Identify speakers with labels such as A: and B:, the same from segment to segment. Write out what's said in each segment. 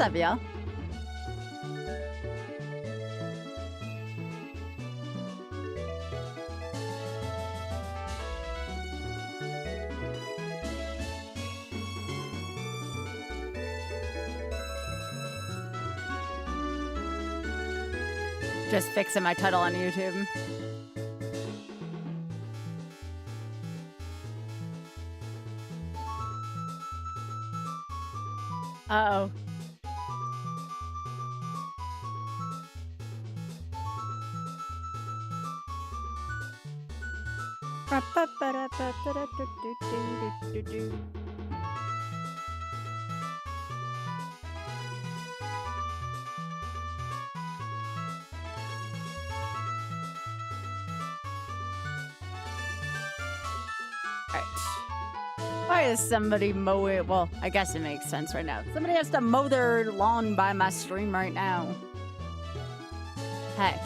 A: up, y'all? Just fixing my title on YouTube. Uh-oh. Why is somebody mowing? Well, I guess it makes sense right now. Somebody has to mow their lawn by my stream right now. Heck.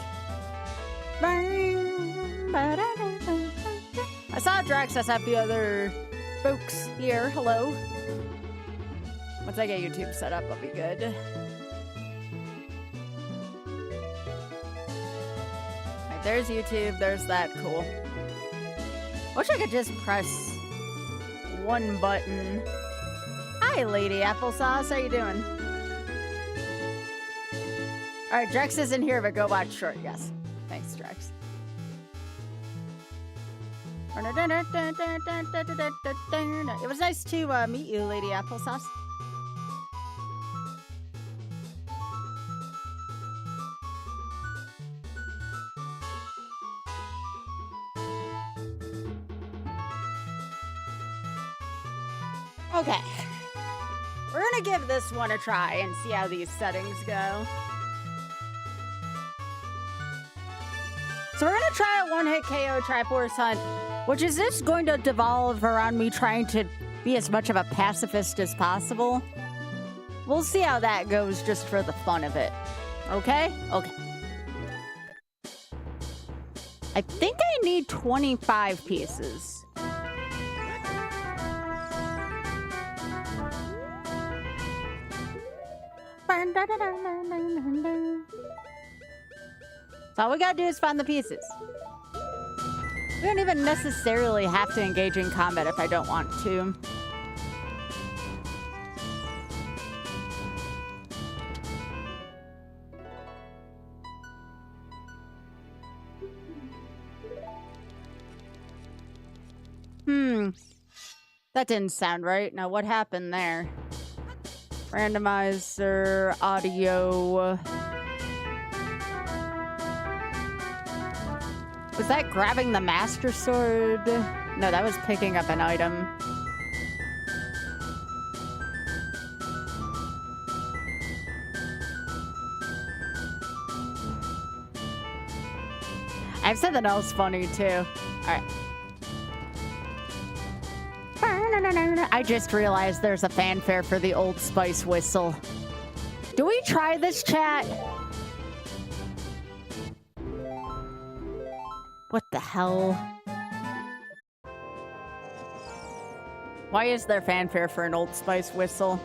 A: I saw Drax. I saw a few other folks here. Hello. Once I get YouTube set up, I'll be good. Right, there's YouTube. There's that. Cool. Wish I could just press one button. Hi, Lady Applesauce. How you doing? All right, Drex isn't here, but go watch short. Yes. Thanks, Drex. It was nice to meet you, Lady Applesauce. Okay, we're gonna give this one a try and see how these settings go. So we're gonna try a one-hit KO Triforce Hunt, which is just going to devolve around me trying to be as much of a pacifist as possible. We'll see how that goes just for the fun of it. Okay? Okay. I think I need 25 pieces. So all we gotta do is find the pieces. We don't even necessarily have to engage in combat if I don't want to. That didn't sound right. Now what happened there? Randomizer, audio. Was that grabbing the Master Sword? No, that was picking up an item. I have something else funny too. Alright. I just realized there's a fanfare for the Old Spice whistle. Do we try this, chat? What the hell? Why is there fanfare for an Old Spice whistle?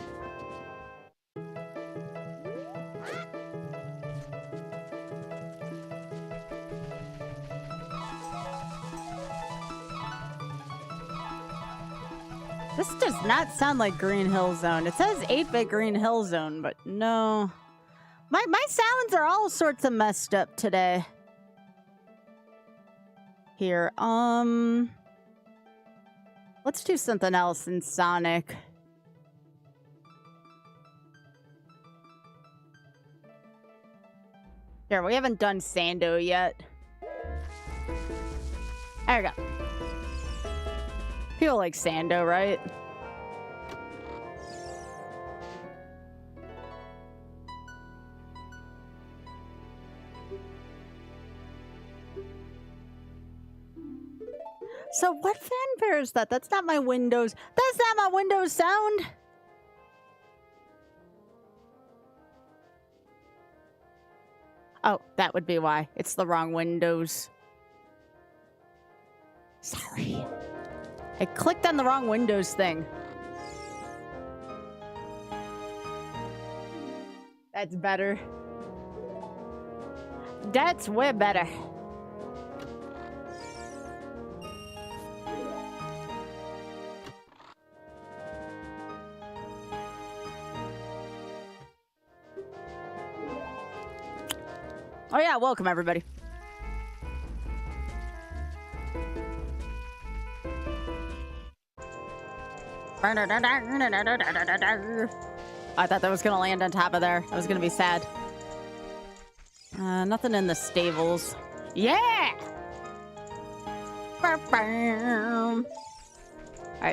A: This does not sound like Green Hill Zone. It says 8-bit Green Hill Zone, but no. My sounds are all sorts of messed up today. Here, let's do something else in Sonic. Here, we haven't done Sando yet. There we go. People like Sando, right? So what fanfare is that? That's not my Windows. That's not my Windows sound. Oh, that would be why. It's the wrong Windows. Sorry. I clicked on the wrong Windows thing. That's better. That's way better. Oh yeah, welcome everybody. I thought that was gonna land on top of there. I was gonna be sad. Nothing in the stables. Yeah! Alright,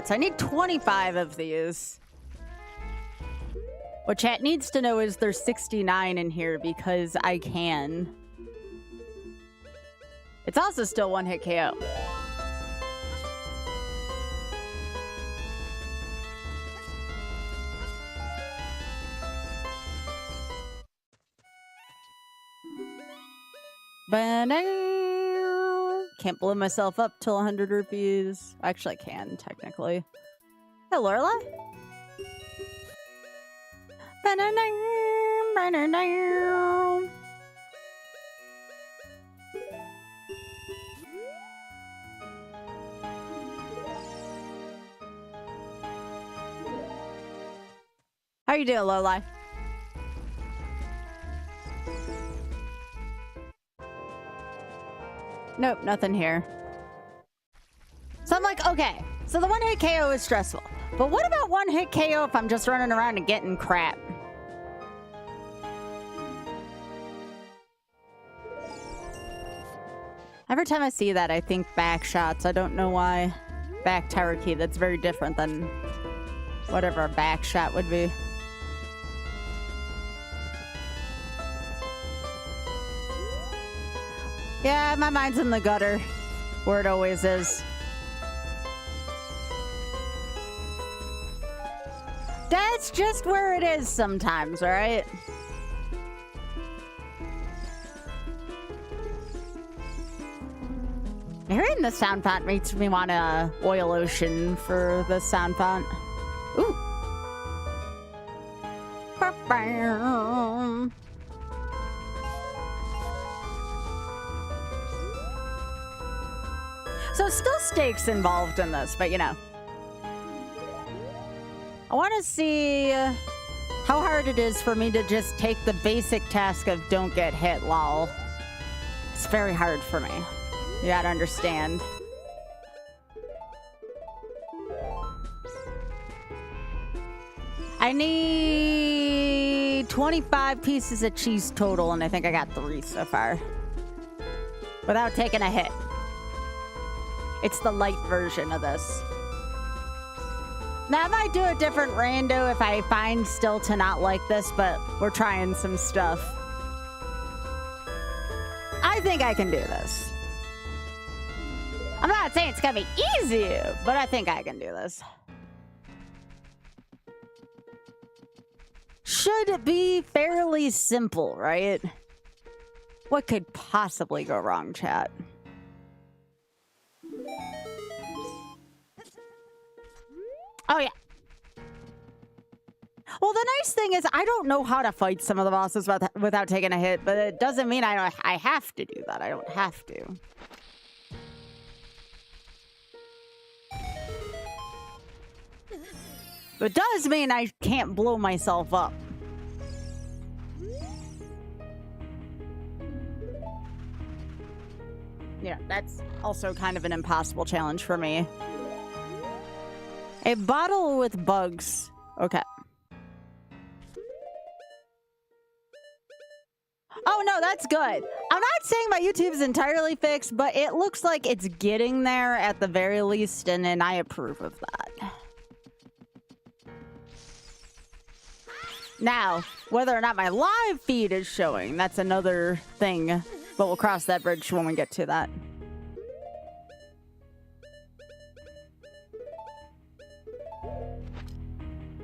A: so I need 25 of these. What chat needs to know is there's 69 in here because I can. It's also still one hit KO. Can't blow myself up till 100 rupees. Actually, I can, technically. Hey, Lorelai. How you doing, Lorelai? Nope, nothing here. So I'm like, okay, so the one hit KO is stressful. But what about one hit KO if I'm just running around and getting crap? Every time I see that, I think back shots. I don't know why. Back tower key, that's very different than whatever a back shot would be. Yeah, my mind's in the gutter, where it always is. That's just where it is sometimes, alright? Hearing the sound font makes me want a oil ocean for the sound font. Ooh. So still stakes involved in this, but you know. I want to see how hard it is for me to just take the basic task of don't get hit, lol. It's very hard for me. You gotta understand. I need 25 pieces of cheese total, and I think I got 3 so far. Without taking a hit. It's the light version of this. Now, I might do a different rando if I find still to not like this, but we're trying some stuff. I think I can do this. I'm not saying it's gonna be easy, but I think I can do this. Should be fairly simple, right? What could possibly go wrong, chat? Oh, yeah. Well, the nice thing is I don't know how to fight some of the bosses without taking a hit, but it doesn't mean I have to do that. I don't have to. It does mean I can't blow myself up. Yeah, that's also kind of an impossible challenge for me. A bottle with bugs. Okay. Oh, no, that's good. I'm not saying my YouTube's entirely fixed, but it looks like it's getting there at the very least, and I approve of that. Now, whether or not my live feed is showing, that's another thing, but we'll cross that bridge when we get to that.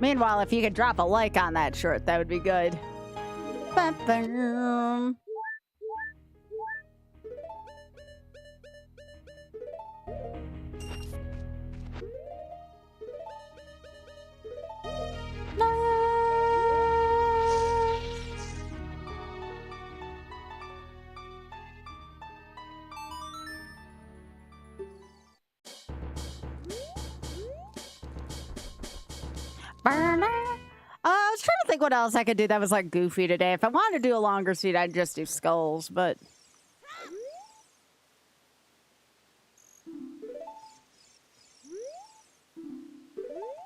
A: Meanwhile, if you could drop a like on that short, that would be good. Ba-bam. I was trying to think what else I could do that was like goofy today. If I wanted to do a longer seat, I'd just do skulls, but...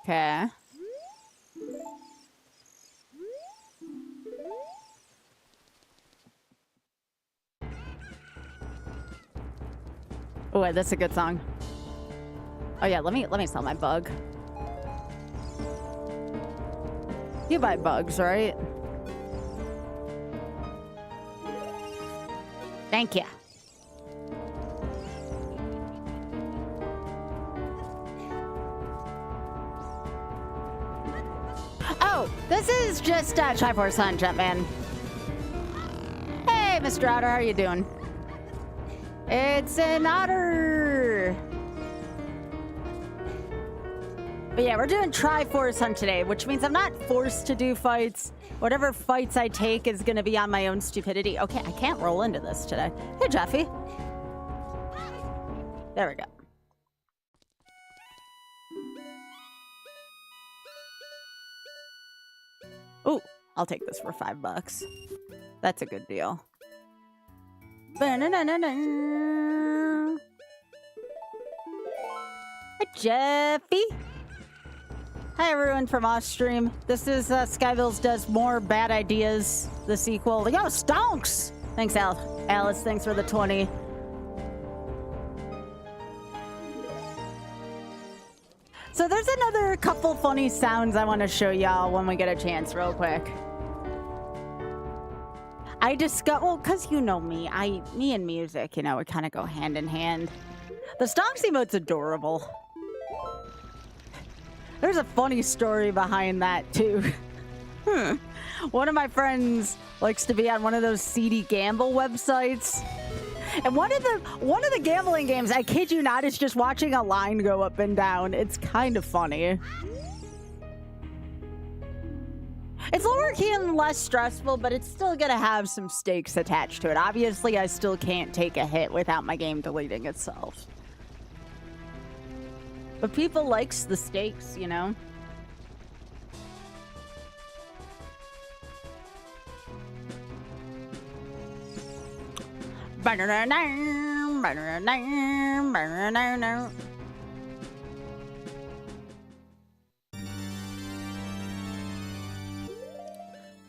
A: Okay. Oh, wait, that's a good song. Oh yeah, let me sell my bug. You buy bugs, right? Thank you. Oh, this is just Triforce Hunt, Jumpman. Hey, Mr. Otter, how are you doing? It's an otter. But yeah, we're doing Triforce Hunt today, which means I'm not forced to do fights. Whatever fights I take is going to be on my own stupidity. Okay, I can't roll into this today. Hey, Jeffy. There we go. Ooh, I'll take this for $5. That's a good deal. Hi, Jeffy. Hi, everyone from off-stream. This is Skyvilles Does More Bad Ideas, the sequel. Yo, stonks! Thanks, Alice. Thanks for the 20. So there's another couple funny sounds I want to show y'all when we get a chance real quick. I discovered, well, because you know me. Me and music, you know, we kind of go hand in hand. The stonks emote's adorable. There's a funny story behind that, too. One of my friends likes to be on one of those seedy gamble websites. And one of the gambling games, I kid you not, is just watching a line go up and down. It's kind of funny. It's lower key and less stressful, but it's still gonna have some stakes attached to it. Obviously, I still can't take a hit without my game deleting itself. But people likes the stakes, you know?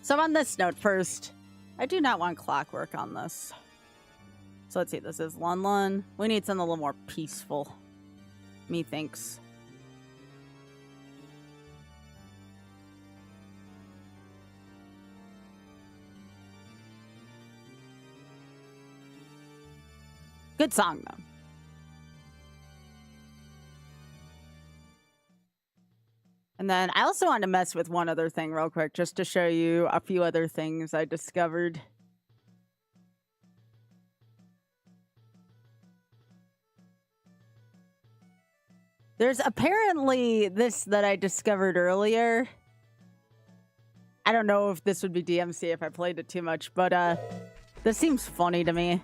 A: So on this note first, I do not want clockwork on this. So let's see, this is Lun Lun. We need something a little more peaceful. Methinks. Good song, though. And then I also wanted to mess with one other thing real quick, just to show you a few other things I discovered. There's apparently this that I discovered earlier. I don't know if this would be DMC if I played it too much, but this seems funny to me.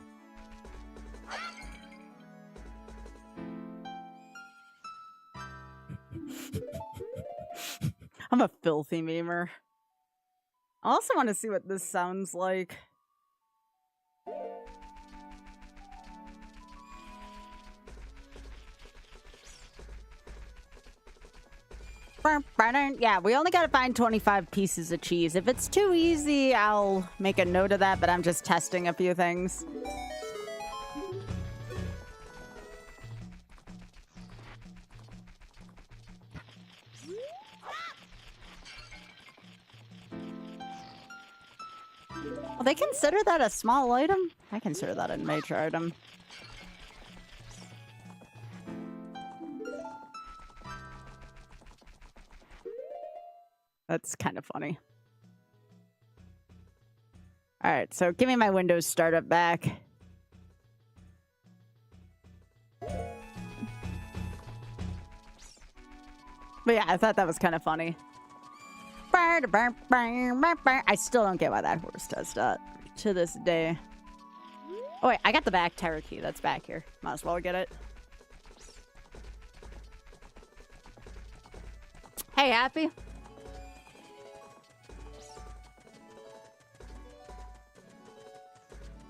A: I'm a filthy memer. I also want to see what this sounds like. Yeah, we only gotta find 25 pieces of cheese. If it's too easy, I'll make a note of that, but I'm just testing a few things. Well, they consider that a small item? I consider that a major item. That's kind of funny. All right, so give me my Windows startup back. But yeah, I thought that was kind of funny. I still don't get why that horse does that to this day. Oh wait, I got the back tire key. That's back here. Might as well get it. Hey, Happy.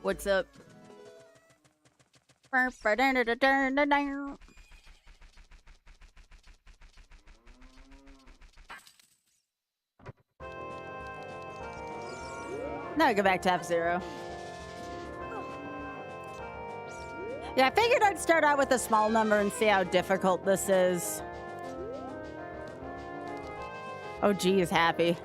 A: What's up? Now I go back to F-Zero. Yeah, I figured I'd start out with a small number and see how difficult this is. Oh, G is happy.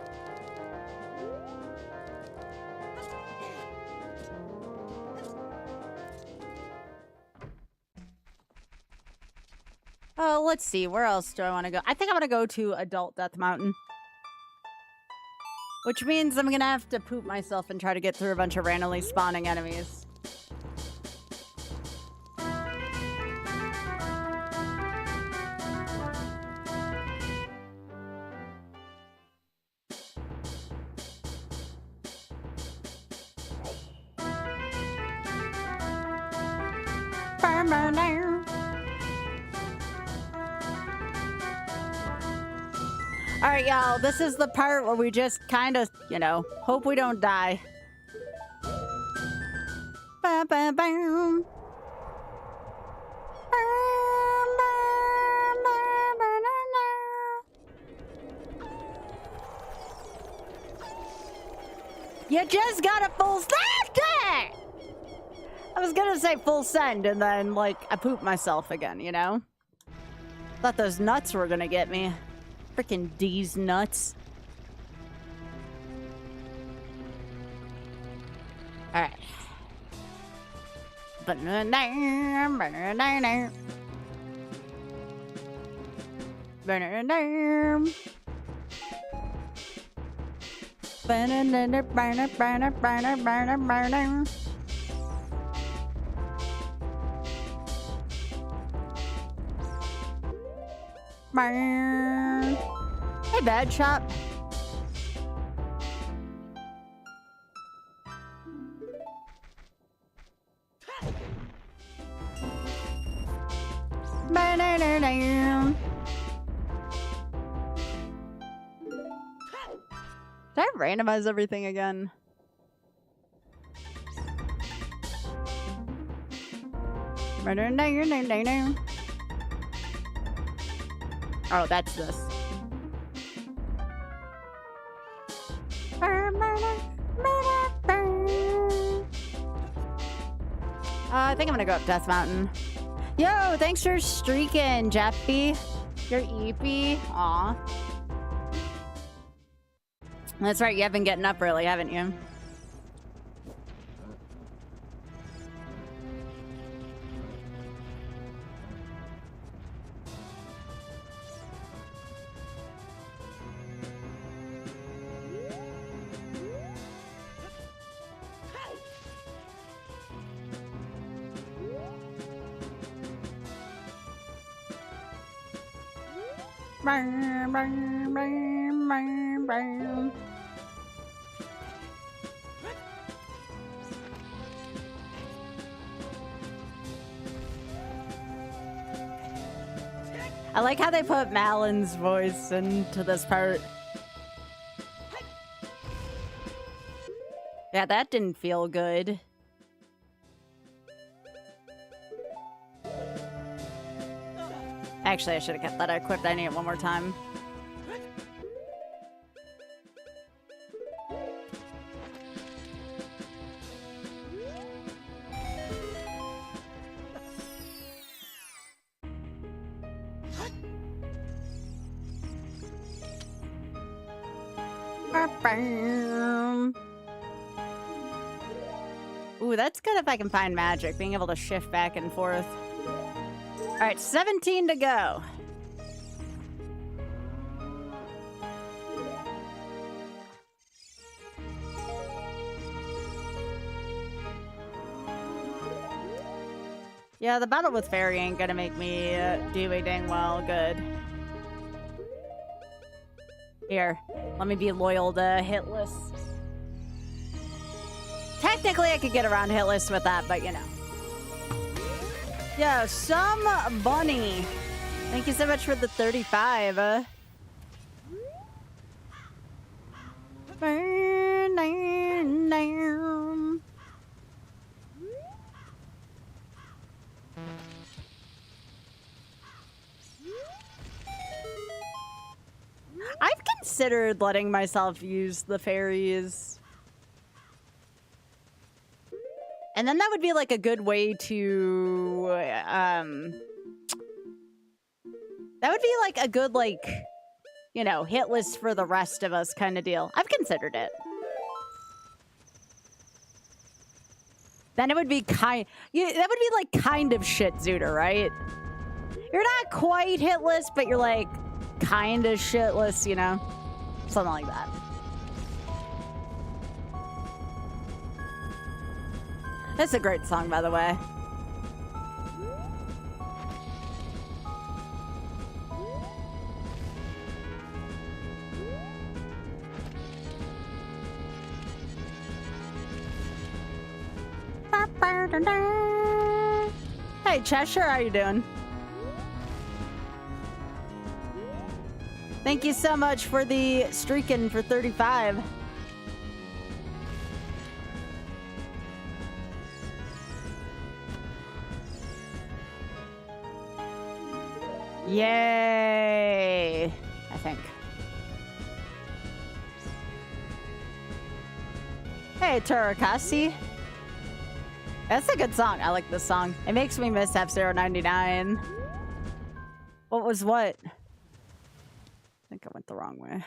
A: Oh, let's see. Where else do I want to go? I think I'm going to go to Adult Death Mountain. Which means I'm going to have to poop myself and try to get through a bunch of randomly spawning enemies. Alright, y'all, this is the part where we just kind of, you know, hope we don't die. Ba -ba -bam. You just got a full send! I was gonna say full send, and then, like, I pooped myself again, you know? Thought those nuts were gonna get me. Freaking D's nuts. Alright. Hey, Bad Shop. Did I randomize everything again? Oh, that's this. I think I'm gonna go up Death Mountain. Yo, thanks for streaking, Jeffy. You're eepy. Aw. That's right, you have been getting up early, haven't you? I like how they put Malin's voice into this part. Yeah, that didn't feel good. Actually, I should have kept that equipped. I need it one more time. Ooh, that's good if I can find magic, being able to shift back and forth. All right, 17 to go. Yeah, the battle with Fairy ain't gonna make me do a dang well good. Here, let me be loyal to Hitless. Technically, I could get around Hitless with that, but you know. Yo, some bunny. Thank you so much for the 35. considered letting myself use the fairies. And then that would be like a good way to, that would be like a good, like, you know, hit list for the rest of us kind of deal. I've considered it. Then it would be that would be like kind of shit Zooter, right? You're not quite hitless, but you're like kind of shitless, you know? Something like that. That's a great song, by the way. Hey, Cheshire, how you doing? Thank you so much for the streaking for 35. Yay! I think. Hey, Turakasi. That's a good song. I like this song. It makes me miss F-099. What was what? I think I went the wrong way.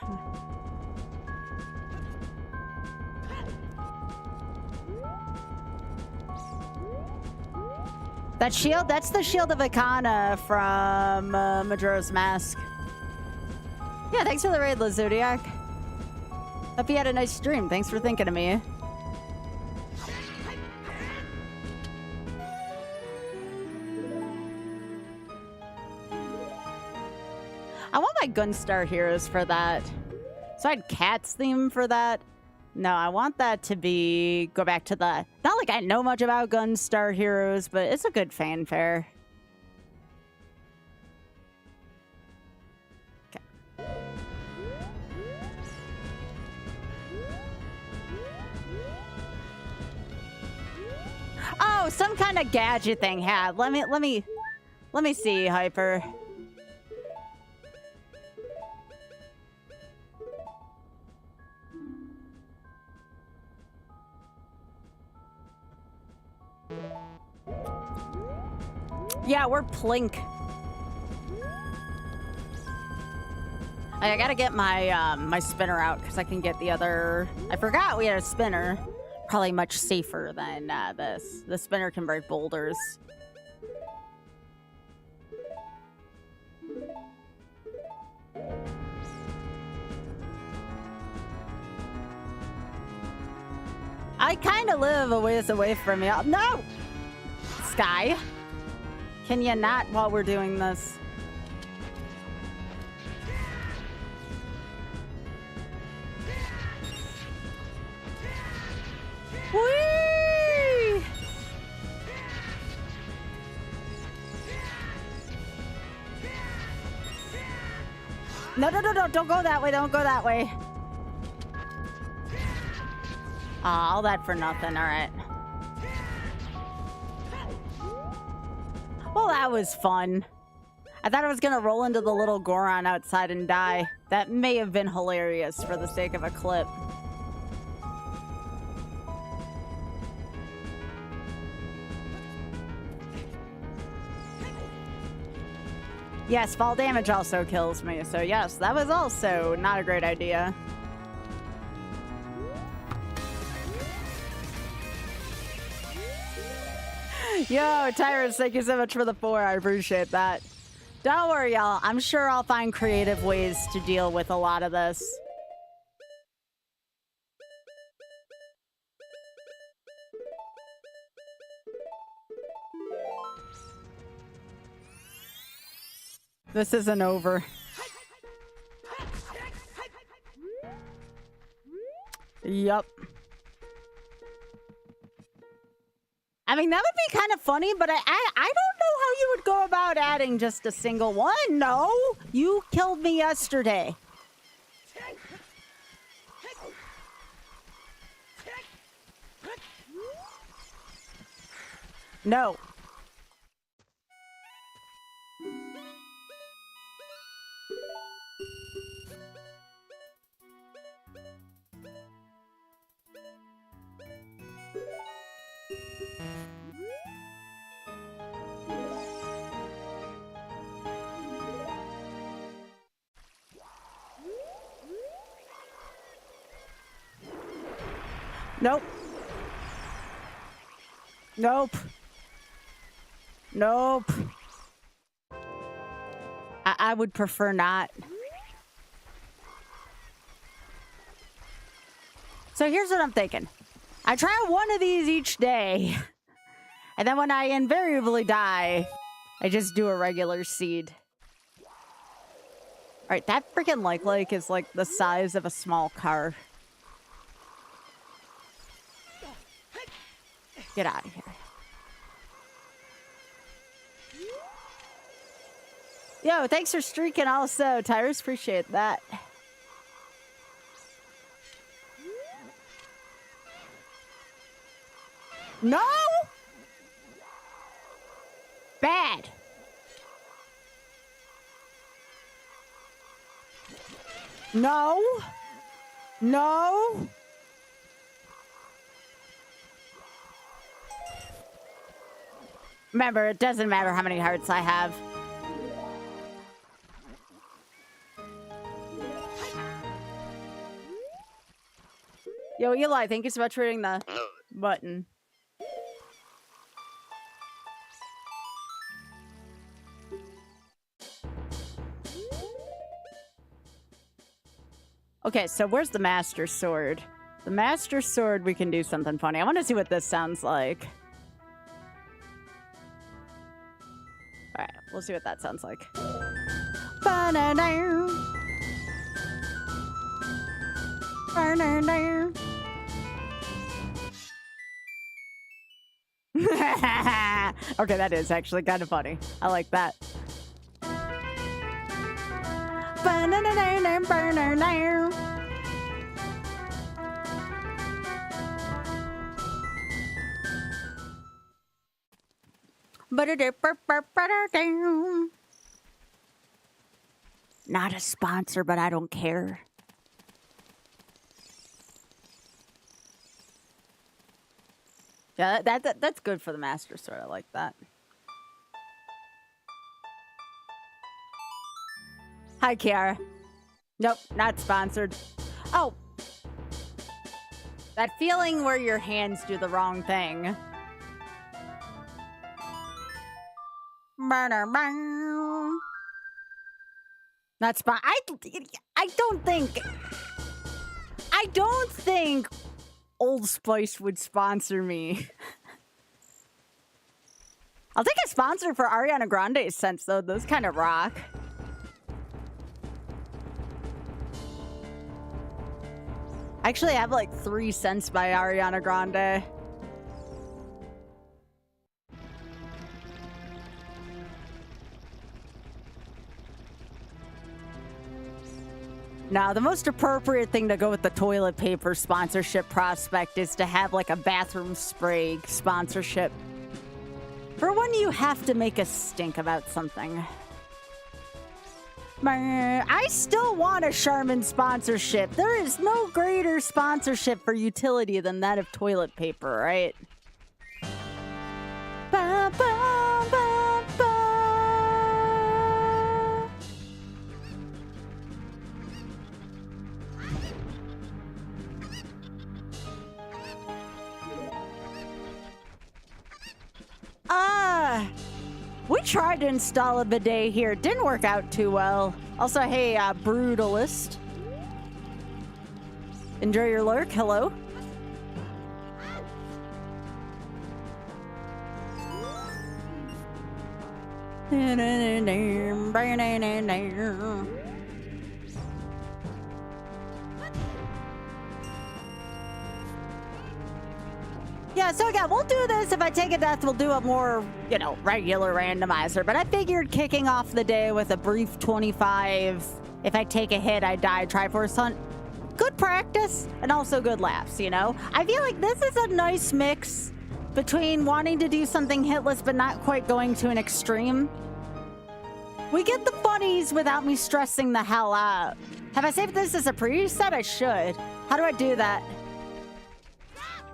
A: That shield? That's the shield of Akana from Majora's Mask. Yeah, thanks for the raid, Zodiac. Hope you had a nice stream. Thanks for thinking of me. I want my Gunstar Heroes for that. So I had Cat's theme for that. No, I want that to be... Go back to the... Not like I know much about Gunstar Heroes, but it's a good fanfare. Okay. Oh, some kind of gadget thing had. Let me see, Hyper. Yeah, we're plink. I gotta get my my spinner out because I can get the other. I forgot we had a spinner. Probably much safer than this. The spinner can break boulders. I kind of live a ways away from you. No! Sky. Can you not while we're doing this? Whee! No, don't go that way, don't go that way. All that for nothing, all right. Well, that was fun. I thought I was gonna roll into the little Goron outside and die. That may have been hilarious for the sake of a clip. Yes, fall damage also kills me, so yes, that was also not a great idea. Yo, Tyrus, thank you so much for the 4. I appreciate that. Don't worry, y'all. I'm sure I'll find creative ways to deal with a lot of this. This isn't over. Yup. I mean, that would be kind of funny, but I don't know how you would go about adding just a single one. No, you killed me yesterday. No. Nope. Nope. Nope. I would prefer not. So here's what I'm thinking. I try one of these each day. And then when I invariably die, I just do a regular seed. Alright, that freaking like is like the size of a small car. Get out of here. Yo, thanks for streaking also, Tyrus. Appreciate that. No! Bad. No. No. Remember, it doesn't matter how many hearts I have. Yo, Eli, thank you so much for hitting the button. Okay, so where's the Master Sword? The Master Sword, we can do something funny. I want to see what this sounds like. Alright, we'll see what that sounds like. Okay, that is actually kind of funny. I like that. Not a sponsor, but I don't care. Yeah, that's good for the Master Sword. I like that. Hi, Kiara. Nope, not sponsored. Oh. That feeling where your hands do the wrong thing. Not I don't think Old Spice would sponsor me. I'll take a sponsor for Ariana Grande's scents, though. Those kind of rock. I actually have like 3 scents by Ariana Grande. Now, the most appropriate thing to go with the toilet paper sponsorship prospect is to have like a bathroom spray sponsorship. For when you have to make a stink about something. I still want a Charmin sponsorship. There is no greater sponsorship for utility than that of toilet paper, right? Ba, ba, ba, ba. We tried to install a bidet here. It didn't work out too well. Also, hey, Brutalist. Enjoy your lurk. Hello. Yeah, so again, we'll do this. If I take a death, we'll do a more, you know, regular randomizer. But I figured kicking off the day with a brief 25, if I take a hit, I die, Triforce Hunt. Good practice and also good laughs, you know? I feel like this is a nice mix between wanting to do something hitless but not quite going to an extreme. We get the funnies without me stressing the hell out. Have I saved this as a preset? I should. How do I do that?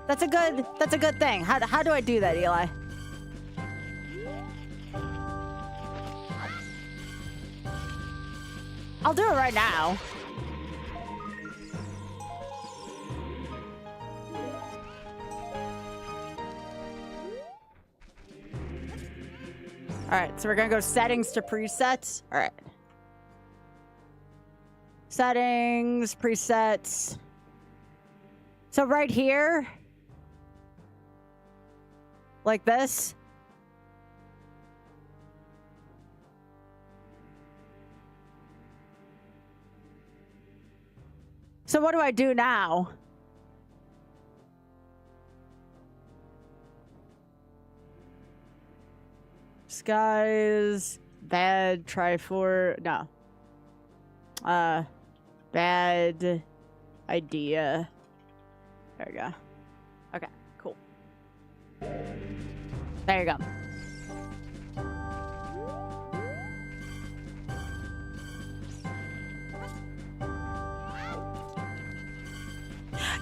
A: That's a good thing. How do I do that, Eli? I'll do it right now. All right, so we're gonna go settings to presets. All right. Settings, presets. So right here, like this. So what do I do now? Skies, bad, try for, no. Bad idea. There you go. Okay, cool. There you go.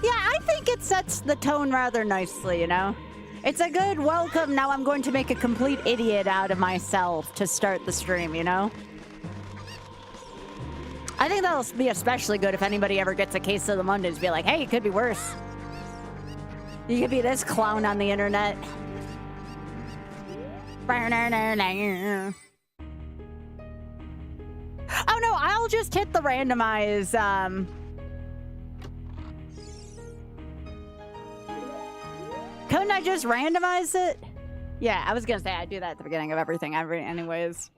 A: Yeah, I think it sets the tone rather nicely, you know? It's a good welcome. Now I'm going to make a complete idiot out of myself to start the stream, you know? I think that'll be especially good if anybody ever gets a case of the Mondays. Be like, hey, it could be worse. You could be this clown on the internet. Oh no, I'll just hit the randomize. Couldn't I just randomize it? Yeah, I was gonna say I do that at the beginning of everything anyways.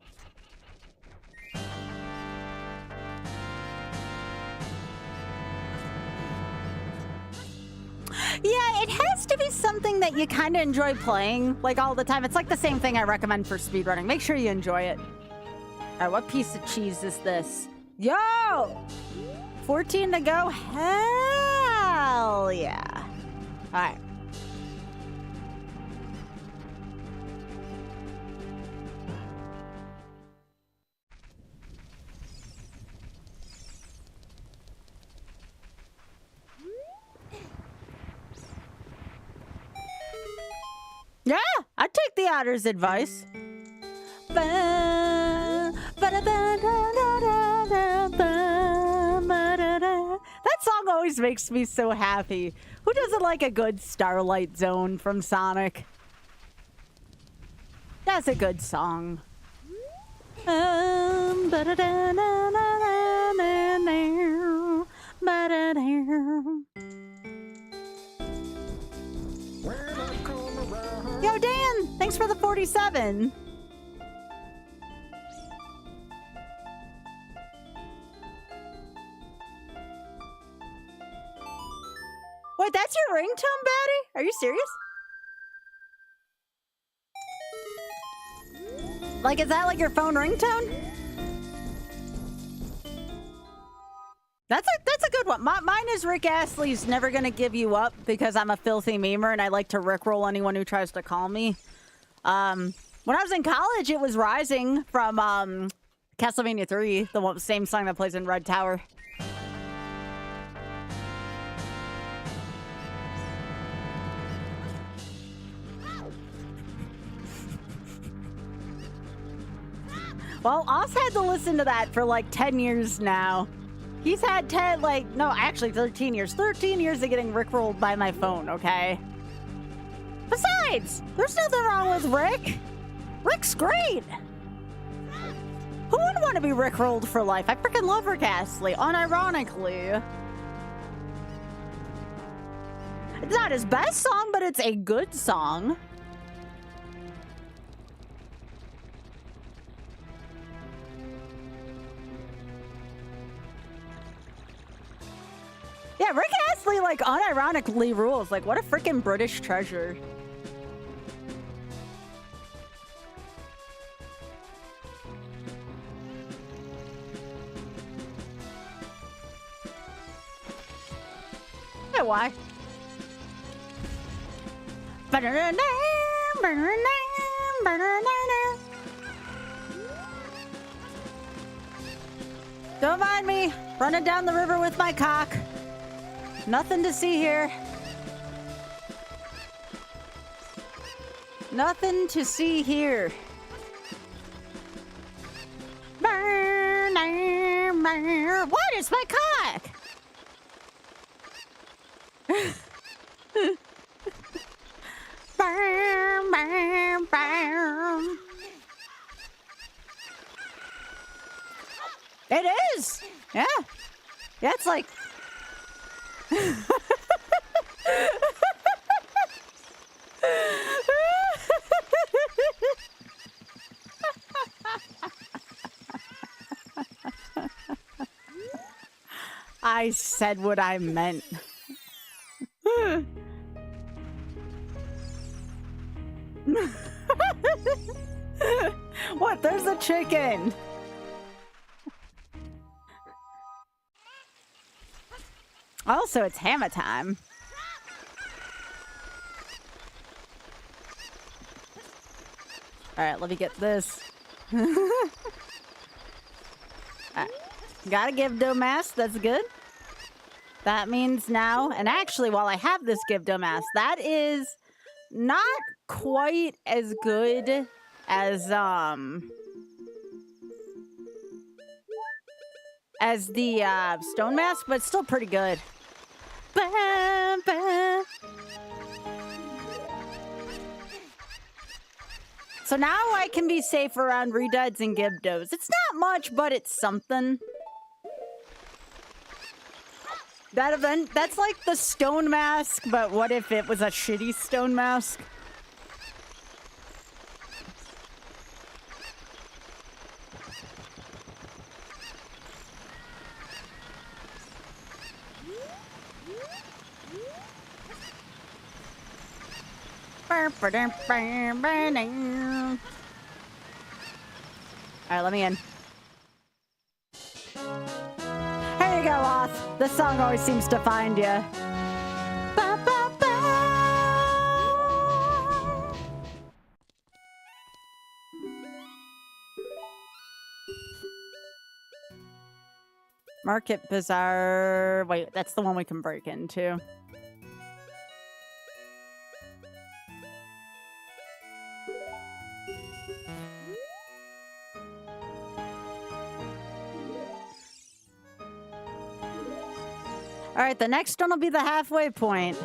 A: Yeah, it has to be something that you kind of enjoy playing, like, all the time. It's like the same thing I recommend for speedrunning. Make sure you enjoy it. All right, what piece of cheese is this? Yo! 14 to go? Hell yeah. All right. Yeah, I'd take the Otter's advice. That song always makes me so happy. Who doesn't like a good Starlight Zone from Sonic? That's a good song. Yo, Dan! Thanks for the 47. Wait, that's your ringtone, Batty? Are you serious? Like, is that like your phone ringtone? That's a good one. Mine is Rick Astley's "Never Gonna Give You Up" because I'm a filthy memer and I like to rickroll anyone who tries to call me. When I was in college, it was "Rising" from Castlevania 3, the same song that plays in Red Tower. Well, Oz had to listen to that for like 10 years now. He's had 10, like, no, actually 13 years. 13 years of getting rickrolled by my phone, okay? Besides, there's nothing wrong with Rick. Rick's great. Who wouldn't want to be rickrolled for life? I freaking love Rick Astley, unironically. It's not his best song, but it's a good song. Yeah, Rick Astley, like, unironically rules. Like, what a freaking British treasure. Yeah, why? Don't mind me running down the river with my cock. Nothing to see here. Nothing to see here. What is my cock? Yeah. Yeah, it's like... I said what I meant. What? There's a chicken. Also, it's hammer time. All right, let me get this. Gotta give Domas. That's good. That means now, and actually, while I have this give Domas, that is not quite as good as the stone mask, but still pretty good. Bah, bah. So now I can be safe around Reduds and Gibdos. It's not much, but it's something. That event, that's like the stone mask, but what if it was a shitty stone mask? Alright, let me in. Here you go, Oth. This song always seems to find you. Ba, ba, ba. Market Bazaar. Wait, that's the one we can break into. All right, the next one will be the halfway point.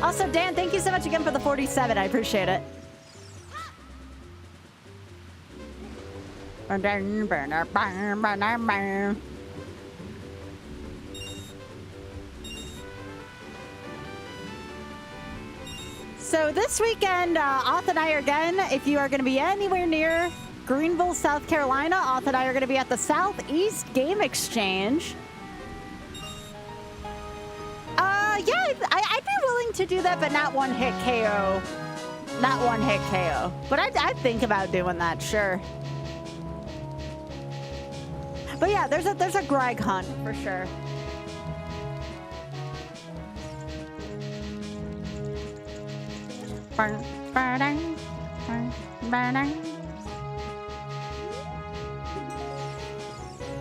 A: Also, Dan, thank you so much again for the 47. I appreciate it. So this weekend, Oth and I are again, if you are going to be anywhere near Greenville, South Carolina, Oth and I are going to be at the Southeast Game Exchange. Yeah, I'd be willing to do that, but not one hit KO. Not one hit KO. But I'd think about doing that, sure. But yeah, there's a Greg hunt for sure.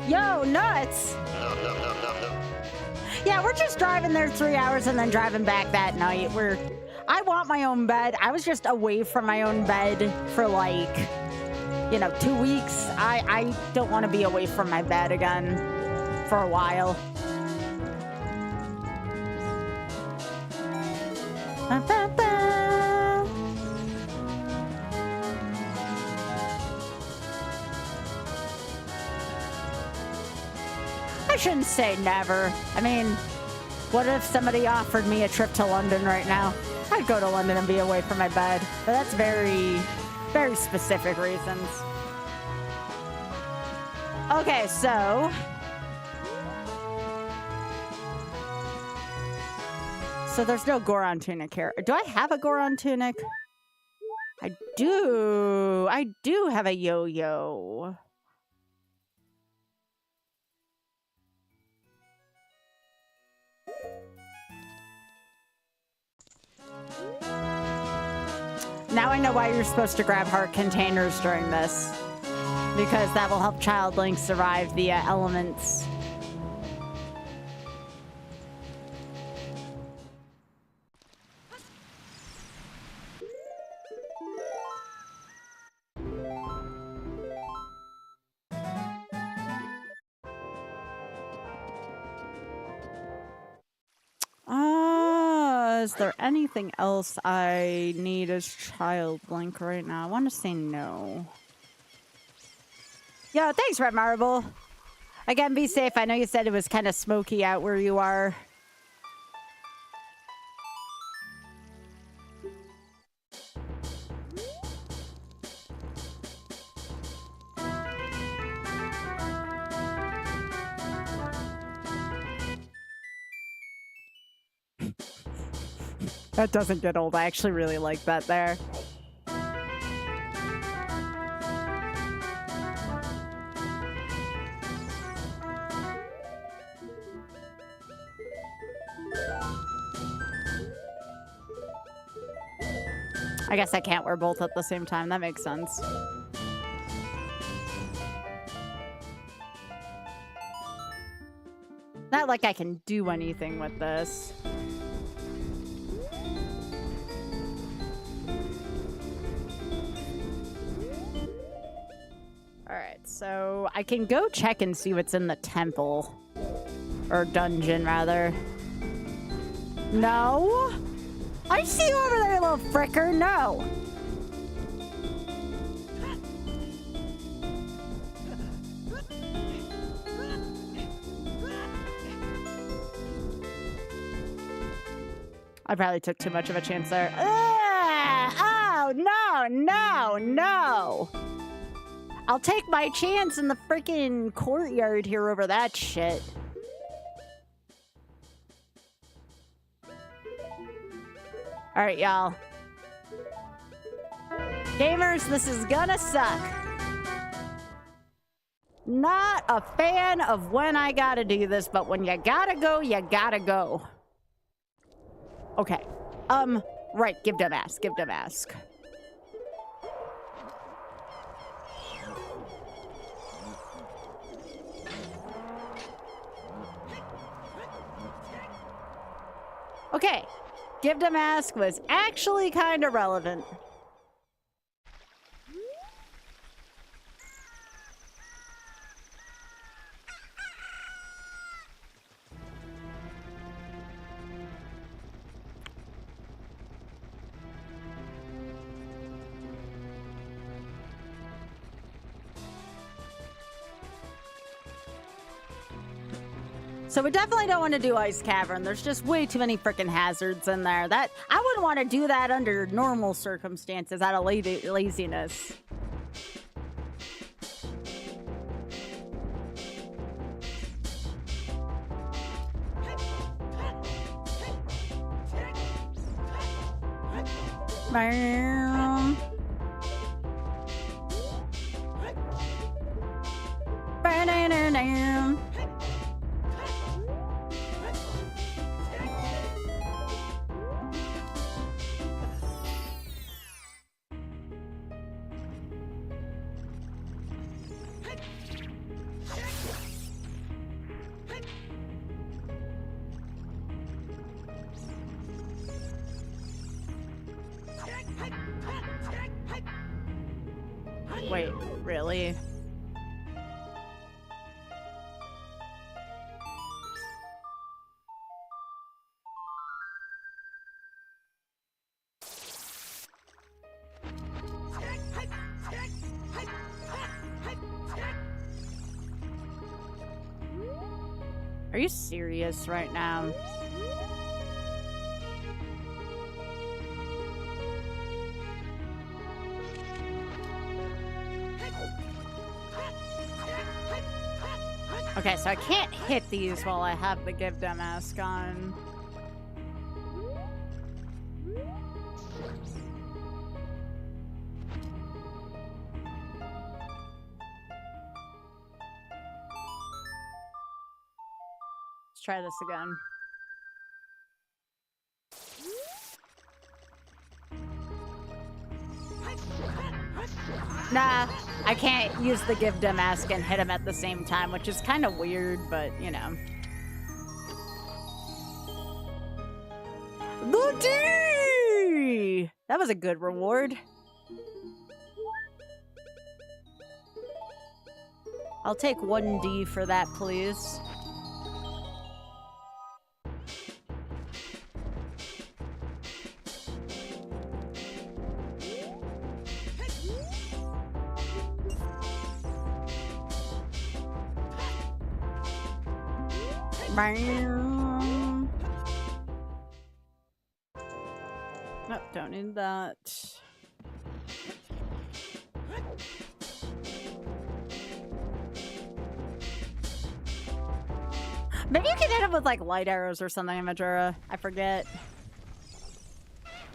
A: Yo, nuts! Yeah, we're just driving there 3 hours and then driving back that night. I want my own bed. I was just away from my own bed for like, 2 weeks. I don't want to be away from my bed again for a while. I shouldn't say never. I mean, what if somebody offered me a trip to London right now? I'd go to London and be away from my bed. But that's very, very specific reasons. Okay, so... So there's no Goron tunic here. Do I have a Goron tunic? I do. I do have a yo-yo. Now I know why you're supposed to grab heart containers during this. because that will help Child Link survive the elements. Is there anything else I need as Child Link right now? I want to say no. Yo, thanks, Red Marble. Again, be safe. I know you said it was kind of smoky out where you are. That doesn't get old. I actually really like that there. I guess I can't wear both at the same time. That makes sense. Not like I can do anything with this. Alright, so I can go check and see what's in the temple. Or dungeon, rather. No? I see you over there, little fricker. No. I probably took too much of a chance there. Oh, no, no, no. I'll take my chance in the freaking courtyard here over that shit. All right, y'all. Gamers, this is gonna suck. Not a fan of when I gotta do this, but when you gotta go, you gotta go. Okay. Right, give them ask, give them ask. Okay. Give them ask was actually kind of relevant. So we definitely don't want to do Ice Cavern. There's just way too many freaking hazards in there. That I wouldn't want to do that under normal circumstances out of laziness. Bam. Ba-da-da-dam. Wait, really? Are you serious right now? Okay, so I can't hit these while I have the Give Them Ask on. Let's try this again. Nah, I can't use the give dim mask and hit him at the same time, which is kind of weird, but you know. OoT! That was a good reward. I'll take 1D for that, please. Nope, don't need that. Maybe you can hit him with like light arrows or something in Majora. I forget.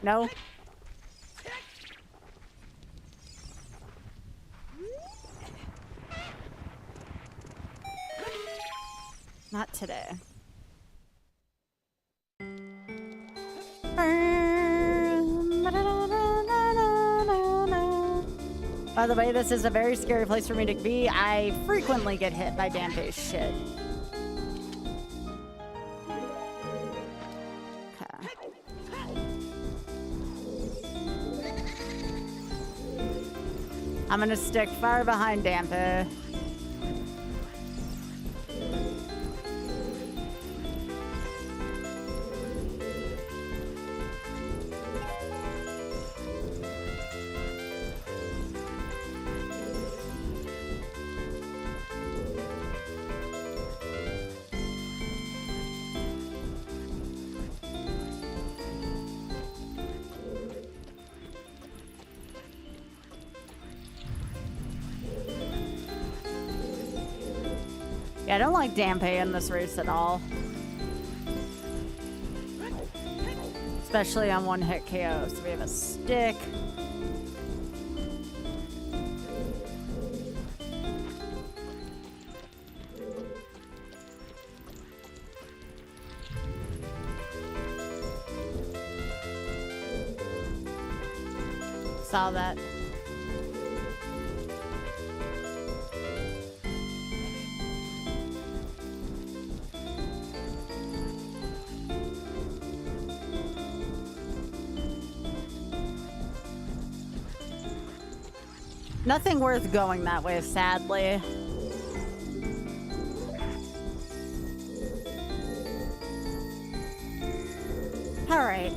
A: No? Not today. By the way, this is a very scary place for me to be. I frequently get hit by Dante's shit. Okay. I'm gonna stick far behind Dante. Yeah, I don't like Dampe in this race at all. Especially on one-hit KO. So we have a stick. Saw that. Nothing worth going that way, sadly. All right,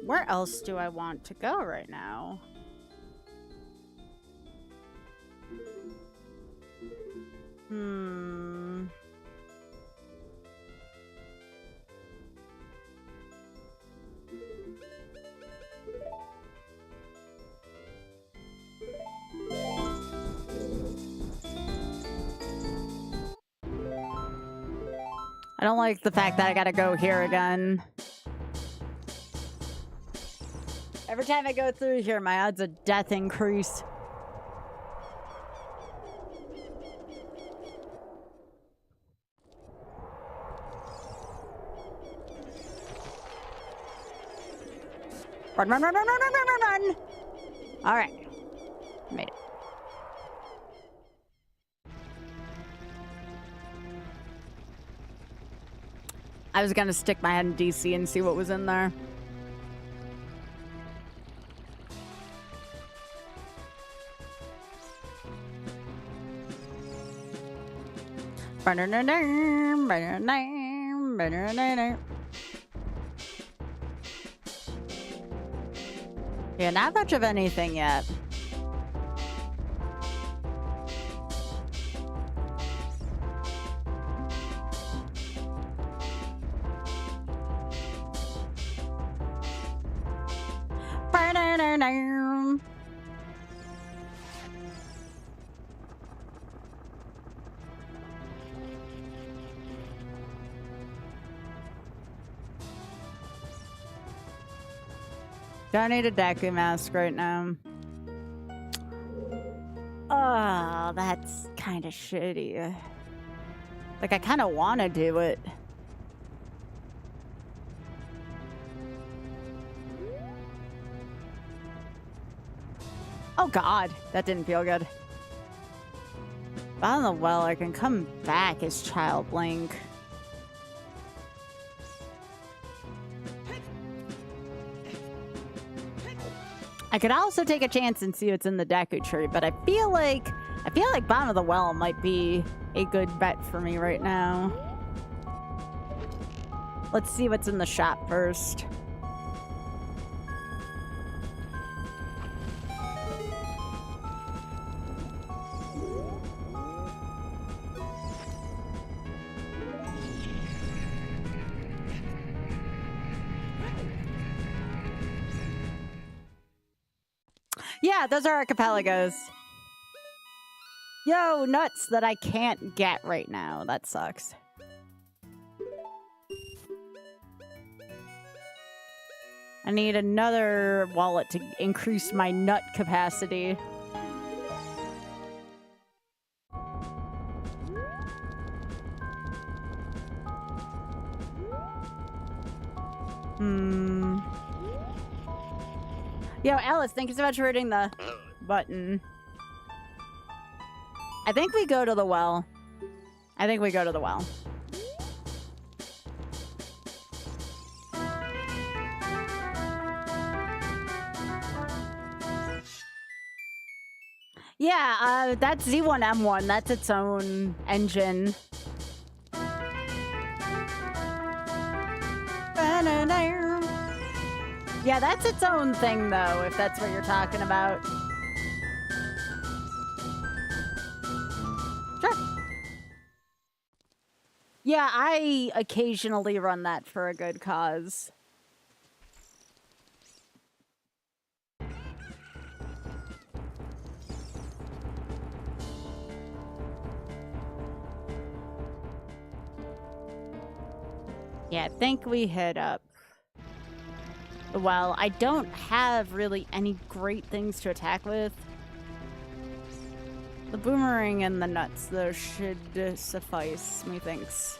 A: where else do I want to go right now? I don't like the fact that I gotta go here again. Every time I go through here, my odds of death increase. Run, run, run, run, run, run, run, run! All right. Made it. I was gonna stick my head in DC and see what was in there. Yeah, not much of anything yet. Don't need a Deku mask right now. Oh, that's kind of shitty. Like, I kind of want to do it. Oh god, that didn't feel good. Bottom of the well, I can come back as Child Link. I could also take a chance and see what's in the Deku tree, but I feel like bottom of the well might be a good bet for me right now. Let's see what's in the shop first. Yeah, those are archipelagos. Yo, nuts that I can't get right now. That sucks. I need another wallet to increase my nut capacity. Yo, Alice, thank you so much for hitting the button. I think we go to the well. I think we go to the well. Yeah, that's Z1M1. That's its own engine. Yeah, that's its own thing, though, if that's what you're talking about. Sure. Yeah, I occasionally run that for a good cause. Yeah, I think we hit up. Well, I don't have really any great things to attack with. The boomerang and the nuts, though, should suffice, methinks.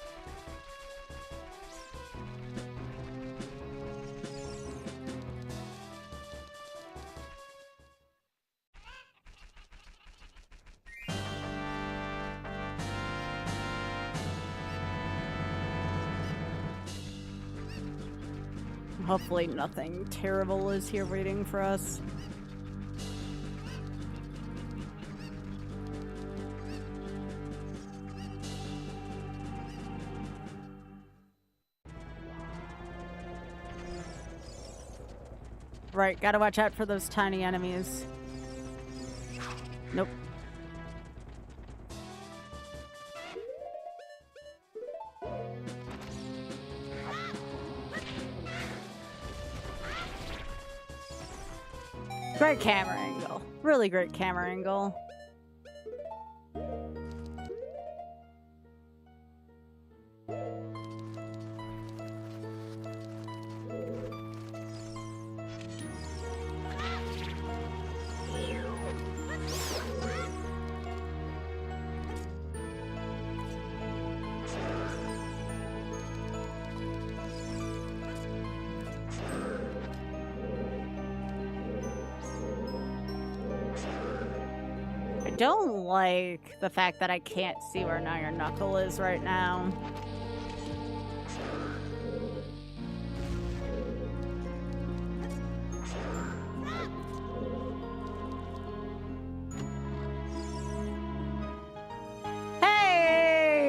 A: Hopefully nothing terrible is here waiting for us. Right, gotta watch out for those tiny enemies. Nope. Great camera angle. Really great camera angle. I don't like the fact that I can't see where Iron Knuckle is right now. Hey!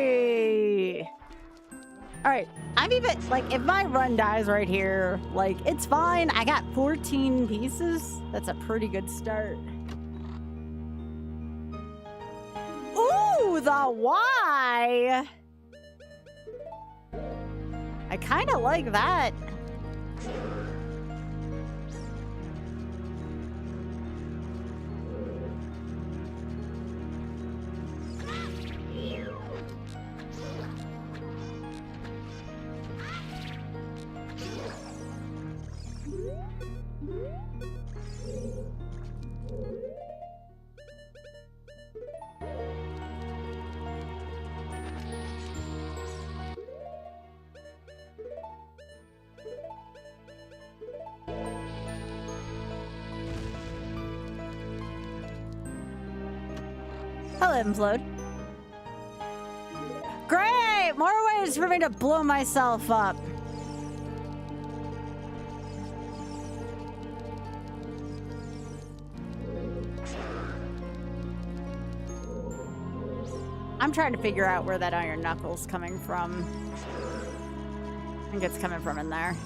A: Alright, I'm even, like, if my run dies right here, like, it's fine. I got 14 pieces. That's a pretty good start. The why? I kind of like that. Hello, Implode. Great! More ways for me to blow myself up. I'm trying to figure out where that iron knuckle's coming from. I think it's coming from in there.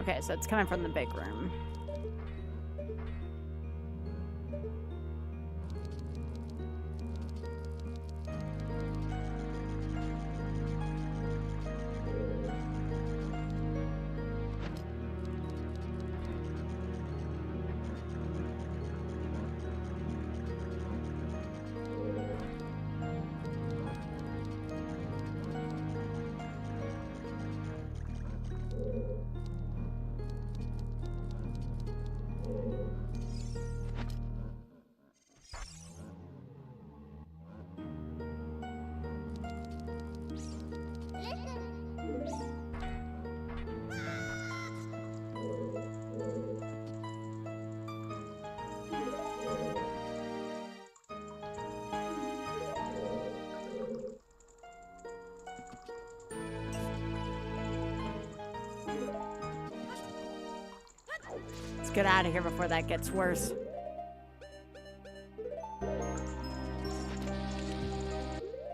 A: Okay, so it's coming from the big room. Get out of here before that gets worse.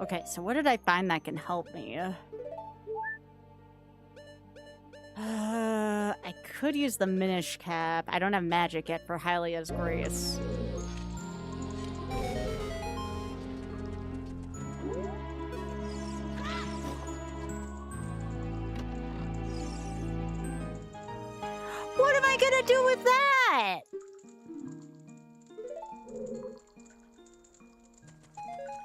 A: Okay, so what did I find that can help me? I could use the Minish Cap. I don't have magic yet for Hylia's Grace. What am I gonna do with that?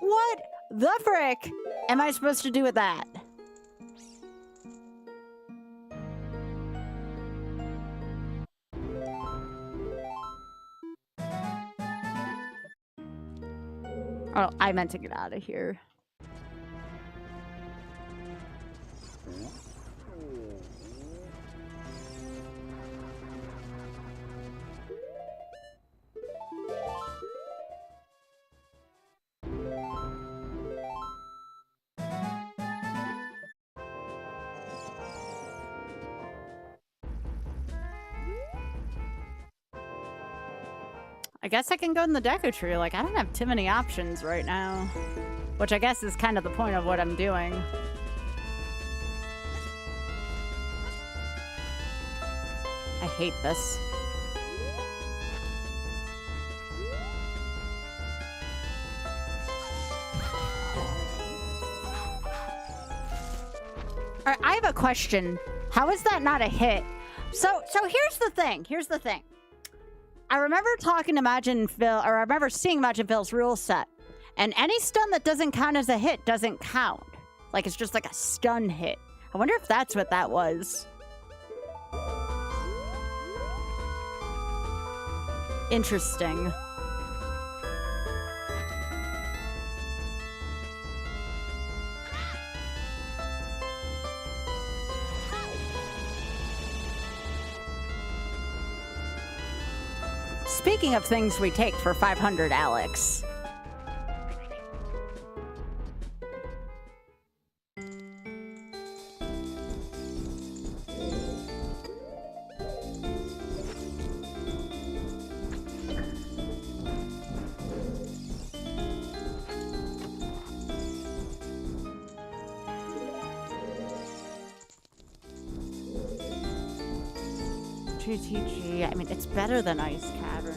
A: What the frick am I supposed to do with that? Oh, I meant to get out of here. I guess I can go in the Deco Tree. Like, I don't have too many options right now. Which I guess is kind of the point of what I'm doing. I hate this. Alright, I have a question. How is that not a hit? So here's the thing. Here's the thing. I remember talking to Majin Phil, or I remember seeing Majin Phil's rule set. And any stun that doesn't count as a hit doesn't count. Like, it's just like a stun hit. I wonder if that's what that was. Interesting. Speaking of things we take for 500, Alex. GTG. I mean, it's better than Ice Cavern.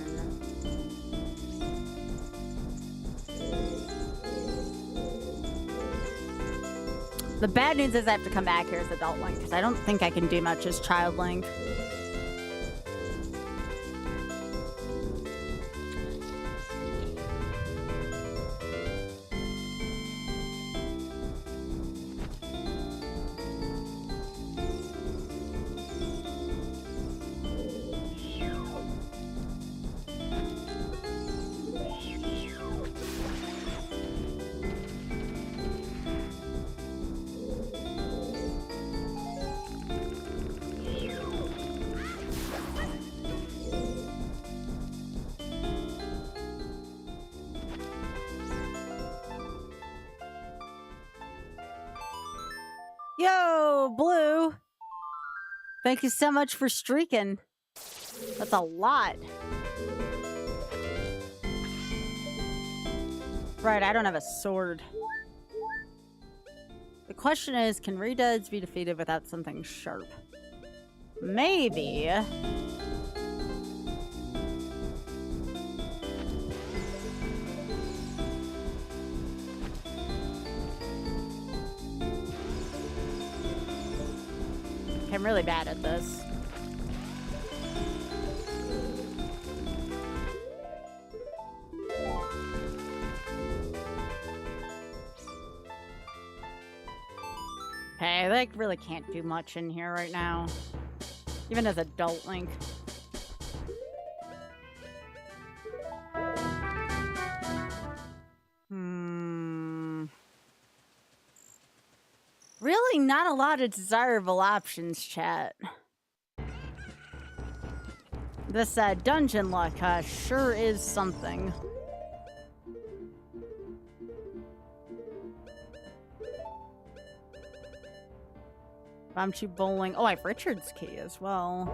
A: The bad news is I have to come back here as Adult Link, because I don't think I can do much as Child Link. Yo, Blue. Thank you so much for streaking. That's a lot. Right, I don't have a sword. The question is, can reduds be defeated without something sharp? Maybe. I'm really bad at this. Okay, I like really can't do much in here right now. Even as adult Link. Really not a lot of desirable options, chat. This dungeon luck sure is something. Bombchu bowling. Oh, I have Richard's key as well.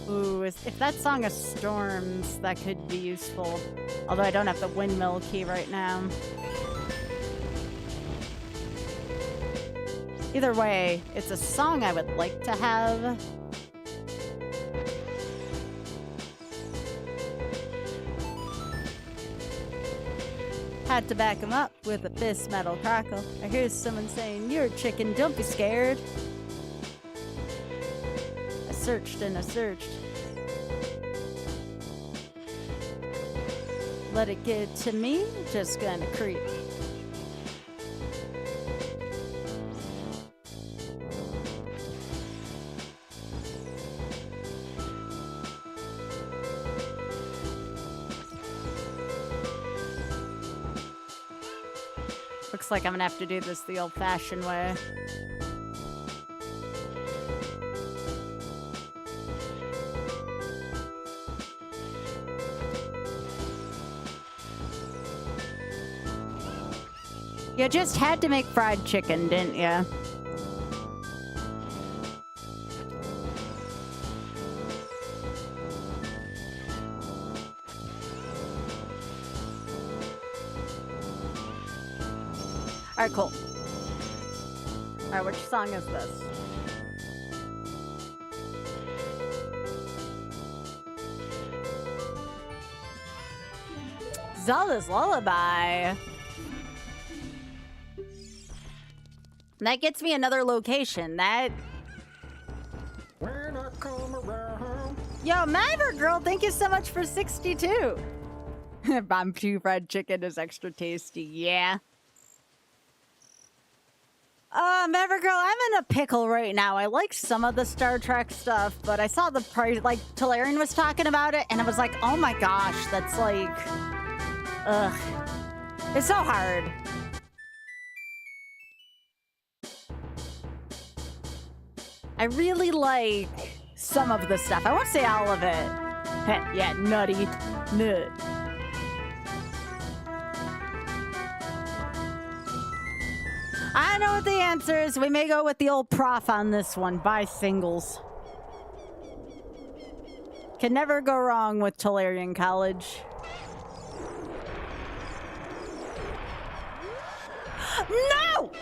A: Ooh, if that Song of Storms, that could be useful. Although I don't have the windmill key right now. Either way, it's a song I would like to have. Had to back him up with a fist metal crackle. I hear someone saying, "You're a chicken, don't be scared." I searched and I searched. Let it get to me, just gonna creep. Looks like I'm gonna have to do this the old-fashioned way. You just had to make fried chicken, didn't you? Alright, cool. Alright, which song is this? Zelda's Lullaby. That gets me another location. That...
B: When I come around.
A: Yo, Maverick Girl, thank you so much for 62. Bombchu fried chicken is extra tasty. Yeah. Maverick Girl, I'm in a pickle right now. I like some of the Star Trek stuff, but I saw the price, like, Talarian was talking about it, and I was like, oh my gosh, that's like... Ugh. It's so hard. I really like some of the stuff. I won't say all of it. Yeah, nutty. Nut. I know what the answer is. We may go with the old prof on this one. Buy singles. Can never go wrong with Talarian College. No!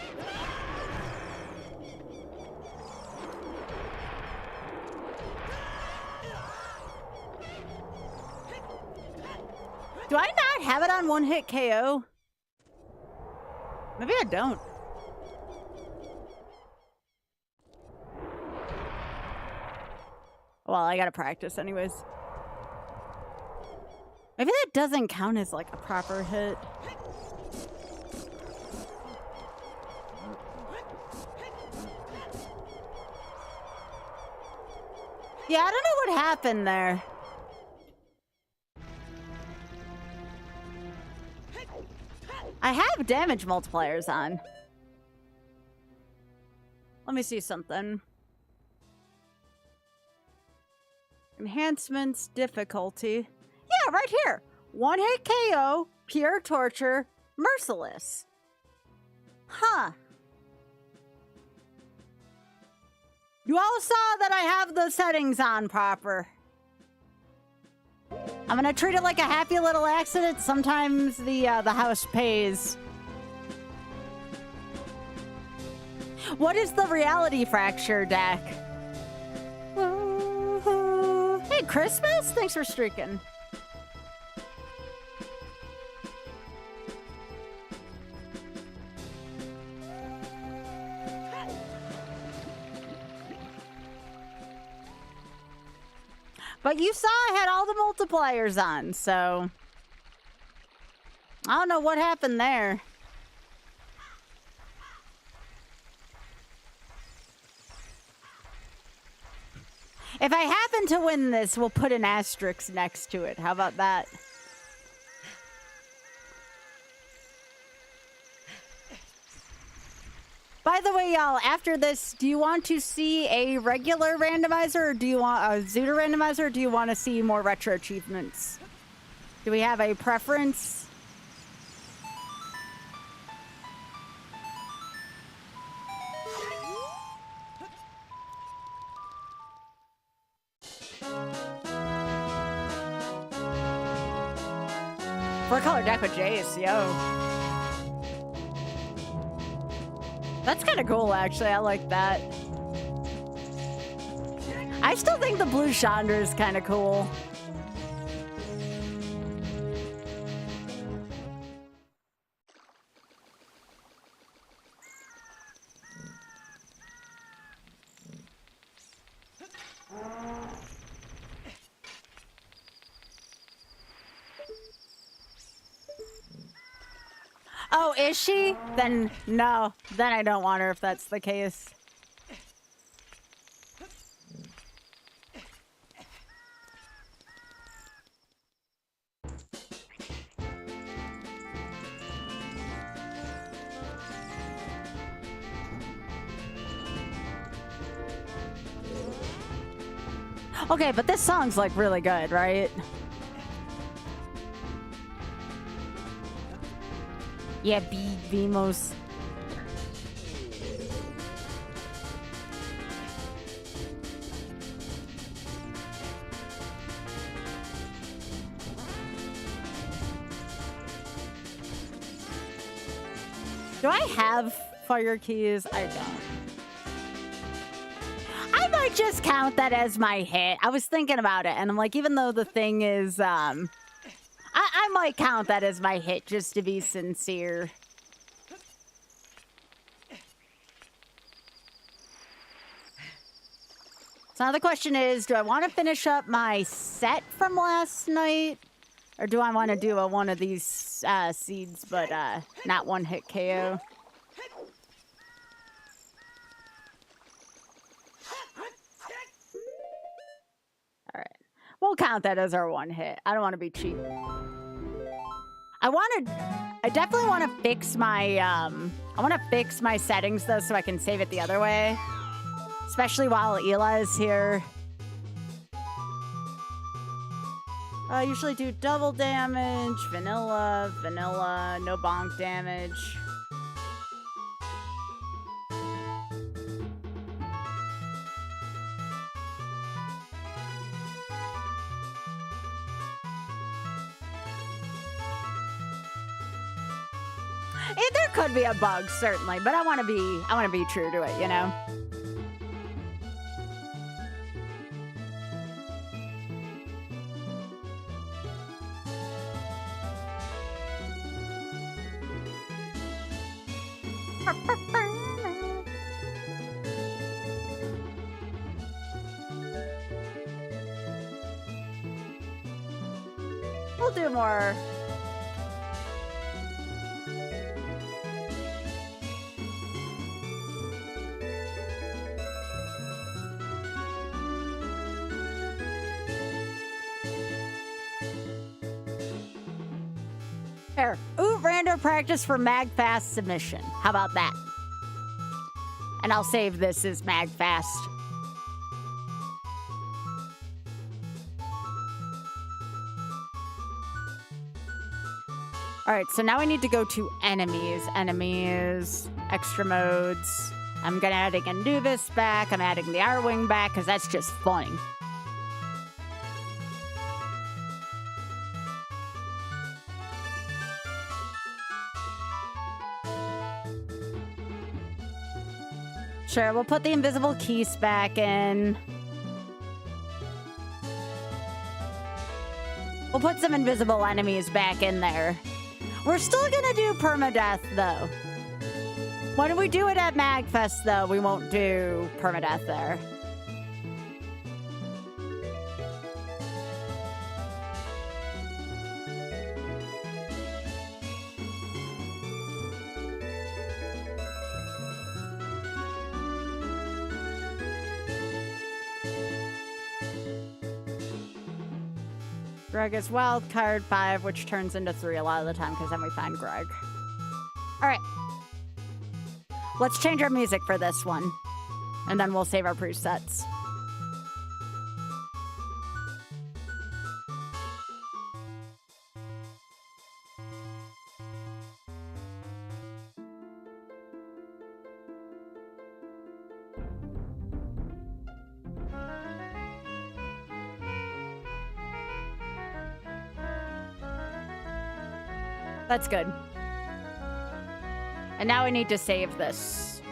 A: Do I not have it on one-hit KO? Maybe I don't. Well, I gotta practice anyways. Maybe that doesn't count as like a proper hit. Yeah, I don't know what happened there. I have damage multipliers on. Let me see something. Enhancements, difficulty. Yeah, right here. One hit KO, pure torture, merciless. Huh. You all saw that I have the settings on proper. I'm gonna treat it like a happy little accident. Sometimes the house pays. What is the reality fracture deck? Hey, Christmas! Thanks for streaking. But you saw I had all the multipliers on, so I don't know what happened there. If I happen to win this, we'll put an asterisk next to it. How about that? By the way, y'all, after this, do you want to see a regular randomizer, or do you want a Zooter randomizer, or do you want to see more retro achievements? Do we have a preference? Four-color deck with Jace, yo. That's kind of cool, actually. I like that. I still think the blue Chandra is kind of cool. Oh, is she? Then no. Then I don't want her if that's the case. Okay, but this song's like really good, right? Yeah, Vimos. Do I have fire keys? I don't. I might just count that as my hit. I was thinking about it, and I'm like, even though the thing is, I might count that as my hit, just to be sincere. So now the question is, do I want to finish up my set from last night? Or do I want to do one of these seeds, but not one hit KO? All right. We'll count that as our one hit. I don't want to be cheap. I definitely want to fix my, I want to fix my settings, though, so I can save it the other way. Especially while Eli is here. I usually do double damage, vanilla, no bonk damage. There could be a bug, certainly, but I want to be true to it, you know? We'll do more. Here, OoT Rando practice for MagFast submission. How about that? And I'll save this as MagFast. All right, so now I need to go to enemies. Enemies, extra modes. I'm gonna adding Anubis back. I'm adding the Arwing back because that's just funny. Sure, we'll put the invisible keys back in. We'll put some invisible enemies back in there. We're still gonna do permadeath, though. When we do it at MagFest, though, we won't do permadeath there. Greg is wild card 5, which turns into 3 a lot of the time because then we find Greg. All right. Let's change our music for this one. And then we'll save our presets. That's good. And now we need to save this.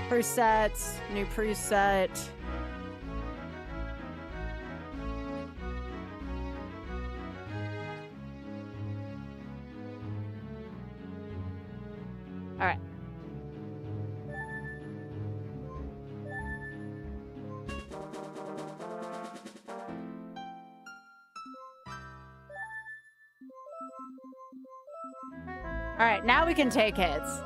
A: Presets, new preset. All right. All right, now we can take hits.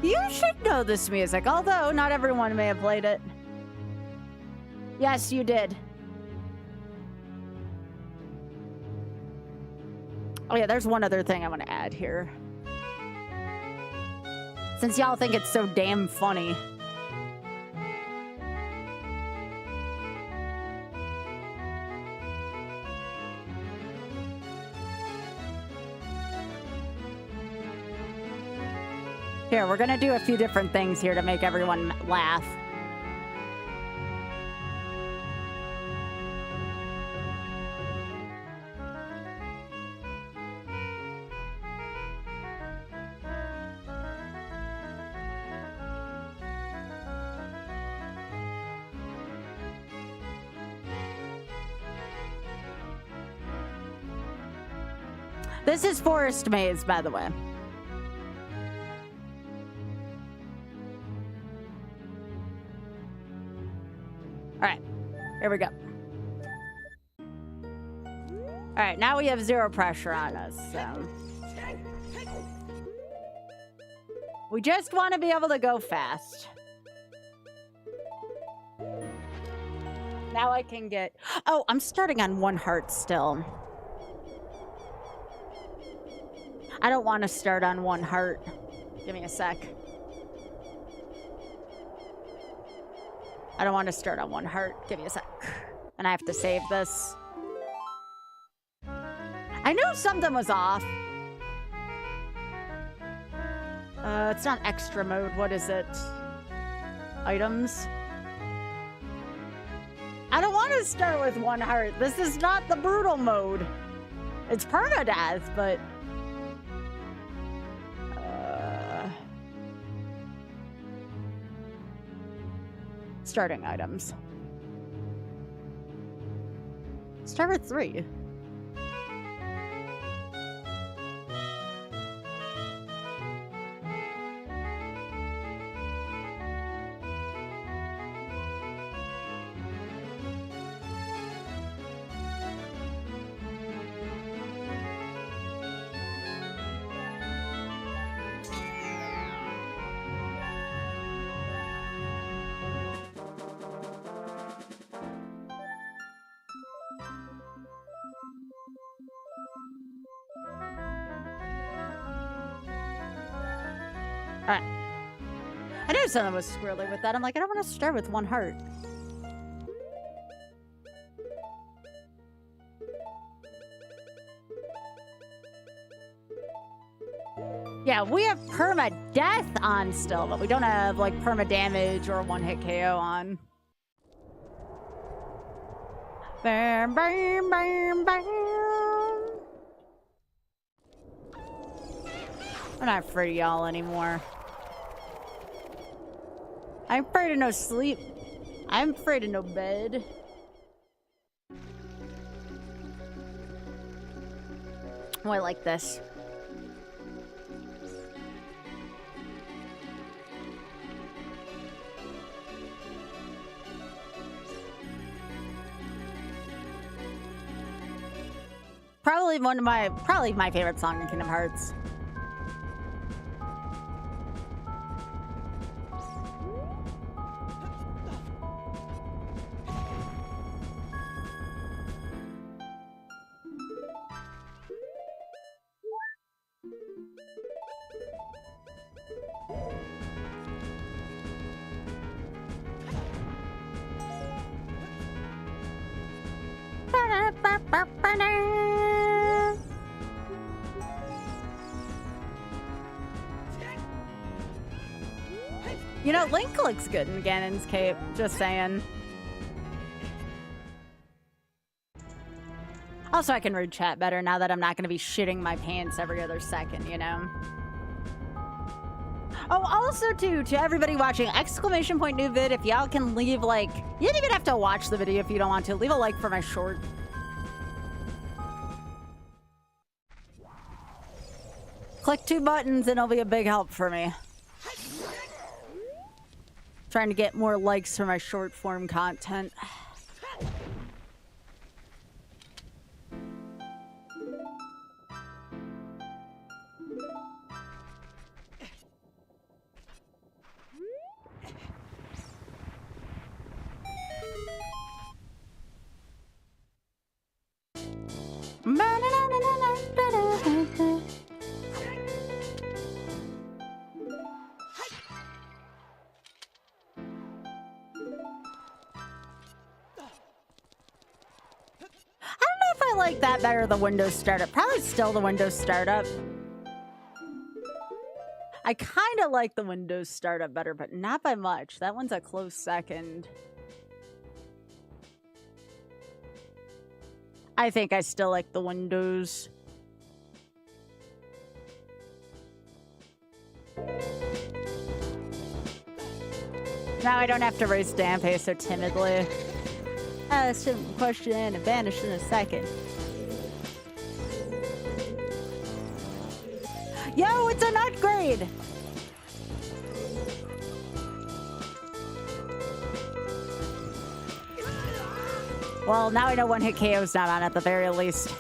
A: You should know this music, although not everyone may have played it. Yes, you did. Oh yeah, there's one other thing I want to add here. Since y'all think it's so damn funny. Here, we're gonna do a few different things here to make everyone laugh. This is Forest Maze, by the way. All right, here we go. All right, now we have 0 pressure on us, so. We just want to be able to go fast. Now I can get... Oh, I'm starting on 1 heart still. I don't want to start on 1 heart. Give me a sec. I don't want to start on 1 heart. Give me a sec. And I have to save this. I knew something was off. It's not extra mode. What is it? Items. I don't want to start with 1 heart. This is not the brutal mode. It's permadeath, but... starting items. Start with 3. I knew something was squirrely with that. I'm like, I don't want to start with 1 heart. Yeah, we have perma-death on still, but we don't have, like, perma-damage or 1-hit KO on. Bam, bam, bam, bam. I'm not afraid of y'all anymore. I'm afraid of no sleep. I'm afraid of no bed. Oh, I like this. Probably my favorite song in Kingdom Hearts. You know, Link looks good in Ganon's cape. Just saying. Also, I can read chat better now that I'm not going to be shitting my pants every other second, you know? Oh, also, too, to everybody watching, exclamation point new vid, if y'all can leave, like... You don't even have to watch the video if you don't want to. Leave a like for my short. Click 2 buttons and it'll be a big help for me. Trying to get more likes for my short form content. I like that better, the Windows startup. Probably still the Windows startup. I kind of like the Windows startup better, but not by much. That one's a close second. I think I still like the Windows. Now I don't have to raise Dampé so timidly. Ask him a question and vanish in a second. Yo, it's an upgrade! Well, now I know 1-hit KO's not on at the very least.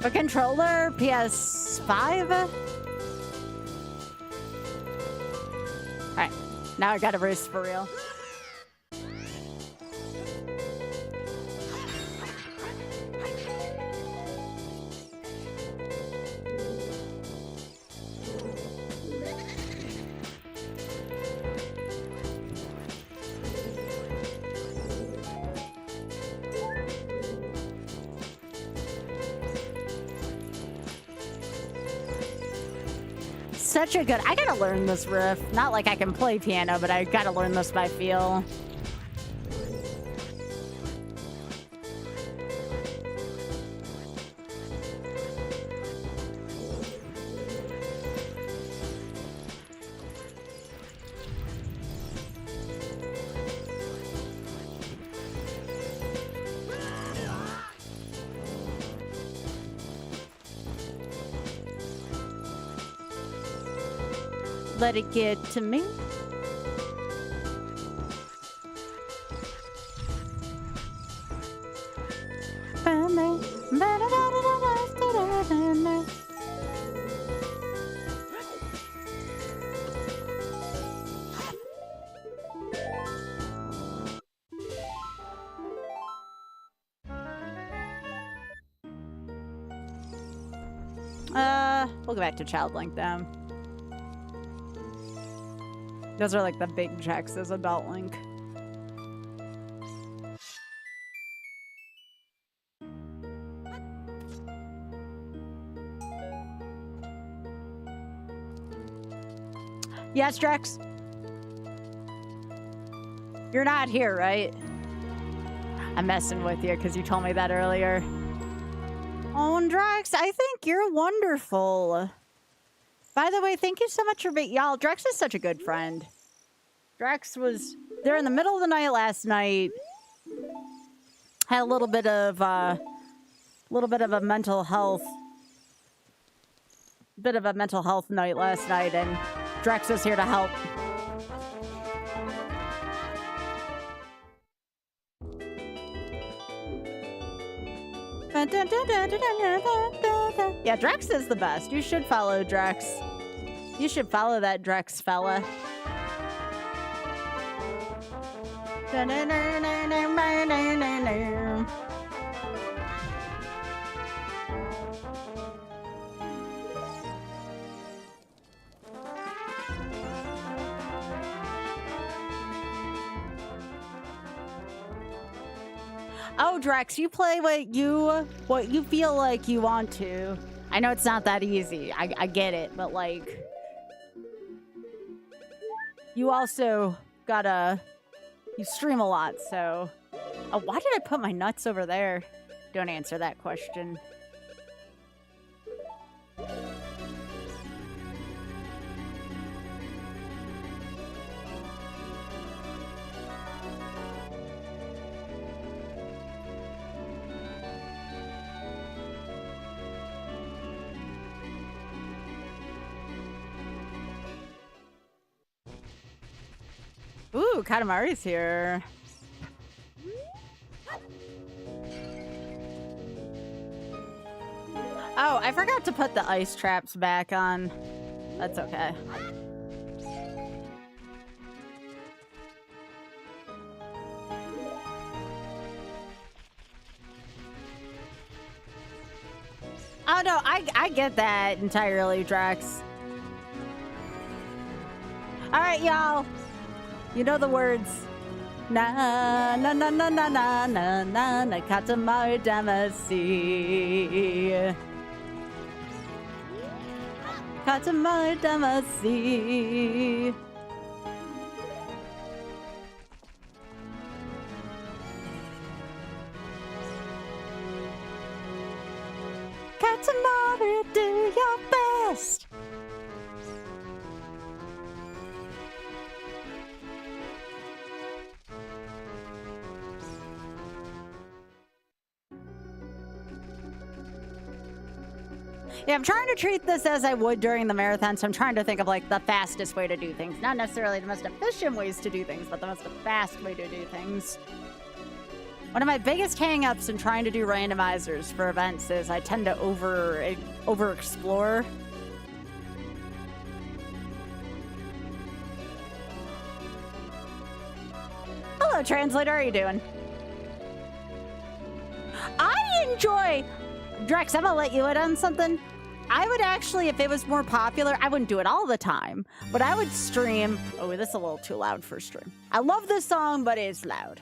A: A controller, PS5? Alright, now I gotta race for real. Such a good... I gotta learn this riff. Not like I can play piano, but I gotta learn this by feel. let it get to me. We'll go back to Child Link then. Those are like the big checks as Adult Link. Yes, Drex? You're not here, right? I'm messing with you because you told me that earlier. Oh, Drex, I think you're wonderful. By the way, thank you so much for being... Y'all, Drex is such a good friend. Drex was there in the middle of the night last night. Had a little bit of a mental health... Bit of a mental health night last night, and Drex was here to help. Yeah, Drex is the best. You should follow Drex. You should follow that Drex fella. Oh, Drex, you play what you feel like you want to. I know it's not that easy. I get it, but like, you also you stream a lot, so. Oh, why did I put my nuts over there? Don't answer that question. Ooh, Katamari's here. Oh, I forgot to put the ice traps back on. That's okay. Oh no, I get that entirely, Drex. Alright, y'all. You know the words. Na na na na na na na na na Katamari Damacy. Katamari Damacy. Katamari, do your best. Yeah, I'm trying to treat this as I would during the marathon, so I'm trying to think of like the fastest way to do things. Not necessarily the most efficient ways to do things, but the most fast way to do things. One of my biggest hang-ups in trying to do randomizers for events is I tend to over-explore. Hello, translator. How are you doing? I enjoy... Drex, I'm gonna let you in on something. I would actually, if it was more popular, I wouldn't do it all the time, but I would stream... Oh, this is a little too loud for stream. I love this song, but it's loud.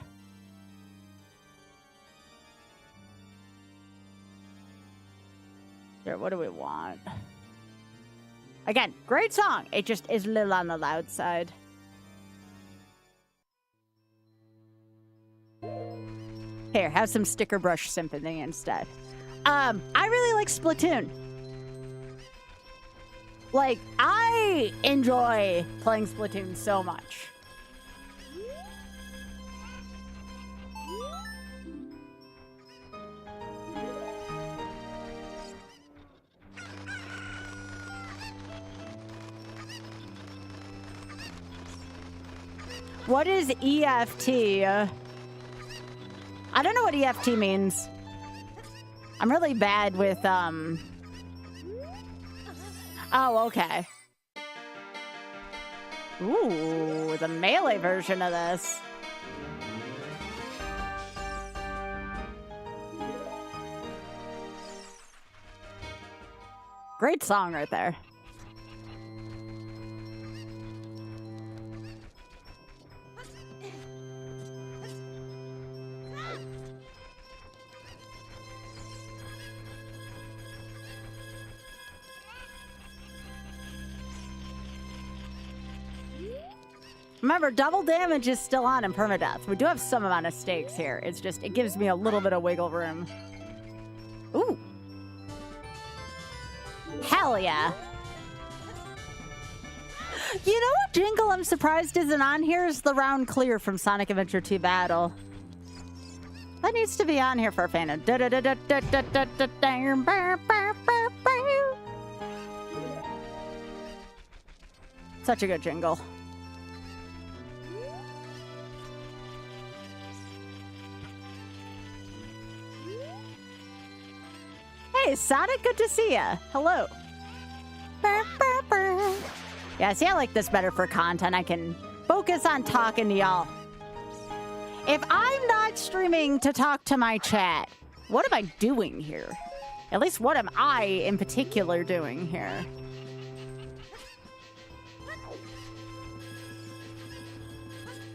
A: Here, what do we want? Again, great song. It just is a little on the loud side. Here, have some Sticker Brush Symphony instead. I really like Splatoon. Like, I enjoy playing Splatoon so much. What is EFT? I don't know what EFT means. I'm really bad with, Oh, okay. Ooh, the melee version of this. Great song right there. Remember, double damage is still on in permadeath. We do have some amount of stakes here. It's just, it gives me a little bit of wiggle room. Ooh. Hell yeah. You know what jingle I'm surprised isn't on here is the round clear from Sonic Adventure 2 Battle. That needs to be on here for a fan. Such a good jingle. Hey, Sonic, good to see ya. Hello. Yeah, see, I like this better for content. I can focus on talking to y'all. If I'm not streaming to talk to my chat, what am I doing here? At least what am I in particular doing here?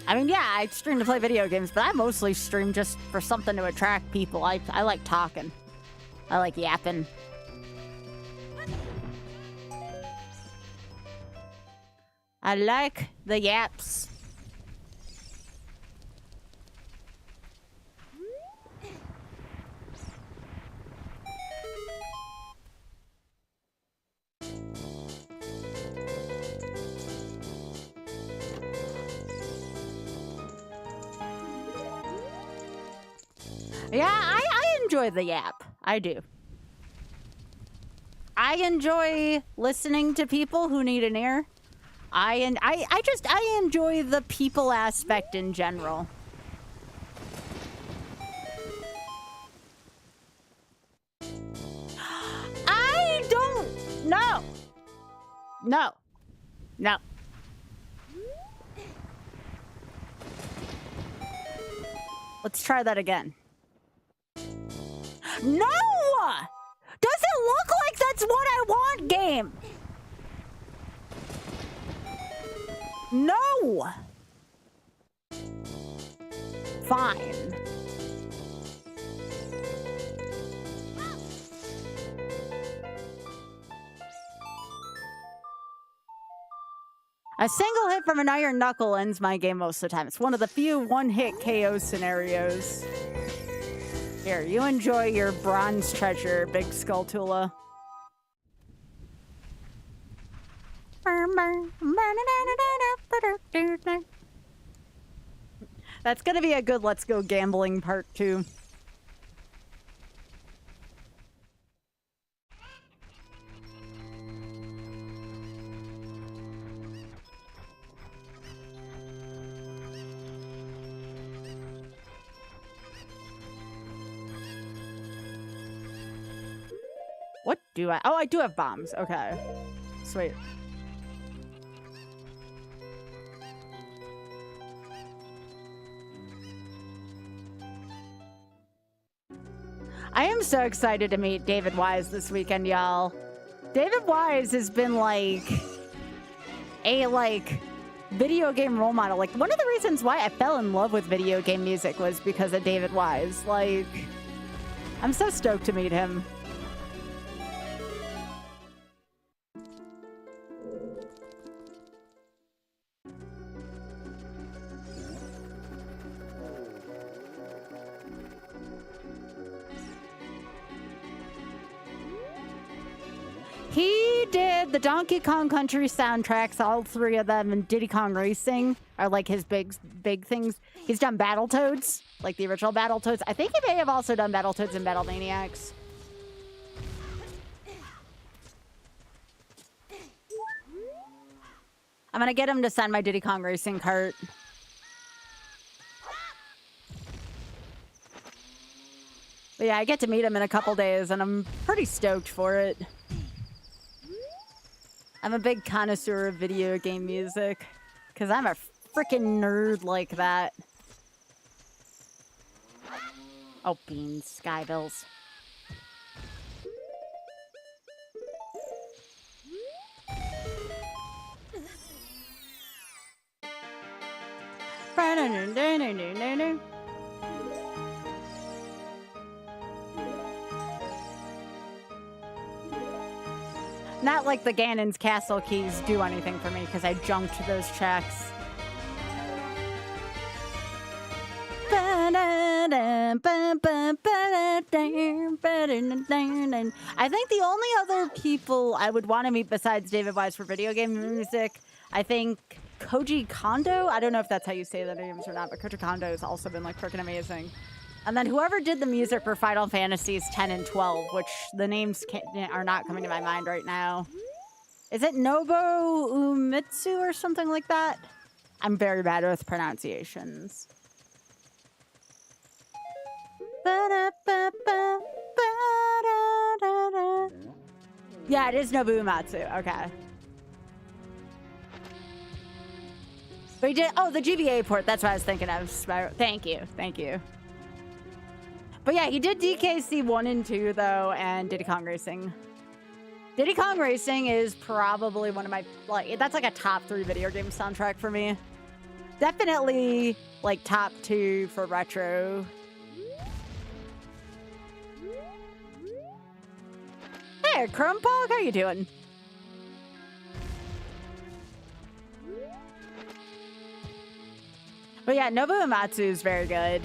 A: I mean, yeah, I stream to play video games, but I mostly stream just for something to attract people. I like talking. I like yapping. I like the yaps. Yeah, I enjoy the yap. I do. I enjoy listening to people who need an ear. I enjoy the people aspect in general. I don't know. No. No. Let's try that again. No! Does it look like that's what I want, game? No! Fine. A single hit from an iron knuckle ends my game most of the time. It's one of the few one-hit KO scenarios. Here, you enjoy your bronze treasure, Big Skulltula. That's gonna be a good Let's Go Gambling part 2. What do I? Oh, I do have bombs. Okay. Sweet. I am so excited to meet David Wise this weekend, y'all. David Wise has been like a video game role model. Like one of the reasons why I fell in love with video game music was because of David Wise. Like, I'm so stoked to meet him. He did the Donkey Kong Country soundtracks, all 3 of them, and Diddy Kong Racing are like his big things. He's done Battletoads, like the original Battletoads. I think he may have also done Battletoads and Battle Maniacs. I'm gonna get him to send my Diddy Kong Racing cart. But yeah, I get to meet him in a couple days, and I'm pretty stoked for it. I'm a big connoisseur of video game music, because I'm a freaking nerd like that. Oh, beans, Skybills. Not like the Ganon's Castle keys do anything for me because I junked those checks. I think the only other people I would want to meet besides David Wise for video game music, I think Koji Kondo. I don't know if that's how you say the names or not, but Koji Kondo has also been like freaking amazing. And then whoever did the music for Final Fantasies 10 and 12, which the names are not coming to my mind right now. Is it Nobuo Uematsu or something like that? I'm very bad with pronunciations. Yeah, it is Nobuo Uematsu. Okay. But he did. Oh, the GBA port. That's what I was thinking of. Thank you. Thank you. But yeah, he did DKC 1 and 2, though, and Diddy Kong Racing. Diddy Kong Racing is probably one of my, like, that's like a top 3 video game soundtrack for me. Definitely, like, top 2 for retro. Hey, Chrome Pog, how you doing? But yeah, Nobuo Uematsu is very good.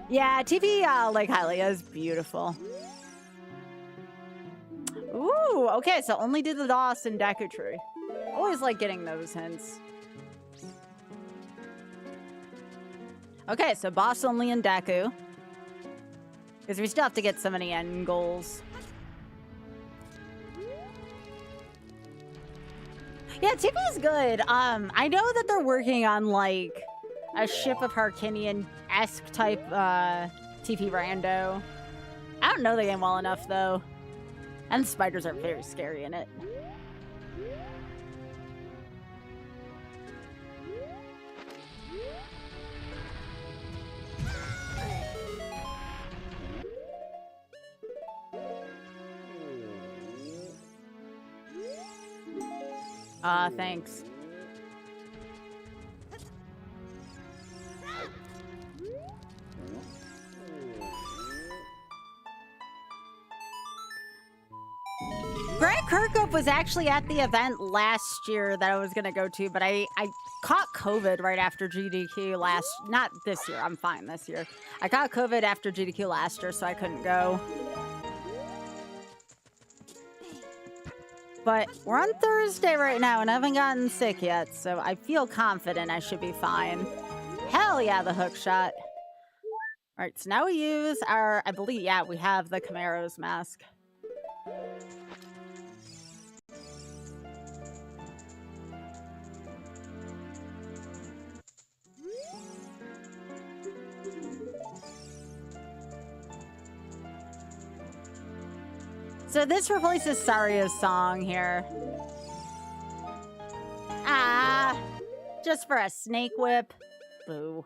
A: Yeah, TV like Hylia is beautiful. Ooh, okay, so only did the DOS and Deku Tree. Always like getting those hints. Okay, so boss only in Deku. Because we still have to get so many end goals. Yeah, TV is good. I know that they're working on like a Ship of Harkinian-esque type TP Rando. I don't know the game well enough though. And spiders are very scary in it. Thanks. Greg Kirkup was actually at the event last year that I was going to go to, but I caught COVID right after GDQ not this year, I'm fine this year. I caught COVID after GDQ last year, so I couldn't go. But we're on Thursday right now, and I haven't gotten sick yet, so I feel confident I should be fine. Hell yeah, the hook shot. All right, so now we use our, I believe, yeah, we have the Camaro's mask. So this replaces Saria's song here. Ah, just for a snake whip. Boo.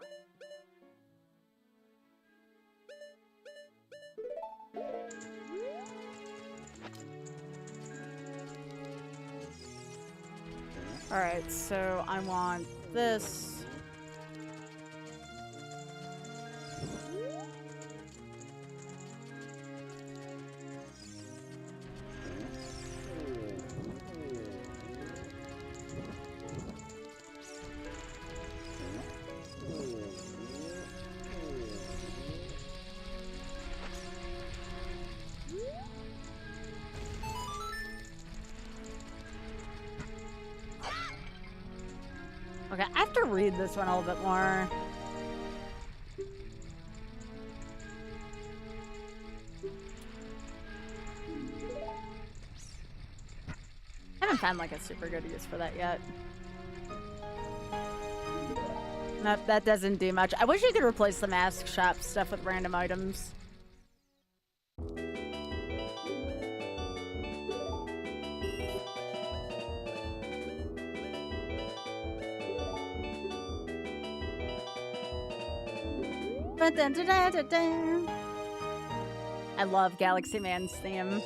A: All right, so I want this. Okay, I have to read this one a little bit more. I haven't found like a super good use for that yet. Nope, that doesn't do much. I wish you could replace the mask shop stuff with random items. I love Galaxy Man's theme.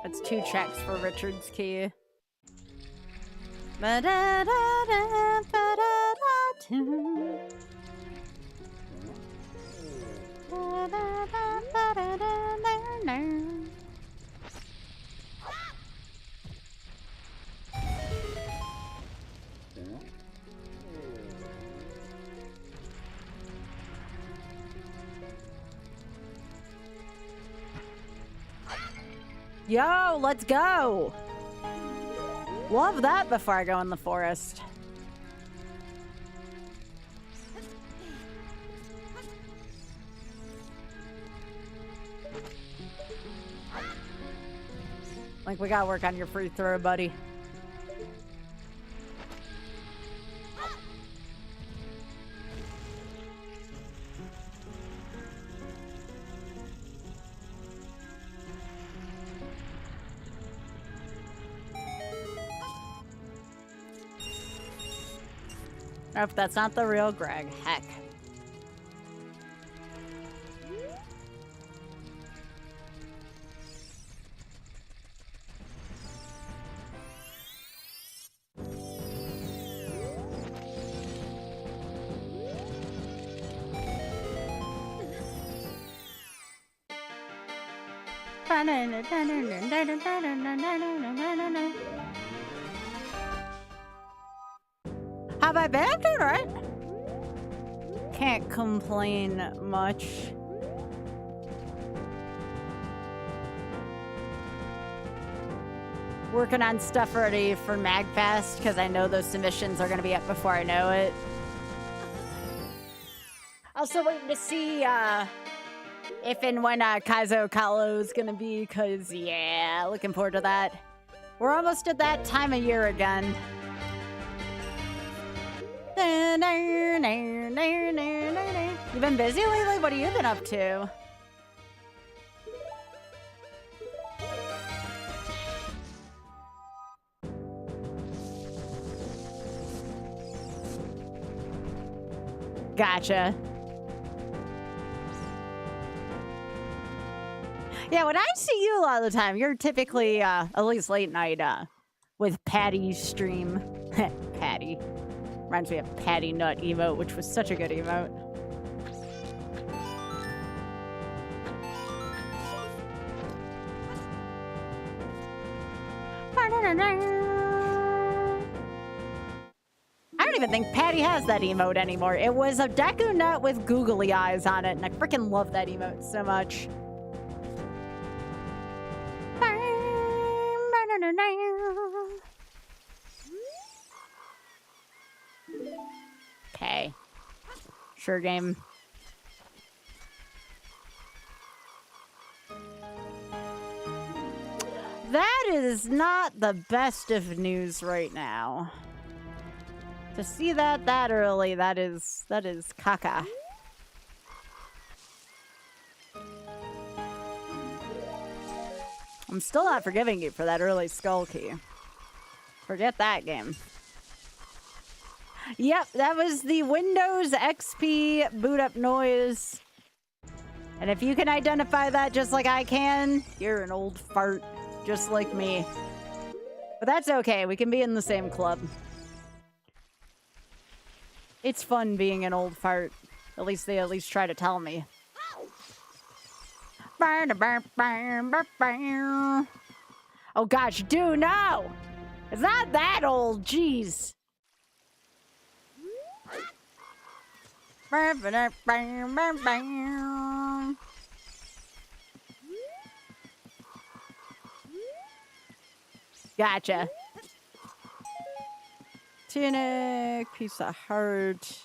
A: That's 2 checks for Richard's key. Yo, let's go! Love that before I go in the forest. Like, we gotta work on your free throw, buddy. Nope, that's not the real Greg. Heck. Have I been doing right? Can't complain much. Working on stuff already for MagFest because I know those submissions are going to be up before I know it. Also waiting to see if and when Kaizo Kalo is going to be, because, yeah, looking forward to that. We're almost at that time of year again. You been busy lately? What have you been up to? Gotcha. Yeah, when I see you a lot of the time, you're typically, at least late night, with Patty's stream. Patty. Reminds me of Patty Nut emote, which was such a good emote. I don't even think Patty has that emote anymore. It was a Deku Nut with googly eyes on it, and I freaking love that emote so much. Okay. Sure game. That is not the best of news right now. To see that early, that is caca. I'm still not forgiving you for that early skull key. Forget that game. Yep, that was the Windows XP boot up noise. And if you can identify that just like I can, you're an old fart, just like me. But that's okay, we can be in the same club. It's fun being an old fart. At least they try to tell me. Oh gosh, dude, no! It's not that old, jeez. Gotcha. Tunic, piece of heart.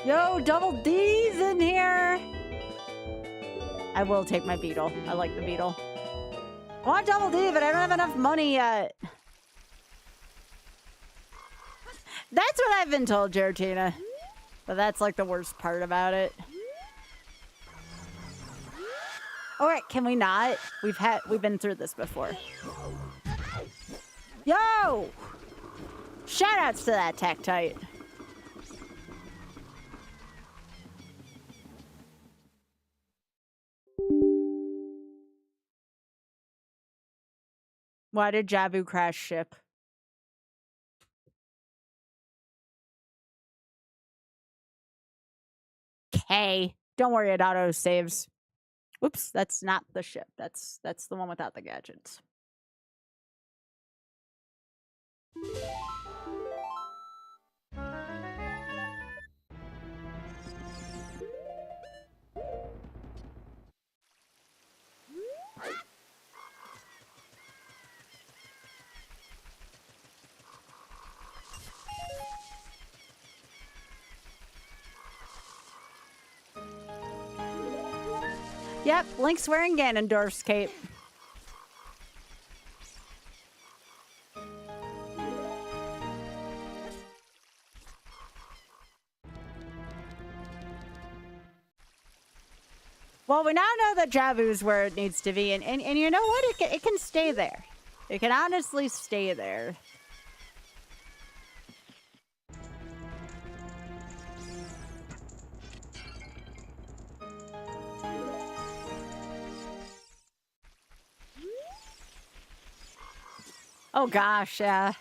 A: Yo, double D's in here. I will take my beetle. I like the beetle. I want double D, but I don't have enough money yet. That's what I've been told, Georgina. But that's like the worst part about it. All right, can we not? We've been through this before. Yo! Shoutouts to that Tactite. Why did Jabu crash ship? K. Don't worry, it auto saves. Oops, that's not the ship. That's the one without the gadgets. Yep, Link's wearing Ganondorf's cape. Well, we now know that Jabu's where it needs to be, and you know what? It can stay there. It can honestly stay there. Oh gosh, yeah.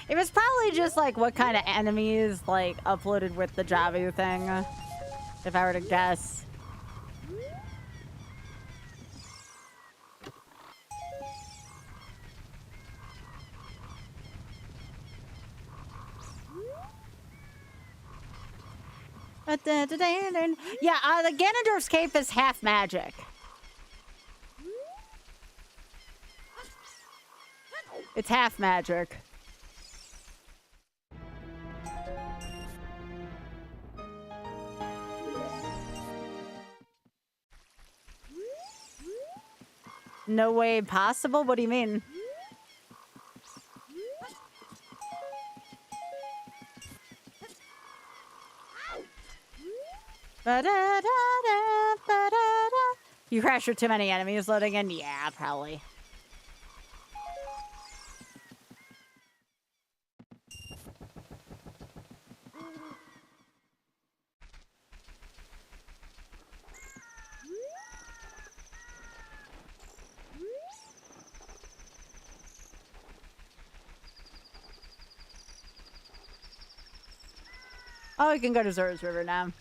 A: It was probably just like what kind of enemies like uploaded with the Jabu thing, if I were to guess. Yeah, the Ganondorf's cape is half magic. It's half magic. No way possible? What do you mean? You crash with too many enemies loading in? Yeah, probably. Oh, we can go to Zora's River now.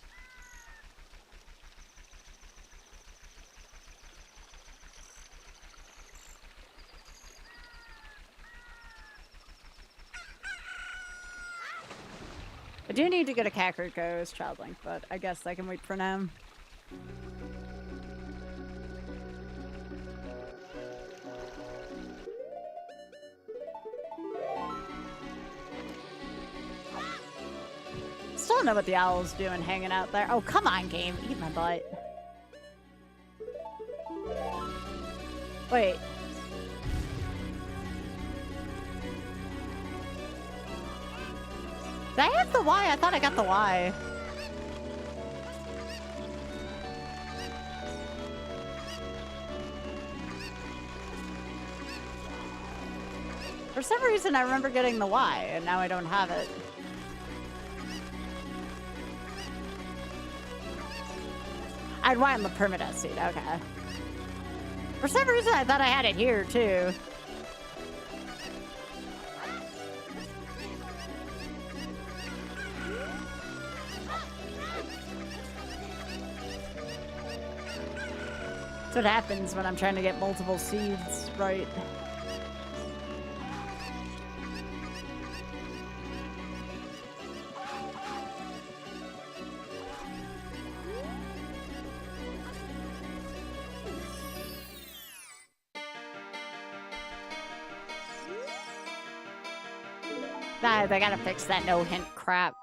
A: I do need to go to Kakariko's Child Link, but I guess I can wait for now. Still don't know what the owl's doing hanging out there. Oh, come on, game. Eat my butt. Wait. Did I have the Y? I thought I got the Y. For some reason, I remember getting the Y, and now I don't have it. I'd want the permanent seat, okay. For some reason, I thought I had it here, too. That's what happens when I'm trying to get multiple seeds right. They gotta fix that no hint crap.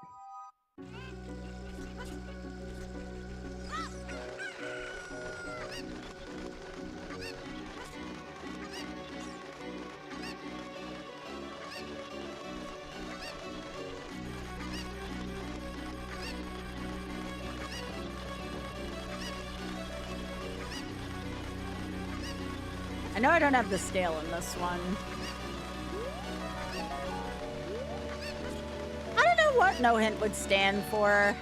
A: I know I don't have the scale in this one. I don't know what no hint would stand for.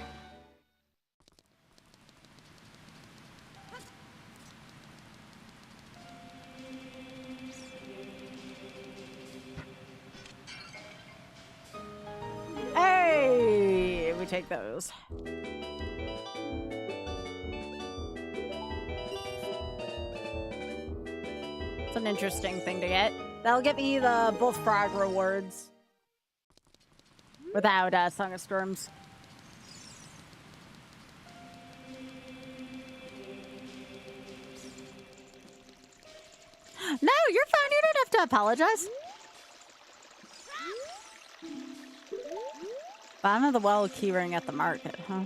A: Hey, we take those. It's an interesting thing to get. That'll get me the both frog rewards without Song of Storms. No, you're fine. You don't have to apologize. Bottom of the well keyring at the market, huh?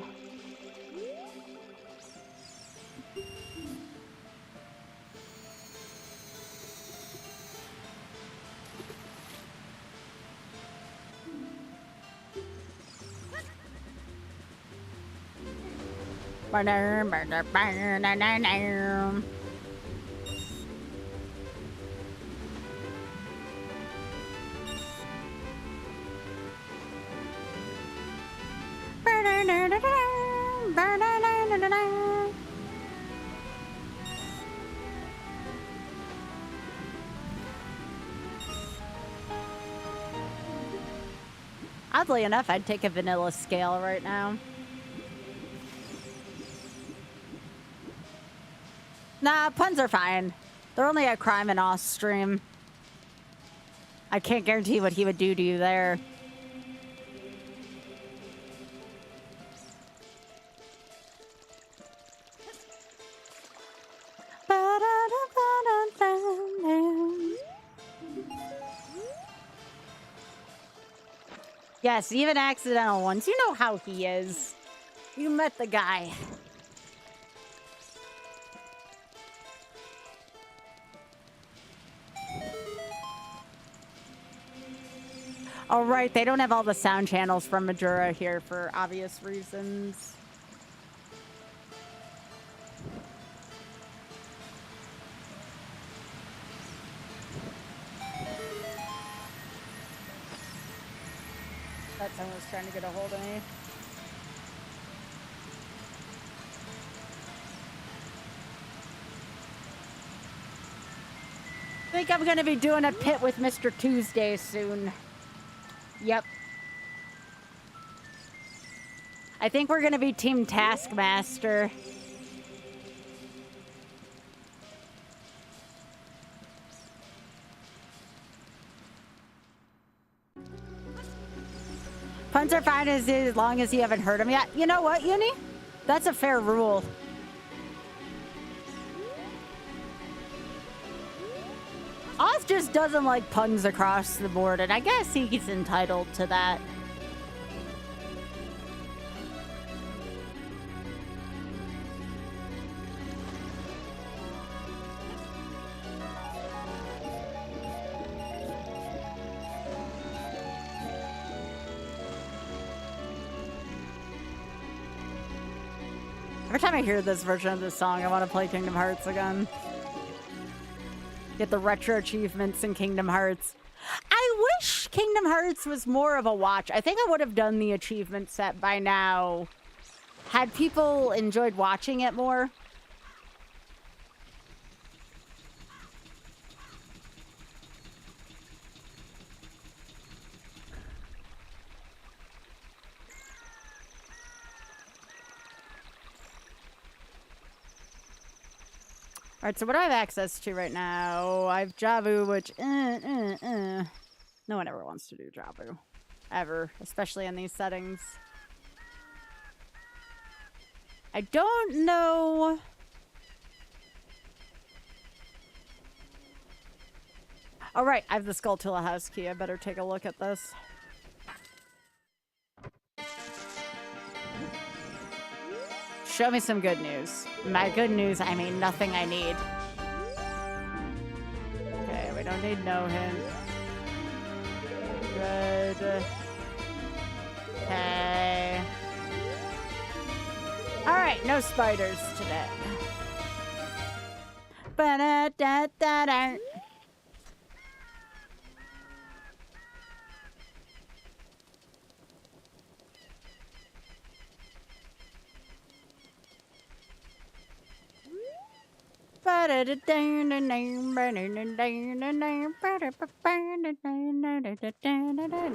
A: Oddly enough, I'd take a vanilla scale right now. Nah, puns are fine. They're only a crime and off stream. I can't guarantee what he would do to you there. Yes, even accidental ones. You know how he is. You met the guy. All right, they don't have all the sound channels from Majora here for obvious reasons. That someone was trying to get a hold of me. I think I'm gonna be doing a pit with Mr. Tuesday soon. Yep. I think we're gonna be Team Taskmaster. Puns are fine as long as you haven't heard them yet. You know what, Uni? That's a fair rule. Oz just doesn't like puns across the board, and I guess he's entitled to that. Every time I hear this version of this song, I want to play Kingdom Hearts again. Get the retro achievements in Kingdom Hearts. I wish Kingdom Hearts was more of a watch. I think I would have done the achievement set by now had people enjoyed watching it more. All right, so what do I have access to right now? I have Javu, which, no one ever wants to do Javu. Ever, especially in these settings. I don't know. All right, I have the Skulltula house key. I better take a look at this. Show me some good news. By good news, I mean nothing I need. Okay, we don't need no hint. Good. Okay. Alright, no spiders today. Ba-da-da-da-da.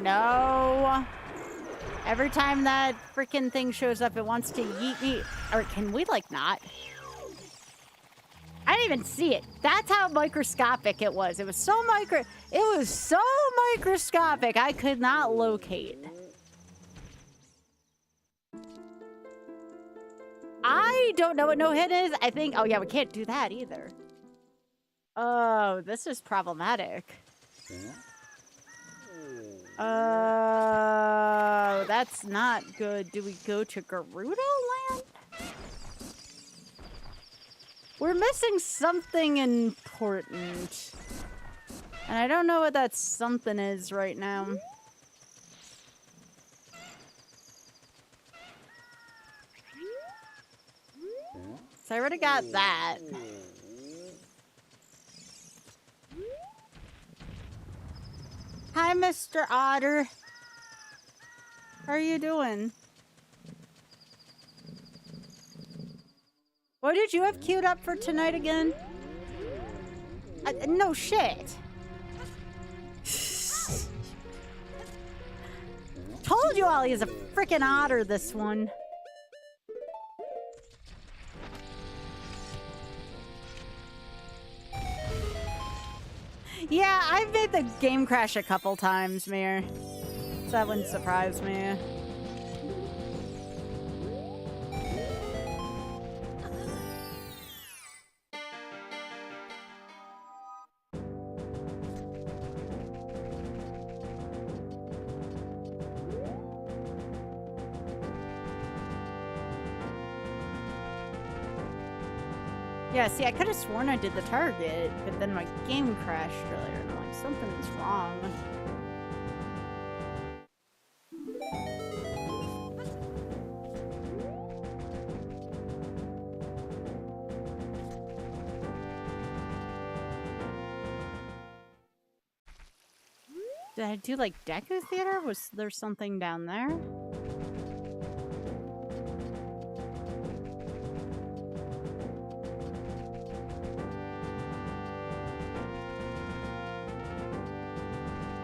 A: No. Every time that freaking thing shows up, it wants to yeet me. Or can we, like, not? I didn't even see it. That's how microscopic it was. It was so microscopic, I could not locate. I don't know what no hit is. I think, oh yeah, we can't do that either. Oh, this is problematic. Oh, that's not good. Do we go to Gerudo Land? We're missing something important. And I don't know what that something is right now. So I already got that. Hi, Mr. Otter. How are you doing? What did you have queued up for tonight again? No shit. Told you all he's a freaking otter, this one. Yeah, I've made the game crash a couple times, Mir. So that wouldn't surprise me. Yeah, see, I could have sworn I did the target, but then my game crashed earlier, and I'm like, something's wrong. Did I do, like, Deku Theater? Was there something down there?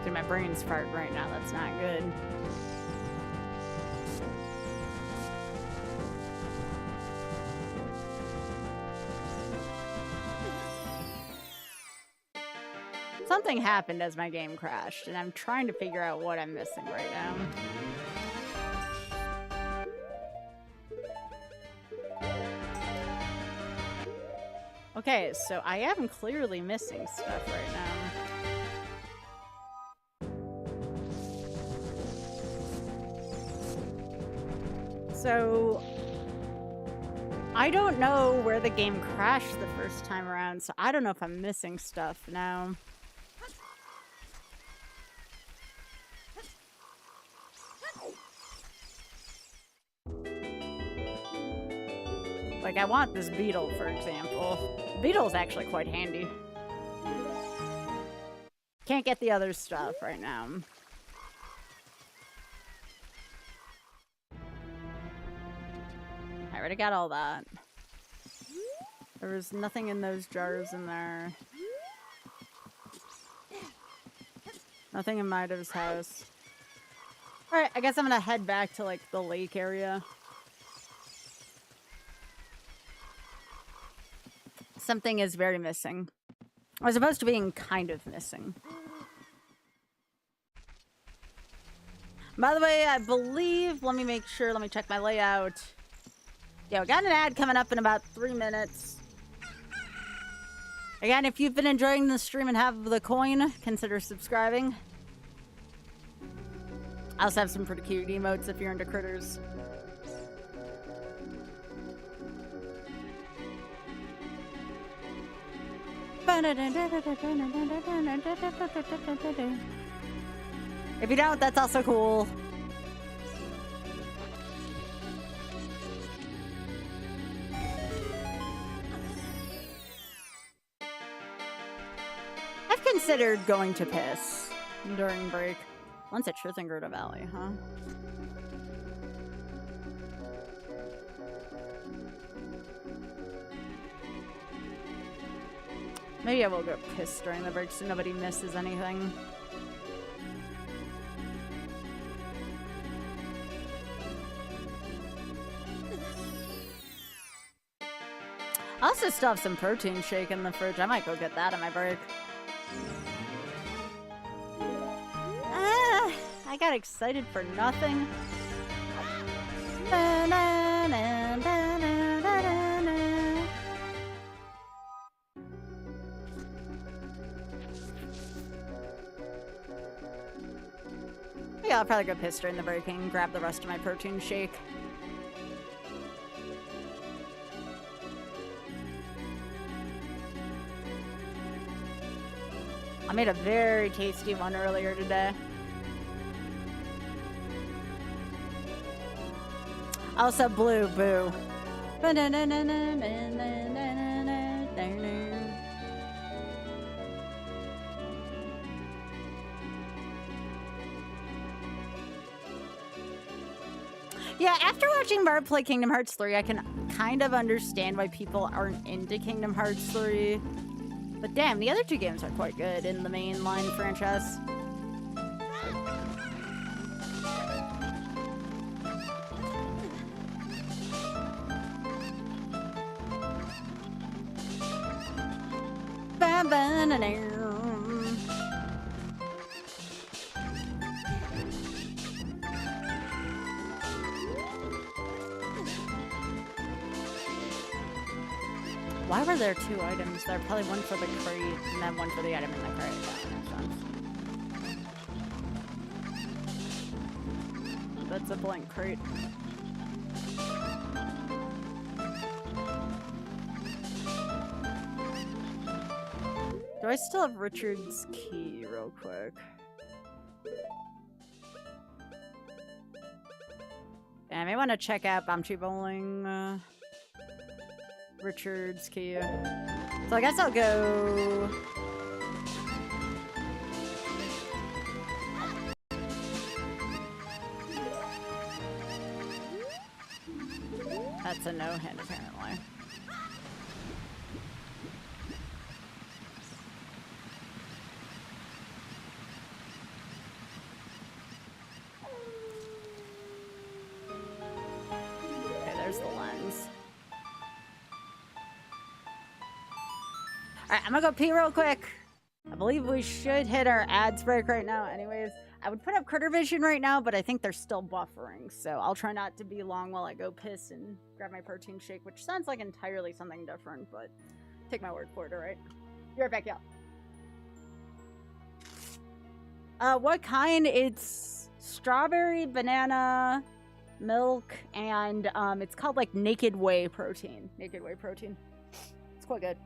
A: Dude, my brain's farting right now. That's not good. Something happened as my game crashed, and I'm trying to figure out what I'm missing right now. Okay, so I am clearly missing stuff right now. So, I don't know where the game crashed the first time around, so I don't know if I'm missing stuff now. Like, I want this beetle, for example. Beetle's actually quite handy. Can't get the other stuff right now. I already got all that. There was nothing in those jars in there. Nothing in Mido's house. Alright, I guess I'm gonna head back to, like, the lake area. Something is very missing. As opposed to being kind of missing. By the way, I believe... Let me make sure. Let me check my layout. Yeah, we got an ad coming up in about 3 minutes. Again, if you've been enjoying the stream and have the coin, consider subscribing. I also have some pretty cute emotes if you're into critters. If you don't, that's also cool. considered going to piss during break. Once at Truth and Gerda Valley, huh? Maybe I will go piss during the break so nobody misses anything. I also still have some protein shake in the fridge. I might go get that on my break. I got excited for nothing. Na, na, na, na, na, na, na. Yeah, I'll probably go piss during the break and grab the rest of my protein shake. I made a very tasty one earlier today. Also blue, boo. Yeah, after watching Barb play Kingdom Hearts 3, I can kind of understand why people aren't into Kingdom Hearts 3. But damn, the other two games are quite good in the mainline franchise. Why were there two items there? Probably one for the crate and then one for the item in the crate. Yeah, that's a blank crate. Do I still have Richard's key real quick? Yeah, I may want to check out Bounty Bowling. Richard's key. So I guess I'll go... That's a no-hit, apparently. Okay, there's the lens. Alright, I'm gonna go pee real quick. I believe we should hit our ads break right now. Anyways, I would put up Critter Vision right now, but I think they're still buffering. So I'll try not to be long while I go piss and grab my protein shake, which sounds like entirely something different, but take my word for it, alright? Be right back, y'all. What kind? It's strawberry, banana, milk, and it's called like Naked Whey protein. Naked Whey protein. It's quite good.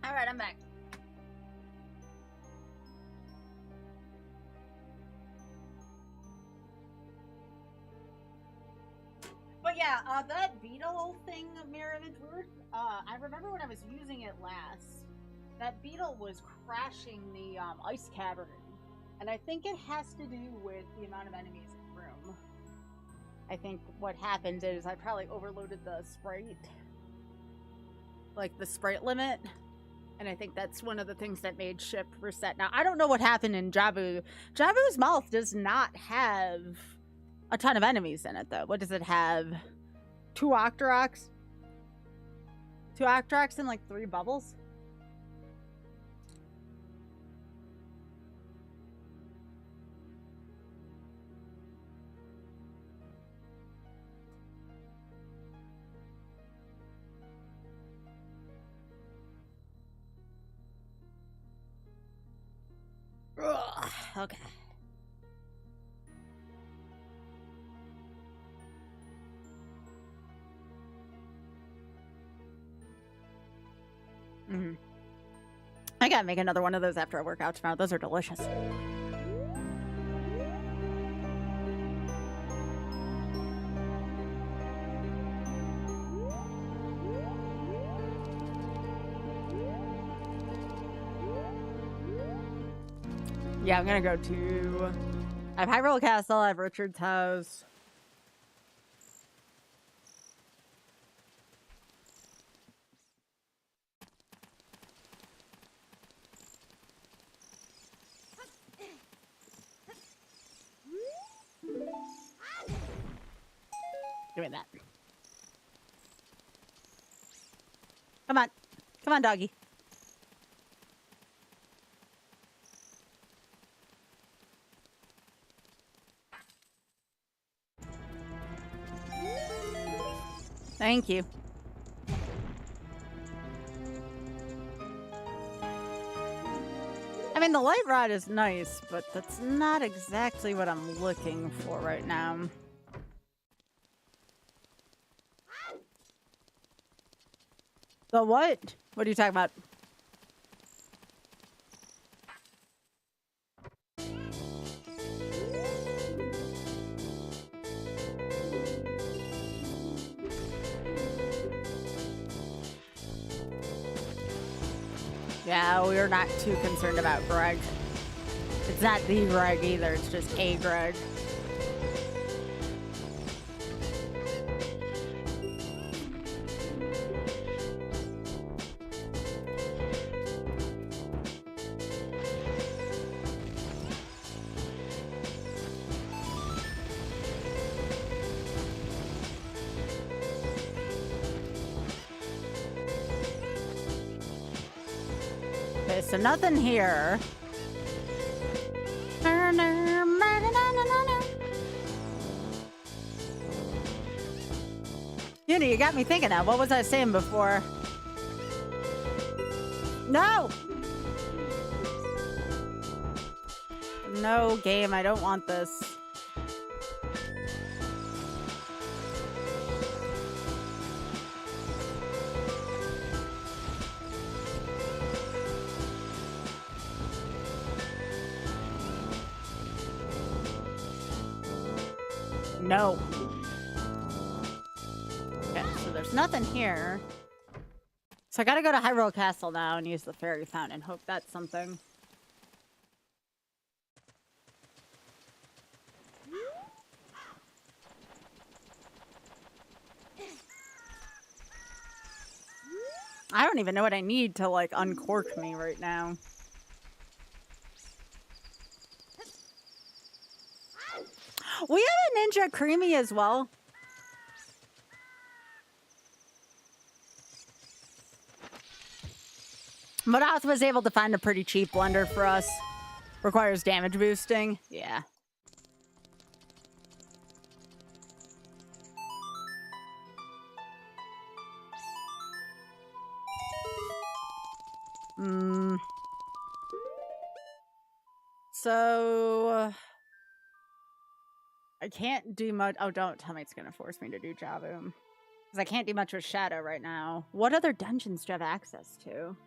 A: Alright, I'm back. But yeah, that beetle thing, Mirror Image, I remember when I was using it last, that beetle was crashing the ice cavern. And I think it has to do with the amount of enemies in the room. I think what happened is I probably overloaded the sprite. Like the sprite limit. And I think that's one of the things that made ship reset. Now, I don't know what happened in Jabu. Jabu's mouth does not have a ton of enemies in it, though. What does it have? 2 Octoroks? 2 Octoroks and like 3 bubbles? Ugh, okay. I gotta make another one of those after I work out tomorrow. Those are delicious. Yeah, I'm gonna go to... I have Hyrule Castle, I have Richard's house. Give me that. Come on. Come on, doggy. Thank you. I mean, the light rod is nice, but that's not exactly what I'm looking for right now. The what? What are you talking about? Yeah, we're not too concerned about Greg. It's not the Greg either, it's just a Greg. Okay, so nothing here. Uni, you got me thinking now. What was I saying before? No! No, game, I don't want this. No. Okay, so there's nothing here. So I gotta go to Hyrule Castle now and use the fairy fountain. Hope that's something. I don't even know what I need to, like, uncork me right now. We have a Ninja Creamy as well. Modath was able to find a pretty cheap blender for us. Requires damage boosting. Yeah. So... I can't do much. Oh, don't tell me it's going to force me to do Jabu. Because I can't do much with Shadow right now. What other dungeons do you have access to?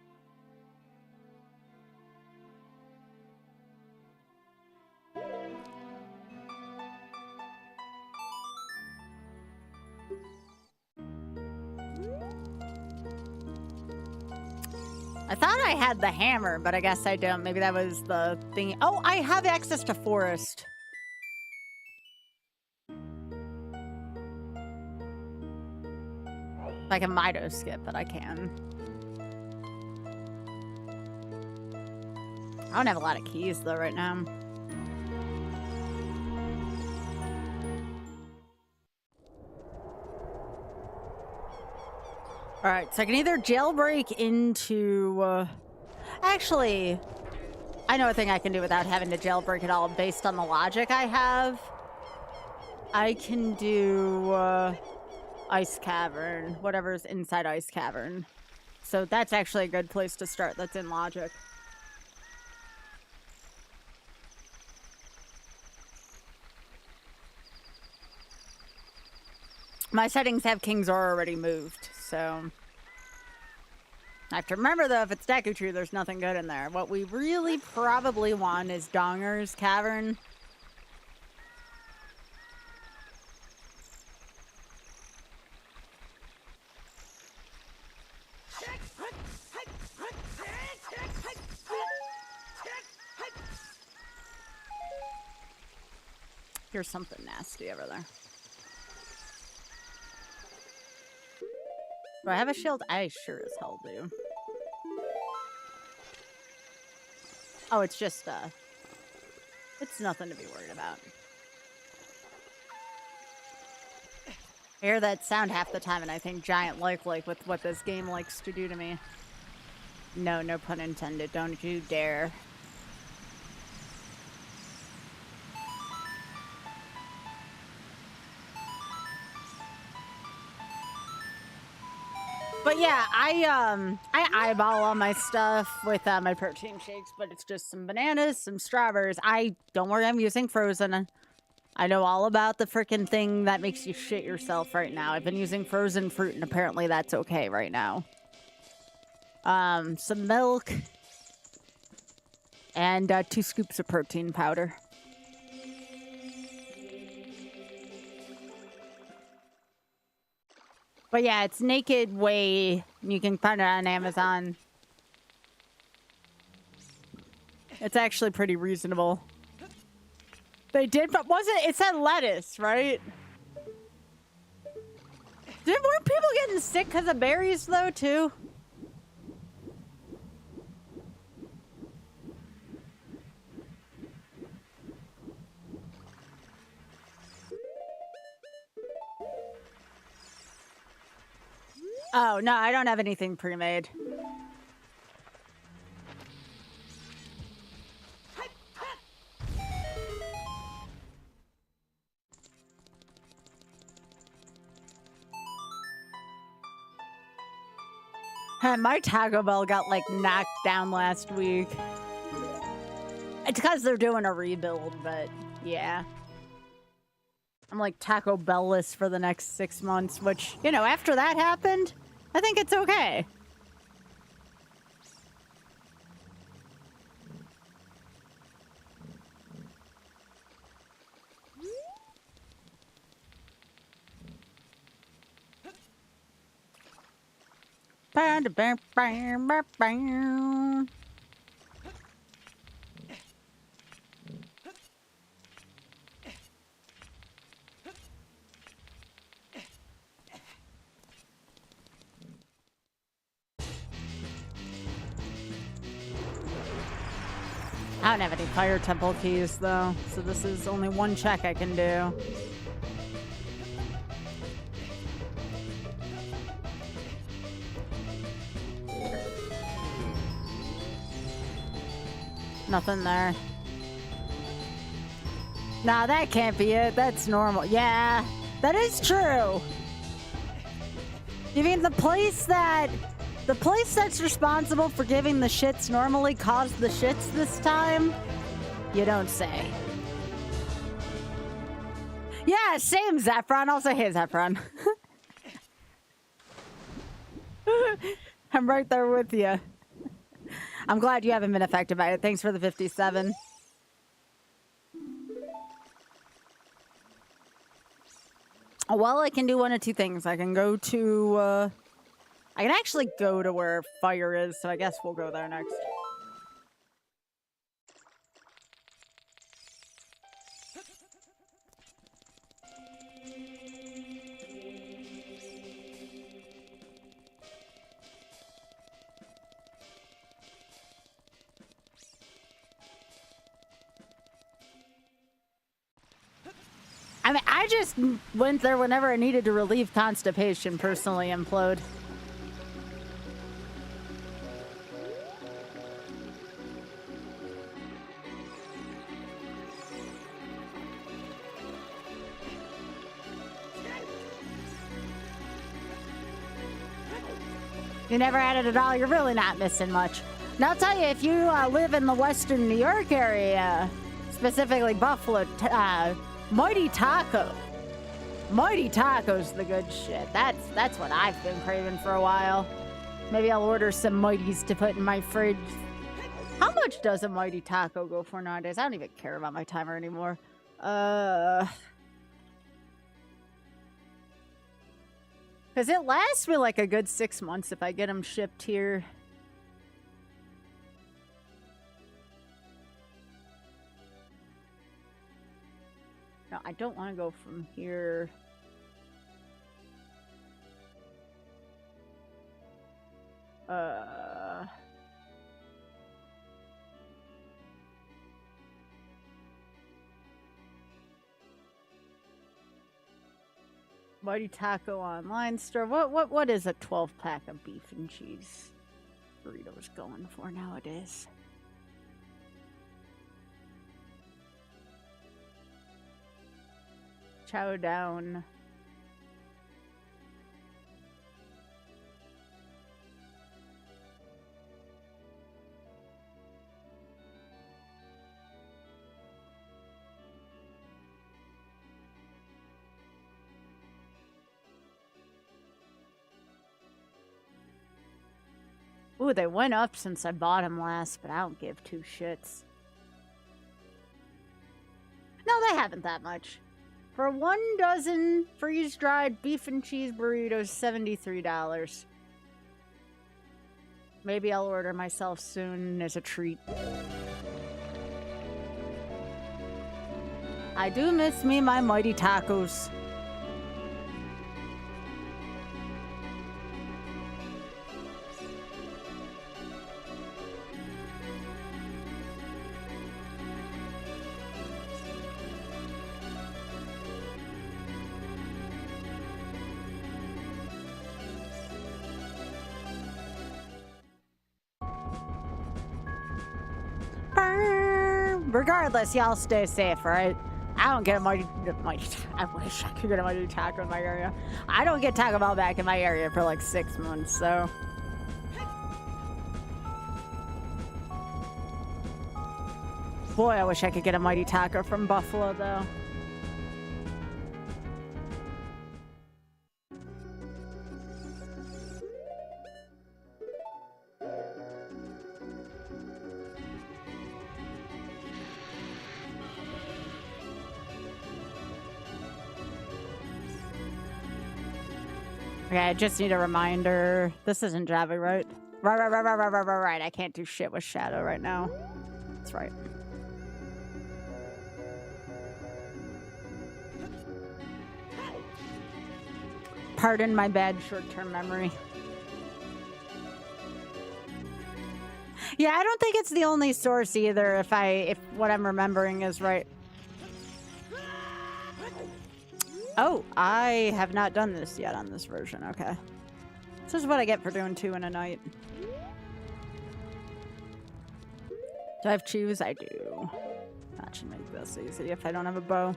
A: I thought I had the hammer, but I guess I don't. Maybe that was the thing. Oh, I have access to forest. I can Mido skip, but I can. I don't have a lot of keys though right now. All right, so I can either jailbreak into... Actually, I know a thing I can do without having to jailbreak at all based on the logic I have. I can do Ice Cavern, whatever's inside Ice Cavern. So that's actually a good place to start. That's in logic. My settings have King's Aura already moved, so... I have to remember, though, if it's Deku Tree, there's nothing good in there. What we really probably want is Donger's Cavern. Here's something nasty over there. Do I have a shield? I sure as hell do. Oh, it's just, it's nothing to be worried about. I hear that sound half the time, and I think giant like with what this game likes to do to me. No, no pun intended. Don't you dare. But yeah, I eyeball all my stuff with my protein shakes, but it's just some bananas, some strawberries. Don't worry, I'm using frozen. I know all about the freaking thing that makes you shit yourself right now. I've been using frozen fruit, and apparently that's okay right now. Some milk and 2 scoops of protein powder. But yeah, it's Naked Whey. You can find it on Amazon. It's actually pretty reasonable. They did, but it said lettuce, right? Did more people getting sick because of berries, though, too? Oh, no, I don't have anything pre-made. My Taco Bell got, like, knocked down last week. It's because they're doing a rebuild, but yeah. I'm like Taco Bell-less for the next 6 months, which, you know, after that happened, I think it's okay. I don't have any fire temple keys, though, so this is only one check I can do. Nothing there. Nah, that can't be it. That's normal. Yeah, that is true. You mean the place that's responsible for giving the shits normally caused the shits this time? You don't say. Yeah, same Zephron. Also, hey, Zephron. I'm right there with you. I'm glad you haven't been affected by it. Thanks for the 57. Well, I can do one of two things. I can go to I can actually go to where fire is, so I guess we'll go there next. I mean, I just went there whenever I needed to relieve constipation, personally, implode. You never had it at all, you're really not missing much. Now, I'll tell you, if you live in the Western New York area, specifically Buffalo, Mighty Taco. Mighty Taco's the good shit. That's what I've been craving for a while. Maybe I'll order some Mighties to put in my fridge. How much does a Mighty Taco go for nowadays? I don't even care about my timer anymore. Because it lasts me like a good 6 months if I get them shipped here. No, I don't want to go from here. Mighty Taco online store. What is a 12-pack of beef and cheese burritos going for nowadays? Chow down. Ooh, they went up since I bought them last, but I don't give two shits. No, they haven't that much. For 1 dozen freeze-dried beef and cheese burritos, $73. Maybe I'll order myself soon as a treat. I do miss me my Mighty Tacos. Regardless, y'all stay safe, right? I don't get a mighty I wish I could get a Mighty Taco in my area. I don't get Taco Bell back in my area for like 6 months, so. Boy, I wish I could get a Mighty Taco from Buffalo, though. Okay, I just need a reminder. This isn't Java, right? Right. I can't do shit with Shadow right now. That's right. Pardon my bad short-term memory. Yeah, I don't think it's the only source either, if what I'm remembering is right. Oh, I have not done this yet on this version. Okay. This is what I get for doing 2 in a night. Do I have chews? I do. That should make this easy if I don't have a bow.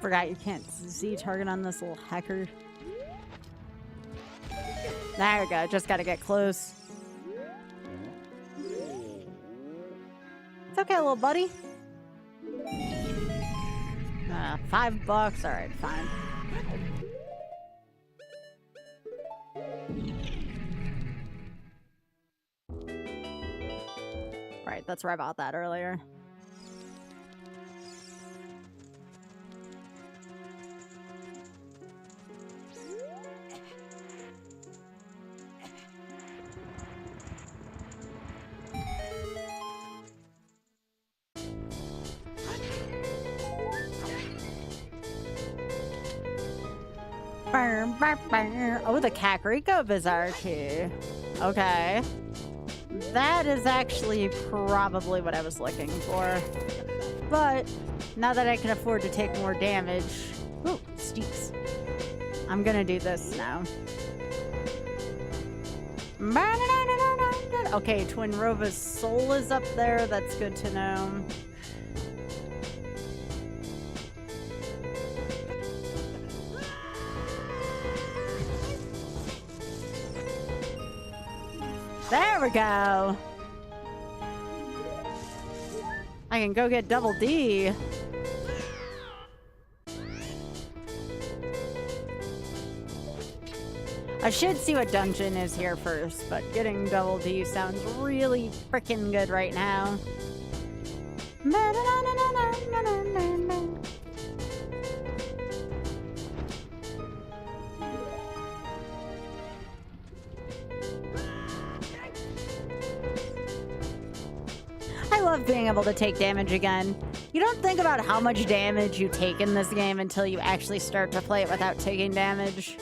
A: Forgot you can't Z-target on this little hacker. There we go. Just gotta get close. It's okay, little buddy. $5. Alright, fine. Right, that's where I bought that earlier. Oh, the Kakariko Bazaar key. Okay. That is actually probably what I was looking for. But now that I can afford to take more damage... Ooh, steeps. I'm gonna do this now. Okay, Twin Rova's soul is up there. That's good to know. There we go. I can go get double D. I should see what dungeon is here first, but getting double D sounds really freaking good right now. I love being able to take damage again. You don't think about how much damage you take in this game until you actually start to play it without taking damage.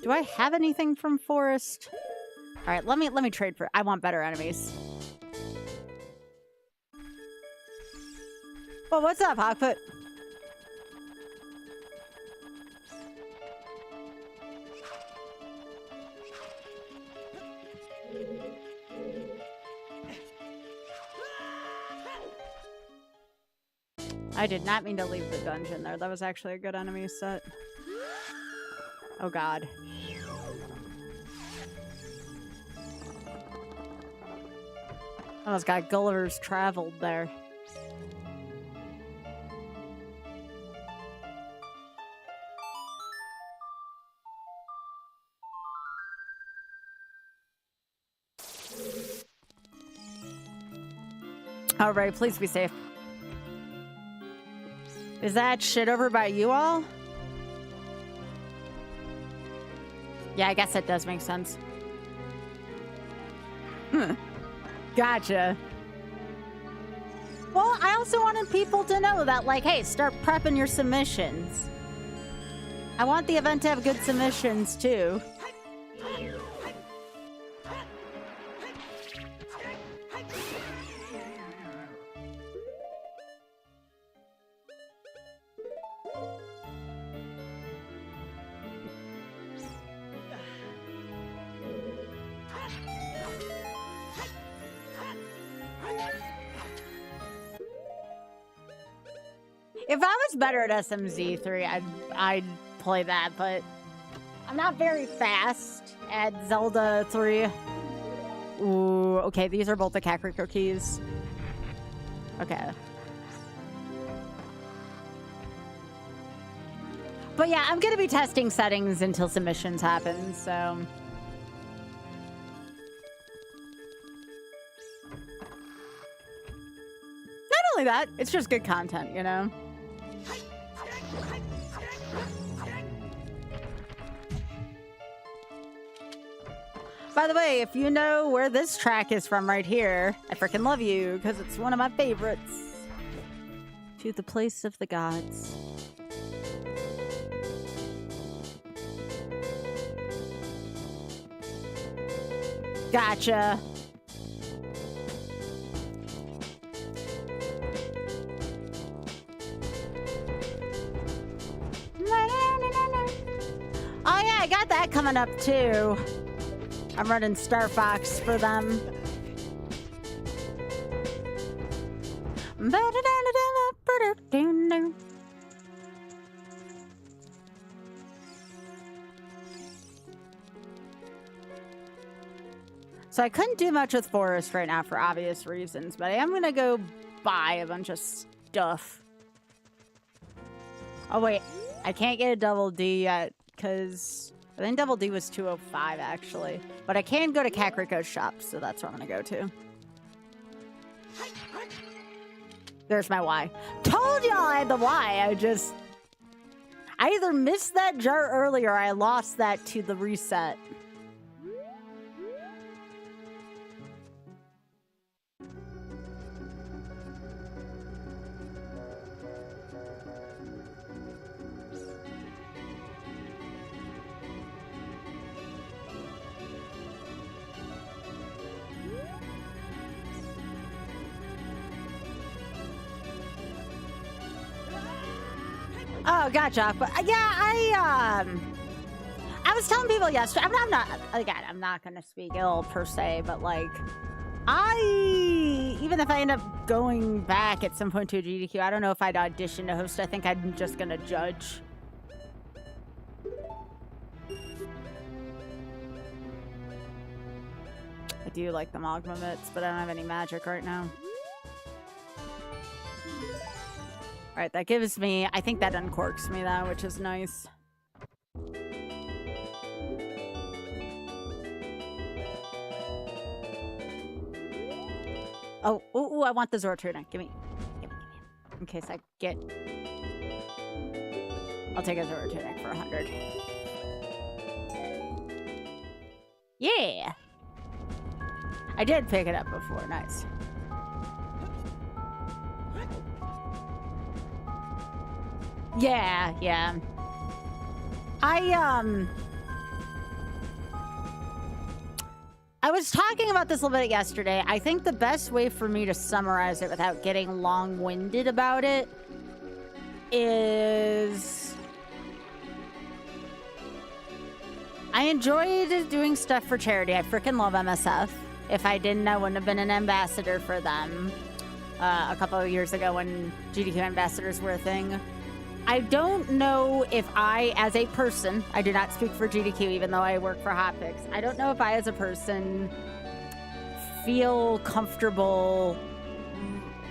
A: Do I have anything from Forest? All right, let me trade for... I want better enemies. Well, what's up, Hawkfoot? I did not mean to leave the dungeon there. That was actually a good enemy set. Oh god. Oh, it's got Gulliver's Traveled there. Alright, please be safe. Is that shit over by you all? Yeah, I guess that does make sense. Gotcha. Well, I also wanted people to know that, like, hey, start prepping your submissions. I want the event to have good submissions, too. If I was better at SMZ3, I'd play that, but I'm not very fast at Zelda 3. Ooh, okay, these are both the Kakariko keys. Okay. But yeah, I'm gonna be testing settings until submissions happen, so... Not only that, it's just good content, you know? By the way, if you know where this track is from right here, I freaking love you, because it's one of my favorites. To the Place of the Gods. Gotcha. Oh yeah, I got that coming up too. I'm running Star Fox for them. So I couldn't do much with Forest right now for obvious reasons, but I am gonna go buy a bunch of stuff. Oh wait, I can't get a double D yet, because I think double D was 205 actually. But I can go to Kakariko's shop, so that's where I'm gonna go to. There's my Y. Told y'all I had the Y, I either missed that jar earlier or I lost that to the reset. Oh, gotcha. But yeah, I was telling people yesterday. I'm not gonna speak ill per se, but like, even if I end up going back at some point to a GDQ, I don't know if I'd audition to host. I think I'm just gonna judge. I do like the magma mitts, but I don't have any magic right now. All right, that gives me, I think that uncorks me though, which is nice. Oh, ooh, I want the Zortuna. Give me. In case I get... I'll take a Zortuna for 100. Yeah! I did pick it up before, nice. Yeah. I was talking about this a little bit yesterday. I think the best way for me to summarize it without getting long-winded about it is... I enjoyed doing stuff for charity. I freaking love MSF. If I didn't, I wouldn't have been an ambassador for them a couple of years ago when GDQ ambassadors were a thing. I don't know if I, as a person, I do not speak for GDQ even though I work for Hotfix. I don't know if I, as a person, feel comfortable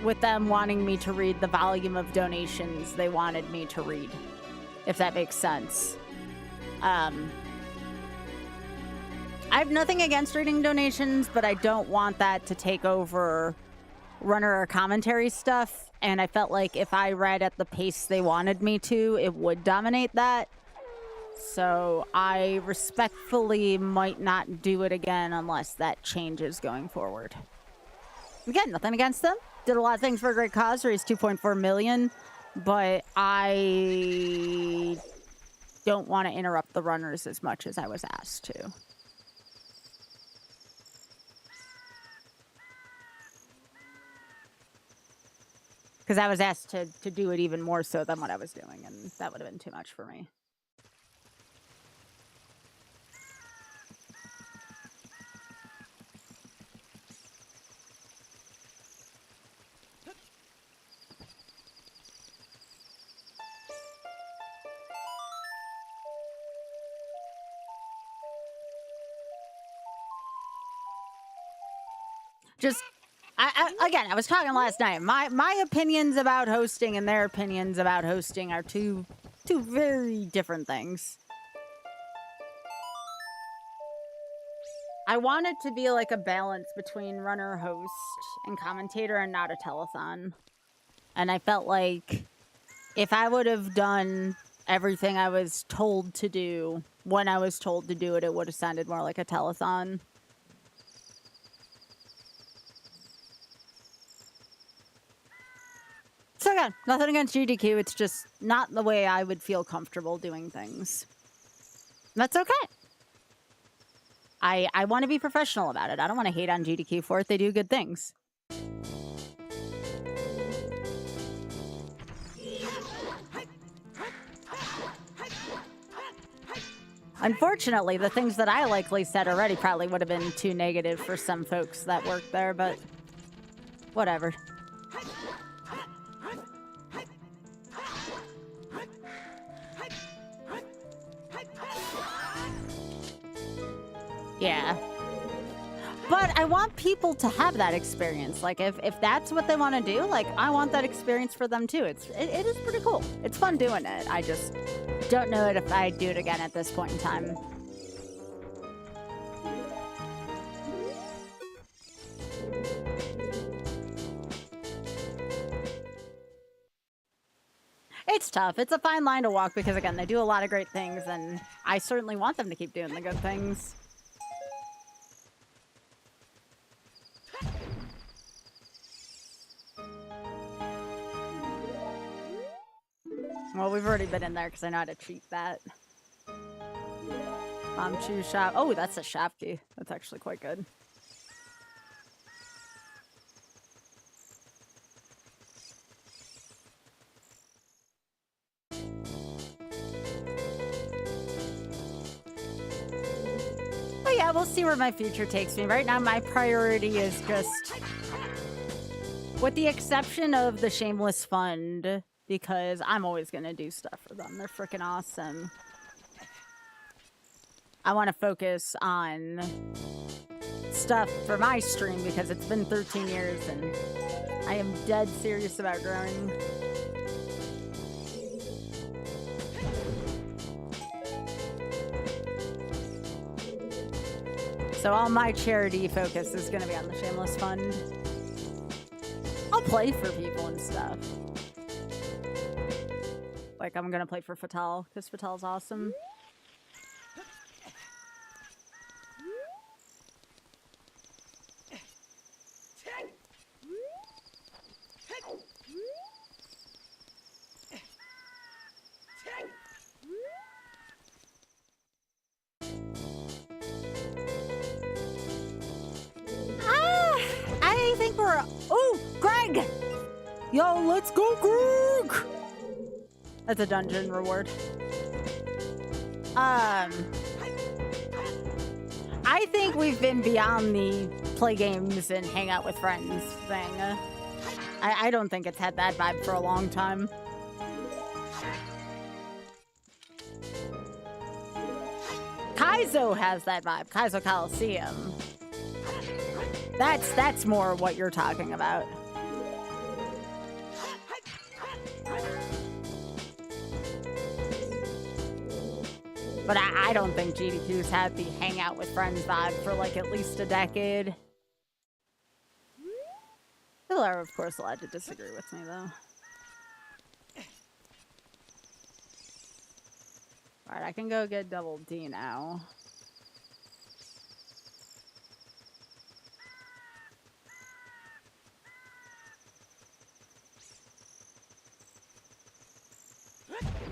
A: with them wanting me to read the volume of donations they wanted me to read, if that makes sense. I have nothing against reading donations, but I don't want that to take over runner or commentary stuff. And I felt like if I read at the pace they wanted me to, it would dominate that. So I respectfully might not do it again unless that changes going forward. Again, nothing against them. Did a lot of things for a great cause, raised 2.4 million, but I don't want to interrupt the runners as much as I was asked to. Because I was asked to do it even more so than what I was doing, and that would have been too much for me. Just... again, I was talking last night. My opinions about hosting and their opinions about hosting are two very different things. I want it to be like a balance between runner, host, and commentator, and not a telethon. And I felt like if I would have done everything I was told to do when I was told to do it, it would have sounded more like a telethon. So again, nothing against GDQ, it's just not the way I would feel comfortable doing things. That's okay. I want to be professional about it. I don't want to hate on GDQ for it. They do good things. Unfortunately, the things that I likely said already probably would have been too negative for some folks that work there, but whatever. Yeah. But I want people to have that experience. Like, if that's what they want to do, like, I want that experience for them too. It is pretty cool. It's fun doing it. I just don't know if I'd do it again at this point in time. It's tough. It's a fine line to walk because, again, they do a lot of great things, and I certainly want them to keep doing the good things. Well, we've already been in there because I know how to cheat that. Choose shop. Oh, that's a shop key. That's actually quite good. But yeah, we'll see where my future takes me. Right now, my priority is just, with the exception of the Shameless Fund, because I'm always going to do stuff for them. They're freaking awesome. I want to focus on stuff for my stream because it's been 13 years and I am dead serious about growing. So all my charity focus is going to be on the Shameless Fund. I'll play for people and stuff. Like, I'm going to play for Fatal because Fatal's awesome. I think we're... Ooh, Greg! Yo, let's go, Greg! That's a dungeon reward. I think we've been beyond the play games and hang out with friends thing. I don't think it's had that vibe for a long time. Kaizo has that vibe. Kaizo Coliseum. That's more what you're talking about. But I don't think GDQ's had the hang out with friends vibe for like at least a decade. People are, of course, allowed to disagree with me, though. Alright, I can go get double D now.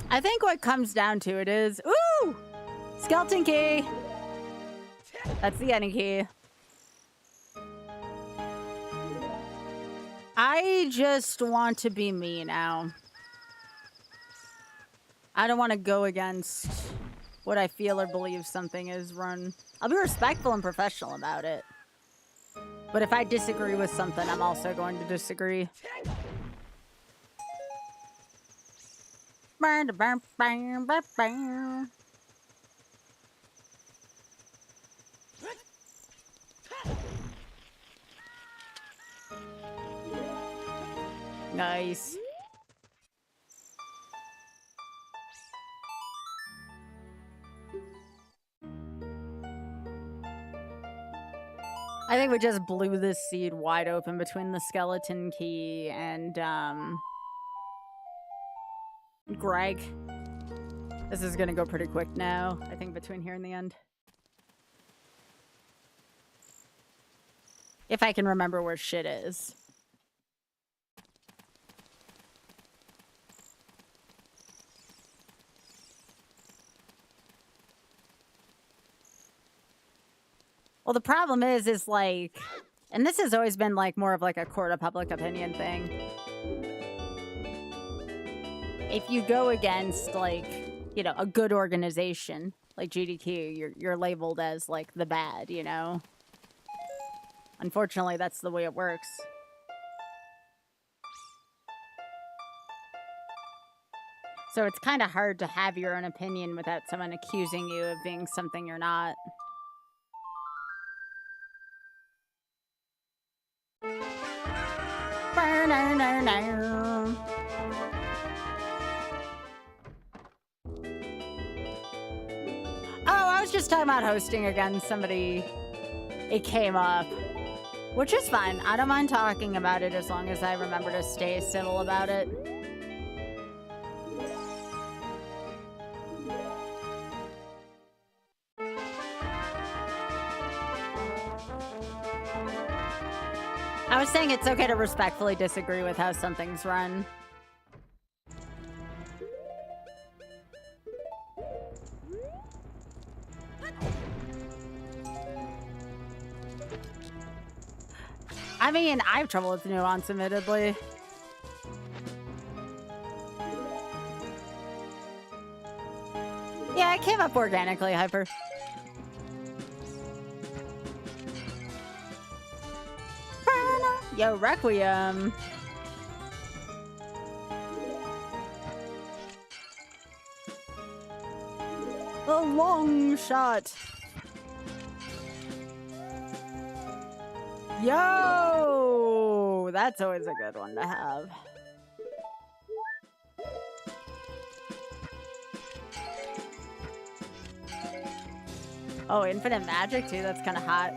A: I think what comes down to it is... Ooh! Skeleton key! That's the any key. I just want to be me now. I don't want to go against what I feel or believe something is run. I'll be respectful and professional about it. But if I disagree with something, I'm also going to disagree. Nice. I think we just blew this seed wide open between the skeleton key and Greg. This is gonna go pretty quick now, I think, between here and the end. If I can remember where shit is. Well, the problem is like, and this has always been like more of like a court of public opinion thing. If you go against like, you know, a good organization like GDQ, you're labeled as like the bad, you know? Unfortunately, that's the way it works. So it's kind of hard to have your own opinion without someone accusing you of being something you're not. Oh, I was just talking about hosting again. It came up. Which is fine. I don't mind talking about it as long as I remember to stay civil about it. I was saying it's okay to respectfully disagree with how something's run. I mean, I have trouble with nuance, admittedly. Yeah, it came up organically, Hyper. Yo, Requiem. The long shot. Yo! That's always a good one to have. Oh, infinite magic too? That's kind of hot.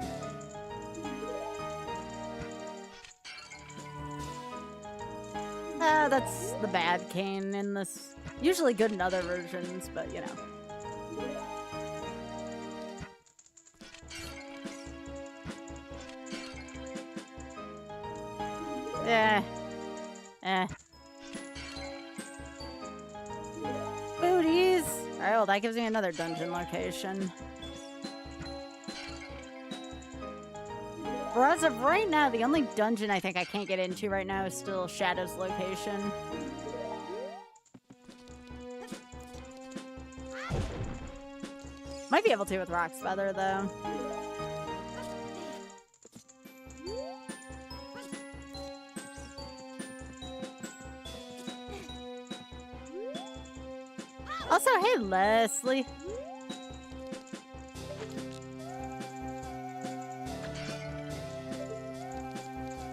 A: That's the bad cane in this. Usually good in other versions, but you know. Booties! Alright, well, that gives me another dungeon location. For as of right now, the only dungeon I think I can't get into right now is still Shadow's location. Might be able to with Rock's Feather, though. Also, hey, Leslie.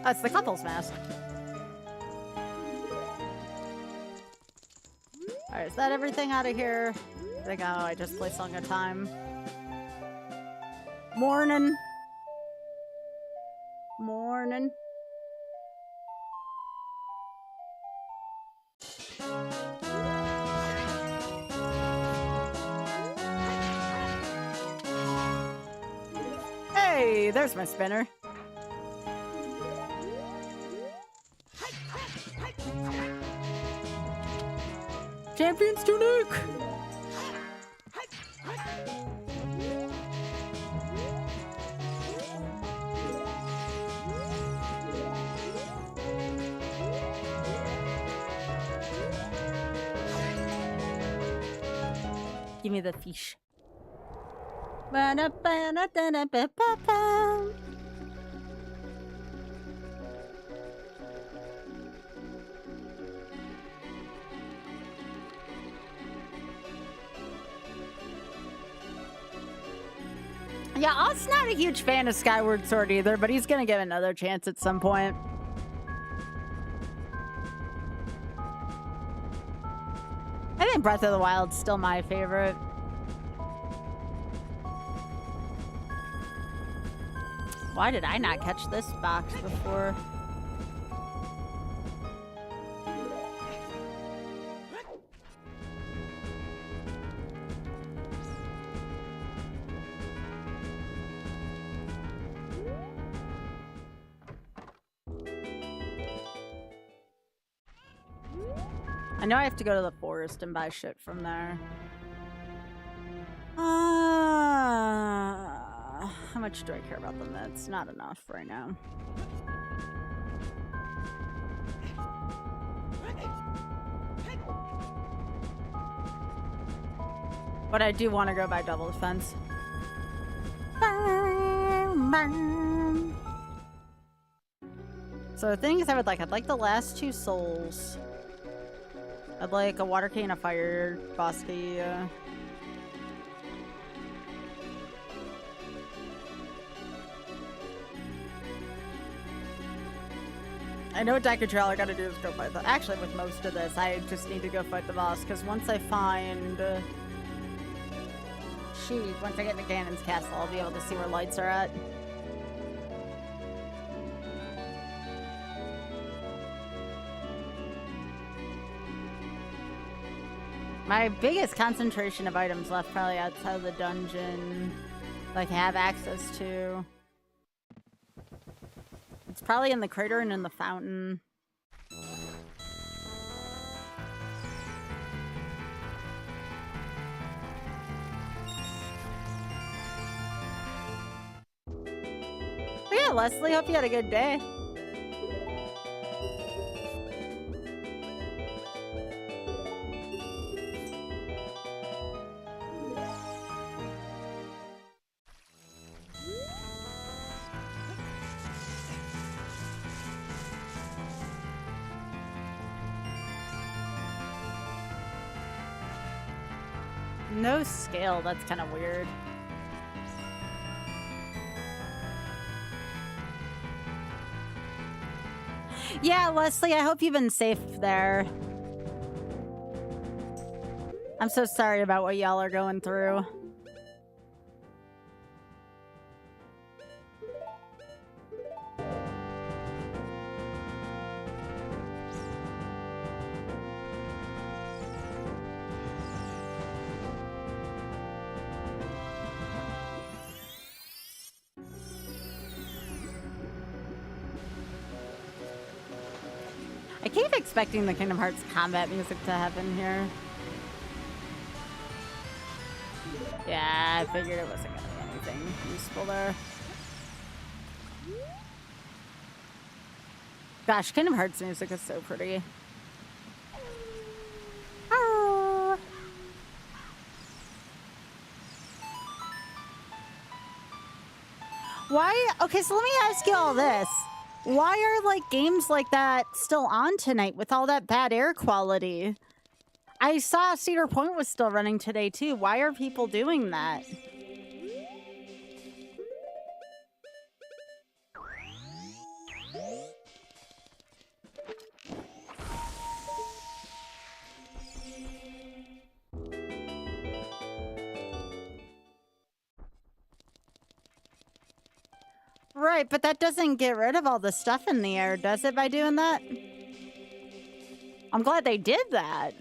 A: Oh, it's the couple's mask. Alright, is that everything out of here? I think, oh, I just play Song of Time. Morning. Morning. Hey, there's my spinner. Champion's Tunic! Give me the fish. Yeah, Ott's not a huge fan of Skyward Sword either, but he's gonna give it another chance at some point. I think Breath of the Wild's still my favorite. Why did I not catch this box before? I know I have to go to the forest and buy shit from there. How much do I care about them? That's not enough right now. But I do want to go buy double defense. So the things I would like, I'd like the last two souls. I'd like a water cane, a fire bosky. I know Deca Trail, I gotta do is go fight the... Actually, with most of this, I just need to go fight the boss, because once I find... once I get into Ganon's castle, I'll be able to see where lights are at. My biggest concentration of items left probably outside of the dungeon, like have access to. It's probably in the crater and in the fountain. But yeah, Leslie, hope you had a good day. No scale, that's kind of weird. Yeah, Leslie, I hope you've been safe there. I'm so sorry about what y'all are going through. I keep expecting the Kingdom Hearts combat music to happen here. Yeah, I figured it wasn't gonna be anything useful there. Gosh, Kingdom Hearts music is so pretty. Ah. Why? Okay, so let me ask you all this. Why are, like, games like that still on tonight with all that bad air quality? I saw Cedar Point was still running today, too. Why are people doing that? Right, but that doesn't get rid of all the stuff in the air, does it, by doing that? I'm glad they did that.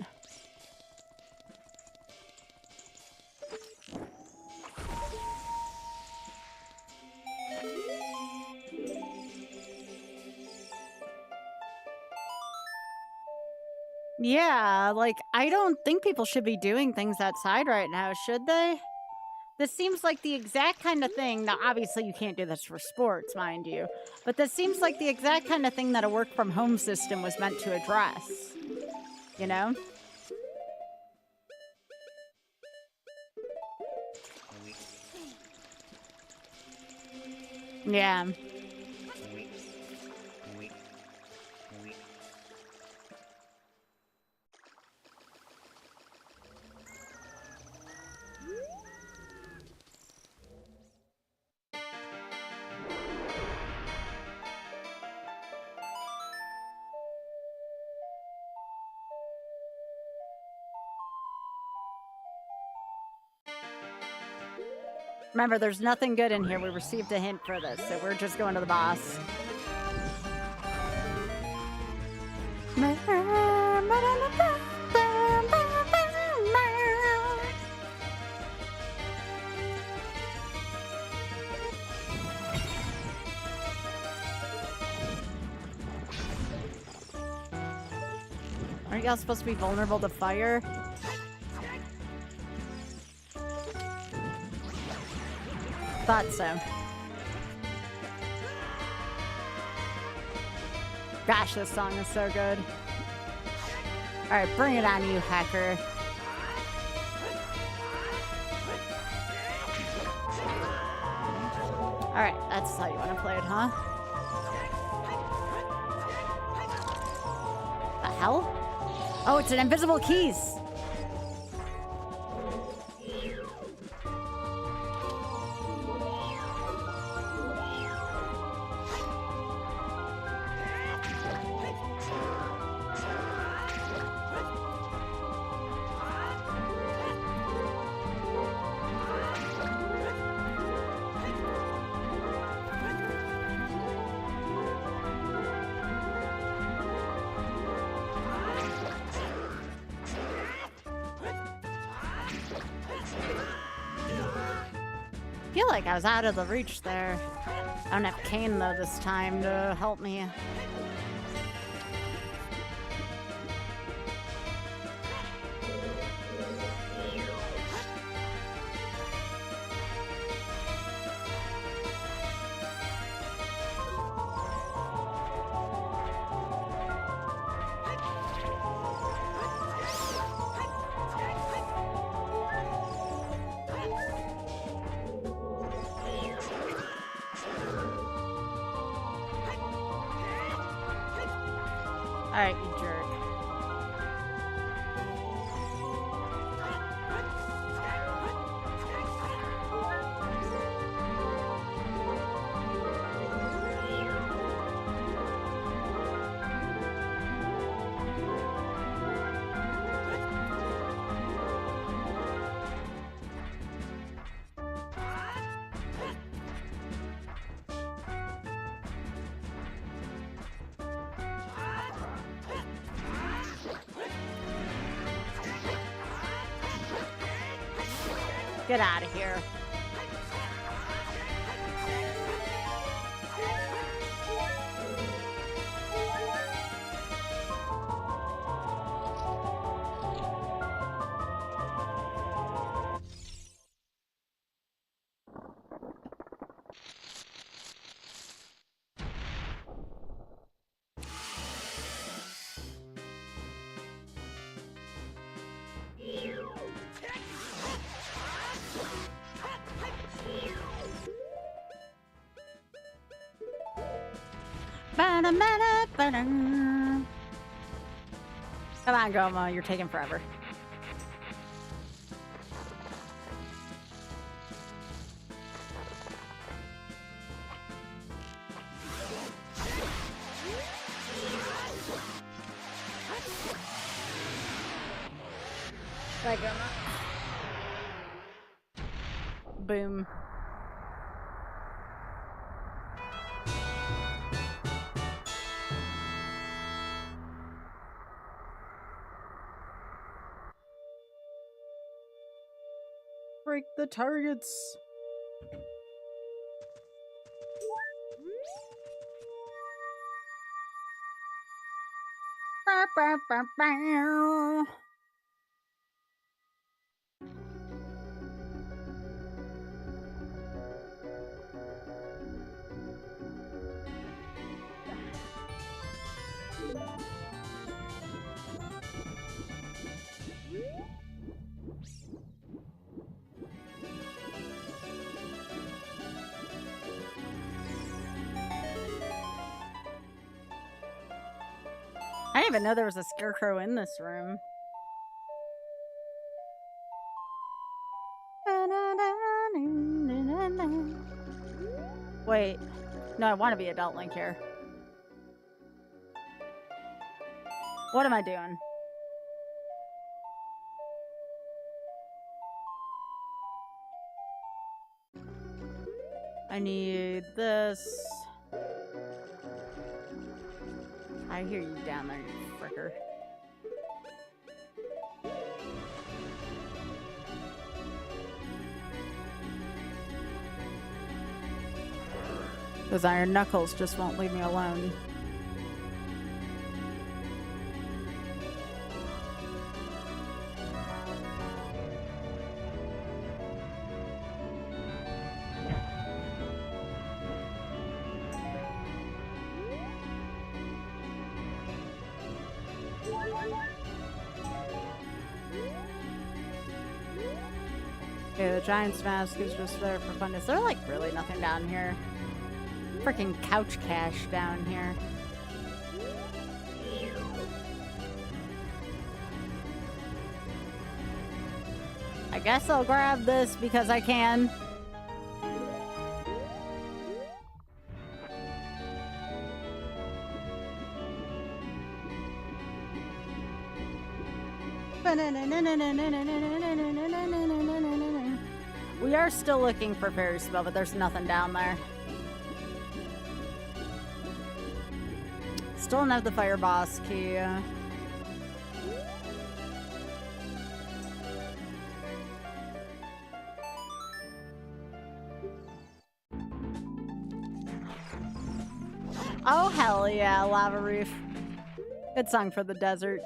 A: Yeah, like, I don't think people should be doing things outside right now, should they? This seems like the exact kind of thing. Now, obviously, you can't do this for sports, mind you. But this seems like the exact kind of thing that a work-from-home system was meant to address. You know? Yeah. Remember, there's nothing good in here. We received a hint for this, so we're just going to the boss. Aren't y'all supposed to be vulnerable to fire? Thought so. Gosh, this song is so good. Alright, bring it on, you hacker. Alright, that's how you want to play it, huh? The hell? Oh, it's an invisible keys! feel like I was out of the reach there. I don't have Kane though this time to help me. Alright, you jerk. Get out of here. Come on, Goma, you're taking forever. Bye, Goma. Boom. Break the targets. Bow, bow, bow, bow. I didn't even know there was a scarecrow in this room. Wait. No, I want to be Adult Link here. What am I doing? I need this. I hear you down there, you fricker. Those iron knuckles just won't leave me alone. Okay, the Giant's Mask is just there for fun. Is there like really nothing down here? Freaking couch cash down here. I guess I'll grab this because I can. We are still looking for Fairy Spell, but there's nothing down there. Still don't have the Fire Boss key. Oh, hell yeah, Lava Reef. Good song for the desert.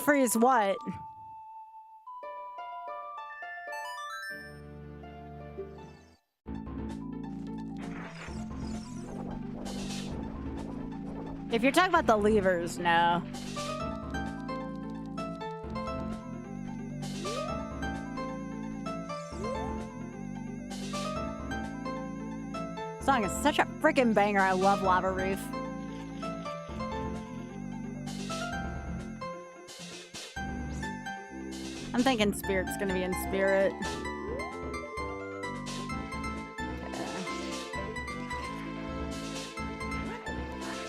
A: Freeze what? If you're talking about the levers, no. Song is such a freaking banger. I love Lava Reef. I'm thinking Spirit's gonna be in Spirit.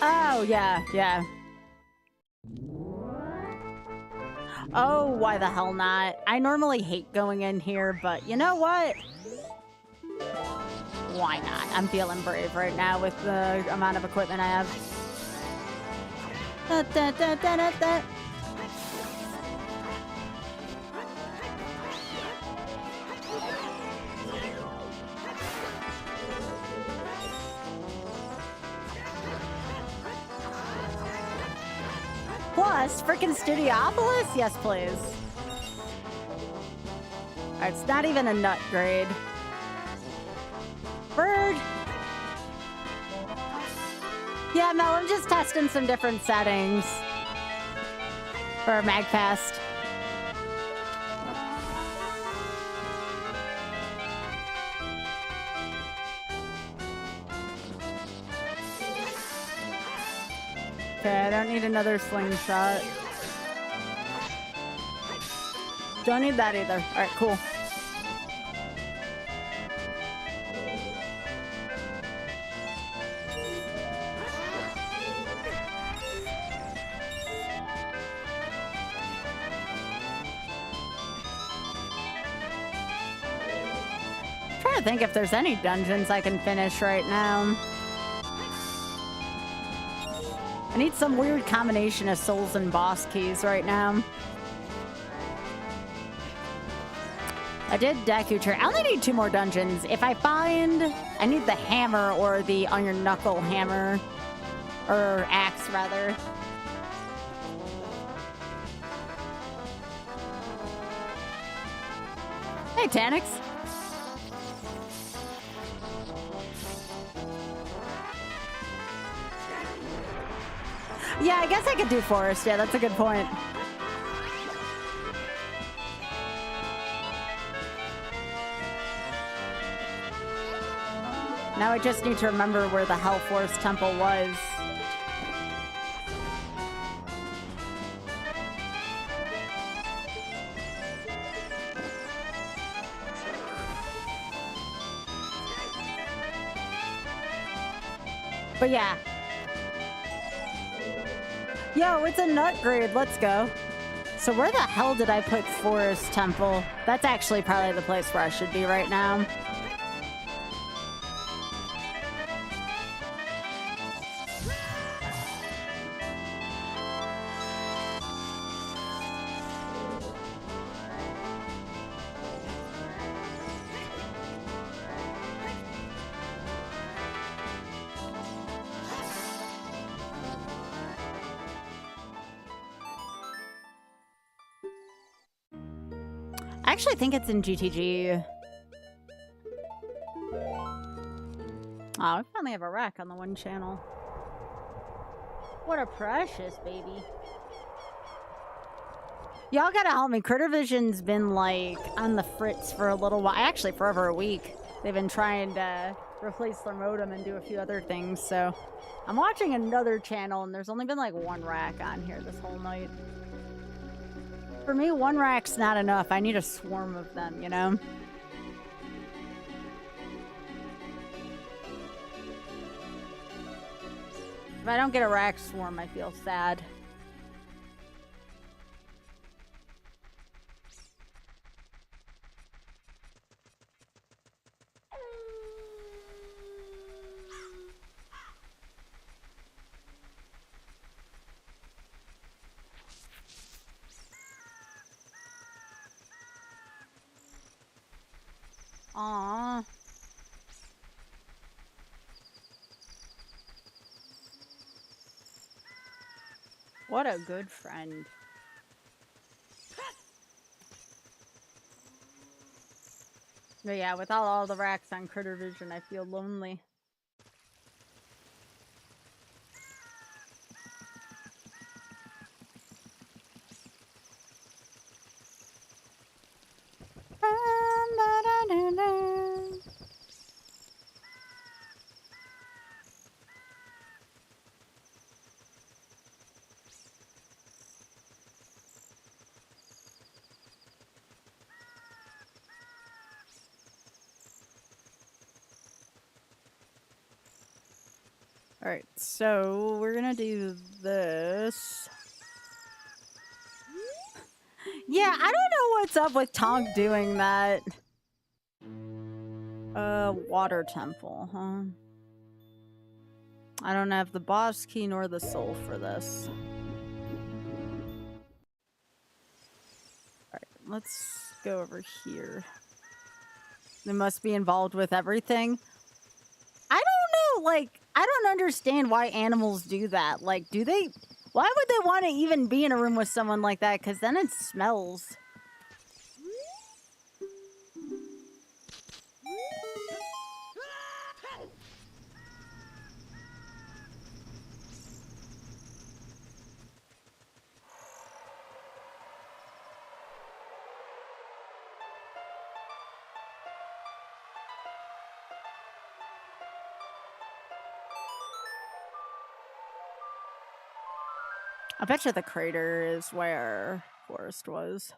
A: Oh, yeah, yeah. Oh, why the hell not? I normally hate going in here, but you know what? Why not? I'm feeling brave right now with the amount of equipment I have. Da, da, da, da, da, da. Plus, freaking Studiopolis? Yes, please. Alright, it's not even a nut grade. Bird! Yeah, no, I'm just testing some different settings for MagFest. Okay, I don't need another slingshot. Don't need that either. Alright, cool. I'm trying to think if there's any dungeons I can finish right now. I need some weird combination of souls and boss keys right now. I did Deku Tree. I only need 2 more dungeons. If I find... I need the hammer or the Iron Knuckle hammer. Or axe, rather. Hey, Tanix. Yeah, I guess I could do Forest. Yeah, that's a good point. Now I just need to remember where the Hell Force Temple was. But yeah. Yo, it's a nut grade. Let's go. So where the hell did I put Forest Temple? That's actually probably the place where I should be right now. I actually think it's in GTG. Oh, we finally have a rack on the one channel. What a precious baby. Y'all gotta help me. Critter Vision's been like on the fritz for a little while. Actually, for over a week. They've been trying to replace their modem and do a few other things. So I'm watching another channel and there's only been like 1 rack on here this whole night. For me, 1 rack's not enough. I need a swarm of them, you know? If I don't get a rack swarm, I feel sad. Aww. What a good friend. But yeah, without all the racks on Critter Vision, I feel lonely. Alright, so we're gonna do this. Yeah, I don't know what's up with Tonk doing that. Water temple, huh? I don't have the boss key nor the soul for this. Alright, let's go over here. They must be involved with everything. I don't know, like, I don't understand why animals do that. Like, do they... Why would they want to even be in a room with someone like that? Because then it smells. I bet you the crater is where Forest was.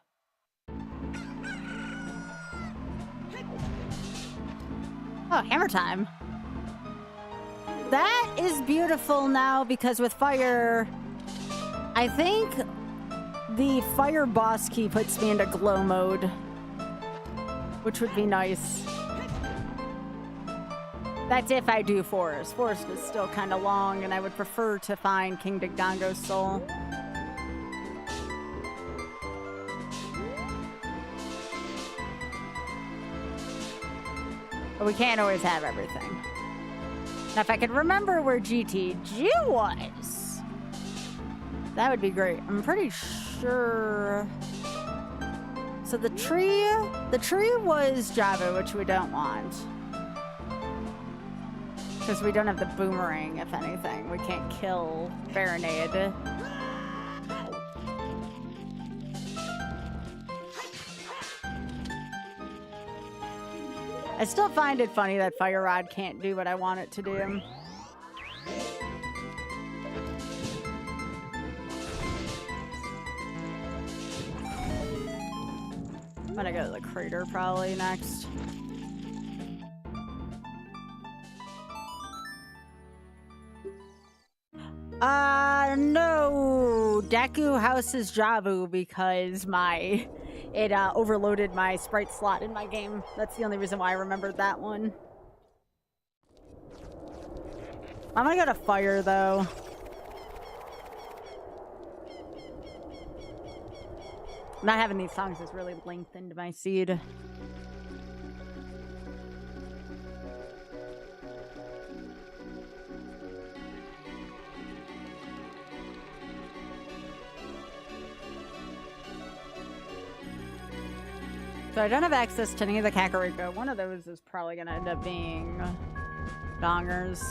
A: Oh, hammer time. That is beautiful now because with fire, I think the fire boss key puts me into glow mode, which would be nice. That's if I do Forest. Forest is still kind of long, and I would prefer to find King Digdongo's soul. But we can't always have everything. Now, if I could remember where GTG was, that would be great. I'm pretty sure... So the tree was Java, which we don't want. Because we don't have the boomerang, if anything. We can't kill Baronade. I still find it funny that Fire Rod can't do what I want it to do. I'm gonna go to the crater probably next. No. Deku houses Javu because it overloaded my sprite slot in my game. That's the only reason why I remembered that one. I'm gonna go to fire though. Not having these songs has really lengthened my seed. So I don't have access to any of the Kakariko. One of those is probably gonna end up being Dongers.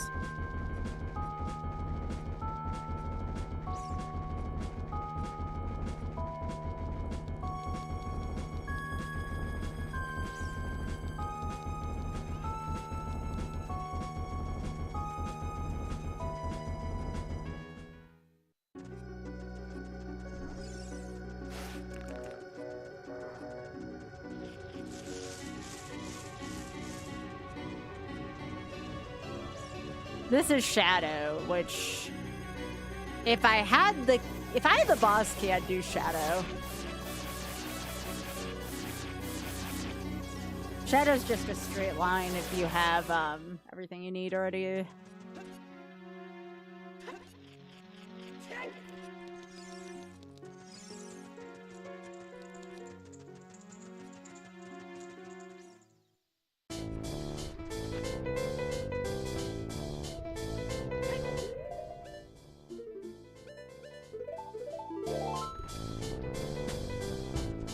A: This is Shadow, which If I had the boss key, I'd do Shadow. Shadow's just a straight line if you have everything you need already.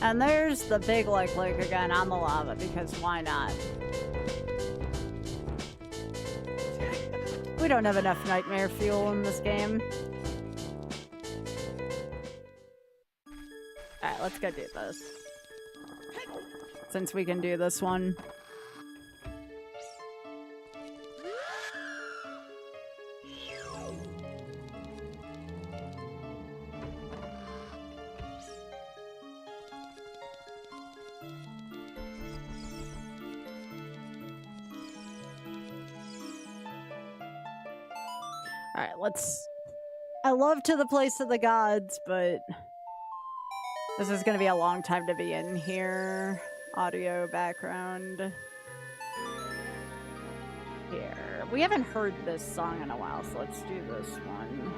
A: And there's the big like again on the lava, because why not? We don't have enough nightmare fuel in this game. Alright, let's go do this. Since we can do this one. Alright, let's... I love To the Place of the Gods, but... this is gonna be a long time to be in here. Audio background. Here. We haven't heard this song in a while, so let's do this one.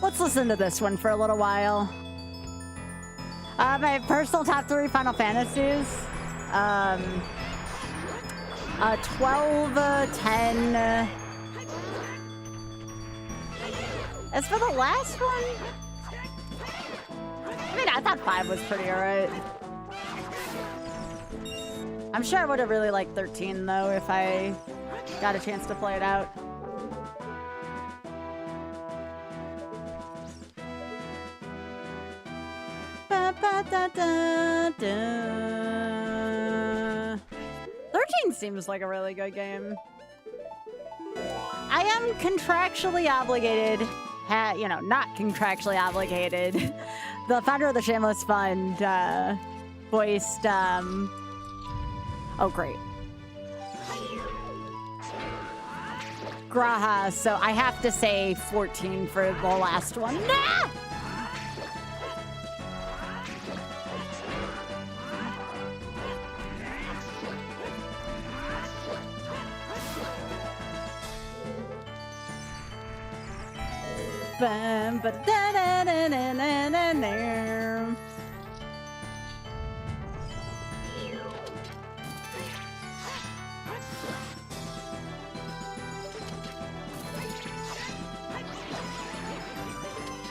A: Let's listen to this one for a little while. My personal top 3 Final Fantasies. 12, 10. As for the last one, I mean, I thought 5 was pretty alright. I'm sure I would have really liked 13 though if I got a chance to play it out. Da, da, da. 13 seems like a really good game. I am contractually obligated, you know, not contractually obligated. The founder of the Shameless Fund voiced, oh great, Graha, so I have to say 14 for the last one. Nah!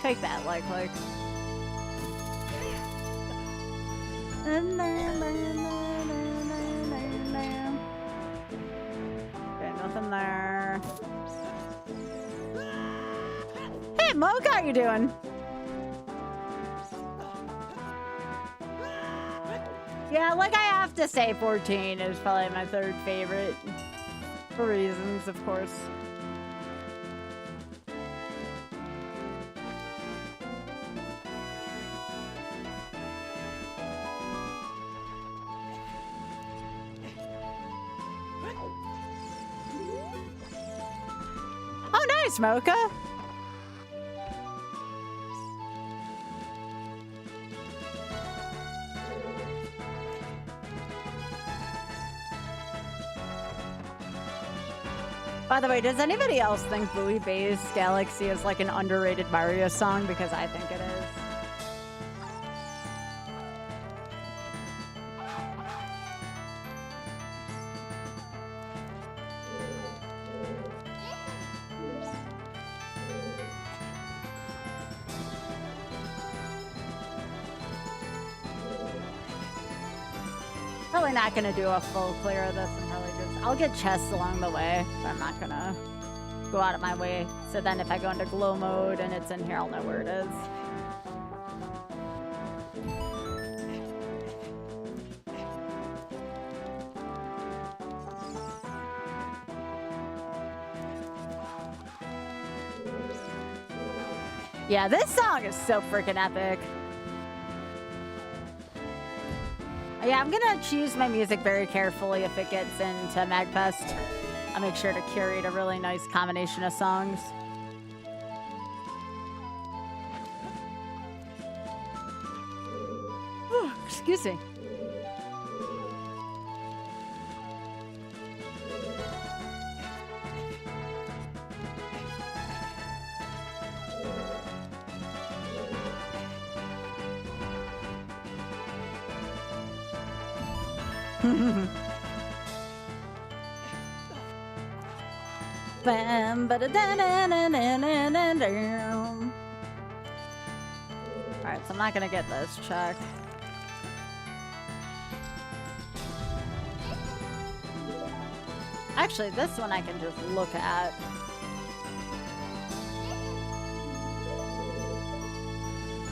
A: Take that, like. Okay, nothing there. Hey, Mocha, how you doing? Yeah, like I have to say 14 is probably my 3rd favorite. For reasons, of course. Oh, nice, Mocha. By the way, does anybody else think Buoy Bay's Galaxy is like an underrated Mario song? Because I think it is. Probably not gonna do a full clear of this. I'll get chests along the way, but I'm not gonna go out of my way. So then if I go into glow mode and it's in here, I'll know where it is. Yeah, this song is so freaking epic. Yeah, I'm gonna choose my music very carefully if it gets into MagFest. I'll make sure to curate a really nice combination of songs. Excuse me. Bam, ba-da-da-na-na-na-na-na-na. Alright, so I'm not gonna get this check. Actually, this one I can just look at.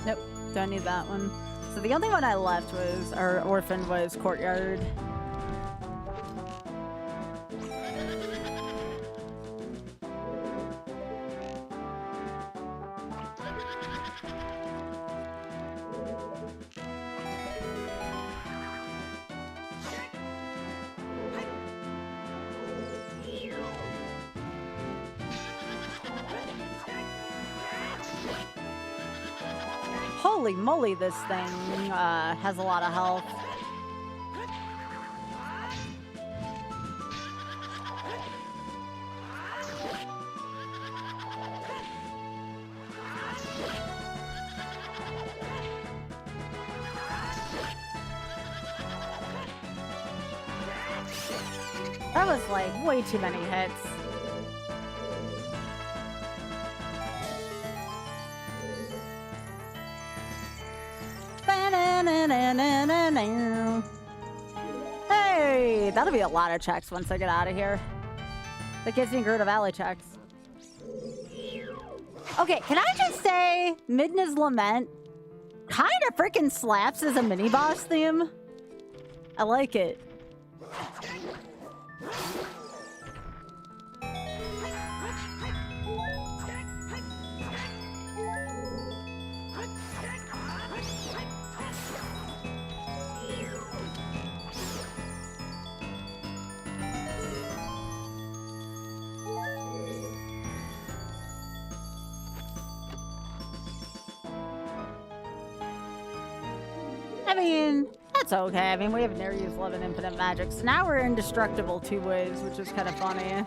A: Nope, don't need that one. So the only one I left was, or orphaned, was Courtyard. Holy moly, this thing has a lot of health. That was like way too many hits. Hey, that'll be a lot of checks once I get out of here. That gives me Gerda Valley checks. Okay, can I just say, Midna's Lament kind of freaking slaps as a mini-boss theme? I like it. I mean, that's okay. I mean, we have never used Love and Infinite Magic, so now we're indestructible 2 ways, which is kind of funny.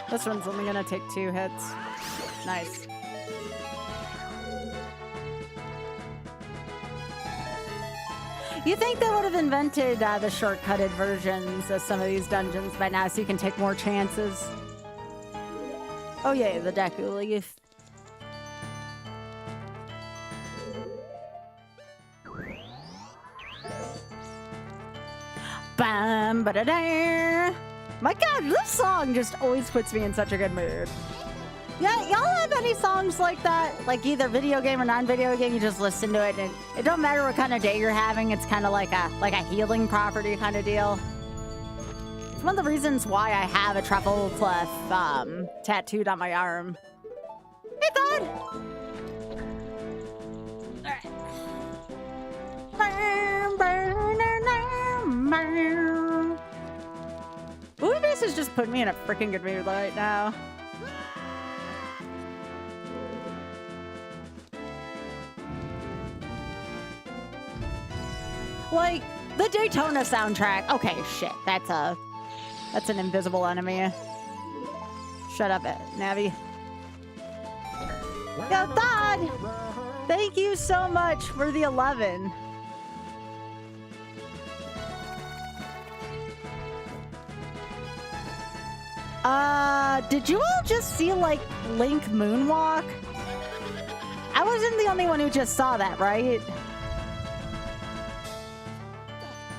A: This one's only gonna take 2 hits. Nice. You think they would have invented the shortcutted versions of some of these dungeons by now so you can take more chances? Oh yeah, the Deku Leaf. Bam, ba-da-da. My god, this song just always puts me in such a good mood. Yeah, y'all have any songs like that? Like either video game or non-video game, you just listen to it and it don't matter what kind of day you're having, it's kind of like a healing property kind of deal. It's one of the reasons why I have a truffle clef tattooed on my arm. Hey, bud! Alright. Ooh, this is just putting me in a freaking good mood right now. Like, the Daytona soundtrack. Okay, shit. That's an invisible enemy. Shut up, Navi. Yo, Todd! Thank you so much for the 11. Did you all just see, like, Link moonwalk? I wasn't the only one who just saw that, right?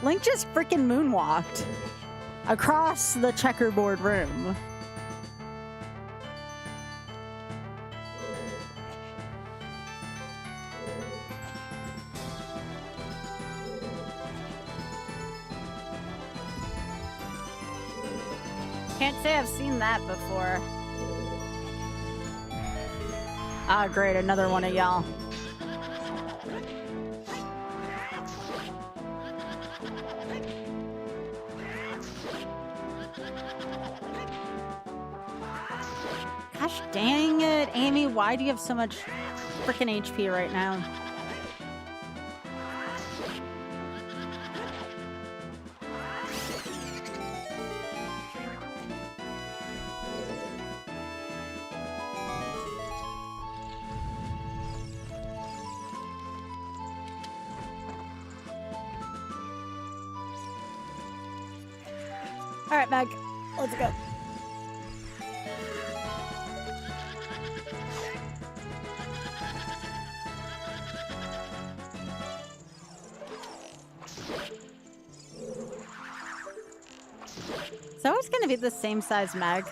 A: Link just freaking moonwalked across the checkerboard room. Can't say I've seen that before. Ah, great, another one of y'all. Gosh dang it, Amy, why do you have so much freaking HP right now? All right, Meg, let's go. It's always going to be the same size Meg.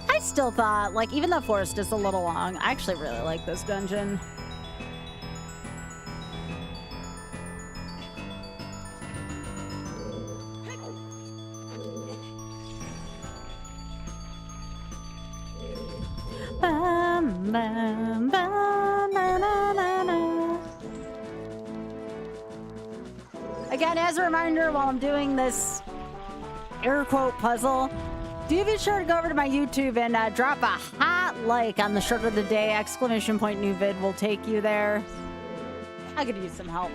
A: I still thought, like, even though forest is a little long, I actually really like this dungeon. Bum, bum, bum, na, na, na, na. Again, as a reminder, while I'm doing this air quote puzzle, do be sure to go over to my YouTube and drop a hot like on the shirt of the day, ! New vid will take you there. I could use some help.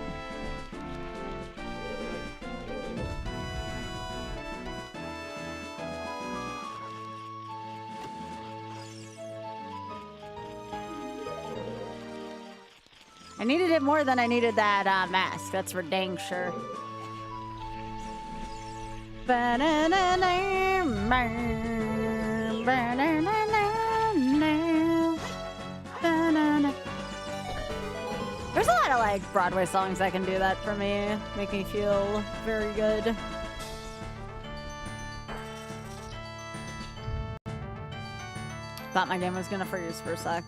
A: I needed it more than I needed that mask, that's for dang sure. There's a lot of like Broadway songs that can do that for me, make me feel very good. Thought my game was gonna freeze for a sec.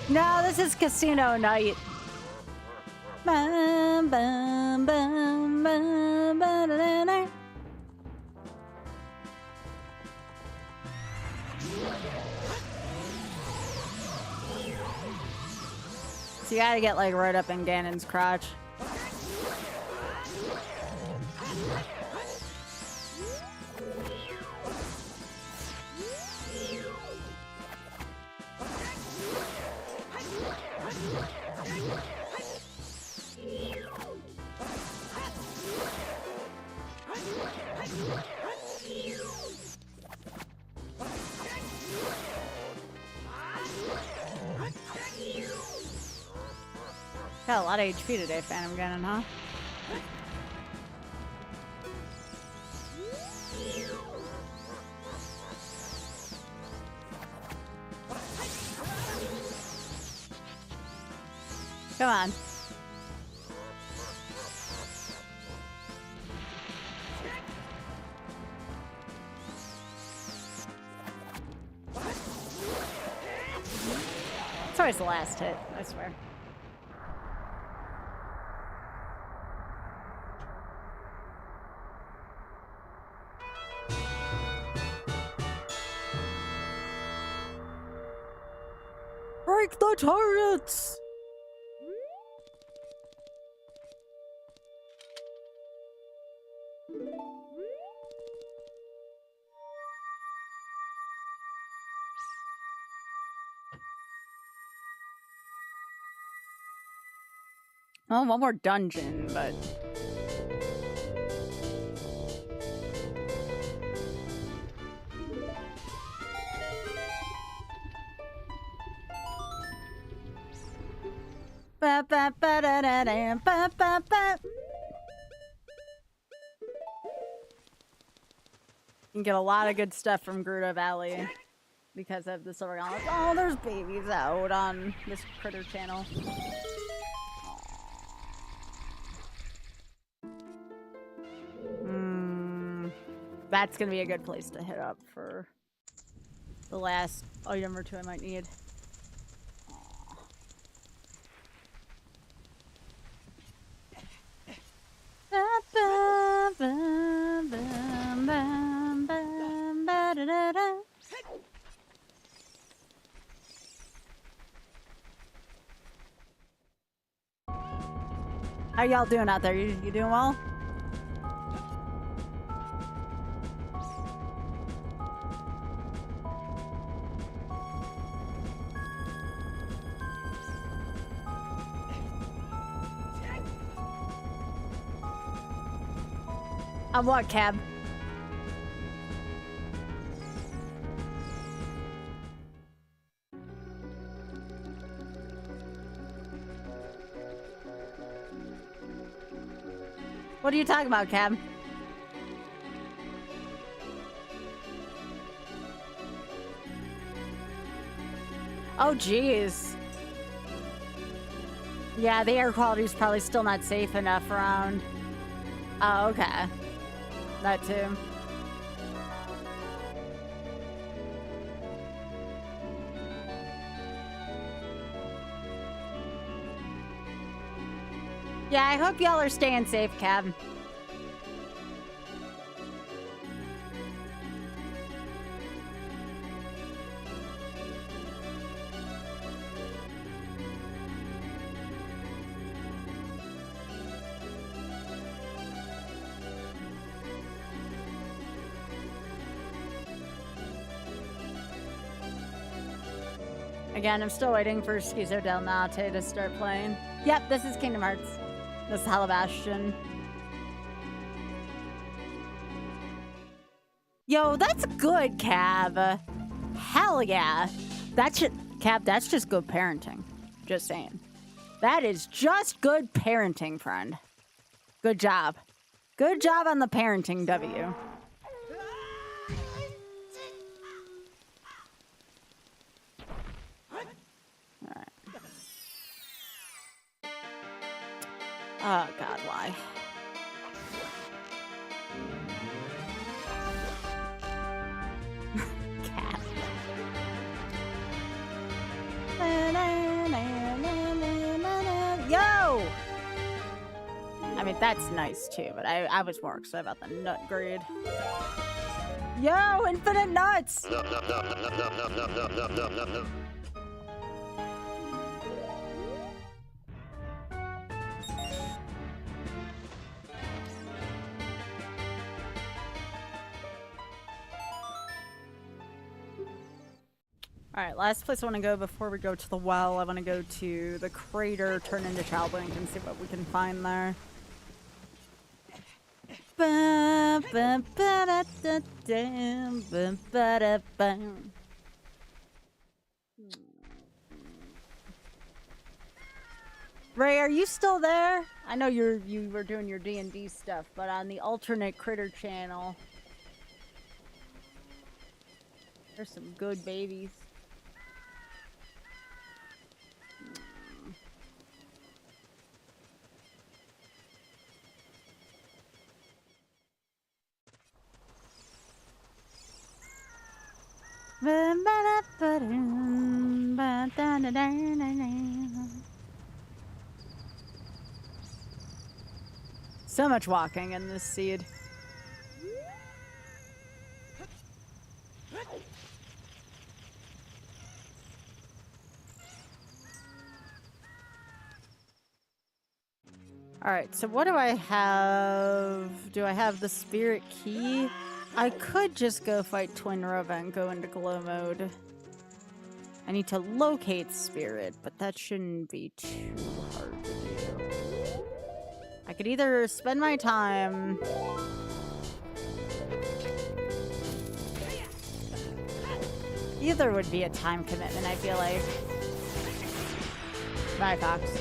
A: No, this is casino night. Bum, bum, bum, bum, ba-da-da-da. So you gotta get like right up in Ganon's crotch. Got a lot of HP today, Phantom Ganon, huh? Come on. It's always the last hit, I swear. Break the turrets! Oh, one more dungeon, but... Ba, ba, ba, da, da, da, ba, ba, ba. You can get a lot of good stuff from Gerudo Valley because of the silver gauntlets. Oh, there's babies out on this critter channel. That's gonna be a good place to hit up for the last item or two I might need. How y'all doing out there? You doing well? On what, Cab? What are you talking about, Cab? Oh, jeez. Yeah, the air quality is probably still not safe enough around. Oh, okay. That too. Yeah, I hope y'all are staying safe, Cab. Again, I'm still waiting for Schizo Del Nate to start playing. Yep, this is Kingdom Hearts. This is Halabastion. Yo, that's good, Cab. Hell yeah. Cab, that's just good parenting. Just saying. That is just good parenting, friend. Good job. Good job on the parenting, W. Oh, God, why? Cat. Yo! I mean, that's nice, too, but I was more excited about the nut grade. Yo, infinite nuts! Alright, last place I want to go before we go to the well. I want to go to the crater, turn into Childlink, and see what we can find there. Ray, are you still there? I know you were doing your D&D stuff, but on the alternate critter channel, there's some good babies. So much walking in this seed. Alright, so what do I have? Do I have the spirit key? I could just go fight Twin Rova and go into glow mode. I need to locate spirit, but that shouldn't be too hard to do. could either spend my time... Either would be a time commitment, I feel like. Bye, Fox.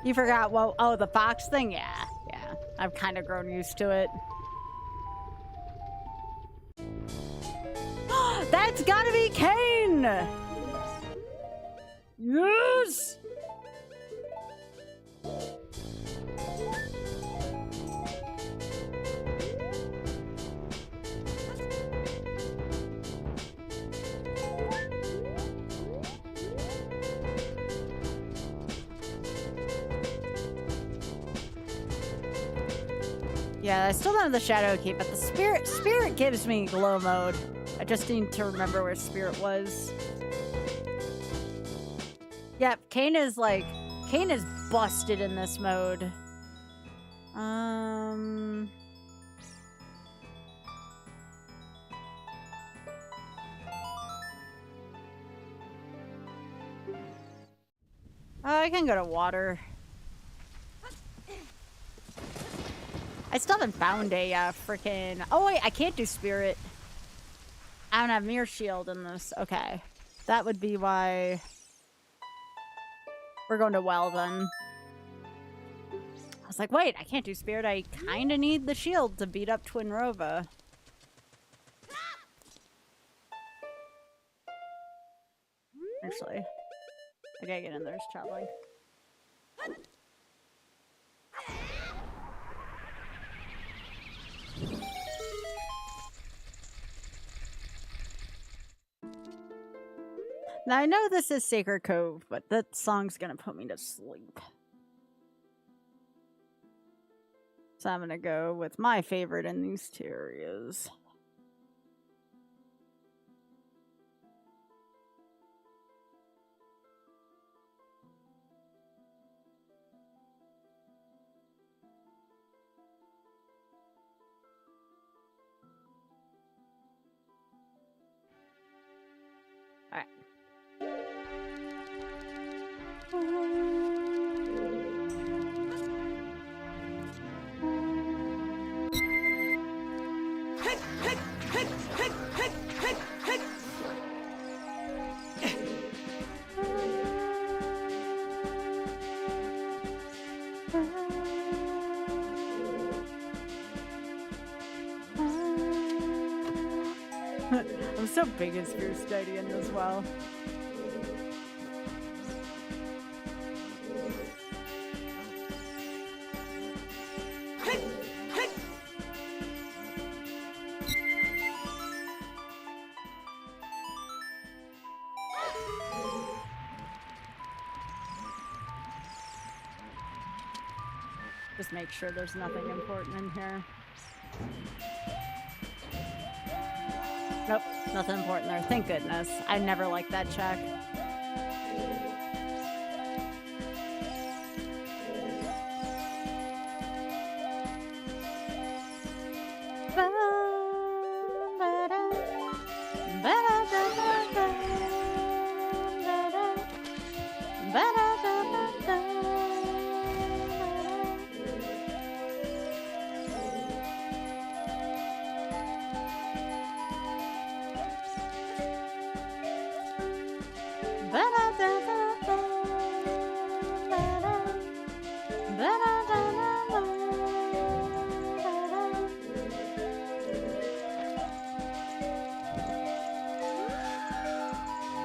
A: You forgot what? Oh, the fox thing? Yeah, yeah. I've kind of grown used to it. That's gotta be Kane! Yes! Yeah, I still don't have the shadow key, but the spirit gives me glow mode. I just need to remember where spirit was. Yep, Kane is busted in this mode. Oh, I can go to water. I still haven't found a freaking... Oh wait, I can't do spirit. I don't have mirror shield in this. Okay. That would be why... We're going to well then. I was like, wait, I can't do spirit. I kind of need the shield to beat up Twin Rova. Actually, I gotta get in there. It's traveling. Now, I know this is Sacred Cove, but that song's gonna put me to sleep. So I'm gonna go with my favorite in these two areas. Alright. I'm so big as Fierce Stadium as well. Just make sure there's nothing important in here. Nope, nothing important there. Thank goodness. I never liked that check.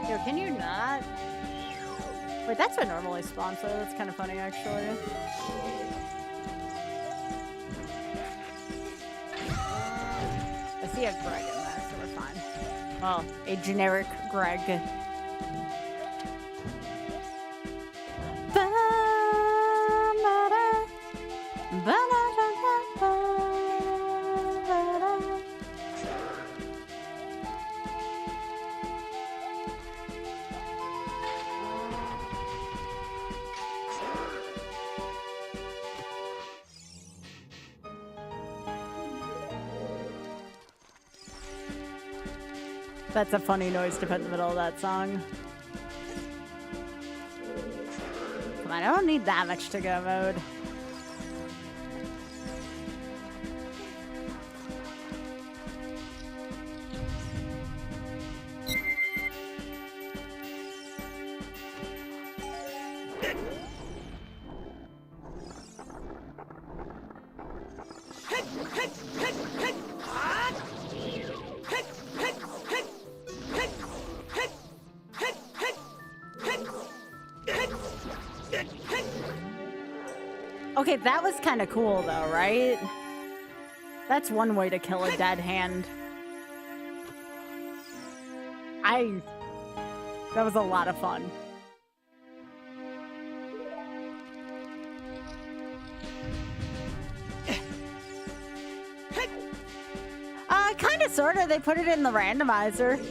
A: Yo, can you not? Wait, that's what normally spawns, so that's kind of funny, actually. I see a Greg in there, so we're fine. Well, a generic Greg. That's a funny noise to put in the middle of that song. Come on, I don't need that much to go mode. Okay, that was kind of cool though, right? That's one way to kill a dead hand. That was a lot of fun. Kind of, sort of. They put it in the randomizer.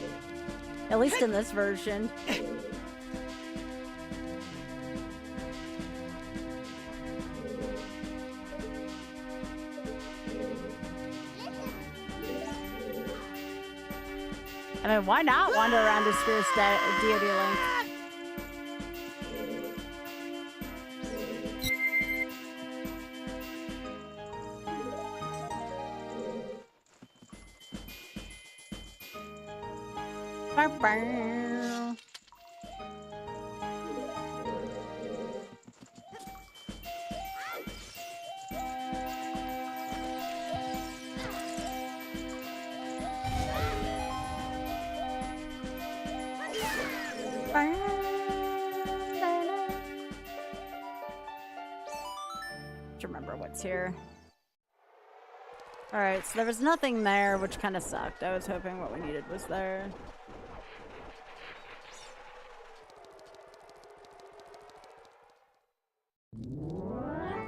A: At least in this version. I mean, why not wander around his fierce deity Link? To remember what's here. Alright, so there was nothing there, which kind of sucked. I was hoping what we needed was there.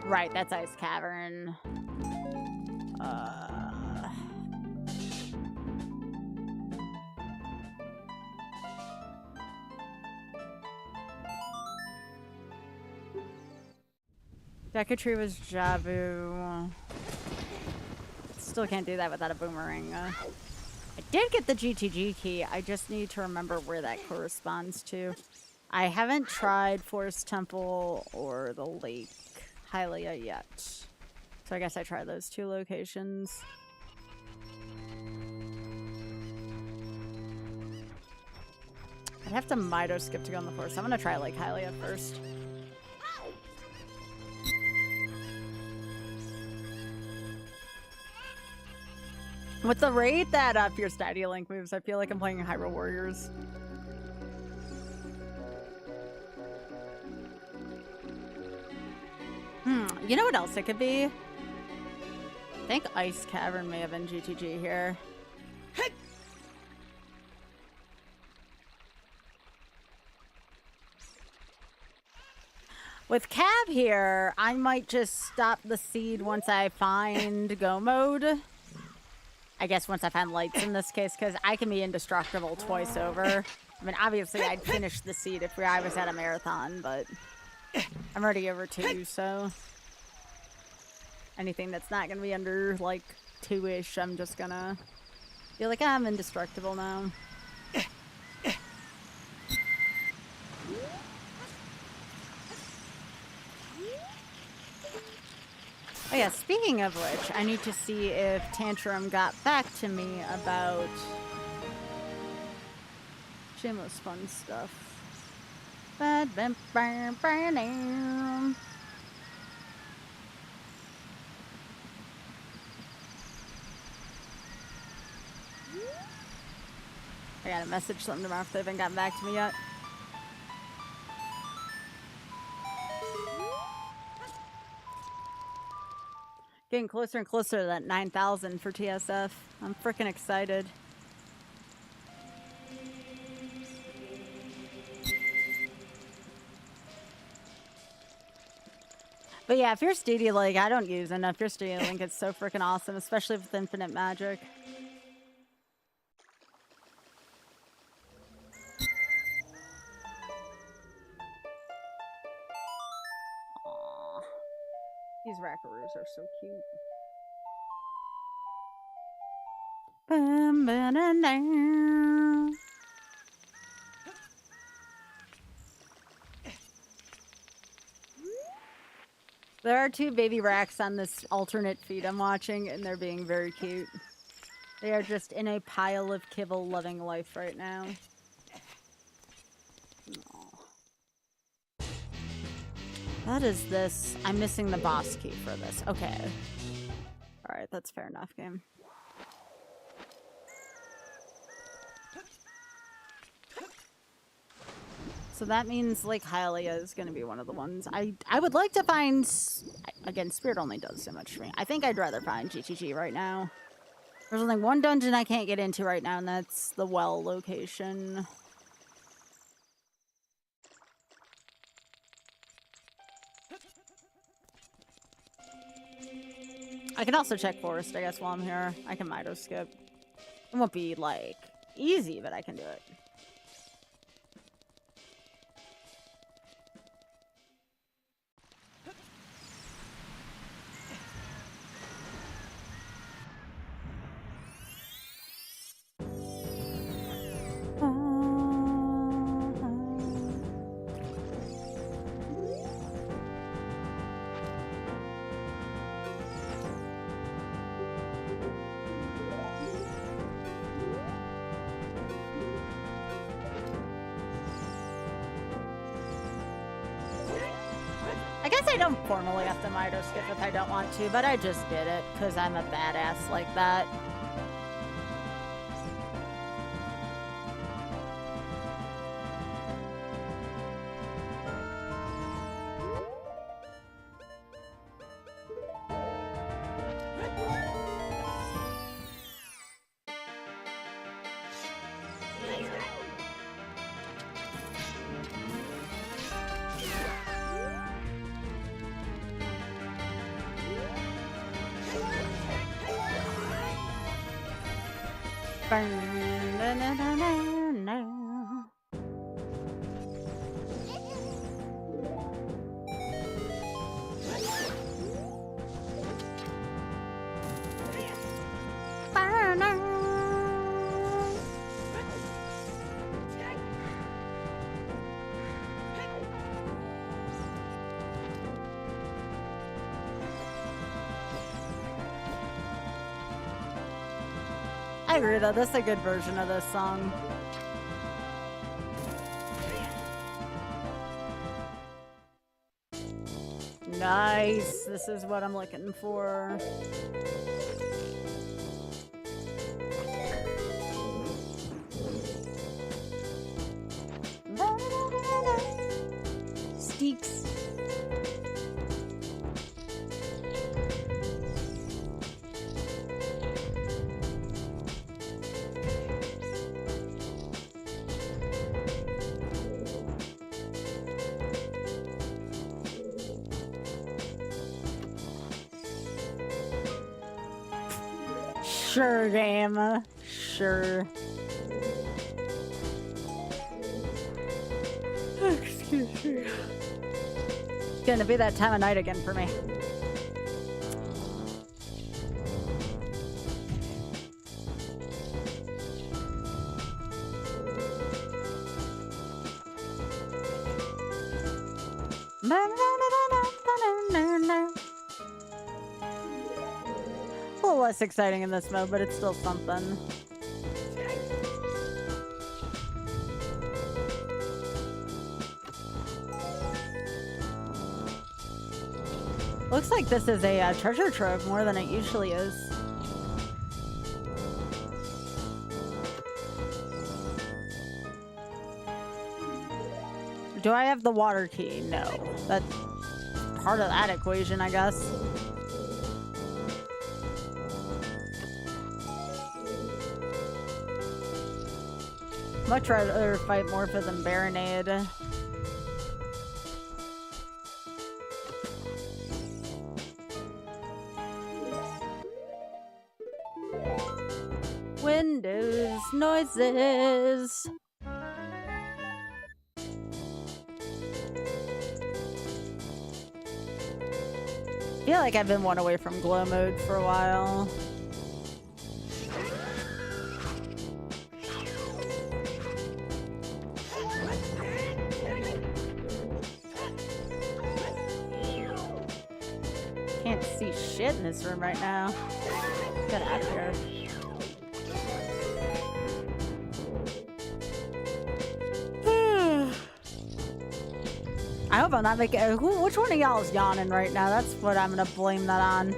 A: Right, that's Ice Cavern. Deku was Jabu. Still can't do that without a boomerang. I did get the GTG key. I just need to remember where that corresponds to. I haven't tried Forest Temple or the Lake Hylia yet. So I guess I try those two locations. I'd have to Mido skip to go in the forest. I'm gonna try Lake Hylia first. With the rate that Fierce Daddy Link moves, I feel like I'm playing Hyrule Warriors. You know what else it could be? I think Ice Cavern may have been GTG here. With Cav here, I might just stop the seed once I find go mode. I guess once I find lights in this case, because I can be indestructible twice over. I mean, obviously I'd finish the seed if I was at a marathon, but I'm already over 2, so anything that's not gonna be under like 2-ish, I'm just gonna feel like I'm indestructible now. Oh yeah, speaking of which, I need to see if Tantrum got back to me about shameless fun stuff. I gotta message something tomorrow if they haven't gotten back to me yet. Getting closer and closer to that 9,000 for TSF. I'm freaking excited. But yeah, Fierce DD Link, I don't use enough. Fierce DD Link is so freaking awesome, especially with infinite magic. Aww. These rackaroos are so cute. Bam, ba, da, da. There are 2 baby racks on this alternate feed I'm watching, and they're being very cute. They are just in a pile of kibble loving life right now. Aww. What is this? I'm missing the boss key for this. Okay. Alright, that's fair enough, game. So that means Lake Hylia is going to be one of the ones. I would like to find... Again, Spirit only does so much for me. I think I'd rather find GTG right now. There's only one dungeon I can't get into right now, and that's the well location. I can also check Forest, I guess, while I'm here. I can Mido skip. It won't be, like, easy, but I can do it. I guess I don't formally have to Mido skip if I don't want to, but I just did it because I'm a badass like that. I agree though, this is a good version of this song. Nice, this is what I'm looking for. Steaks. Sure, game. Sure. Excuse me. It's gonna be that time of night again for me. A little less exciting in this mode, but it's still something. Looks like this is a treasure trove more than it usually is. Do I have the water key? No. That's part of that equation, I guess. Much rather fight Morpha than Baronade. Windows, noises. I feel like I've been one away from glow mode for a while. can't see shit in this room right now. Get out of here. I hope I'm not making. Which one of y'all is yawning right now? That's what I'm gonna blame that on.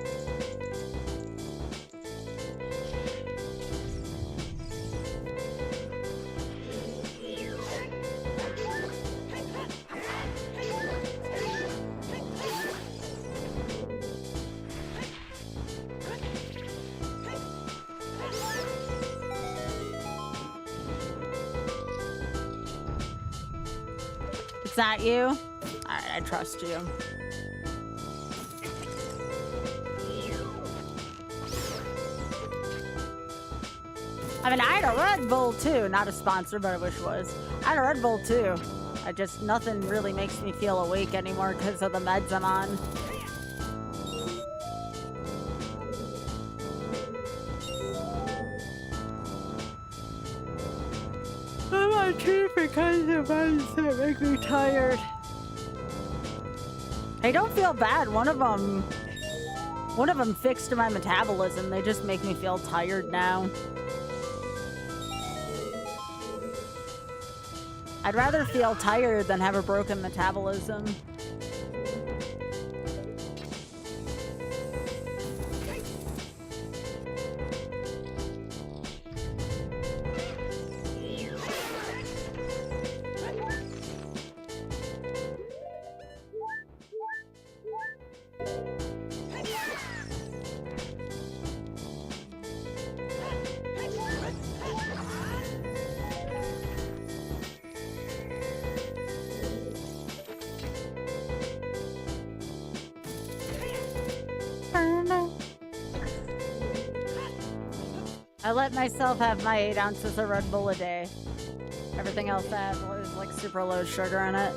A: It's not you? Alright, I trust you. I mean, I had a Red Bull too. Not a sponsor, but I wish it was. I had a Red Bull too. Nothing really makes me feel awake anymore because of the meds I'm on. I'm on tea because of meds that make me tired. I don't feel bad. One of them fixed my metabolism. They just make me feel tired now. I'd rather feel tired than have a broken metabolism. I let myself have my 8 ounces of Red Bull a day. Everything else has is like super low sugar in it.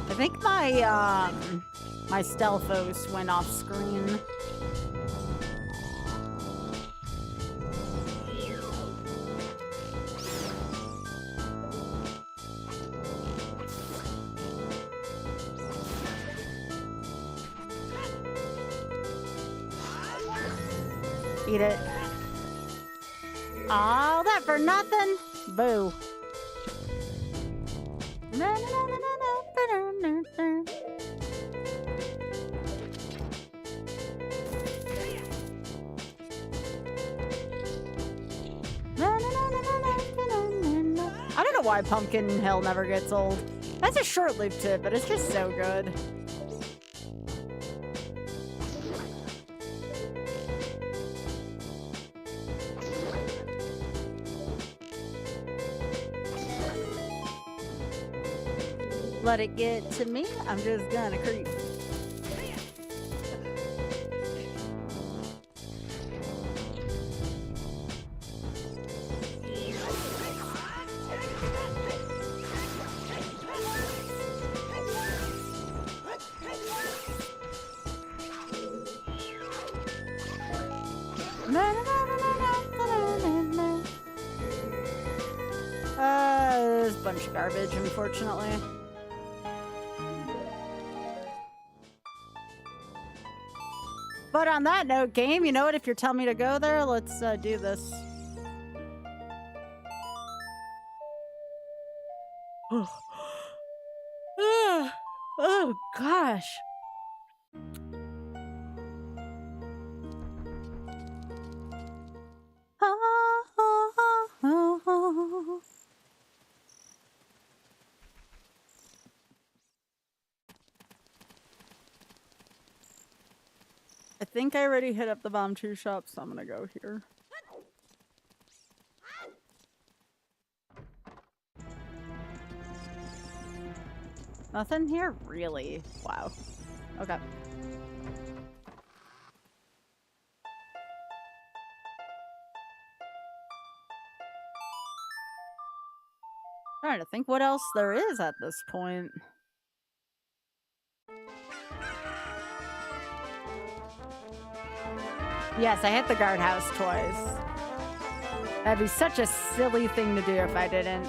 A: I think my Stealthos went off screen. Eat it. All that for nothing? Boo. Na, na, na, na, na, na, na, na. I don't know why Pumpkin Hill never gets old. That's a short-lived tip, but it's just so good. Let it get to me, I'm just gonna creep. This is a bunch of garbage, unfortunately. But on that note, game, you know what? If you're telling me to go there, let's do this. Oh, gosh. I think I already hit up the Bomb 2 shop, so I'm gonna go here. Nothing here? Really? Wow. Okay. trying to think what else there is at this point. Yes, I hit the guardhouse twice. That'd be such a silly thing to do if I didn't.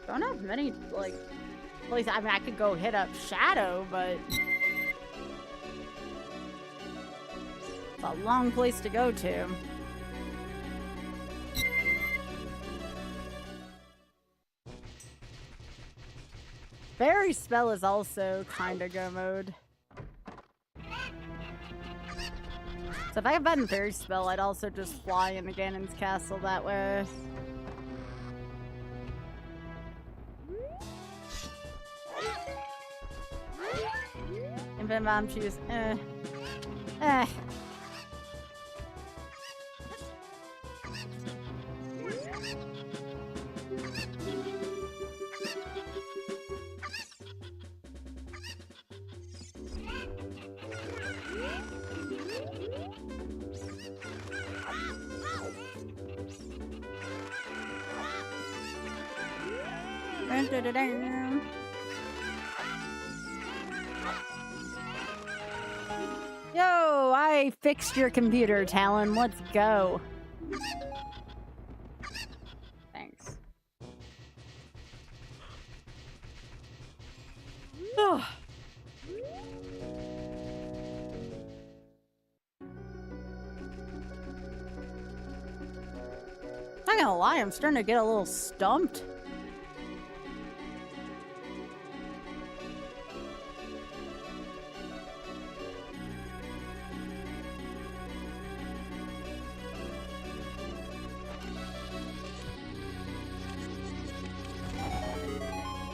A: Don't have many, like, places. I mean, I could go hit up Shadow, but it's a long place to go to. Fairy Spell is also kind of go mode. So if I had button Fairy Spell, I'd also just fly into Ganon's castle that way. Infinite Bomb Choose. Yo, I fixed your computer, Talon. Let's go. Thanks. Oh. Not gonna lie, I'm starting to get a little stumped.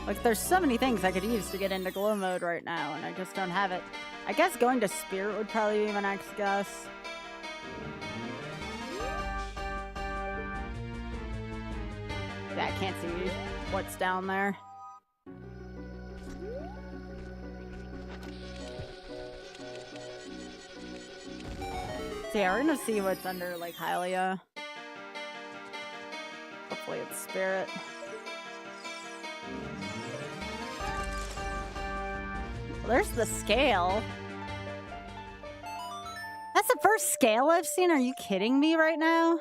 A: Like, there's so many things I could use to get into glow mode right now, and I just don't have it. I guess going to Spirit would probably be my next guess. Yeah, I can't see what's down there. So yeah, we're gonna see what's under, like, Hylia. Hopefully it's Spirit. Well, there's the scale. That's the first scale I've seen? Are you kidding me right now?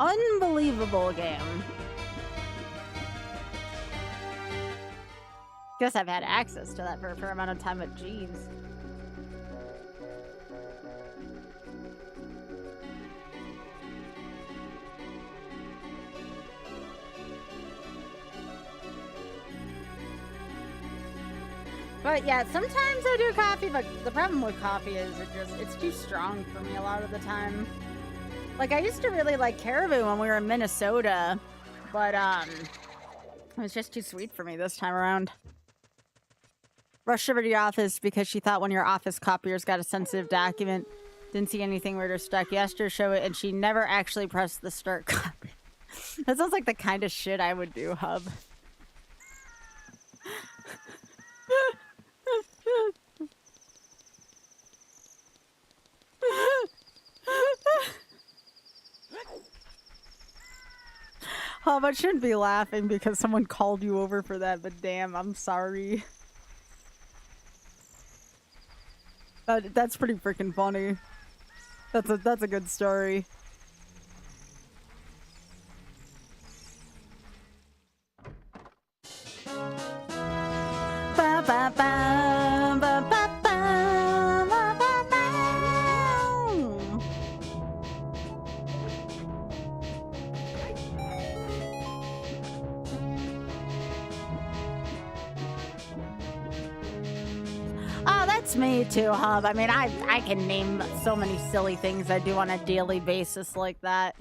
A: Unbelievable game. Guess I've had access to that for a fair amount of time, but jeez. But yeah, sometimes I do coffee, but the problem with coffee is it's too strong for me a lot of the time. Like, I used to really like Caribou when we were in Minnesota, but it was just too sweet for me this time around. Rushed over to your office because she thought one of your office copiers got a sensitive document. Didn't see anything weird or stuck. You asked her to show it, and she never actually pressed the start copy. That sounds like the kind of shit I would do, Hub. Hub, I shouldn't be laughing because someone called you over for that, but damn, I'm sorry. That's pretty freaking funny. That's a good story. Ba, ba, ba, ba, ba, ba, ba, ba, ba. Oh, that's me too, Hub. I mean, I can name so many silly things I do on a daily basis like that.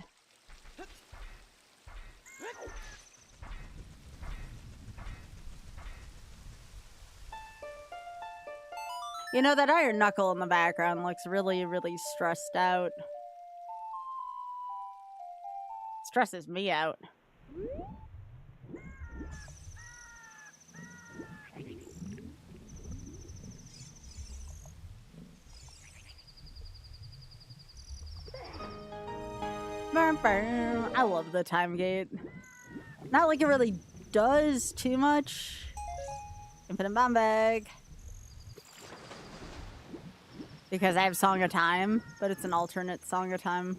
A: You know, that iron knuckle in the background looks really, really stressed out. Stresses me out. I love the time gate. Not like it really does too much. Infinite bomb bag. Because I have Song of Time, but it's an alternate Song of Time.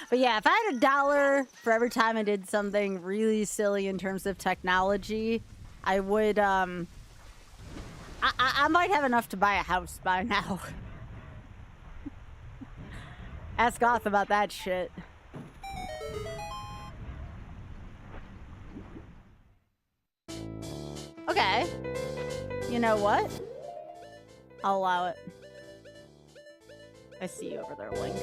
A: But yeah, if I had $1 for every time I did something really silly in terms of technology, I would, I might have enough to buy a house by now. Ask Goth about that shit. Okay. You know what? I'll allow it. I see you over there, Link.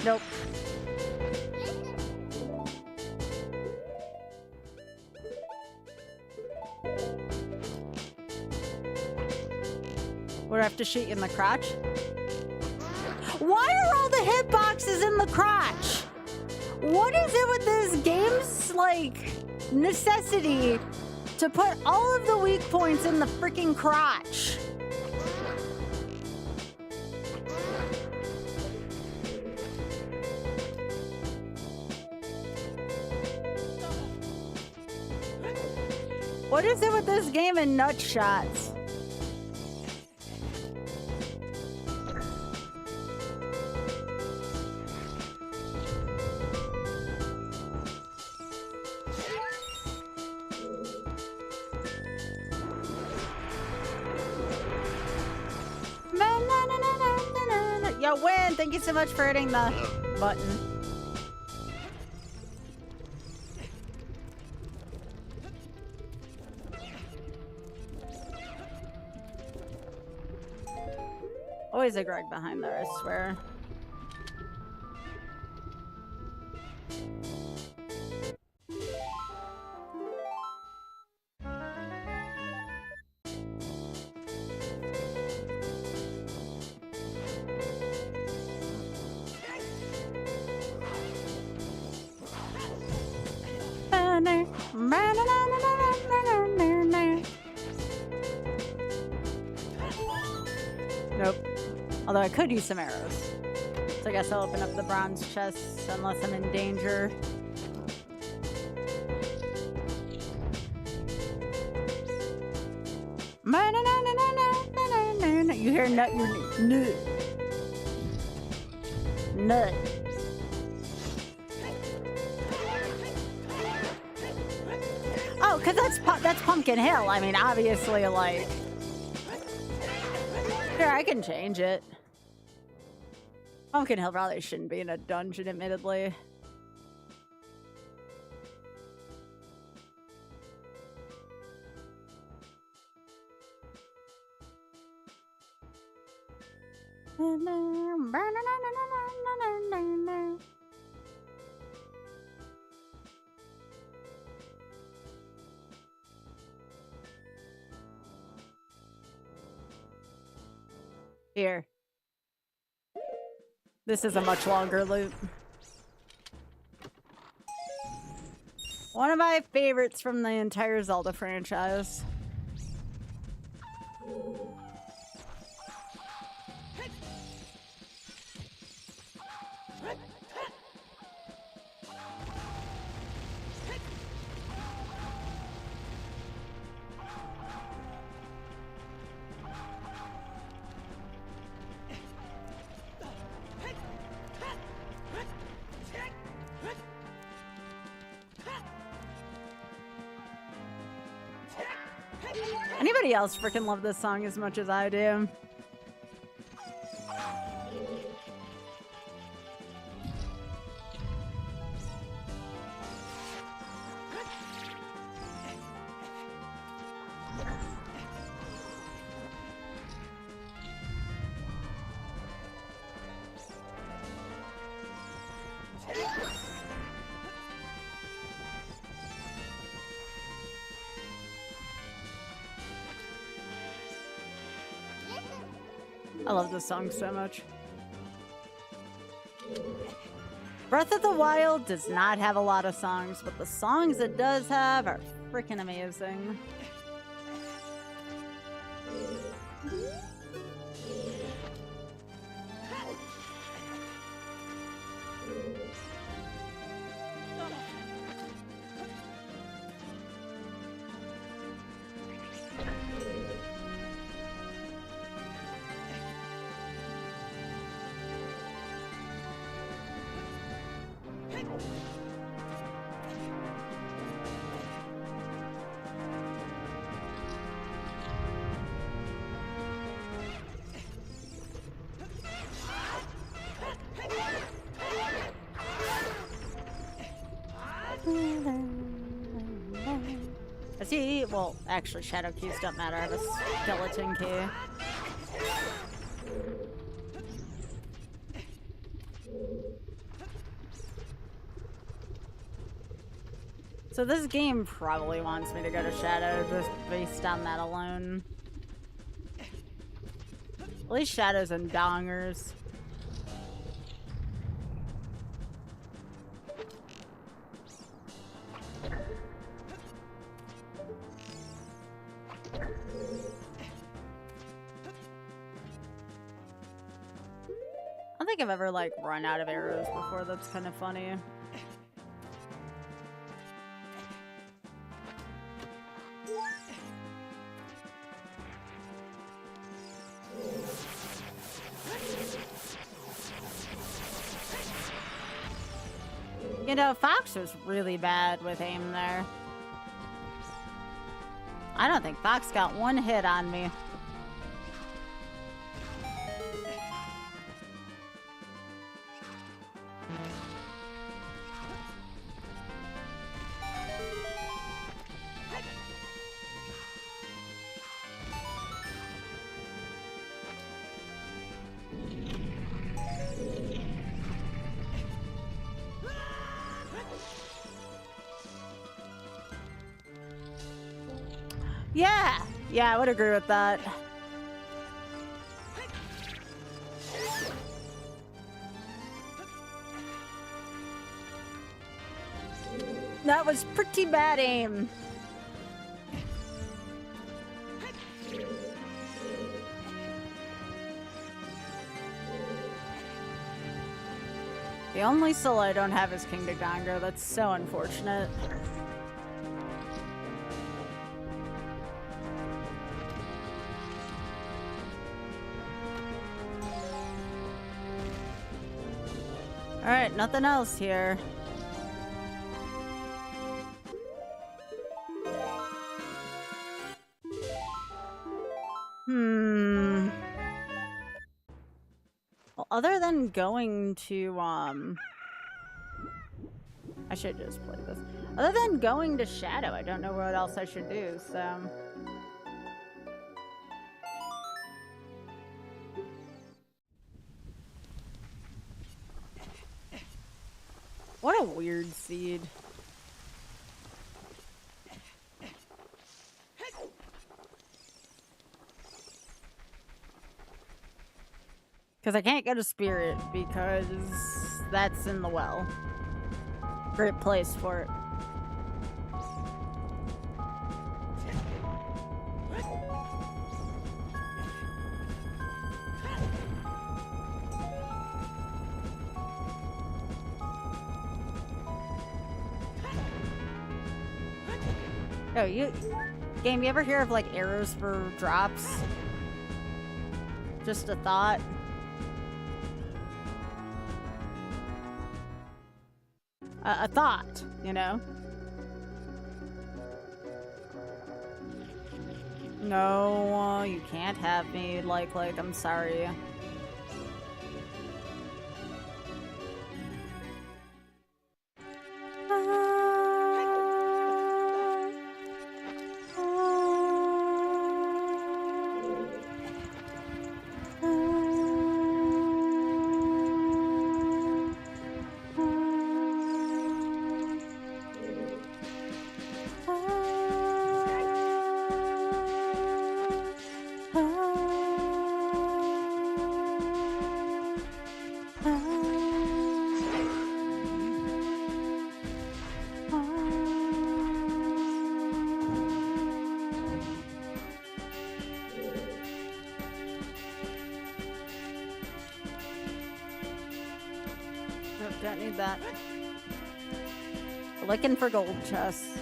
A: Nope. What, do I have to shoot you in the crotch? Why are all the hitboxes in the crotch? What is it with this game's, like, necessity to put all of the weak points in the freaking crotch? What is it with this game and nut shots? Yo, Win, thank you so much for hitting the button. Always a Greg behind there, I swear. Nope. Although I could use some arrows. So I guess I'll open up the bronze chest unless I'm in danger. You hear nut, nut. Nut. Oh, because that's Pumpkin Hill. I mean, obviously, like... Here, I can change it. Pumpkin Hill probably shouldn't be in a dungeon, admittedly. Here. This is a much longer loop. One of my favorites from the entire Zelda franchise. Anybody else freaking love this song as much as I do? I love this song so much. Breath of the Wild does not have a lot of songs, but the songs it does have are freaking amazing. I see, well, actually, shadow keys don't matter. I have a skeleton key. So this game probably wants me to go to shadow just based on that alone. At least shadows and dongers. I don't think I've ever, like, run out of arrows before. That's kind of funny. You know, Fox was really bad with aim there. I don't think Fox got one hit on me. Yeah, I would agree with that. That was pretty bad aim. The only soul I don't have is King Dagongro. That's so unfortunate. Alright, nothing else here. Well, other than going to, I should just play this. Other than going to Shadow, I don't know what else I should do, so... What a weird seed. Because I can't go to Spirit because that's in the well. Great place for it. Oh, you ever hear of like arrows for drops? Just a thought. A thought, you know? No, you can't have me. Like, I'm sorry. Don't need that. Looking for gold chests.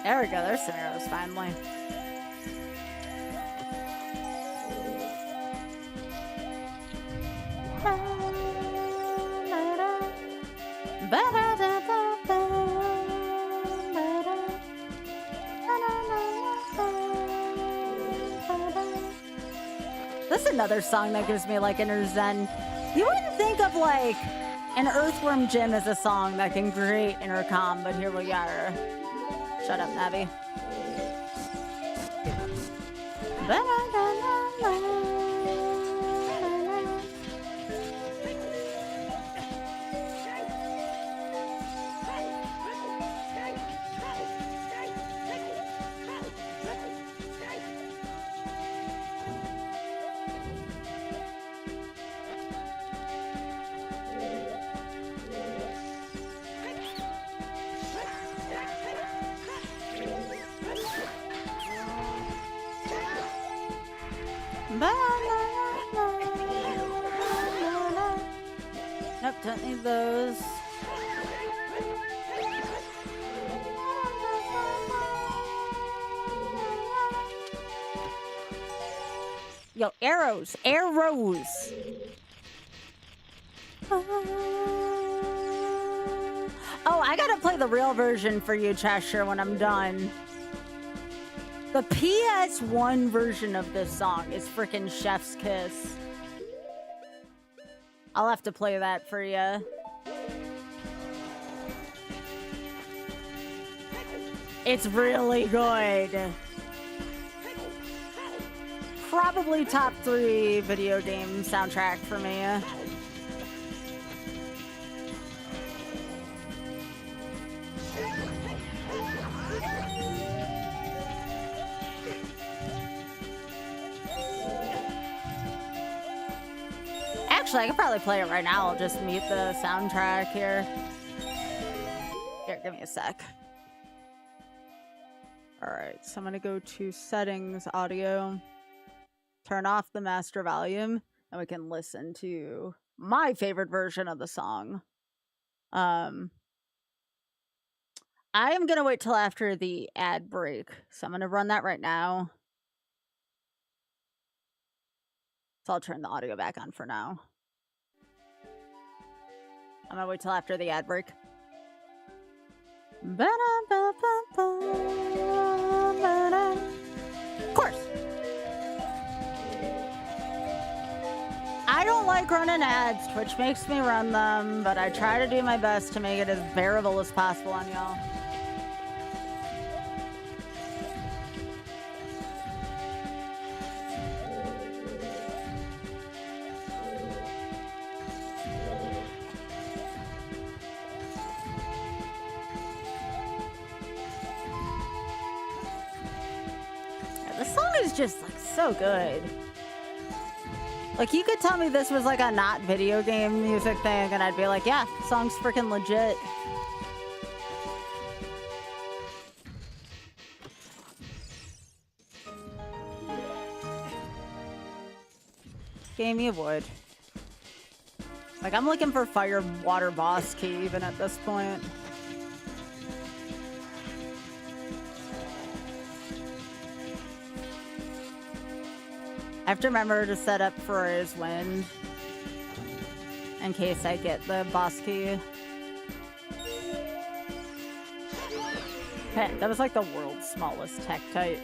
A: There we go, there's some arrows finally. This is another song that gives me like inner zen. You wouldn't think of like an Earthworm Jim as a song that can create inner calm, but here we are. Shut up, Navi. Nope, don't need those. Yo, arrows! Arrows! Oh, I gotta play the real version for you, Cheshire, when I'm done. The PS1 version of this song is frickin' Chef's Kiss. I'll have to play that for you. It's really good. Probably top 3 video game soundtrack for me. Actually, I could probably play it right now. I'll just mute the soundtrack here. Here, give me a sec. Alright, so I'm gonna go to settings, audio. Turn off the master volume, and we can listen to my favorite version of the song. I am gonna wait till after the ad break, so I'm gonna run that right now. So I'll turn the audio back on for now. I'm gonna wait till after the ad break. Of course. I don't like running ads. Twitch makes me run them, but I try to do my best to make it as bearable as possible on y'all. This song is just like so good. Like, you could tell me this was like a not video game music thing, and I'd be like, yeah, song's freaking legit. Gave me a wood. Like, I'm looking for fire water boss key even at this point. I have to remember to set up for his wind in case I get the boss key. Hey, that was like the world's smallest Tektite.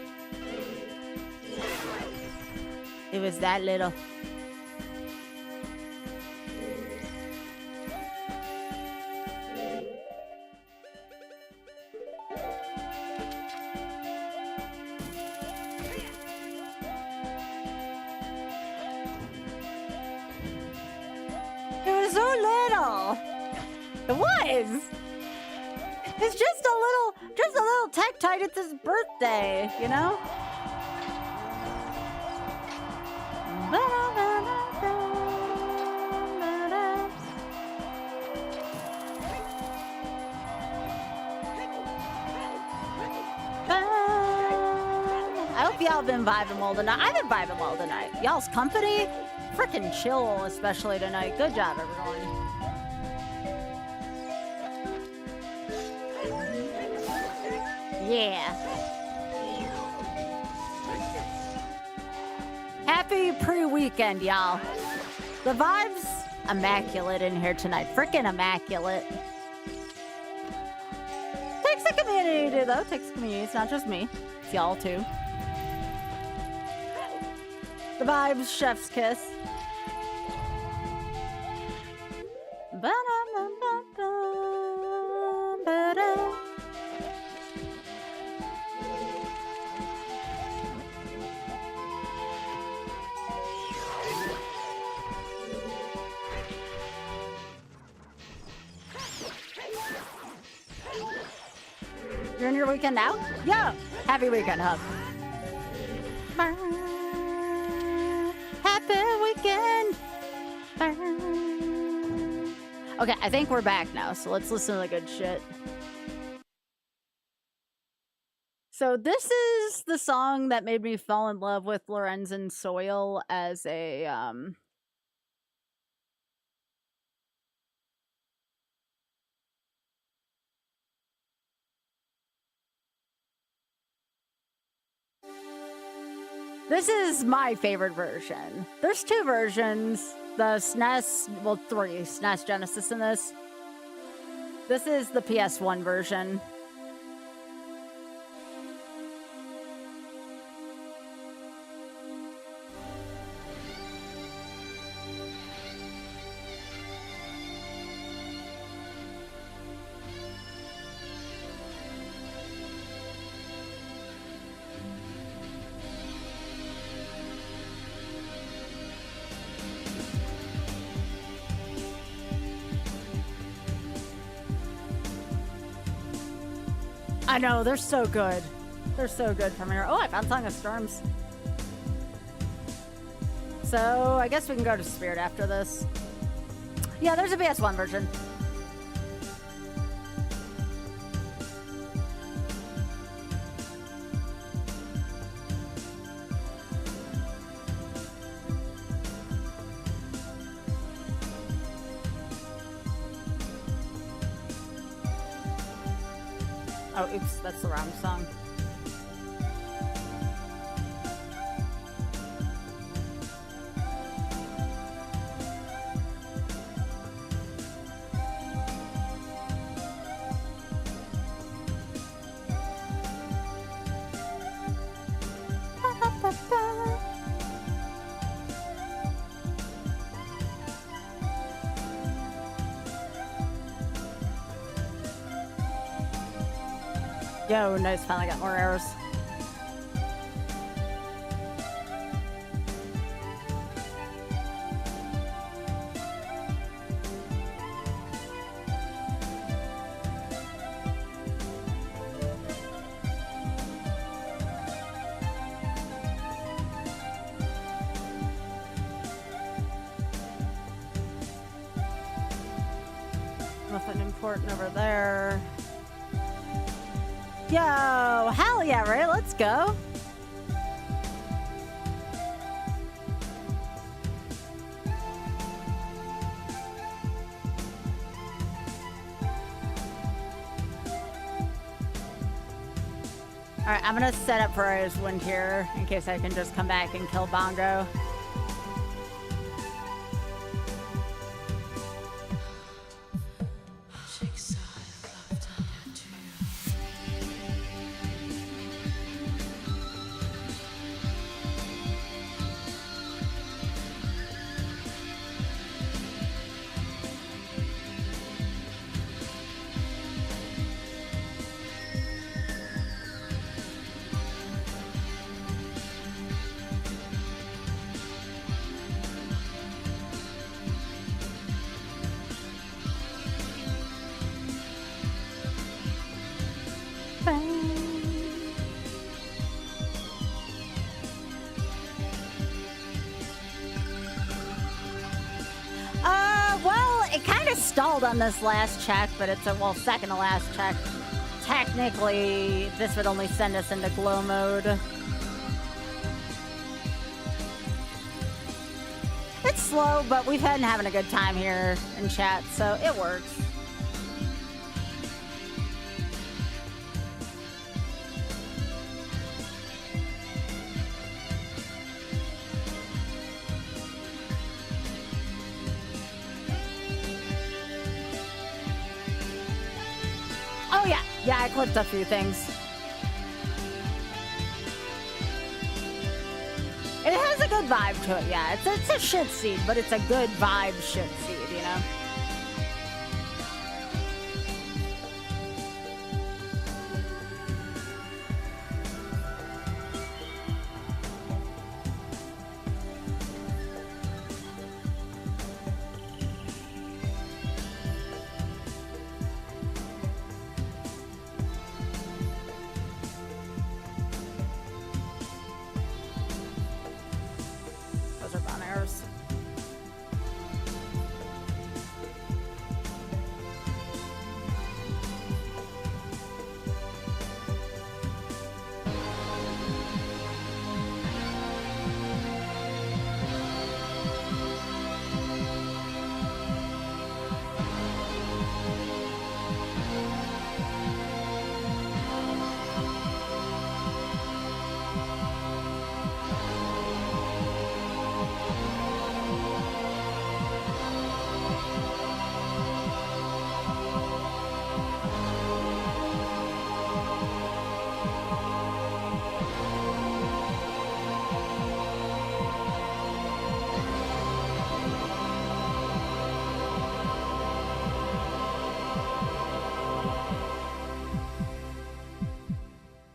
A: It was that little. It's just a little Tektite. It's his birthday, you know? y'all been vibing well tonight? I've been vibing well tonight. Y'all's company, freaking chill, especially tonight. Good job, everyone. Yeah. Happy pre-weekend, y'all. The vibe's immaculate in here tonight. Freaking immaculate. Takes the community, though. Takes the community. It's not just me. It's y'all, too. The vibes, chef's kiss. You're in your weekend now? Yo! Happy weekend, Hub. Happy weekend. Okay, I think we're back now, so let's listen to the good shit. So this is the song that made me fall in love with Lorenzen Soil as a This is my favorite version. There's two versions. The SNES, well, three. SNES, Genesis, and this. This is the PS1 version. I know, they're so good. They're so good from here. Oh, I found Song of Storms. So, I guess we can go to Spirit after this. Yeah, there's a PS1 version. Oh, oops, that's the wrong song. Yo, nice, finally got more arrows. Nothing important over there. Yo, hell yeah, right? Let's go. All right, I'm gonna set up for Iris Wind here in case I can just come back and kill Bongo. Stalled on this last check, but it's a, well, second to last check. Technically, this would only send us into glow mode. it's slow, but we've been having a good time here in chat, so it works. Oh yeah, yeah, I clipped a few things. It has a good vibe to it, yeah. It's a shit seed, but it's a good vibe shit seed, you know? Those are bon airs.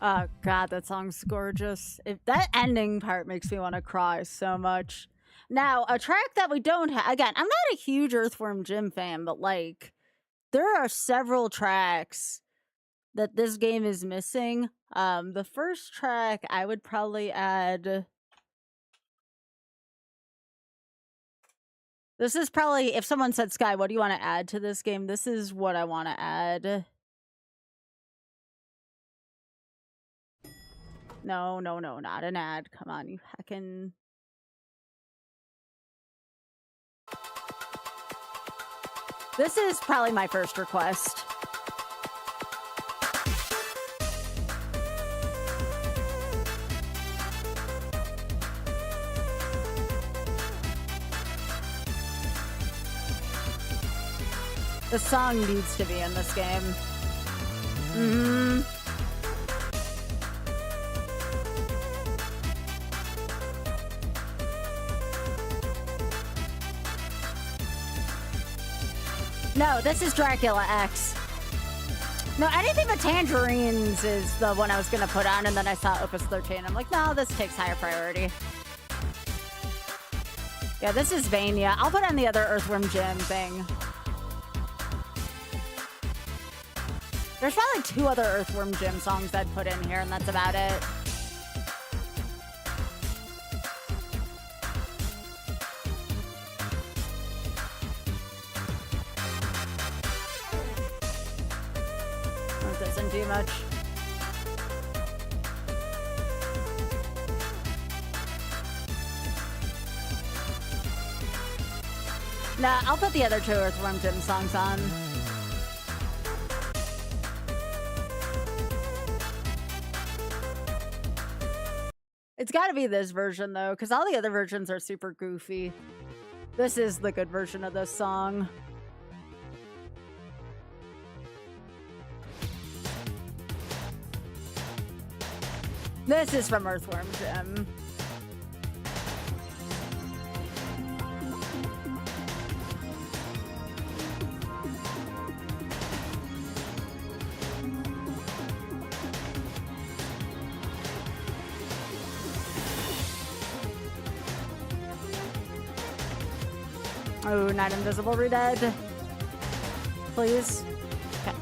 A: Oh god, that song's gorgeous. That ending part makes me want to cry so much. Now, a track that we don't have, again, I'm not a huge Earthworm Jim fan, but like, there are several tracks that this game is missing. The first track I would probably add. This is probably, if someone said, Sky, what do you want to add to this game? This is what I want to add. No, not an ad. Come on, you heckin'. This is probably my first request. The song needs to be in this game. Mm-hmm. No, this is Dracula X. No, anything but Tangerines is the one I was gonna put on, and then I saw Opus 13. I'm like, no, this takes higher priority. Yeah, this is Vania. I'll put on the other Earthworm Jim thing. There's probably 2 other Earthworm Jim songs I'd put in here, and that's about it. It doesn't do much. Nah, I'll put the other 2 Earthworm Jim songs on. It's gotta be this version, though, because all the other versions are super goofy. This is the good version of this song. This is from Earthworm Jim. Oh, not invisible, Redead. Please. Okay.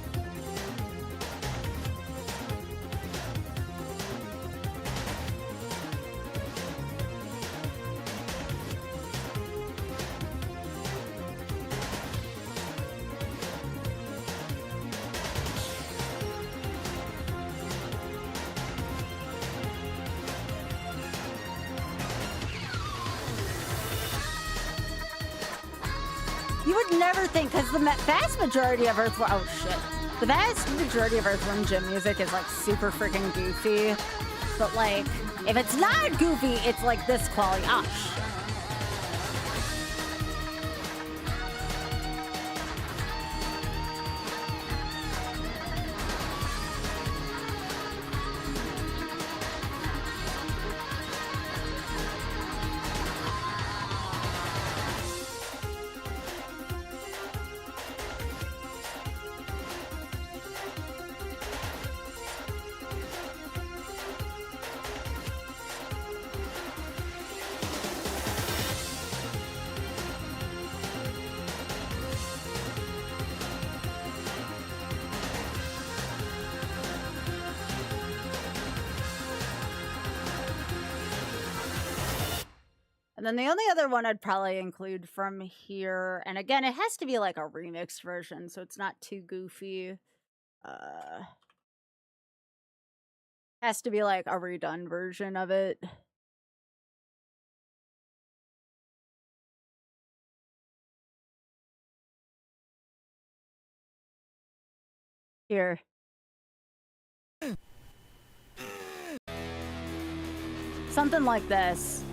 A: You would never think, because the vast majority of Earthworm... Oh, shit. The vast majority of Earthworm Jim music is, like, super freaking goofy. But, like, if it's not goofy, it's, like, this quality. Oh, shit. And then the only other one I'd probably include from here, and again, it has to be like a remixed version, so it's not too goofy. Has to be like a redone version of it. Here. Something like this.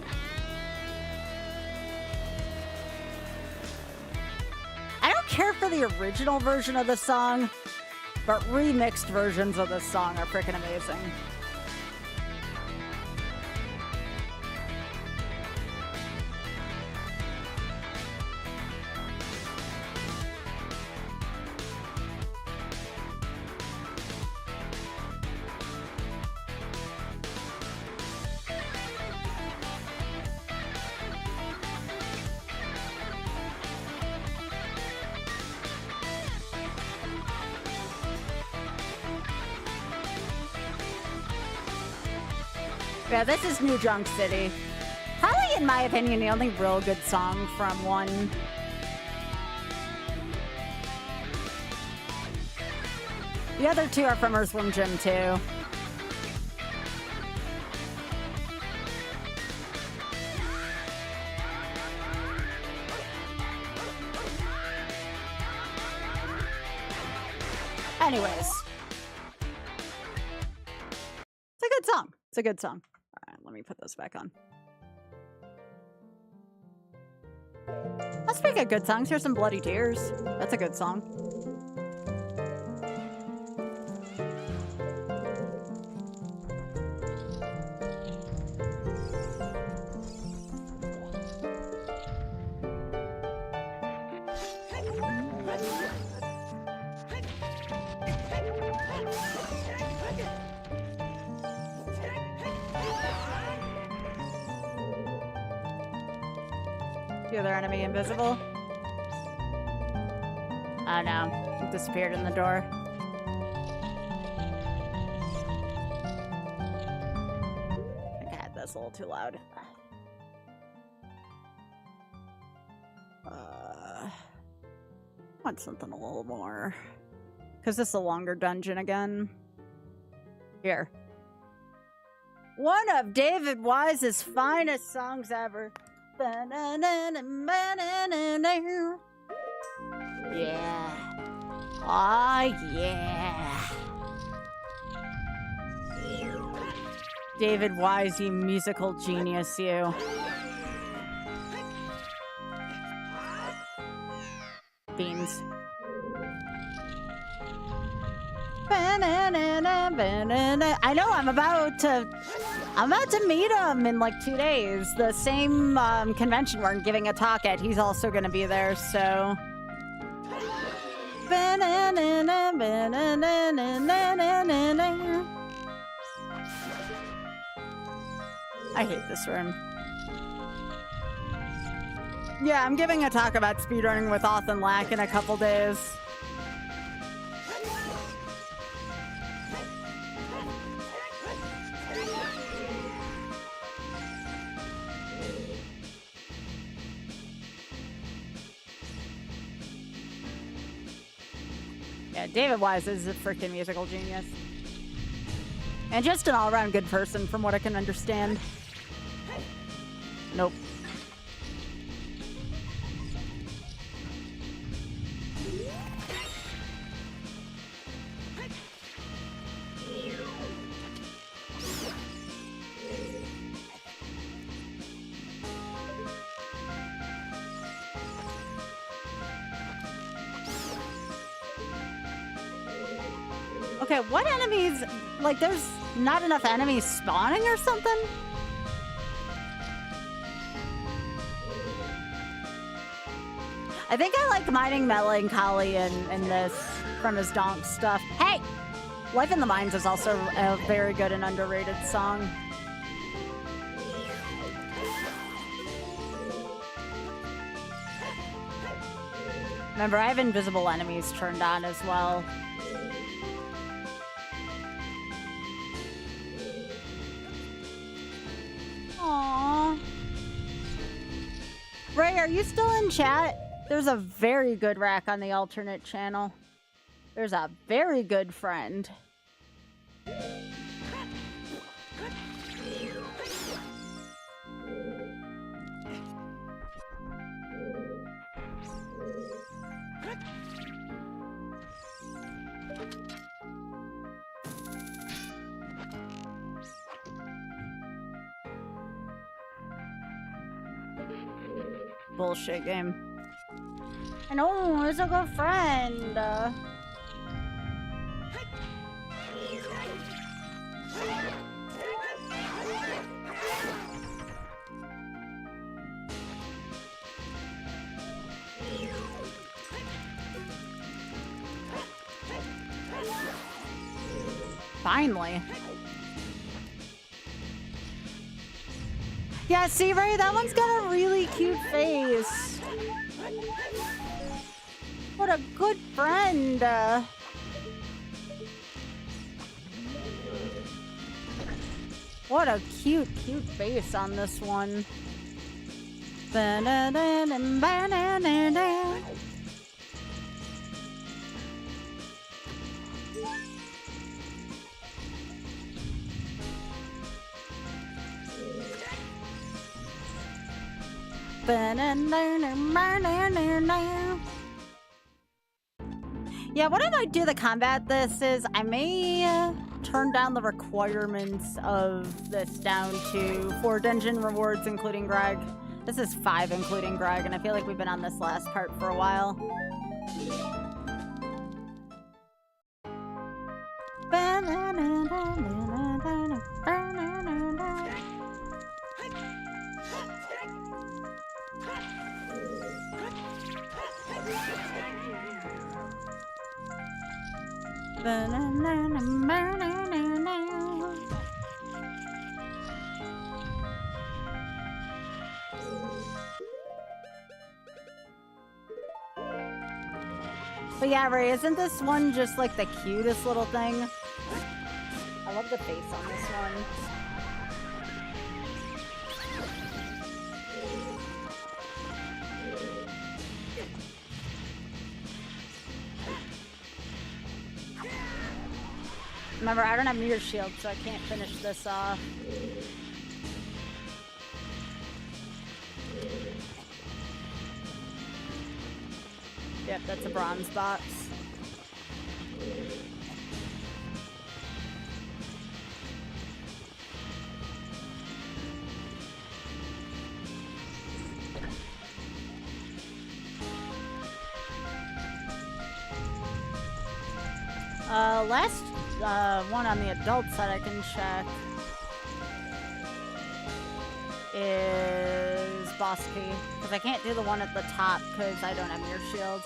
A: I don't care for the original version of the song, but remixed versions of this song are freaking amazing. Yeah, this is New Junk City. Probably, in my opinion, the only real good song from one. The other two are from Earthworm Jim, too. Anyways. It's a good song. It's a good song. All right, let me put this back on. Let's make a good songs. Here's some Bloody Tears. That's a good song. The other enemy invisible? Oh no, it disappeared in the door. I think I had this a little too loud. I want something a little more. Because this is a longer dungeon again. Here. One of David Wise's finest songs ever. Yeah. Oh, yeah. David Wise, you musical genius, you. Beans. I know, I'm about to meet him in like 2 days. The same convention we're giving a talk at. He's also going to be there, so. I hate this room. Yeah, I'm giving a talk about speedrunning with Auth and Lack in a couple days. Yeah, David Wise is a freaking musical genius. And just an all-around good person, from what I can understand. Nope. Okay, what enemies? Like, there's not enough enemies spawning or something? I think I like mining Melancholy in this from his donk stuff. Hey! Life in the Mines is also a very good and underrated song. Remember, I have invisible enemies turned on as well. Aww. Ray, are you still in chat? There's a very good rack on the alternate channel. There's a very good friend. Bullshit game. I know, it's a good friend. Finally. Yeah, see, Ray, that one's got a really cute face. What a good friend. What a cute, cute face on this one. Yeah, what I might do to combat this is I may turn down the requirements of this down to 4 dungeon rewards, including Greg. This is 5, including Greg, and I feel like we've been on this last part for a while. But yeah, Ray, isn't this one just like the cutest little thing? I love the face on this one. Remember, I don't have meteor shield, so I can't finish this off. Yep, that's a bronze box. Last one on the adult side I can check is boss key, because I can't do the one at the top because I don't have your shield.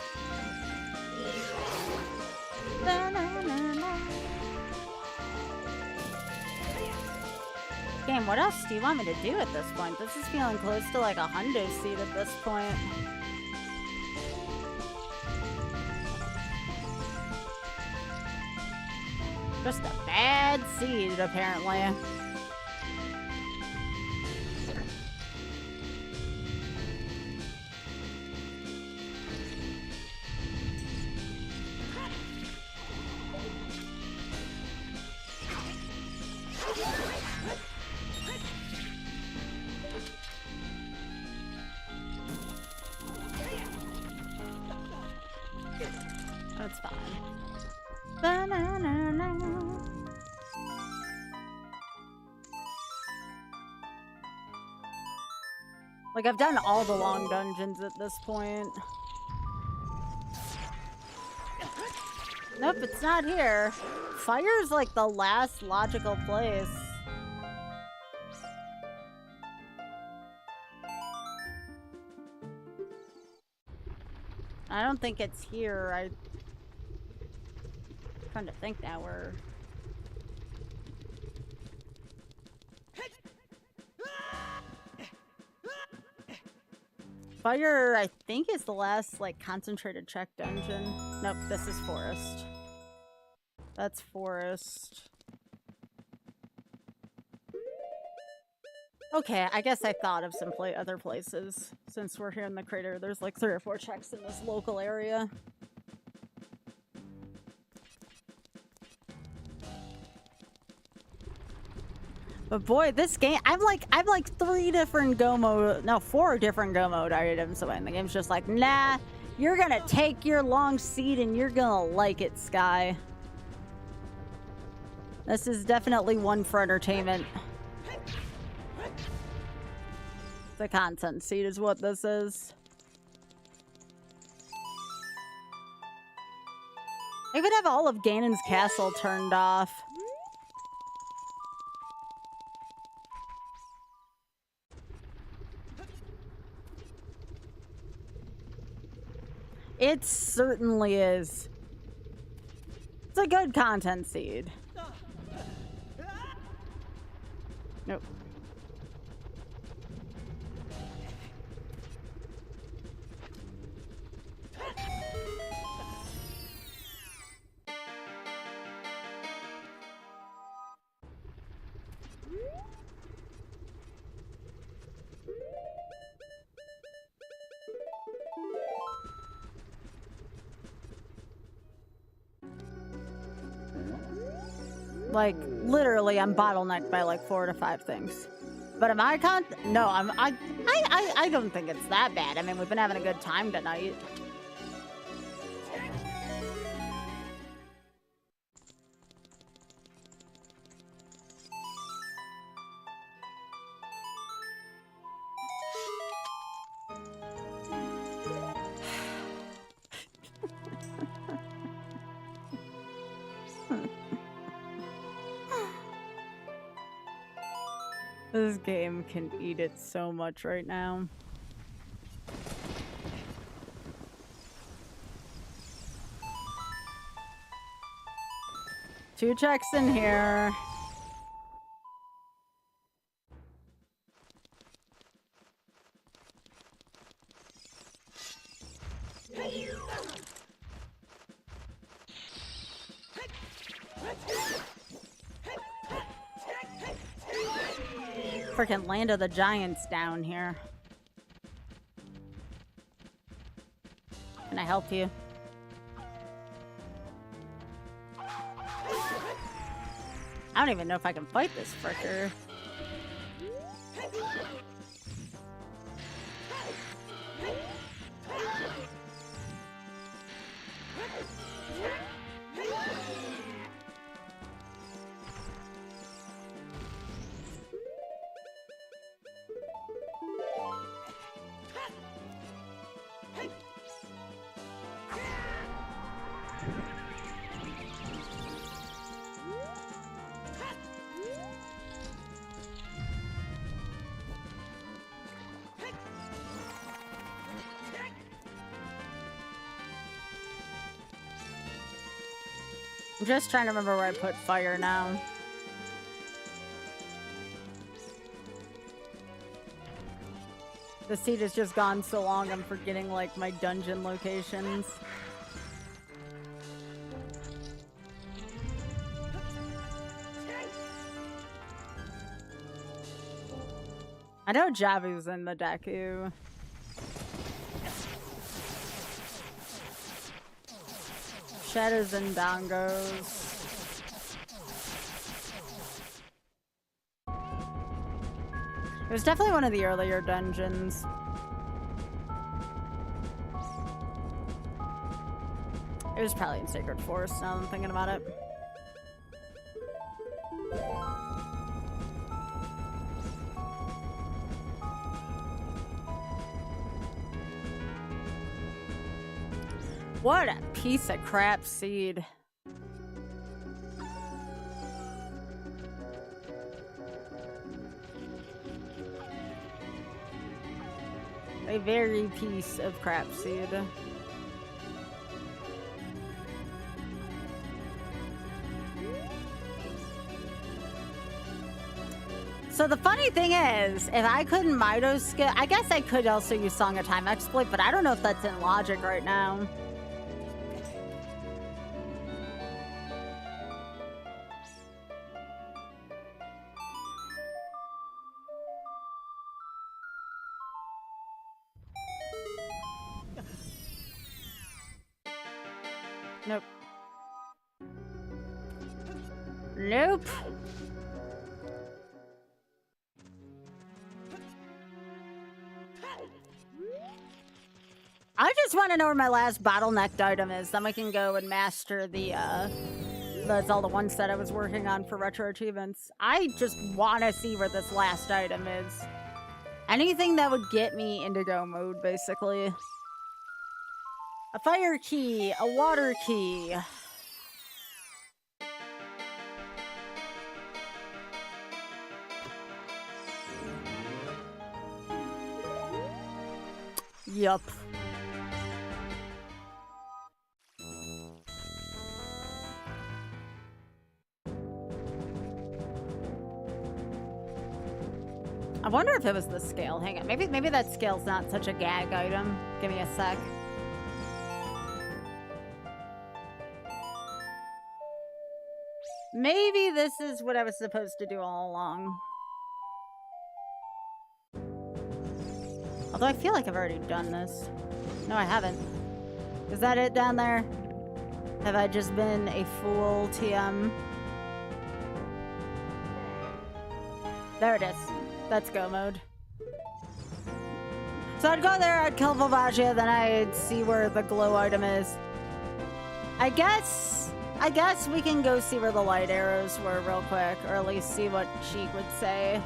A: Game, what else do you want me to do at this point? This is feeling close to like a hundo seed at this point. Just a bad seed, apparently. That's fine. Like, I've done all the long dungeons at this point. Nope, it's not here. Fire's like the last logical place. I don't think it's here. I'm trying to think now where. Fire, I think, is the last, like, concentrated check dungeon. Nope, this is forest. That's forest. Okay, I guess I thought of some other places. Since we're here in the crater, there's like 3 or 4 checks in this local area. But boy, this game, I've like 3 different go mode, no, 4 different go mode items. So the game's just like, nah, you're gonna take your long seat and you're gonna like it, Sky. This is definitely one for entertainment. The content seat is what this is. I even have all of Ganon's castle turned off. It certainly is. It's a good content seed. Nope. Like, literally, I'm bottlenecked by like 4 to 5 things. But am I no, I don't think it's that bad. I mean, we've been having a good time tonight. This game can eat it so much right now. Two checks in here. Freaking Land of the Giants down here. Can I help you? I don't even know if I can fight this fricker. I'm just trying to remember where I put fire now. The seat has just gone so long, I'm forgetting like my dungeon locations. I know Javu's in the Deku. Shadows and Dongos. It was definitely one of the earlier dungeons. It was probably in Sacred Forest now that I'm thinking about it. What a piece of crap seed. a very piece of crap seed. So the funny thing is, if I couldn't Mido skill, I guess I could also use Song of Time exploit, but I don't know if that's in logic right now. Nope. Nope. I just want to know where my last bottlenecked item is. Then we can go and master the Zelda 1 set I was working on for retro achievements. I just want to see where this last item is. Anything that would get me into go mode, basically. A fire key, a water key. Yup. I wonder if it was the scale. Hang on. Maybe that scale's not such a gag item. Give me a sec. Maybe this is what I was supposed to do all along. Although I feel like I've already done this. No, I haven't. Is that it down there? Have I just been a fool, TM? There it is. That's go mode. So I'd go there, I'd kill Volvagia, then I'd see where the glow item is. I guess we can go see where the light arrows were real quick, or at least see what Sheik would say.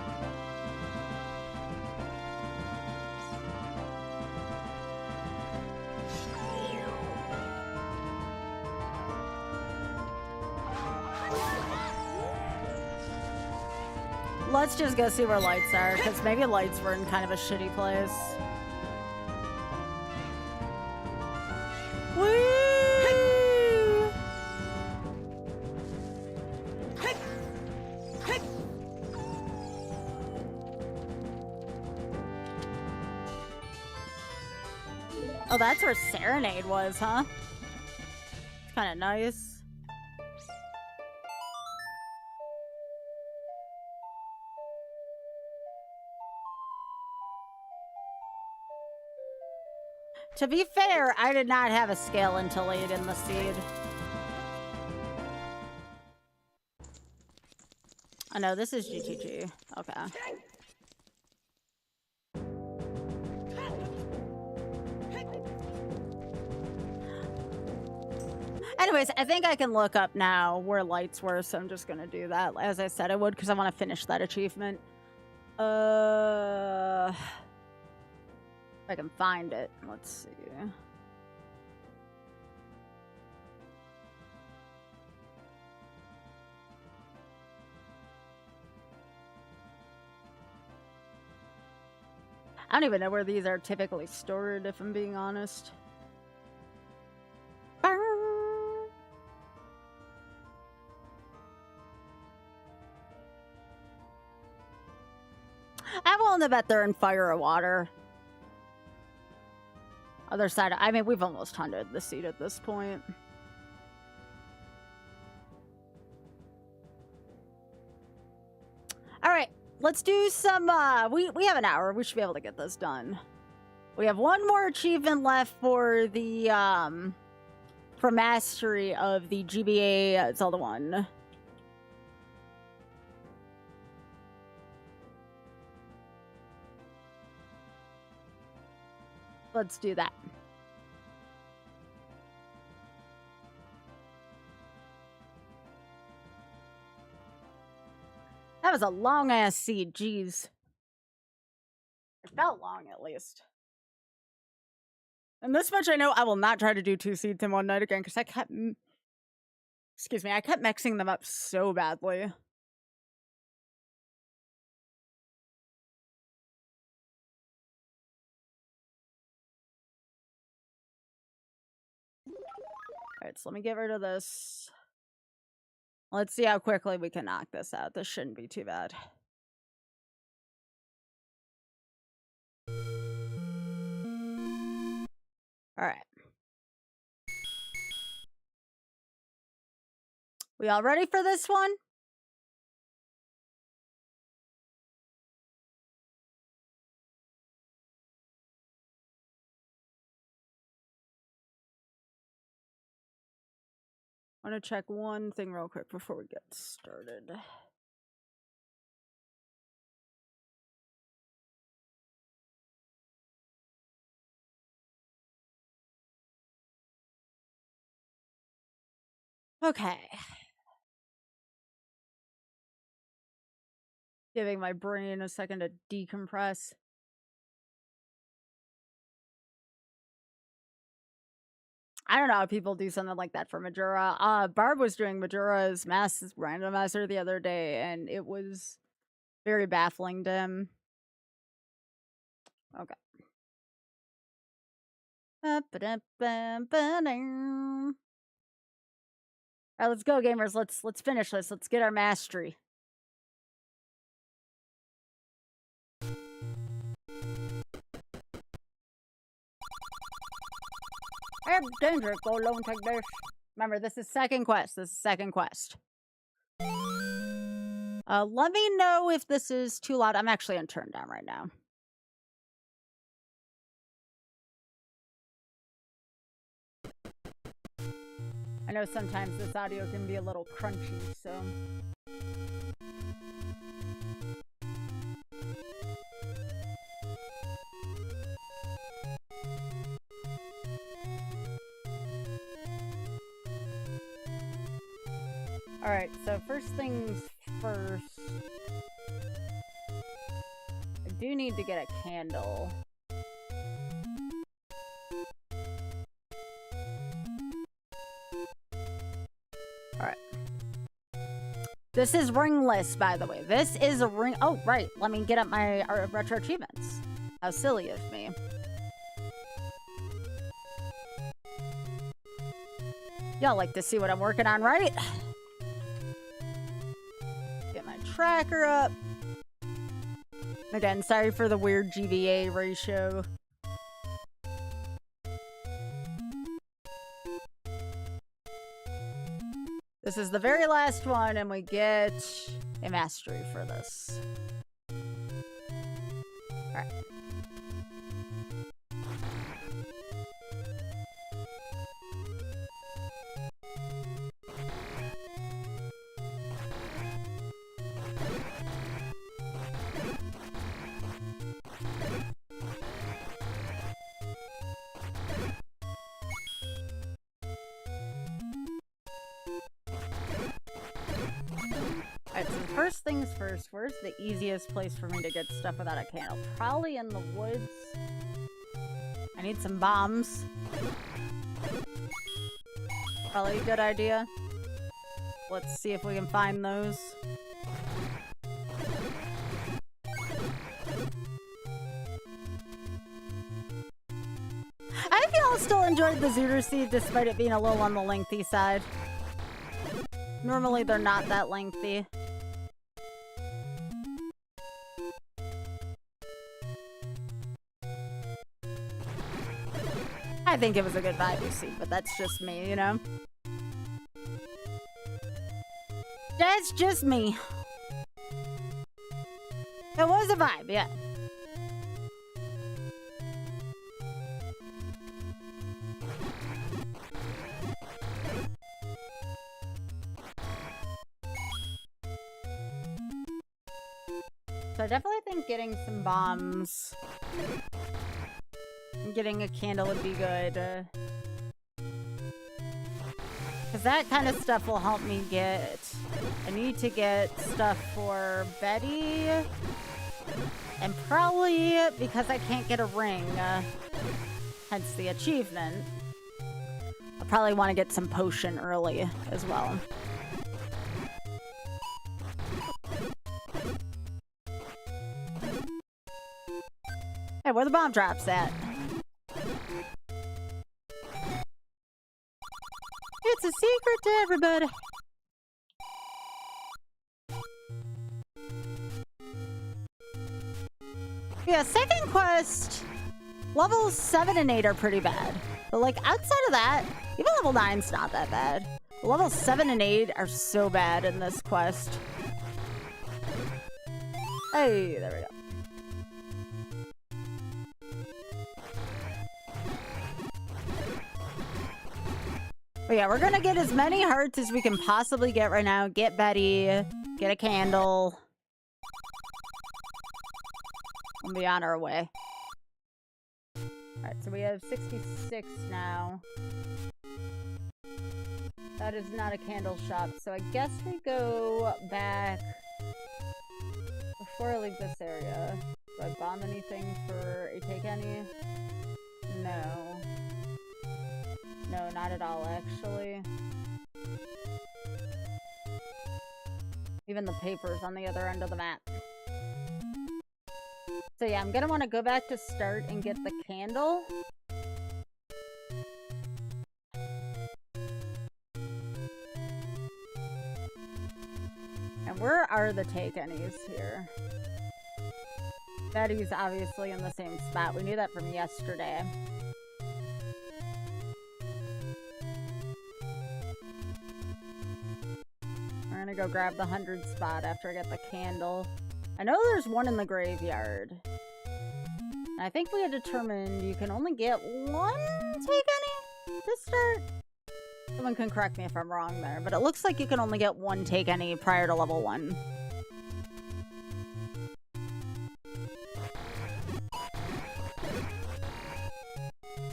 A: Let's just go see where lights are, because maybe lights were in kind of a shitty place. Whee! Oh, that's where Serenade was, huh? It's kind of nice. To be fair, I did not have a scale until late in the seed. Oh no, this is GTG. Okay. Anyways, I think I can look up now where lights were, so I'm just gonna do that as I said I would, because I want to finish that achievement. If I can find it. Let's see. I don't even know where these are typically stored, if I'm being honest. I'm willing to bet they're in fire or water. Other side, I mean, we've almost hunted the seed at this point. All right, let's do some, we have an hour. We should be able to get this done. We have one more achievement left for the, for mastery of the GBA Zelda 1. Let's do that. That was a long-ass seed, jeez. It felt long, at least. And this much I know, I will not try to do 2 seeds in one night again, because I kept... Excuse me, I kept mixing them up so badly. Alright, so let me get rid of this. Let's see how quickly we can knock this out. This shouldn't be too bad. Alright. We all ready for this one? I want to check one thing real quick before we get started. Okay. Giving my brain a second to decompress. I don't know how people do something like that for Majora. Barb was doing Majora's Mask randomizer the other day, and it was very baffling to him. Okay. Alright, let's go, gamers. Let's finish this. Let's get our mastery. I'm dangerous. Go alone, take this. Remember, this is second quest. Let me know if this is too loud. I'm actually on turn down right now. I know sometimes this audio can be a little crunchy, so... Alright, so first things first. I do need to get a candle. Alright. This is ringless, by the way. This is a ring. Oh, right. Let me get up my retro achievements. How silly of me. Y'all like to see what I'm working on, right? Get my tracker up. Again, sorry for the weird GVA ratio. This is the very last one, and we get a mastery for this. Alright. Alright, so first things first, where's the easiest place for me to get stuff without a candle? Probably in the woods. I need some bombs. Probably a good idea. Let's see if we can find those. I think y'all still enjoyed the Zooter Seed despite it being a little on the lengthy side. Normally they're not that lengthy. I think it was a good vibe, seed, but that's just me, you know? That's just me. It was a vibe, yeah. So I definitely think getting some bombs and getting a candle would be good. Because that kind of stuff will help me get... I need to get stuff for Betty. And probably because I can't get a ring, hence the achievement. I'll probably want to get some potion early as well. Hey, where the bomb drops at? a secret to everybody. Yeah, second quest, levels 7 and 8 are pretty bad. But like outside of that, even level 9's not that bad. Levels 7 and 8 are so bad in this quest. Hey, there we go. But yeah, we're gonna get as many hearts as we can possibly get right now. Get Betty, get a candle. And be on our way. Alright, so we have 66 now. That is not a candle shop, so I guess we go back before I leave this area. Do I bomb anything for a take any? No. No, not at all, actually. Even the paper's on the other end of the map. So yeah, I'm gonna want to go back to start and get the candle. And where are the take-any's here? Betty's obviously in the same spot. We knew that from yesterday. We're gonna go grab the 100 spot after I get the candle. I know there's one in the graveyard. I think we had determined you can only get one take-any to start. Someone can correct me if I'm wrong there, but it looks like you can only get one take-any prior to level 1.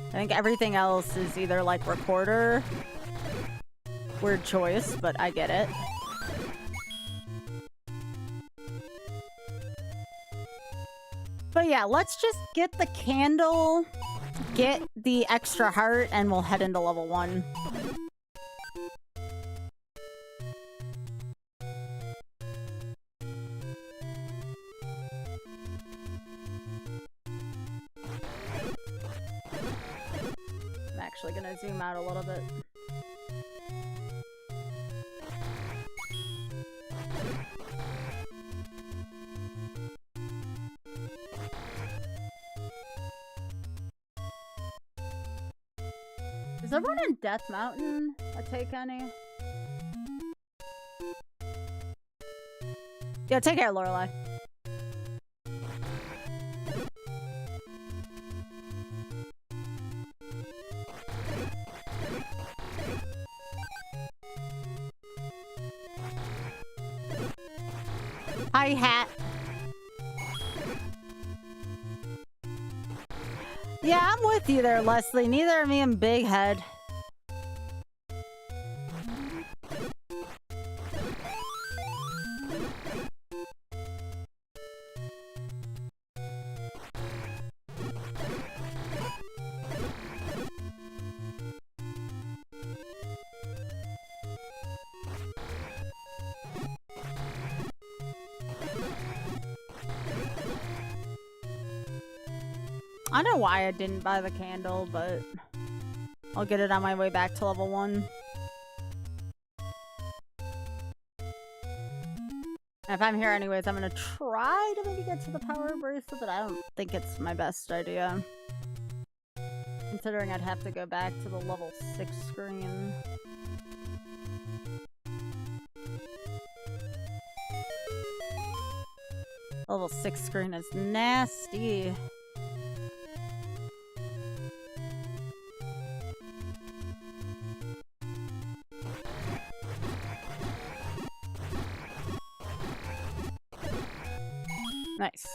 A: I think everything else is either like recorder. Weird choice, but I get it. But yeah, let's just get the candle, get the extra heart, and we'll head into level 1. I'm actually gonna zoom out a little bit. Is everyone in Death Mountain a take-any? Yeah, take care, Lorelai. Hi, Hat. Yeah, I'm with you there, Leslie. Neither are me and Big Head. I know why I didn't buy the candle, but I'll get it on my way back to level 1. If I'm here anyways, I'm gonna try to maybe get to the power bracelet, but I don't think it's my best idea. Considering I'd have to go back to the level 6 screen. Level 6 screen is nasty. Nice.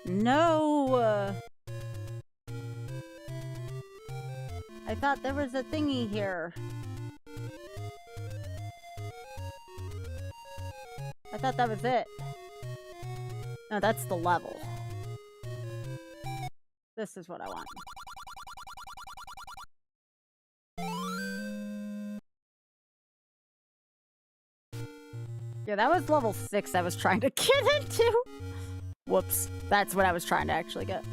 A: No! I thought there was a thingy here. I thought that was it. No, that's the level. This is what I want. Yeah, that was level 6 I was trying to get into. Whoops. That's what I was trying to actually get.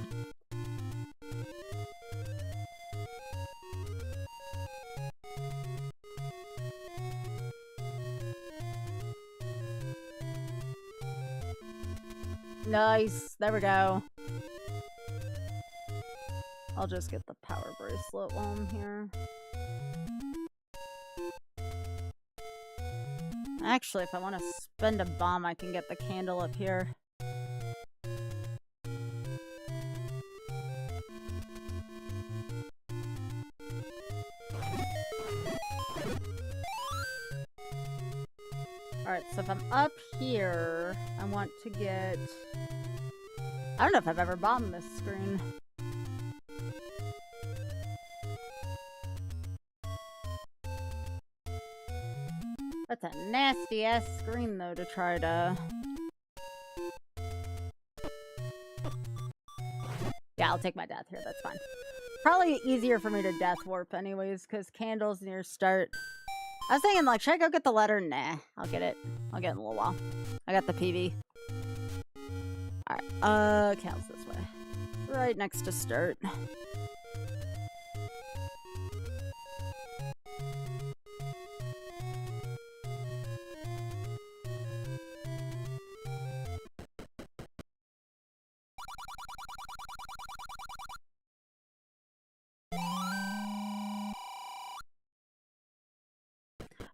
A: Nice. There we go. I'll just get the power bracelet while I'm here. Actually, if I want to spend a bomb, I can get the candle up here. Alright, so if I'm up here, I want to get... I don't know if I've ever bombed this screen. That's a nasty-ass screen, though, to try to... Yeah, I'll take my death here, that's fine. Probably easier for me to death warp anyways, because candles near start. I was thinking, like, should I go get the letter? Nah, I'll get it. I'll get it in a little while. I got the PV. Alright, Cal's this way. Right next to start.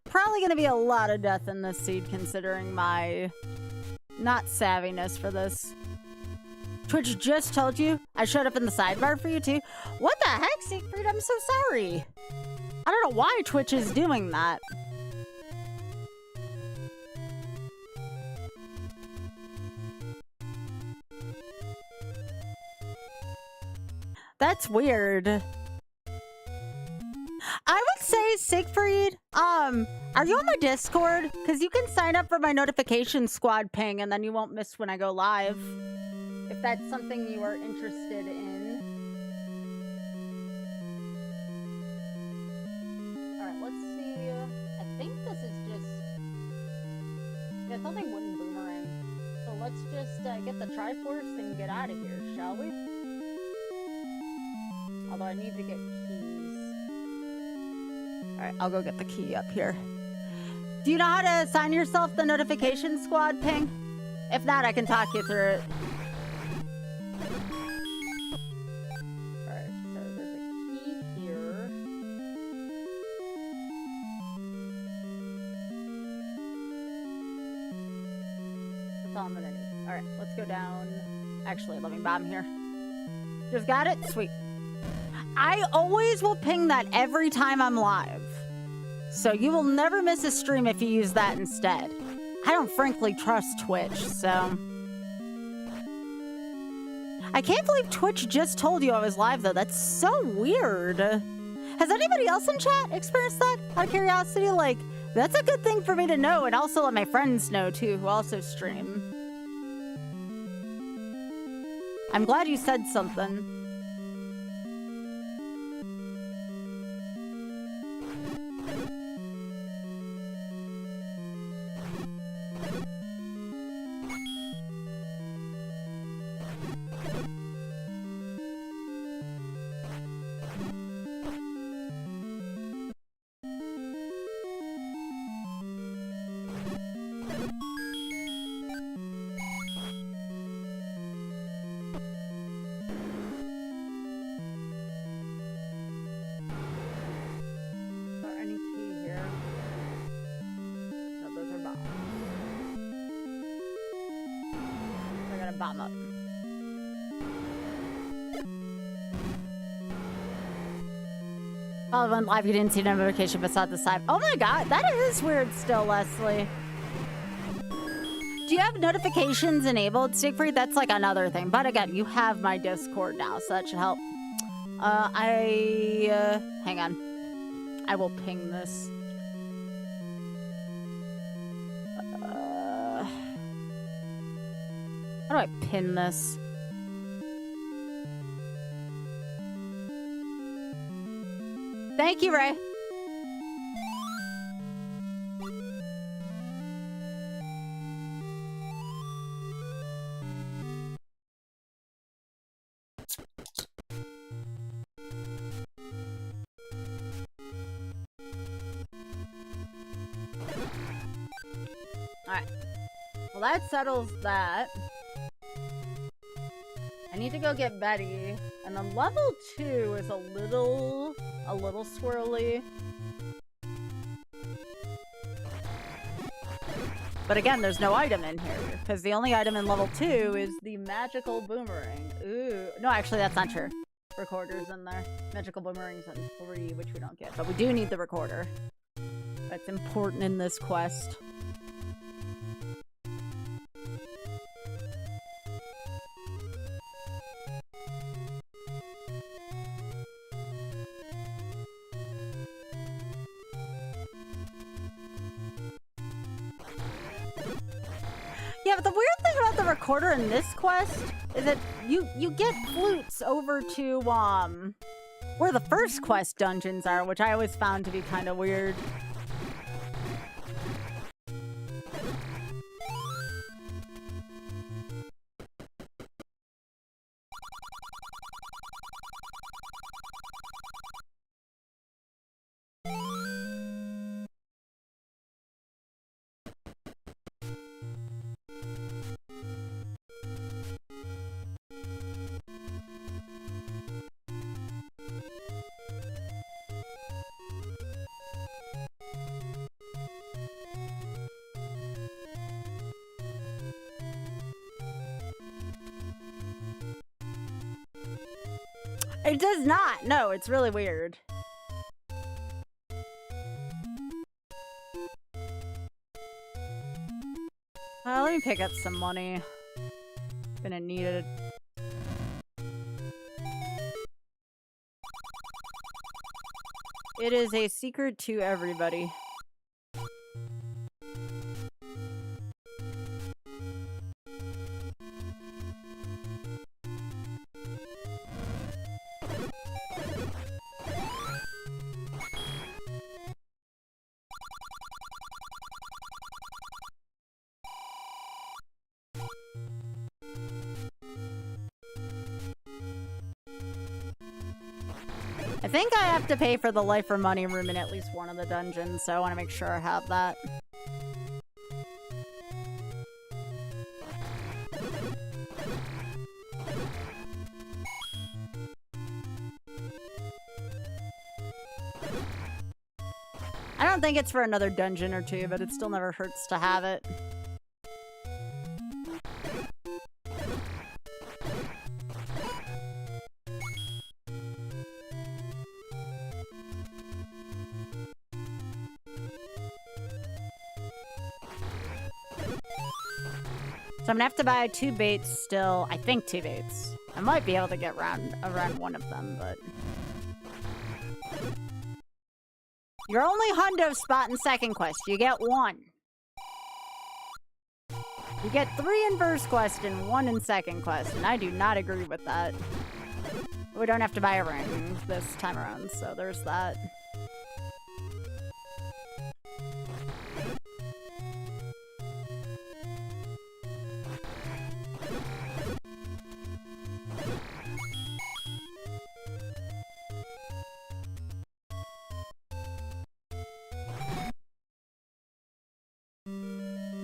A: Probably gonna be a lot of death in this seed, considering my not savviness for this. Twitch just told you I showed up in the sidebar for you too. What the heck, Siegfried? I'm so sorry. I don't know why Twitch is doing that. That's weird. I would say, Siegfried, are you on my Discord? Because you can sign up for my notification squad ping and then you won't miss when I go live. If that's something you are interested in. Alright, let's see. I think this is just... Yeah, something wooden boomerang. So let's just get the Triforce and get out of here, shall we? Although I need to get keys. Alright, I'll go get the key up here. Do you know how to assign yourself the notification squad ping? If not, I can talk you through it. Alright, so there's a key here. That's all I'm gonna need. Alright, let's go down. Actually, let me bomb here. Just got it? Sweet. I always will ping that every time I'm live. So you will never miss a stream if you use that instead. I don't frankly trust Twitch, so... I can't believe Twitch just told you I was live, though. That's so weird. Has anybody else in chat experienced that? Out of curiosity, like, that's a good thing for me to know, and also let my friends know, too, who also stream. I'm glad you said something. Bomb up. Oh, when live you didn't see notification but saw the side. Oh my god, that is weird still, Leslie. Do you have notifications enabled, Siegfried? That's like another thing. But again, you have my Discord now, so that should help. Hang on. I will ping this. How do I pin this? Thank you, Ray. All right. Well, that settles that. need to go get Betty. And then level 2 is a little swirly. But again, there's no item in here, because the only item in level 2 is the magical boomerang. Ooh. No, actually, that's not true. Recorder's in there. Magical boomerang's in 3, which we don't get. But we do need the recorder. That's important in this quest. Yeah, but the weird thing about the recorder in this quest is that you get flutes over to where the first quest dungeons are, which I always found to be kind of weird. It does not. No, it's really weird. Let me pick up some money. Gonna need it. It is a secret to everybody. I think I have to pay for the life or money room in at least one of the dungeons, so I want to make sure I have that. I don't think it's for another dungeon or two, but it still never hurts to have it. So I'm gonna have to buy 2 baits still. I think 2 baits. I might be able to get around one of them, but... You're only hundo spot in second quest. You get 1. You get 3 in first quest and 1 in second quest, and I do not agree with that. We don't have to buy a ring this time around, so there's that.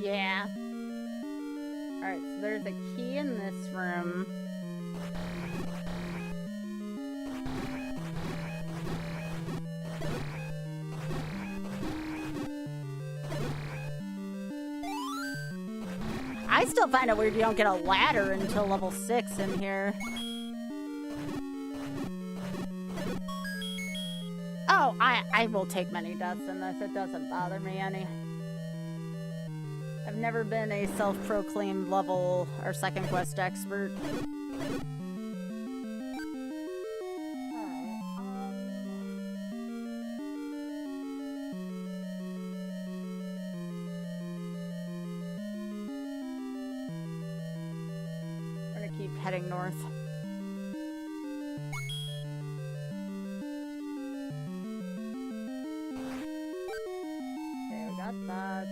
A: Yeah. Alright, so there's a key in this room. I still find it weird you don't get a ladder until level 6 in here. Oh, I will take many deaths in this. It doesn't bother me any. I've never been a self-proclaimed level or second quest expert. I'm gonna keep heading north. Okay, we got that.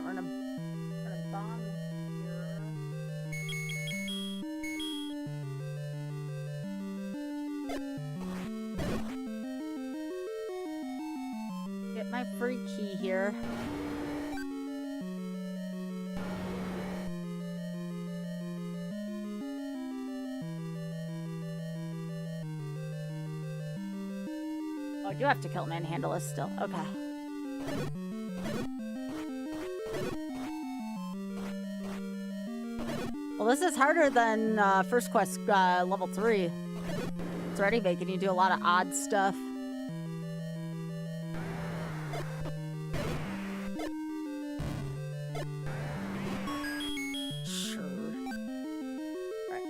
A: We're gonna bomb here. Get my free key here. Oh, I do have to kill Manhandless still. Okay. Well, this is harder than first quest level 3. It's already making you do a lot of odd stuff. Sure. Right.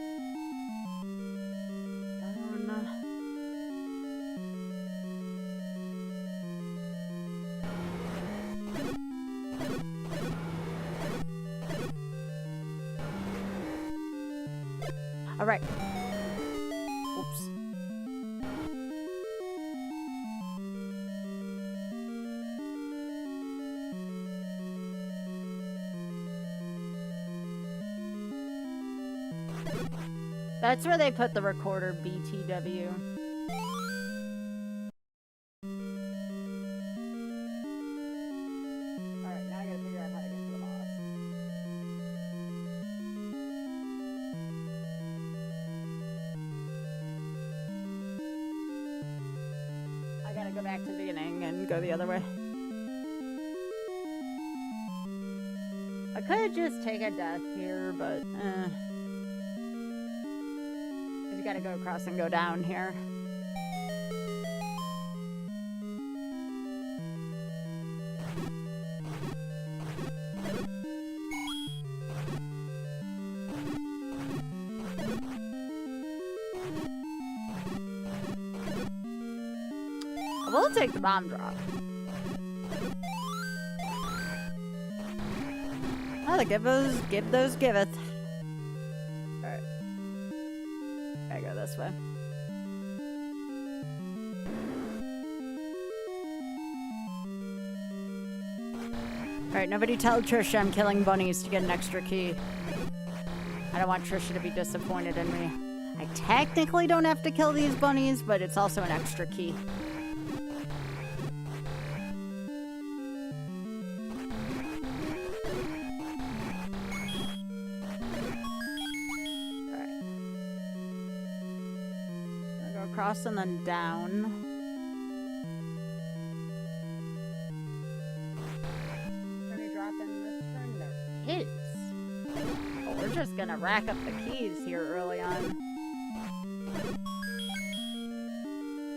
A: All right. Oops. That's where they put the recorder BTW. Alright, now I gotta figure out how to get to the boss. I gotta go back to the beginning and go the other way. I could just take a death here, but you gotta go across and go down here. I will take the bomb drop. Oh, the give those giveth. Alright. I go this way. Alright, nobody tell Trisha I'm killing bunnies to get an extra key. I don't want Trisha to be disappointed in me. I technically don't have to kill these bunnies, but it's also an extra key. Across and then down. Gonna drop in this turn. There is. But we're just gonna rack up the keys here early on.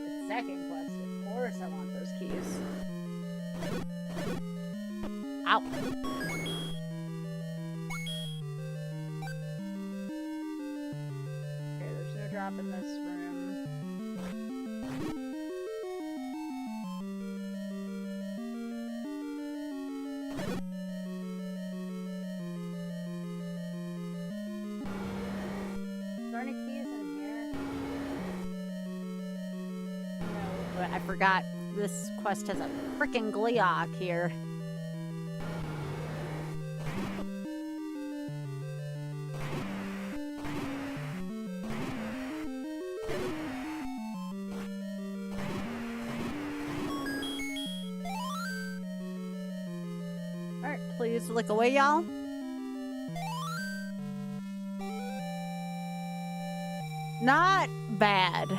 A: The second quest, of course I want those keys. Ow. Okay, there's no drop in this room. I forgot this quest has a freaking Gleeok here. Alright, please lick away, y'all. Not bad.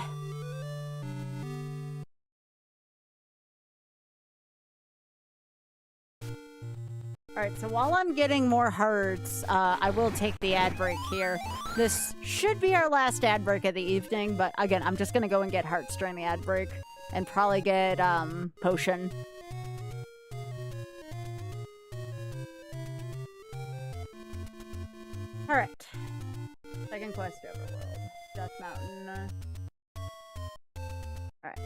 A: Alright, so while I'm getting more hearts, I will take the ad break here. This should be our last ad break of the evening, but again, I'm just gonna go and get hearts during the ad break. And probably get, potion. Alright. Second quest overworld. Death Mountain. Alright.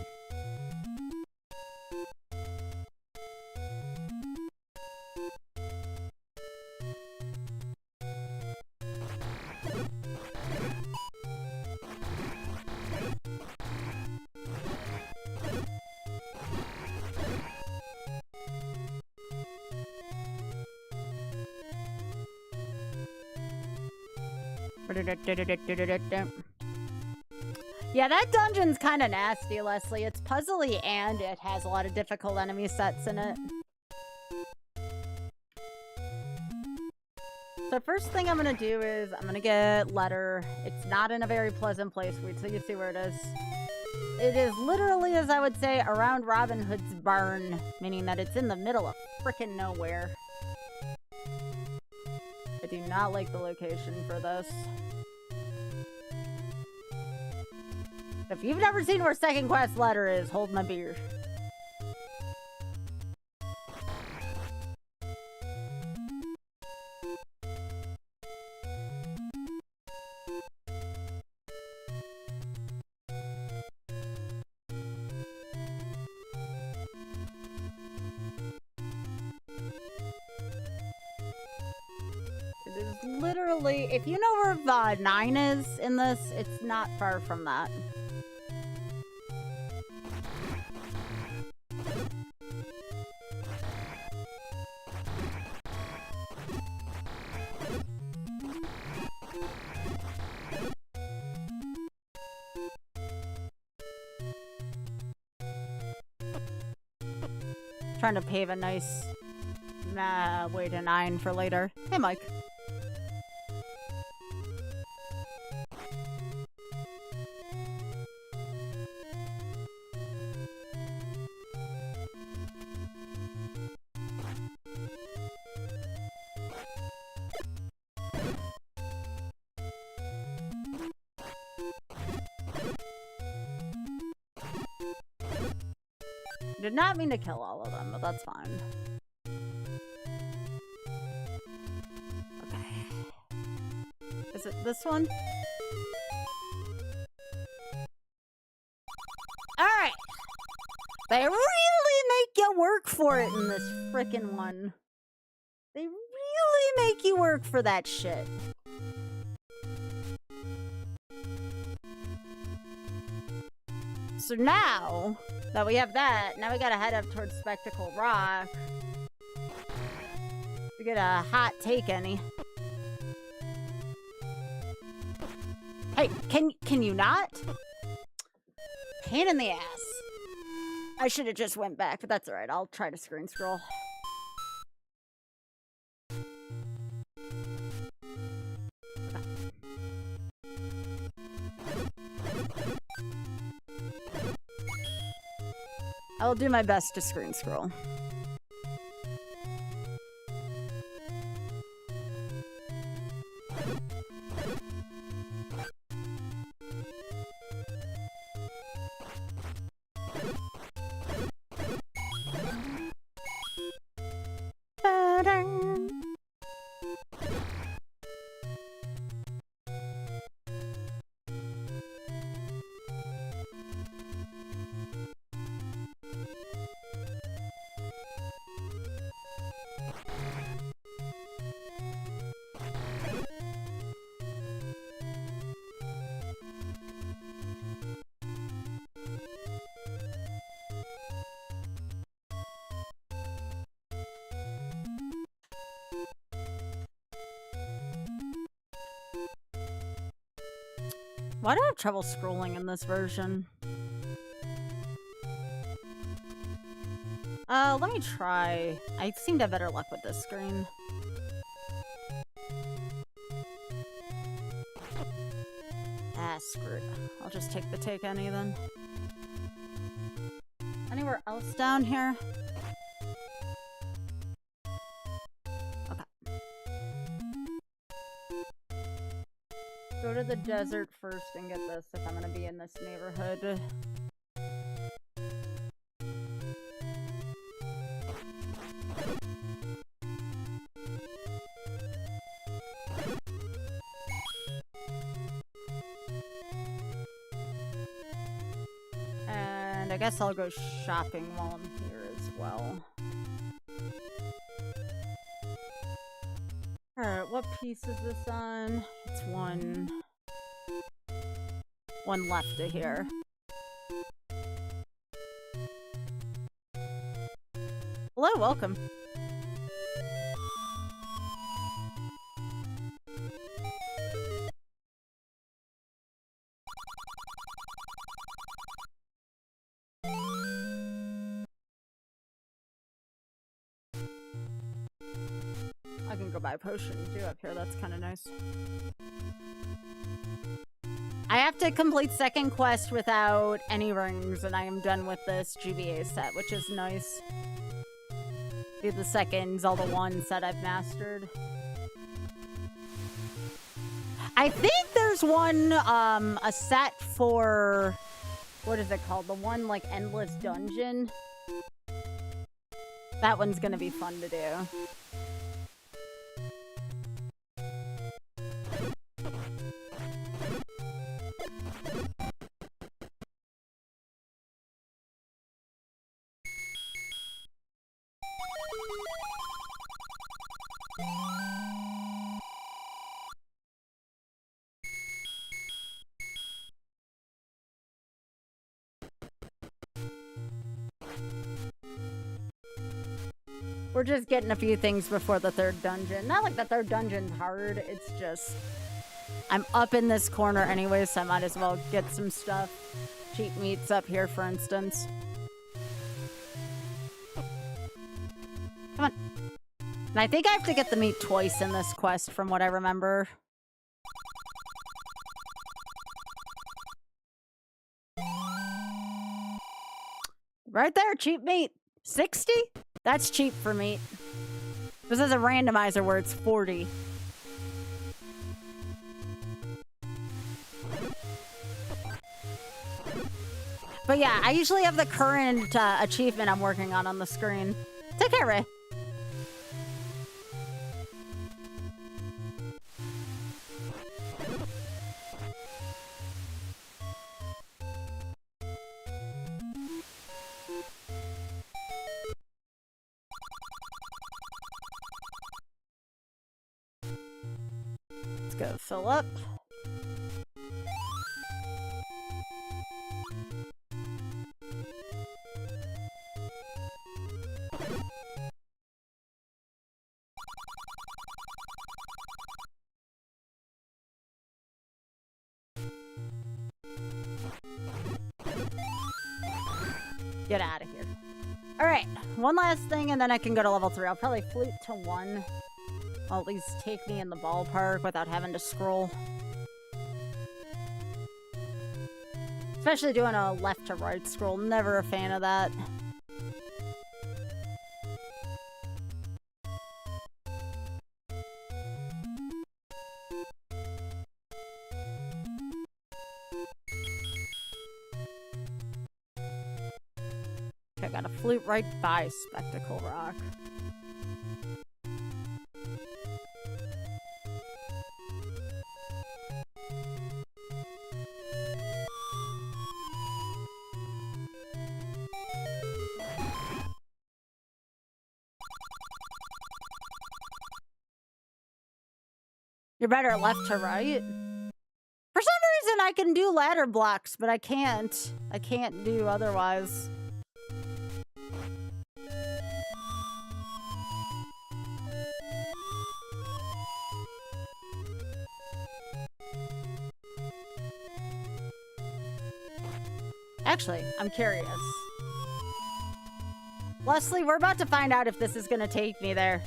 A: Yeah, that dungeon's kind of nasty, Leslie. It's puzzly and it has a lot of difficult enemy sets in it. So first thing I'm gonna do is I'm gonna get letter. It's not in a very pleasant place. Wait till you see where it is. It is literally, as I would say, around Robin Hood's barn, meaning that it's in the middle of frickin' nowhere. I do not like the location for this. If you've never seen where second quest letter is, hold my beer. It is literally, if you know where 9 is in this, it's not far from that. Trying to pave a nice way to 9 for later. Hey, Mike. Did not mean to kill all of them, but that's fine. Okay. Is it this one? Alright! They really make you work for it in this frickin' one. They really make you work for that shit. So now that we have that, now we gotta head up towards Spectacle Rock to get a hot take any. Hey, can you not? Pain in the ass. I should have just went back, but that's alright. I'll try to screen scroll. I'll do my best to screen scroll. Why do I have trouble scrolling in this version? Let me try. I seem to have better luck with this screen. Ah, screw it. I'll just take the take any then. Anywhere else down here? Go to the desert first and get this if I'm gonna be in this neighborhood. And I guess I'll go shopping while I'm here as well. Alright, what piece is this on? It's one left of here. Hello, welcome. I can go buy a potion too up here. That's kind of nice. I have to complete second quest without any rings, and I am done with this GBA set, which is nice. Be the second Zelda 1 set I've mastered. I think there's one, a set for, what is it called? The one, like, Endless Dungeon. That one's gonna be fun to do. We're just getting a few things before the third dungeon. Not like the third dungeon's hard, it's just... I'm up in this corner anyway, so I might as well get some stuff. Cheap meats up here, for instance. Come on. And I think I have to get the meat twice in this quest, from what I remember. Right there, cheap meat. 60? That's cheap for meat. This is a randomizer where it's 40. But yeah, I usually have the current achievement I'm working on the screen. Take care, Ray. Let's go fill up. Get out of here. Alright, one last thing and then I can go to level 3. I'll probably flute to 1. I'll at least take me in the ballpark without having to scroll. Especially doing a left to right scroll. Never a fan of that. I got a flute right by Spectacle Rock. You're better left to right. For some reason I can do ladder blocks, but I can't. I can't do otherwise. Actually, I'm curious. Leslie, we're about to find out if this is gonna take me there.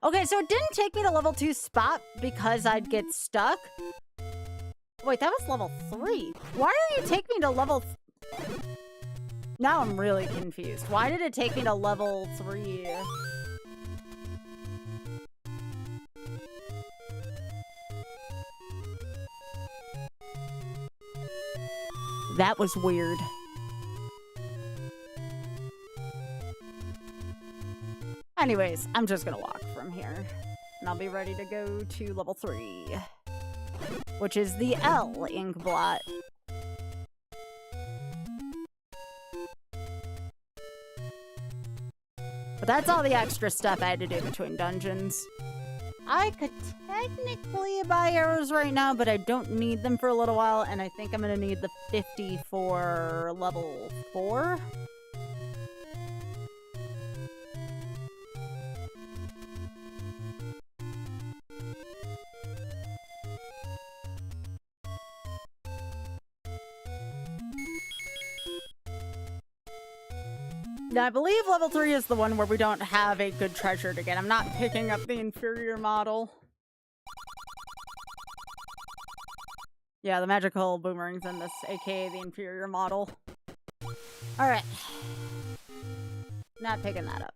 A: Okay, so it didn't take me to level 2 spot because I'd get stuck. Wait, that was level 3. Why are you taking me to level... Now I'm really confused. Why did it take me to level 3? That was weird. Anyways, I'm just gonna walk from here. And I'll be ready to go to level 3. Which is the L ink blot. But that's all the extra stuff I had to do between dungeons. I could technically buy arrows right now, but I don't need them for a little while, and I think I'm gonna need the 50 for level 4. Now, I believe level 3 is the one where we don't have a good treasure to get. I'm not picking up the inferior model. Yeah, the magical boomerangs in this, aka the inferior model. Alright. Not picking that up.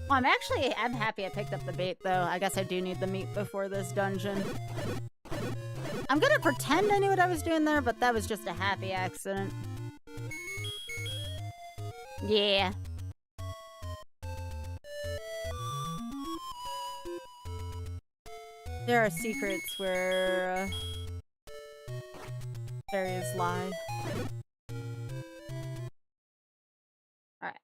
A: Well, I'm happy I picked up the bait, though. I guess I do need the meat before this dungeon. I'm gonna pretend I knew what I was doing there, but that was just a happy accident. Yeah. There are secrets where fairies lie. Alright.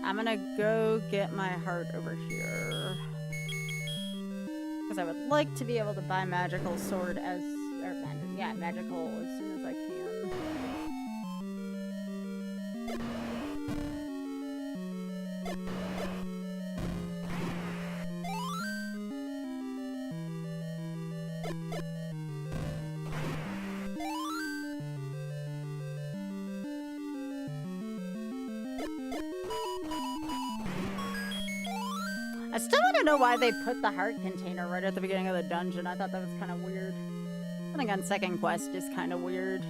A: I'm gonna go get my heart over here. Because I would like to be able to buy magical sword magical as soon as I can. I still want to know why they put the heart container right at the beginning of the dungeon. I thought that was kind of weird. I think on second quest is kind of weird.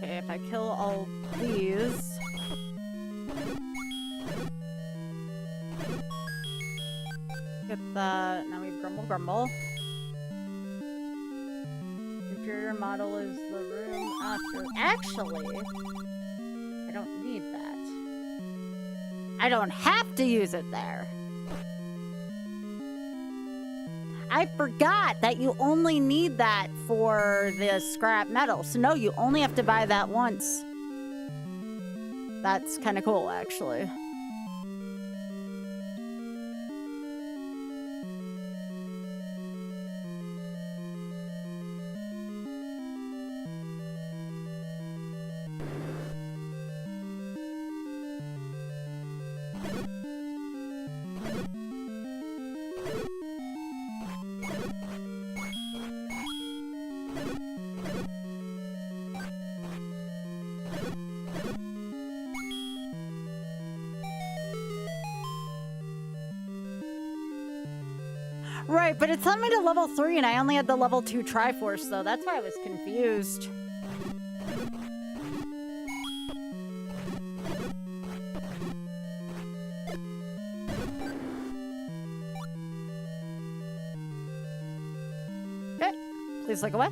A: Okay, if I kill all these... Get that. Now we have Grumble Grumble. Inferior model is the room after. Actually, I don't need that. I don't have to use it there. I forgot that you only need that for the scrap metal. So no, you only have to buy that once. That's kind of cool, actually. Right, but it sent me to level 3 and I only had the level 2 Triforce, though. That's why I was confused. Okay, please look away.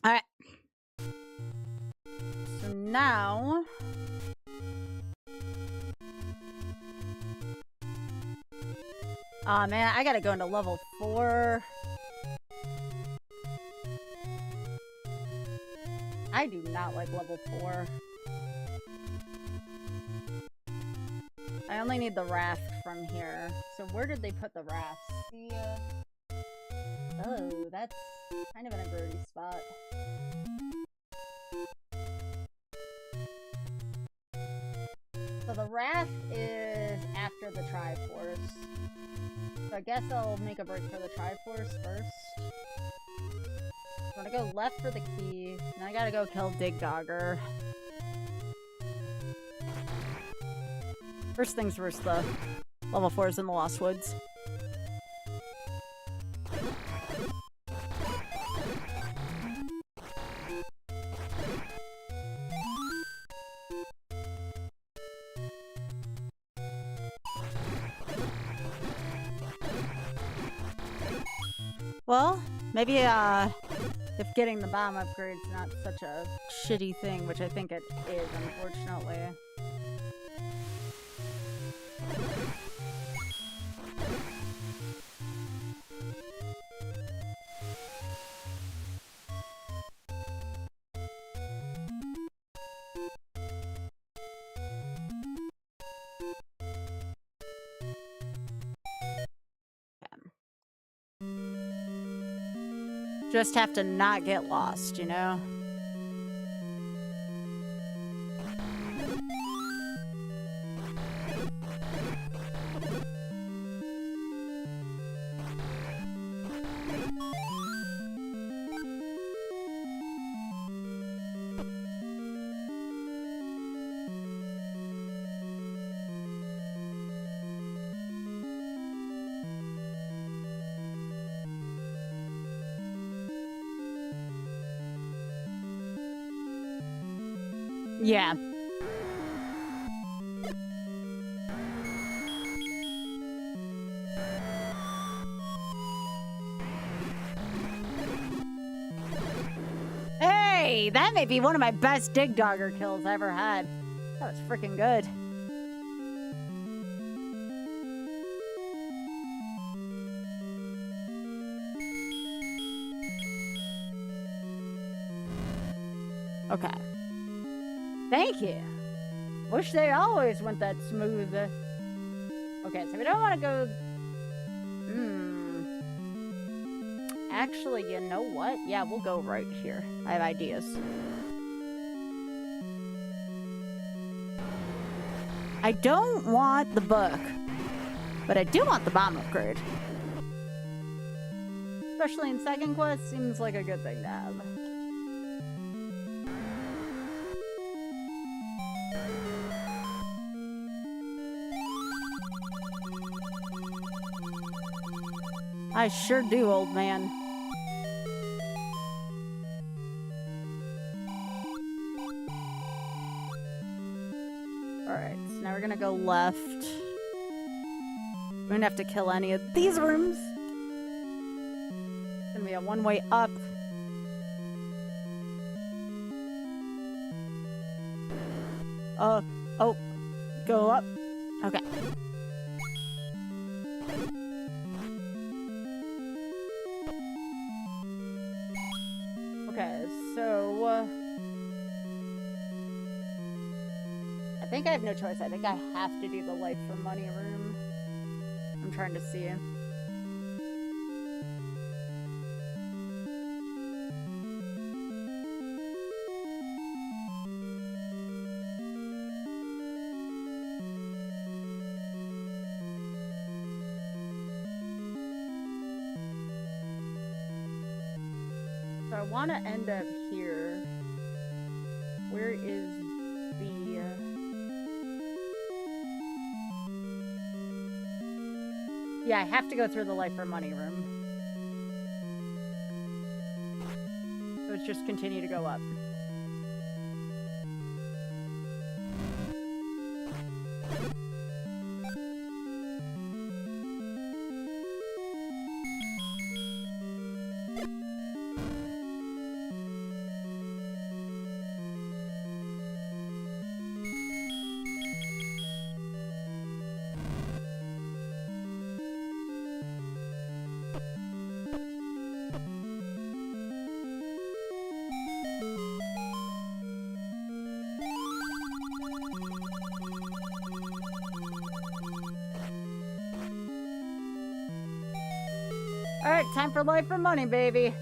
A: All right. So now... Aw, man, I gotta go into level 4. I do not like level 4. I only need the raft from here. So where did they put the raft? Oh, that's kind of in a grody spot. So the raft is after the Triforce. So I guess I'll make a break for the Triforce first. I'm gonna go left for the key, and I gotta go kill Dig Dogger. First things first, though. Level 4 is in the Lost Woods. Well, maybe if getting the bomb upgrade's not such a shitty thing, which I think it is, unfortunately. Just have to not get lost, you know? Yeah. Hey, that may be one of my best dig dogger kills I ever had. That was freaking good. Okay. Thank you. Wish they always went that smooth. Okay, so we don't want to go... Actually, you know what? Yeah, we'll go right here. I have ideas. I don't want the book, but I do want the bomb upgrade. Especially in second quest, seems like a good thing to have. I sure do, old man. Alright, so now we're gonna go left. We don't have to kill any of these rooms. It's gonna be a one-way up. Oh, go up. Okay. Okay, so... I think I have no choice. I think I have to do the life for money room. I'm trying to see. So I want to end up here. Where is the... Yeah, I have to go through the life for money room. So it's just continue to go up. Alright, time for life for money, baby.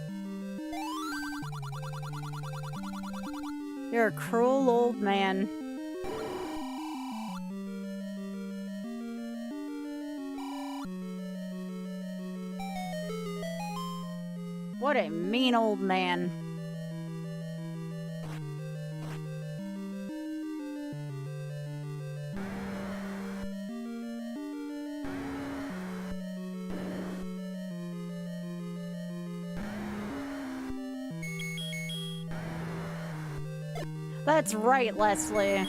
A: You're a cruel old man. What a mean old man. That's right, Leslie.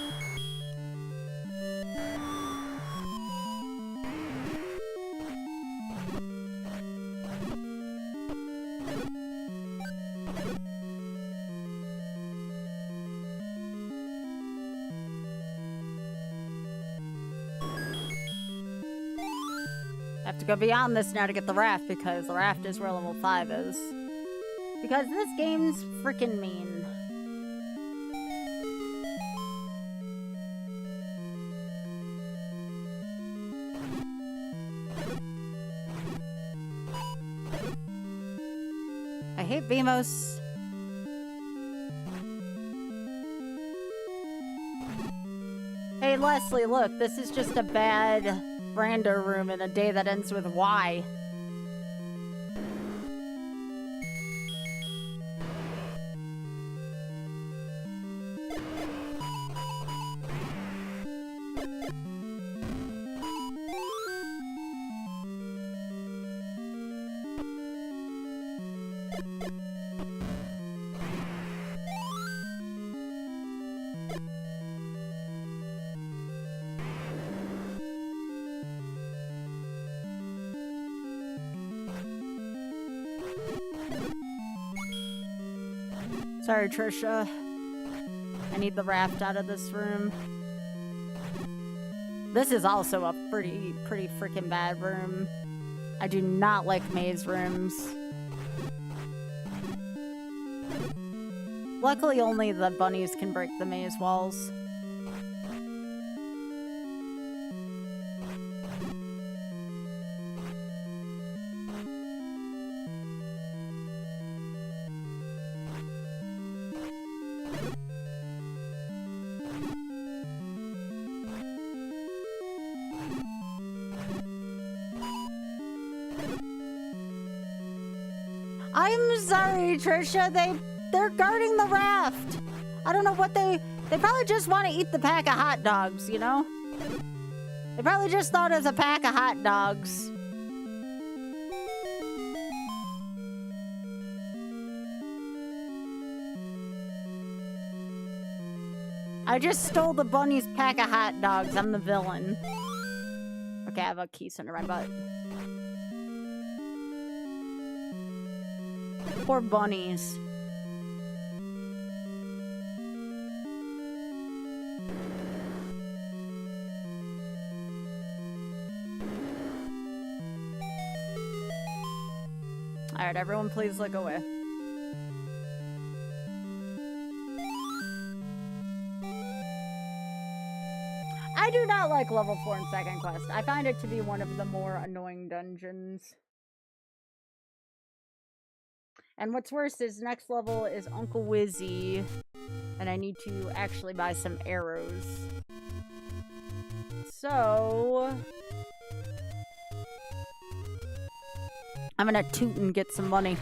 A: go beyond this now to get the raft, because the raft is where level 5 is. Because this game's freaking mean. I hate Beamos. Hey Leslie, look, this is just a bad Rando room in a day that ends with Y. Sorry, Trisha. I need the raft out of this room. This is also a pretty freaking bad room. I do not like maze rooms. Luckily, only the bunnies can break the maze walls. I'm sorry, Trisha. They're guarding the raft. I don't know what they probably just want to eat the pack of hot dogs, you know? They probably just thought it was a pack of hot dogs. I just stole the bunny's pack of hot dogs. I'm the villain. Okay, I have a key under my butt. Poor bunnies. Alright, everyone please look away. I do not like level 4 and second quest. I find it to be one of the more annoying dungeons. And what's worse is next level is Uncle Wizzy, and I need to actually buy some arrows. So I'm gonna toot and get some money.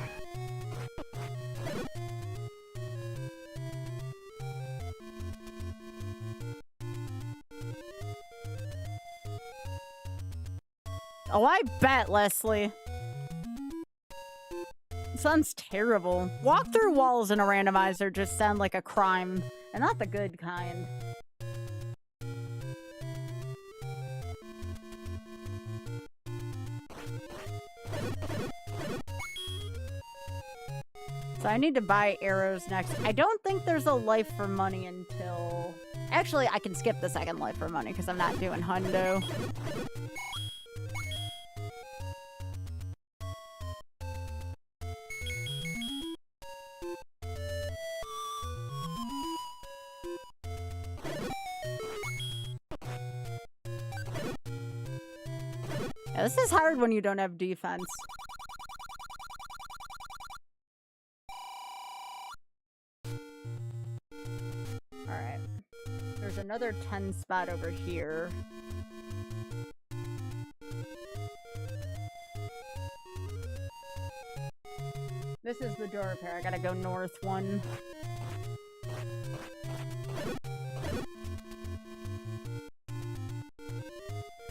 A: Oh, I bet, Leslie. Sounds terrible. Walk through walls in a randomizer just sound like a crime, and not the good kind. So I need to buy arrows next. I don't think there's a life for money until... Actually, I can skip the second life for money because I'm not doing hundo. Yeah, this is hard when you don't have defense. Alright. There's another 10 spot over here. This is the door repair. I gotta go north one.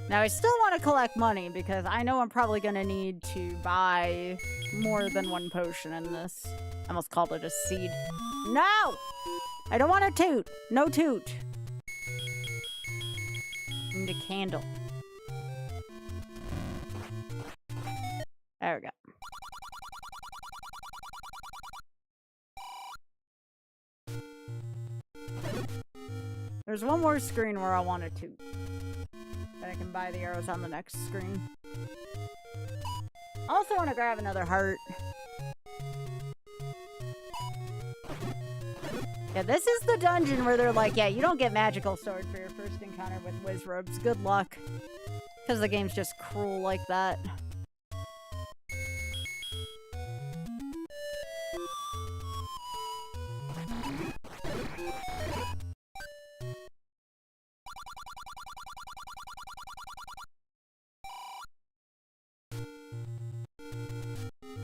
A: Now, I still want to collect money because I know I'm probably going to need to buy more than one potion in this. I almost called it a seed. No! I don't want a toot. No toot. I need a candle. There we go. There's one more screen where I want a toot. I can buy the arrows on the next screen. I also want to grab another heart. Yeah, this is the dungeon where they're like, yeah, you don't get magical sword for your first encounter with Wizrobes. Good luck. Because the game's just cruel like that.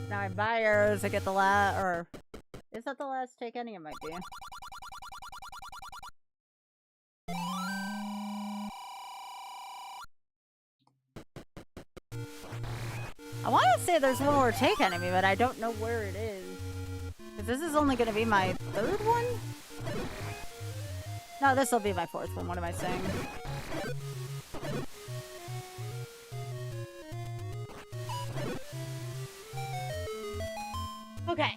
A: Now I buy arrows, I get the last, or is that the last take any? It might be. I want to say there's one more take enemy, but I don't know where it is. Because this is only going to be my third one? No, this will be my fourth one. What am I saying? Okay.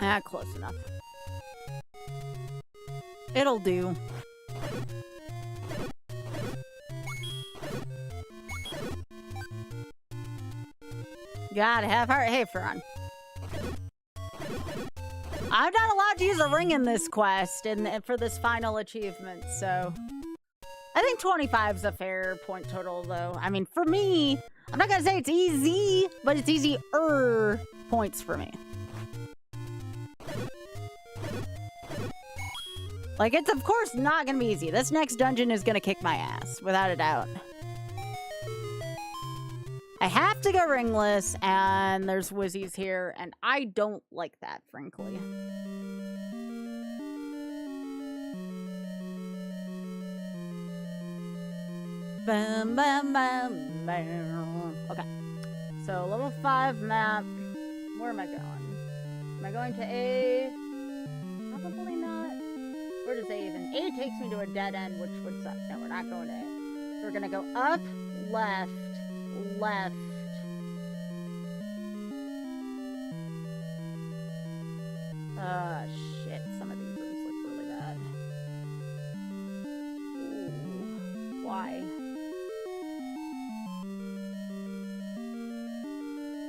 A: Ah, close enough. It'll do. Gotta have heart. Hey, Ferran. I'm not allowed to use a ring in this quest and for this final achievement, so... I think 25 is a fair point total, though. I mean, for me, I'm not gonna say it's easy, but it's easier points for me. Like, it's of course not gonna be easy. This next dungeon is gonna kick my ass, without a doubt. I have to go ringless, and there's Wizzies here, and I don't like that, frankly. Bam, bam, bam, bam. Okay. So, level 5 map. Where am I going? Am I going to A? Probably not. Where does A even? A takes me to a dead end, which would suck. No, we're not going to A. We're gonna go up, left, left. Shit. Some of these rooms look really bad. Ooh. Why?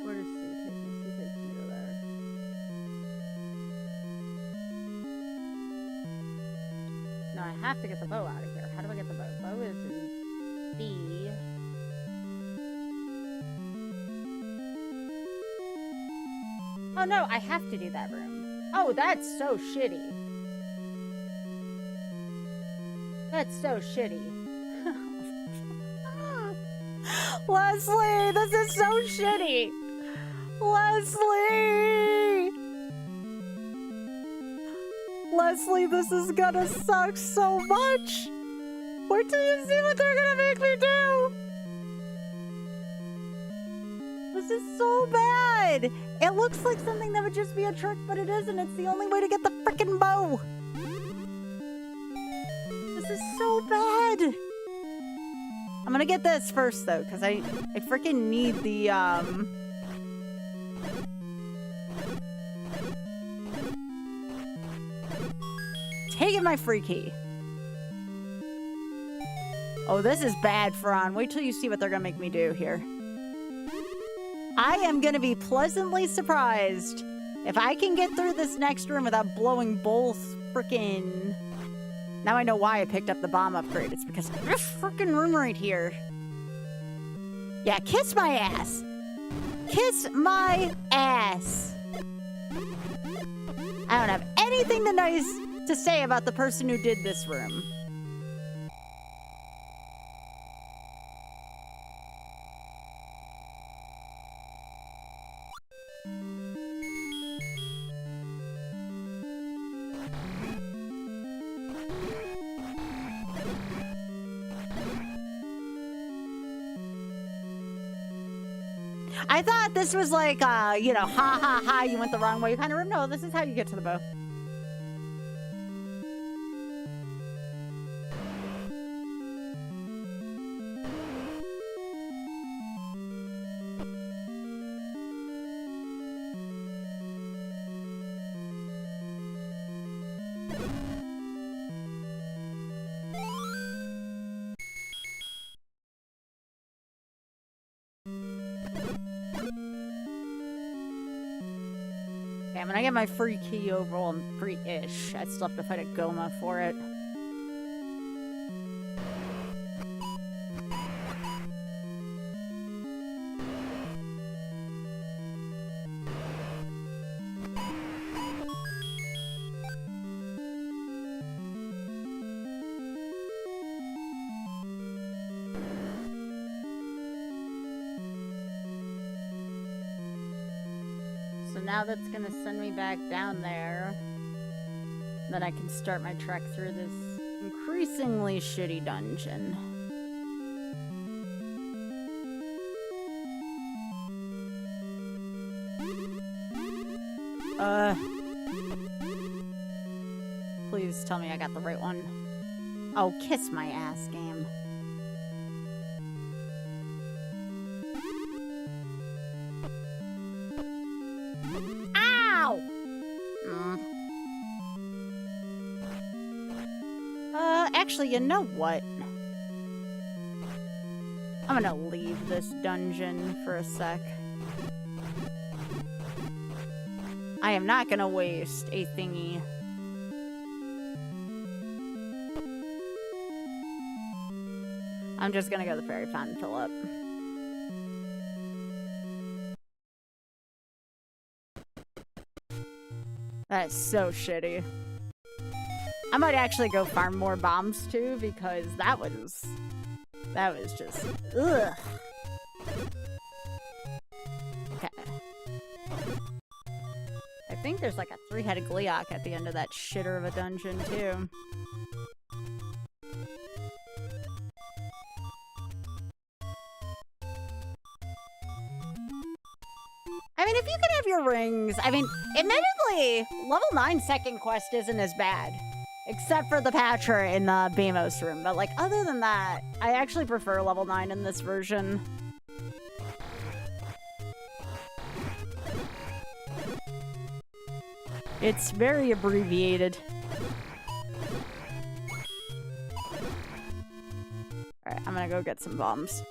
A: Where does C take me? C takes me to there. No, I have to get the bow out of here. How do I get the bow? Bow is in B. Oh no, I have to do that room. Oh, that's so shitty. That's so shitty. Leslie, this is so shitty. Leslie! Leslie, this is gonna suck so much. Wait till you see what they're gonna make me do. This is so bad. It looks like something that would just be a trick, but it isn't. It's the only way to get the frickin' bow. This is so bad. I'm gonna get this first, though, because I frickin' need the, taking my free key. Oh, this is bad, Ferran. Wait till you see what they're gonna make me do here. I am gonna be pleasantly surprised if I can get through this next room without blowing both frickin'... Now I know why I picked up the bomb upgrade. It's because of this frickin' room right here. Yeah, kiss my ass. Kiss my ass. I don't have anything nice to say about the person who did this room. I thought this was like, you know, ha ha ha, you went the wrong way kind of room. No, this is how you get to the bow. I'm gonna get my free key overall and free-ish. I still have to fight a Goma for it. Now that's gonna send me back down there. Then I can start my trek through this increasingly shitty dungeon. Please tell me I got the right one. Oh, kiss my ass, game. Actually, you know what? I'm gonna leave this dungeon for a sec. I am not gonna waste a thingy. I'm just gonna go to the fairy fountain and fill up. That is so shitty. I might actually go farm more bombs too, because that was just ugh. Okay. I think there's like a 3-headed Gleeok at the end of that shitter of a dungeon too. I mean, if you can have your rings, I mean, admittedly, level 9 second quest isn't as bad. Except for the patcher in the Beamos room. But, like, other than that, I actually prefer level 9 in this version. It's very abbreviated. Alright, I'm gonna go get some bombs.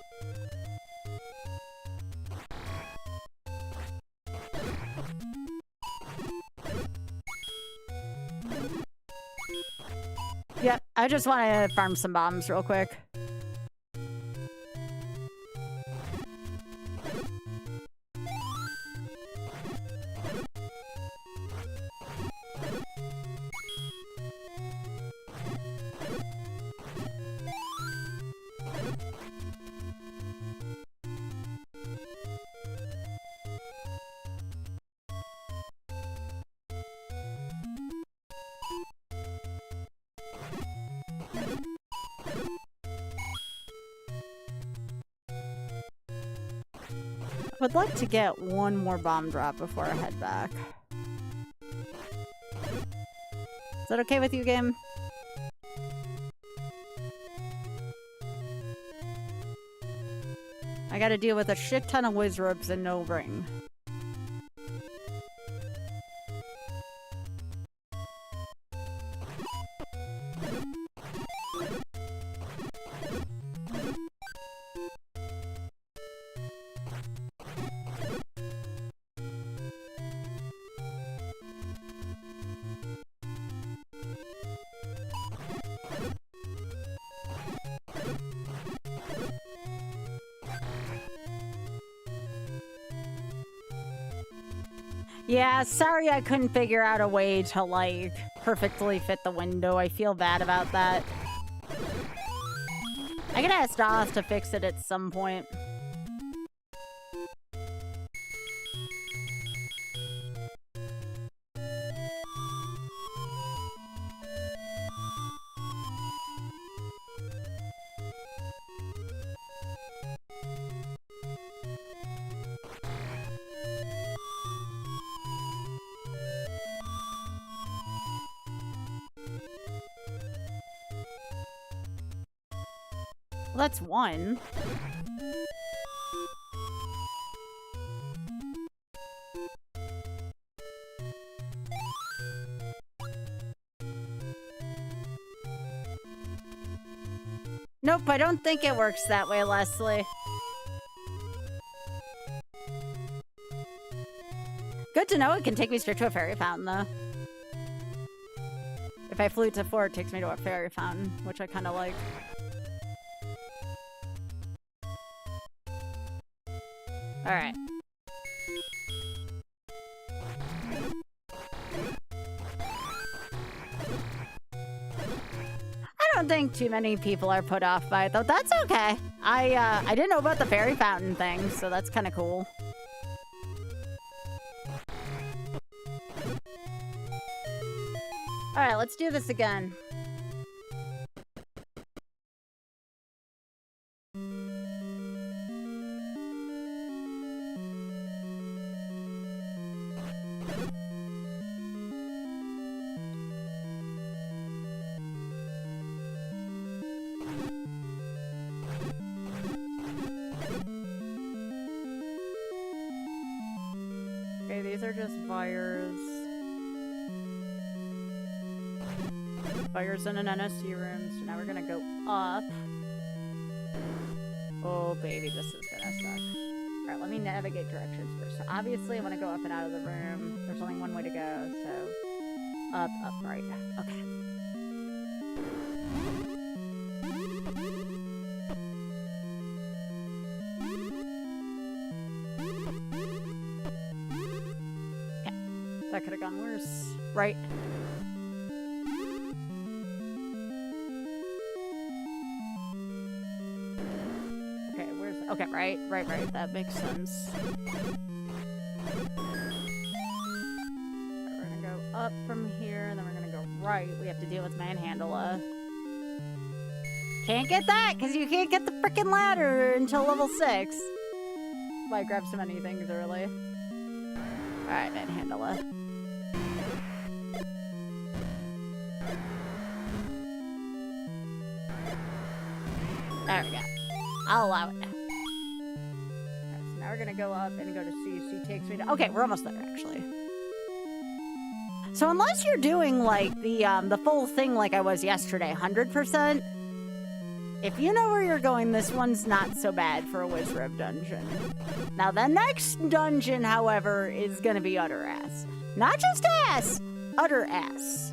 A: Yep, I just want to farm some bombs real quick. I would like to get one more bomb drop before I head back. Is that okay with you, game? I gotta deal with a shit ton of whiz ropes and no ring. Yeah, sorry I couldn't figure out a way to, like, perfectly fit the window. I feel bad about that. I could ask Doss to fix it at some point. Well, that's one. Nope, I don't think it works that way, Leslie. Good to know it can take me straight to a fairy fountain, though. If I flew to 4, it takes me to a fairy fountain, which I kind of like. Alright. I don't think too many people are put off by it, though. That's okay. I didn't know about the fairy fountain thing, so that's kind of cool. Alright, let's do this again. Okay, these are just fires. Fires in an NSC room, so now we're gonna go up. Oh baby, this is gonna suck. Alright, let me navigate directions first. So obviously I want to go up and out of the room. There's only one way to go, so up, right. Okay. Okay. That could have gone worse. Right. Okay, right. That makes sense. We're gonna go up from here, and then we're gonna go right. We have to deal with Manhandla. Can't get that, because you can't get the frickin' ladder until level 6. Why grab so many things early? Alright, Manhandla. There we go. I'll allow it now. Now we're gonna go up and go to C. C takes me to... Okay, we're almost there, actually. So unless you're doing, like, the full thing like I was yesterday, 100%, if you know where you're going, this one's not so bad for a Wizrobe dungeon. Now, the next dungeon, however, is gonna be utter ass. Not just ass! Utter ass.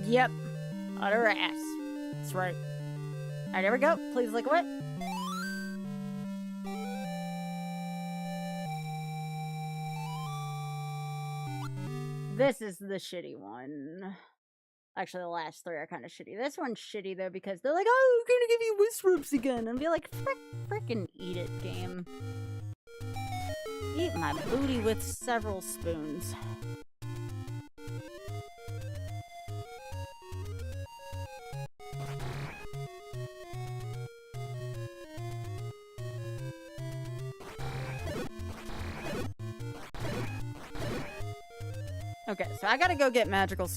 A: Yep. Utter ass. That's right. Alright, here we go. Please lick what? This is the shitty one. Actually, the last 3 are kind of shitty. This one's shitty, though, because they're like, oh, we're gonna give you Wizrobes again. And be like, frickin' eat it, game. Eat my booty with several spoons. Okay, so I gotta go get magical.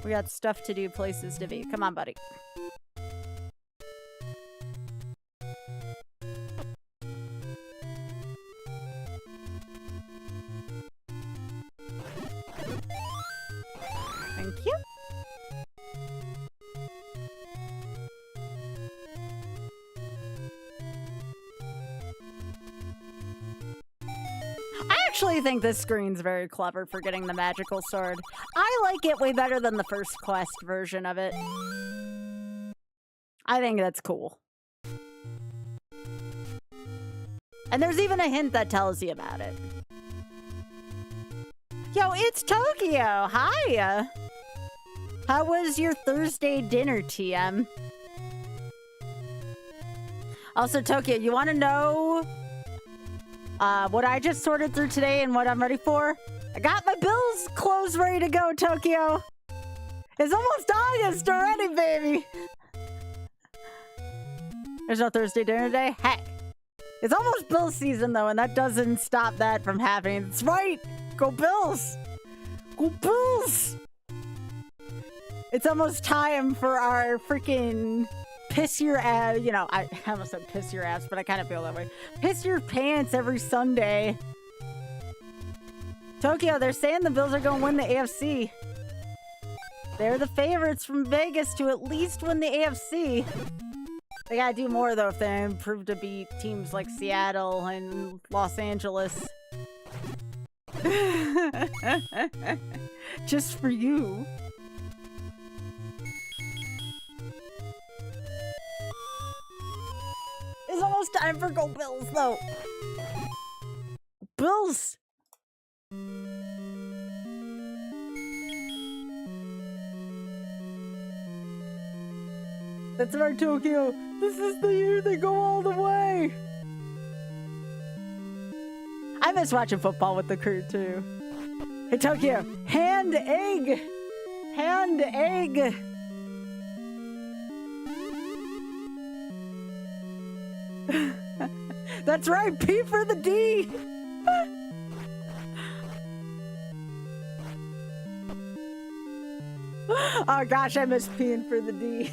A: We got stuff to do, places to be. Come on, buddy. Thank you. I actually think this screen's very clever for getting the magical sword. I like it way better than the first quest version of it. I think that's cool. And there's even a hint that tells you about it. Yo, it's Tokyo! Hi! How was your Thursday dinner, TM? Also, Tokyo, you want to know what I just sorted through today and what I'm ready for? I got my bills clothes ready to go, Tokyo. It's almost August already, baby. There's no Thursday dinner today? Heck. It's almost Bills season, though, and that doesn't stop that from happening. That's right! Go Bills! Go Bills! It's almost time for our freaking piss your ass, you know, I almost said piss your ass, but I kind of feel that way. Piss your pants every Sunday. Tokyo, they're saying the Bills are going to win the AFC. They're the favorites from Vegas to at least win the AFC. They gotta do more, though, if they improve to beat teams like Seattle and Los Angeles. Just for you. It's almost time for Go Bills, though. Bills! That's right, Tokyo. This is the year they go all the way. I miss watching football with the crew, too. Hey, Tokyo. Hand egg. Hand egg. That's right. P for the D. Oh, gosh. I miss peeing for the D.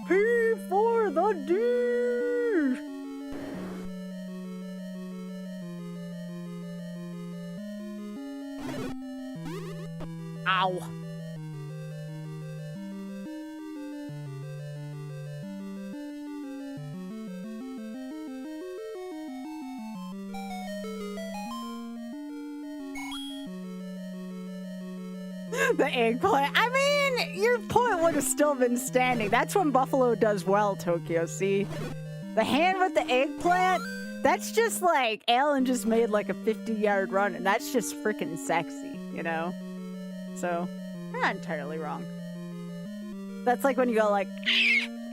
A: P for the D! Ow. The eggplant. I mean, your point would have still been standing. That's when Buffalo does well, Tokyo, see? The hand with the eggplant, that's just like, Allen just made like a 50-yard run, and that's just freaking sexy, you know? So, you're not entirely wrong. That's like when you go like,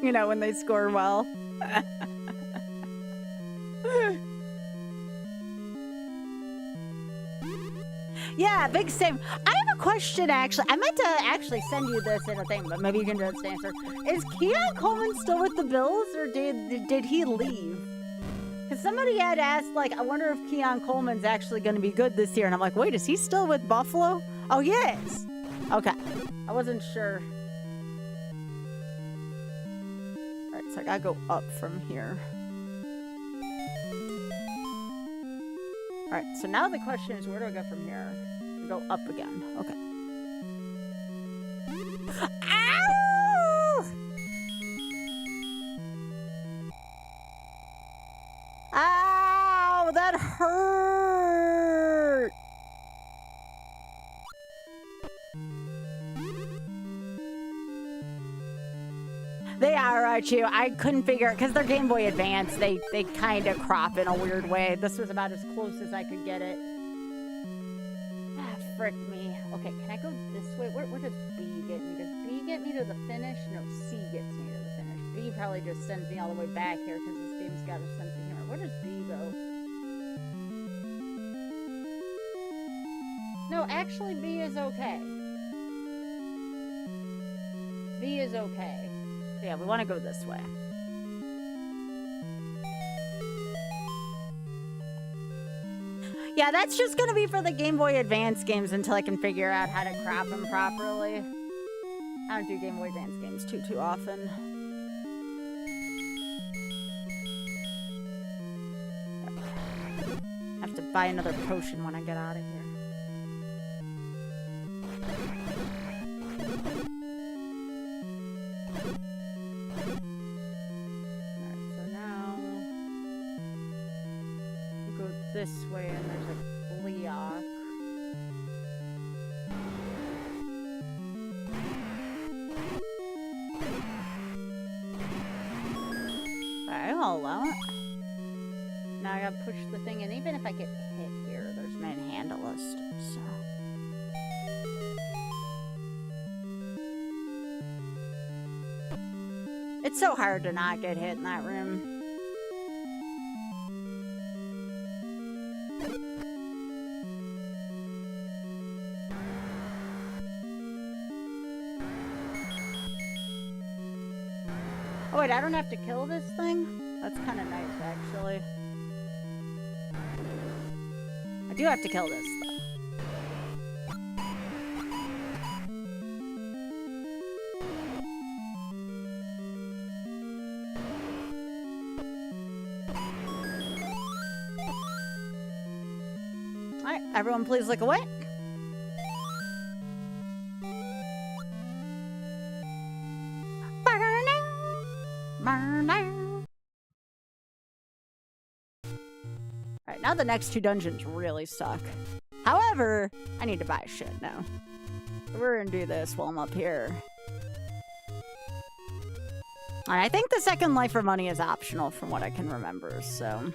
A: you know, when they score well. Yeah, big same. I have a question, actually. I meant to actually send you this in a thing, but maybe you can just answer. Is Keon Coleman still with the Bills, or did he leave? Because somebody had asked, like, I wonder if Keon Coleman's actually going to be good this year. And I'm like, wait, is he still with Buffalo? Oh, yes. Okay. I wasn't sure. All right, so I got to go up from here. All right, so now the question is, where do I go from here? I go up again. Okay. Ow! Ow! That hurt! They are, Archie. I couldn't figure it because they're Game Boy Advance. They kind of crop in a weird way. This was about as close as I could get it. Ah, frick me. Okay, can I go this way? Where does B get me? Does B get me to the finish? No, C gets me to the finish. B probably just sends me all the way back here because this game's got a sense of humor. Where does B go? No, actually, B is okay. B is okay. Yeah, we want to go this way. Yeah, that's just going to be for the Game Boy Advance games until I can figure out how to crop them properly. I don't do Game Boy Advance games too often. I have to buy another potion when I get out of here. This way, and there's a Leok. Alright, I'll allow it. Now I gotta push the thing, and even if I get hit here, there's manhandleist, so. It's so hard to not get hit in that room. Oh wait, I don't have to kill this thing? That's kind of nice, actually. I do have to kill this, though. Alright, everyone please look away. Alright, now the next two dungeons really suck. However, I need to buy shit now. So we're gonna do this while I'm up here. And I think the second life for money is optional from what I can remember, so...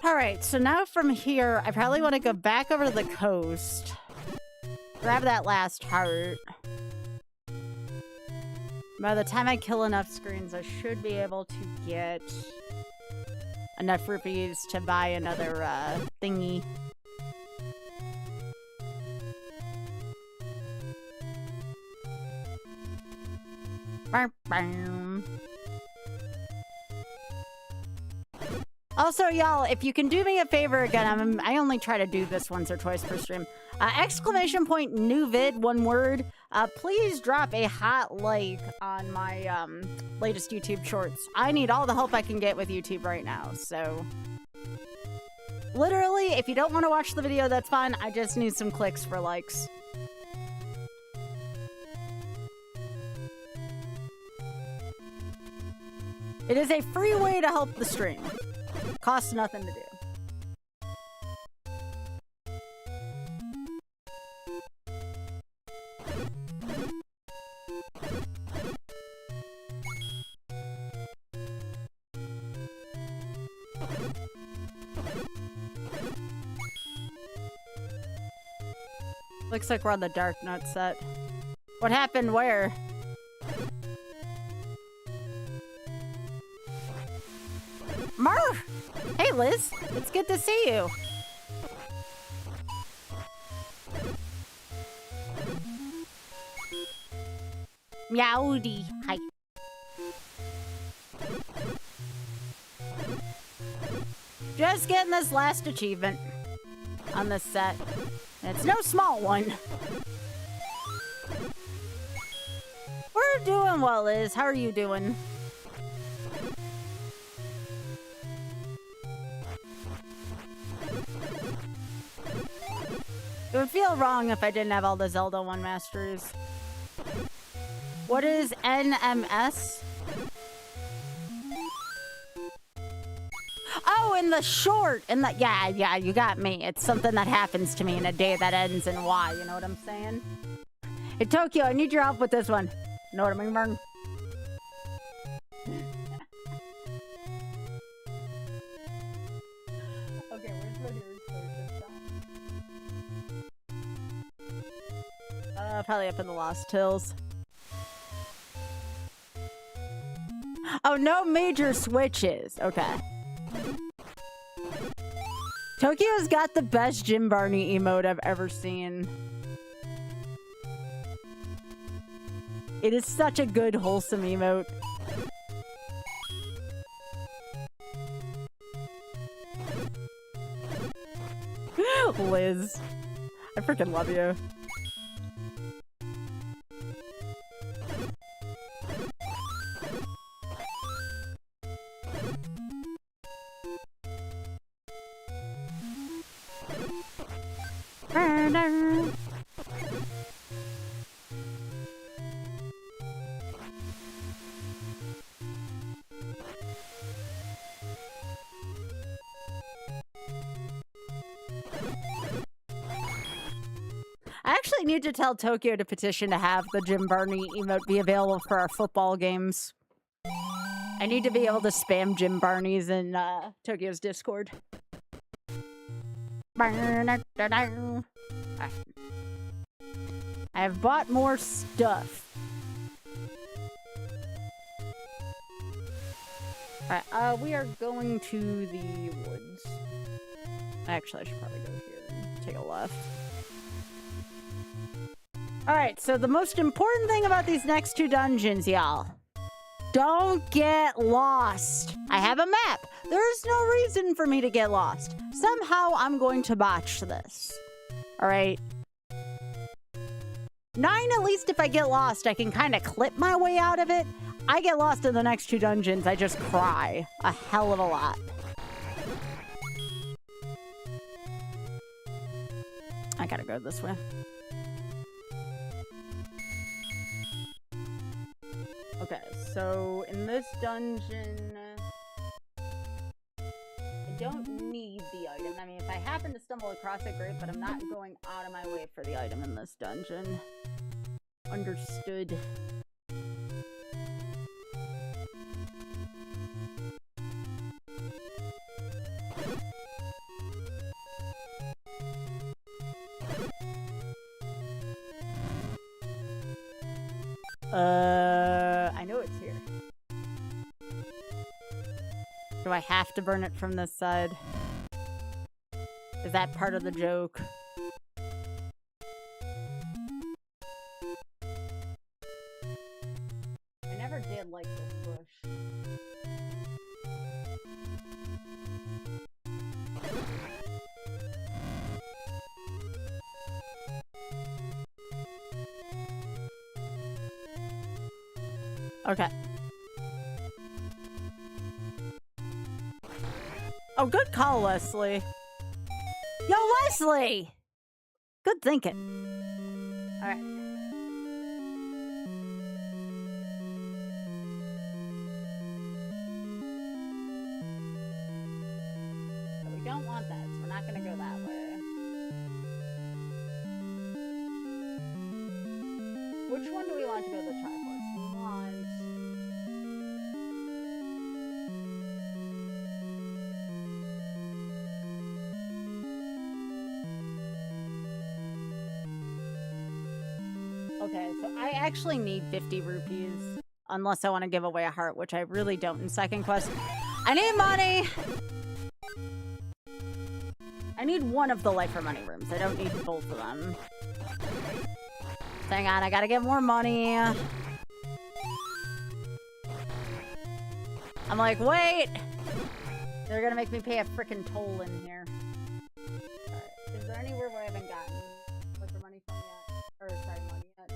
A: Alright, so now from here, I probably want to go back over to the coast. Grab that last heart. By the time I kill enough screens, I should be able to get enough rupees to buy another thingy. Also, y'all, if you can do me a favor again, I only try to do this once or twice per stream. Exclamation point new vid, one word. Please drop a hot like on my latest YouTube shorts. I need all the help I can get with YouTube right now, so... Literally, if you don't want to watch the video, that's fine. I just need some clicks for likes. It is a free way to help the stream. Costs nothing to do. Looks like we're on the Dark Nut set. What happened where? Marv! Hey, Liz. It's good to see you. Meowdy. Hi. Just getting this last achievement on this set. And it's no small one. We're doing well, Liz. How are you doing? It would feel wrong if I didn't have all the Zelda 1 masters. What is NMS? Oh, in the short! Yeah, you got me. It's something that happens to me in a day that ends in Y, you know what I'm saying? Hey, Tokyo, I need your help with this one. You know what I mean, Martin? Okay, where's the nearest stop? Probably up in the Lost Hills. Oh, no major switches. Okay. Tokyo's got the best Jim Barney emote I've ever seen. It is such a good, wholesome emote. Liz. I freaking love you. I actually need to tell Tokyo to petition to have the Jim Barney emote be available for our football games. I need to be able to spam Jim Barney's in Tokyo's Discord. I have bought more stuff. Alright, we are going to the woods. Actually, I should probably go here and take a left. Alright, so the most important thing about these next two dungeons, y'all. Don't get lost. I have a map. There's no reason for me to get lost. Somehow I'm going to botch this. Alright. 9, at least if I get lost, I can kind of clip my way out of it. I get lost in the next two dungeons, I just cry a hell of a lot. I gotta go this way. Okay, so in this dungeon, I don't need the item. I mean, if I happen to stumble across it, great, but I'm not going out of my way for the item in this dungeon. Understood. I know it's here. Do I have to burn it from this side? Is that part of the joke? I never did like this bush. Okay. Oh, good call, Leslie. Yo, Leslie! Good thinking. Alright. So we don't want that, so we're not gonna go that way. Which one do we want to go to the Triforce? We want... Okay, so I actually need 50 rupees. Unless I want to give away a heart, which I really don't in second quest. I need money! I need one of the life for money rooms. I don't need both of them. Hang on, I gotta get more money. I'm like, wait! They're gonna make me pay a frickin' toll in here. Alright, is there anywhere where I haven't gotten life for money from yet? Or, sorry, money yet?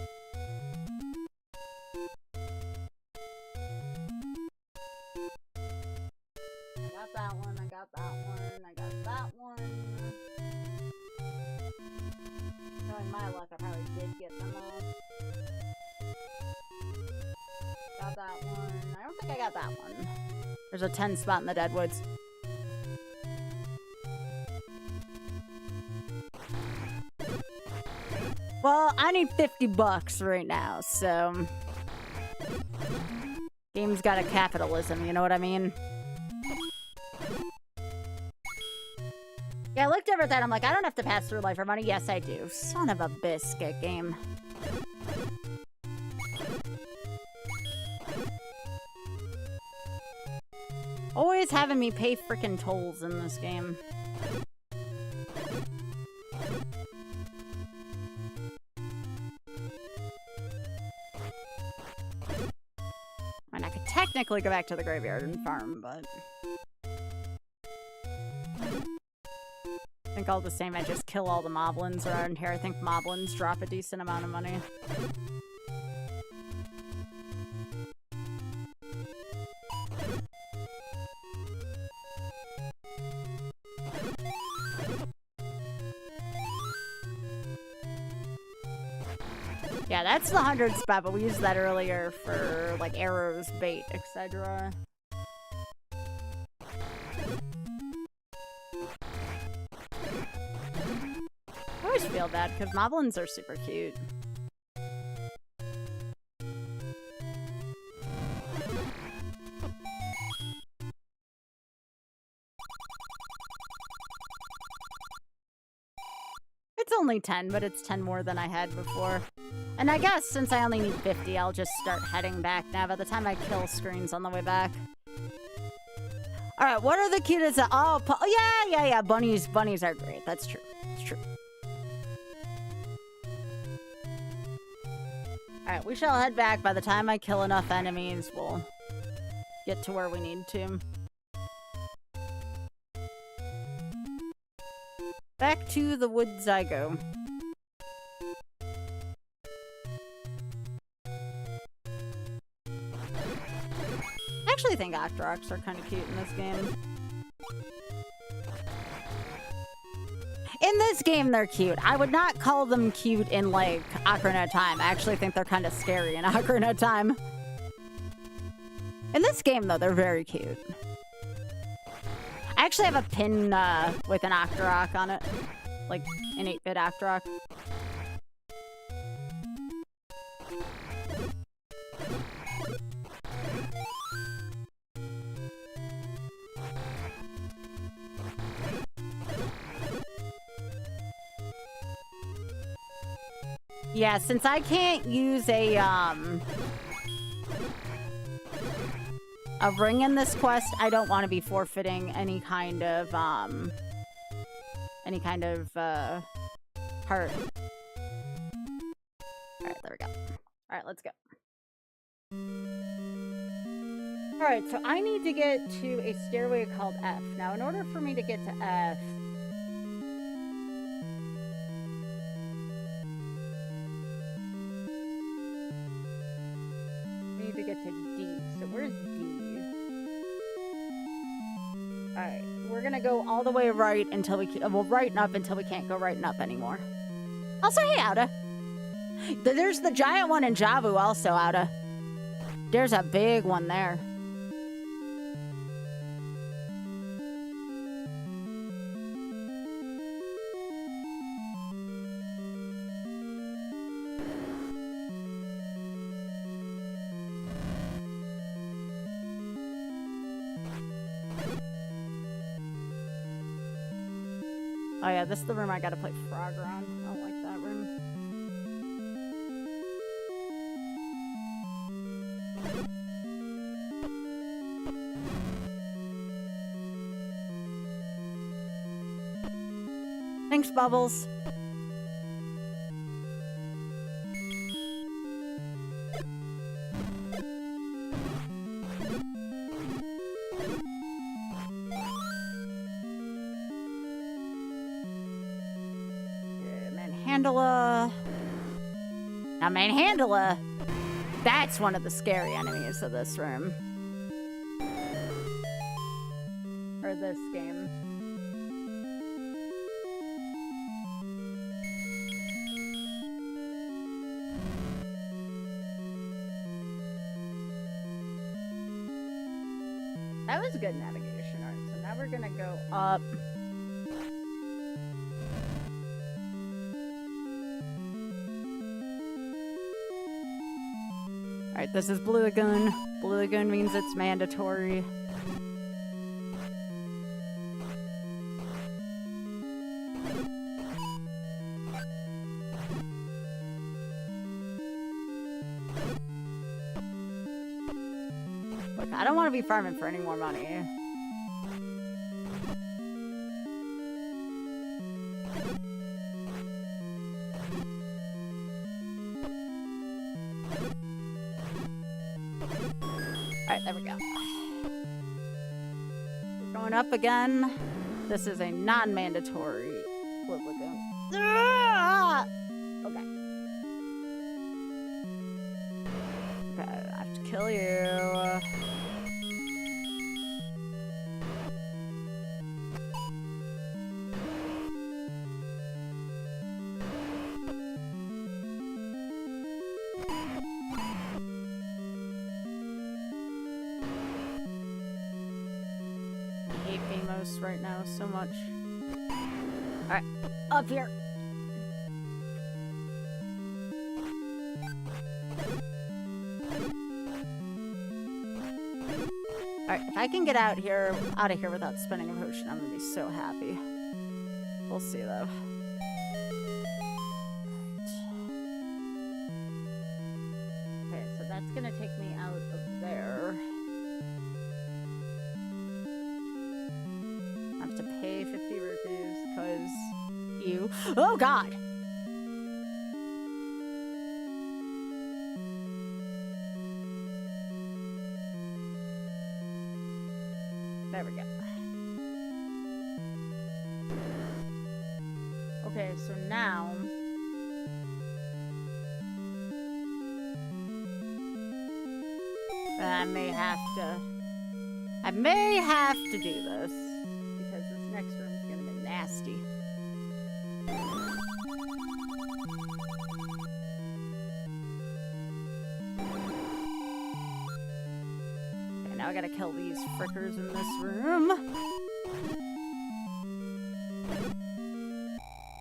A: I got that one, I got that one, I got that one. Knowing my luck, I probably did get them all. Got that one. I don't think I got that one. There's a 10 spot in the Deadwoods. Well, I need 50 bucks right now, so... Game's got a capitalism, you know what I mean? Yeah, I looked over at that, I'm like, I don't have to pass through life for money. Yes, I do. Son of a biscuit game. Always having me pay frickin' tolls in this game. And I could technically go back to the graveyard and farm, but... I think all the same, I just kill all the moblins around here. I think moblins drop a decent amount of money. Yeah, that's the 100 spot, but we used that earlier for, like, arrows, bait, etc. I always feel bad, because moblins are super cute. It's only 10, but it's 10 more than I had before. And I guess since I only need 50, I'll just start heading back now. By the time I kill screens on the way back. All right, what are the cutest? Oh, yeah. Bunnies are great. That's true. It's true. All right, we shall head back. By the time I kill enough enemies, we'll get to where we need to. Back to the woods I go. I actually think Octoroks are kind of cute in this game. In this game, they're cute. I would not call them cute in, like, Ocarina of Time. I actually think they're kind of scary in Ocarina of Time. In this game, though, they're very cute. I actually have a pin with an Octorok on it. Like, an 8-bit Octorok. Yeah, since I can't use a ring in this quest, I don't want to be forfeiting any kind of heart. Alright, there we go. Alright, let's go. Alright, so I need to get to a stairway called F. Now, in order for me to get to F, I need to get to D. So where's D? Alright, we're gonna go all the way right until we well, right and up until we can't go right and up anymore. Also, hey, Auda. There's the giant one in Javu also, Auda. There's a big one there. Oh yeah, this is the room I gotta play Frog around. I don't like that room. Thanks, Bubbles. Manhandla. Now, Manhandla, that's one of the scary enemies of this room. Or this game. That was good navigation art. So now we're gonna go up. Alright, this is Blue Lagoon. Blue Lagoon means it's mandatory. Look, I don't want to be farming for any more money. There we go. We're going up again. This is a non-mandatory Blood Lagoon. Ah! Okay. Okay, I have to kill you. I hate Famous right now so much. Alright, up here. Alright, if I can get out of here without spending a potion, I'm gonna be so happy. We'll see though. Okay, so that's gonna take me out of there. I have to pay 50 rupees because you. Oh god! There we go. Okay, so now I may have to do this because this next room's gonna be nasty. Okay, now I gotta kill these frickers in this room.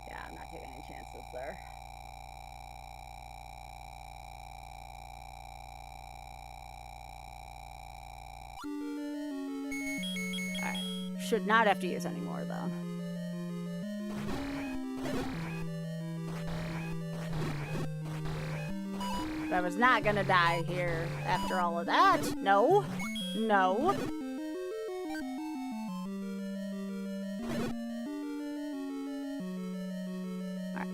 A: Yeah, I'm not taking any chances there. Alright. Should not have to use any more, though. I was not gonna die here after all of that. No. No. Alright.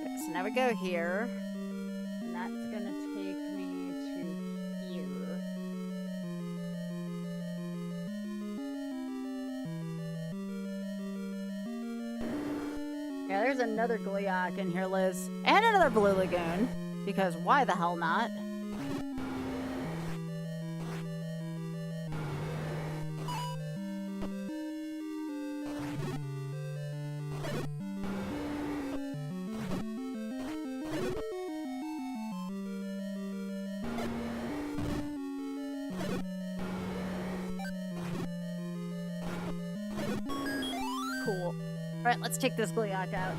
A: Okay, so now we go here. And that's gonna take me to here. Yeah, there's another Gleeok in here, Liz. And another Blue Lagoon. Because why the hell not? Cool. Alright, let's take this Gleeok out.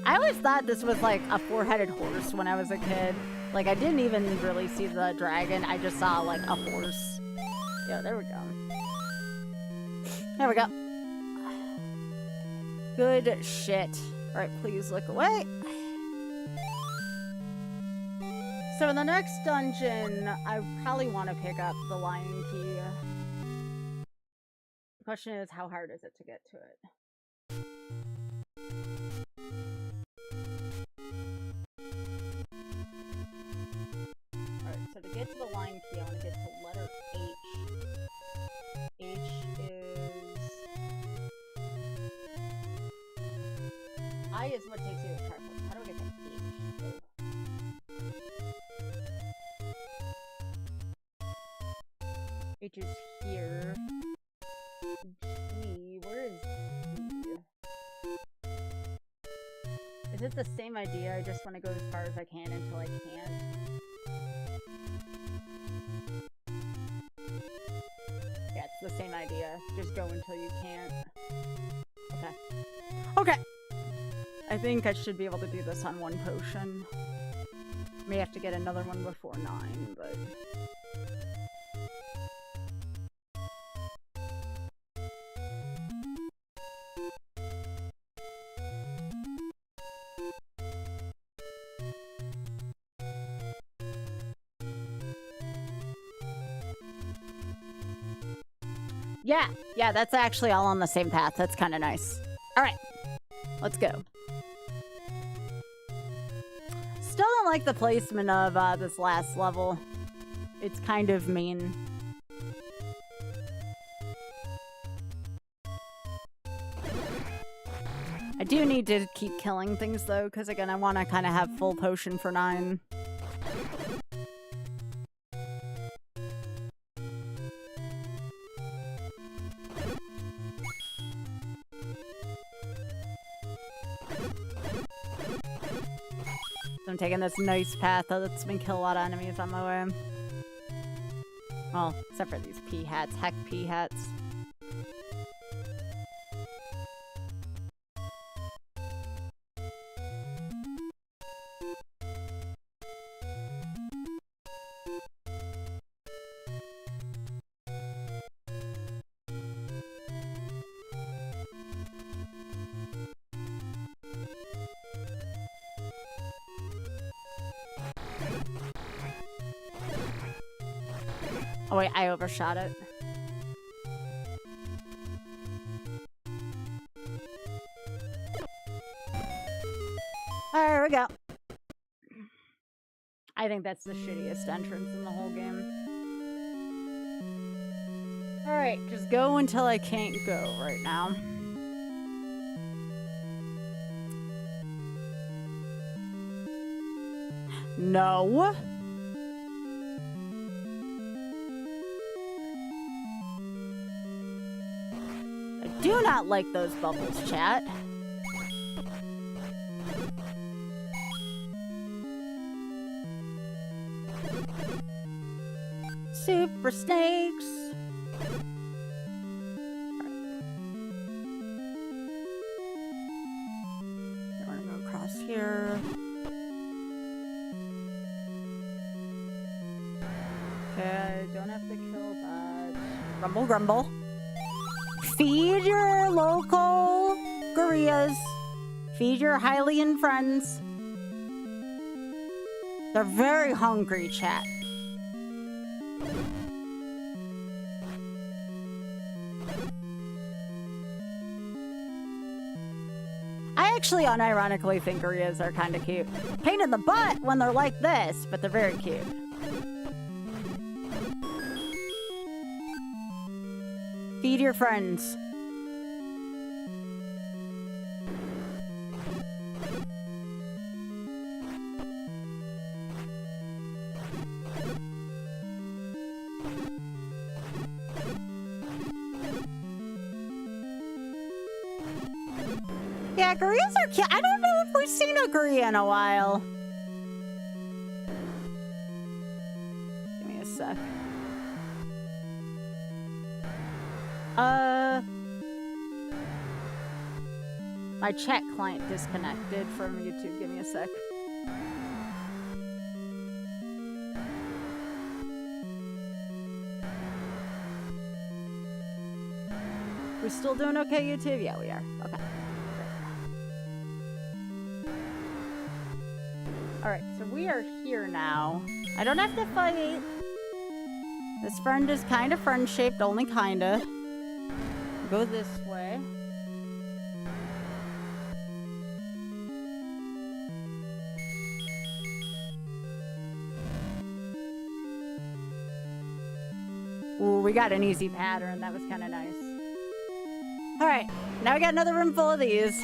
A: I always thought this was like a four-headed horse when I was a kid. Like, I didn't even really see the dragon. I just saw like a horse. Yeah, there we go. There we go. Good shit. Alright, please look away. So in the next dungeon, I probably want to pick up the Lion Key. The question is, how hard is it to get to it? Alright, so to get to the Lion Key, I want to get to letter H. H is... I is what takes you to Triforce. How do I get to H? H is here. G, where is G? Is it the same idea? I just want to go as far as I can until I can't. Yeah, it's the same idea. Just go until you can't. Okay. Okay! I think I should be able to do this on one potion. May have to get another one before 9, but... Yeah, that's actually all on the same path. That's kind of nice. All right, let's go. Still don't like the placement of this last level. It's kind of mean. I do need to keep killing things though, because again, I want to kind of have full potion for 9. I'm taking this nice path that lets me kill a lot of enemies on my way. Well, except for these pea hats. Heck, pea hats. Oh wait, I overshot it. There we go. I think that's the shittiest entrance in the whole game. Alright, just go until I can't go right now. No. I do not like those bubbles, chat. Super snakes. We're gonna go across here. Okay, don't have to kill that. Grumble, grumble. Feed your local gorillas. Feed your Hylian friends. They're very hungry, chat. I actually unironically think gorillas are kind of cute. Pain in the butt when they're like this, but they're very cute. Feed your friends. Yeah, gorillas are cute. I don't know if we've seen a gorilla in a while. Give me a sec. My chat client disconnected from YouTube. Give me a sec. We still doing okay, YouTube? Yeah, we are. Okay. Alright, so we are here now. I don't have to fight. This friend is kind of friend-shaped, only kinda. Go this way. Ooh, we got an easy pattern. That was kind of nice. Alright, now we got another room full of these.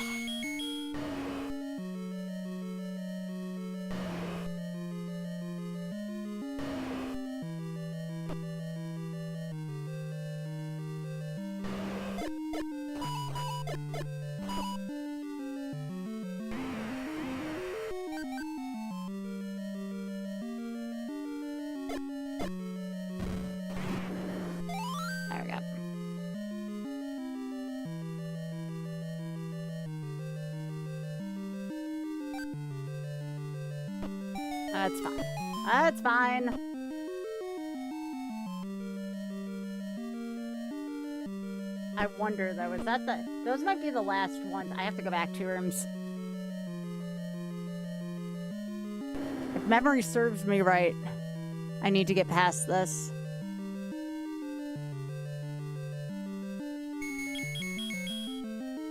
A: That's fine. That's fine. I wonder though, is that the... Those might be the last ones. I have to go back 2 rooms. If memory serves me right, I need to get past this.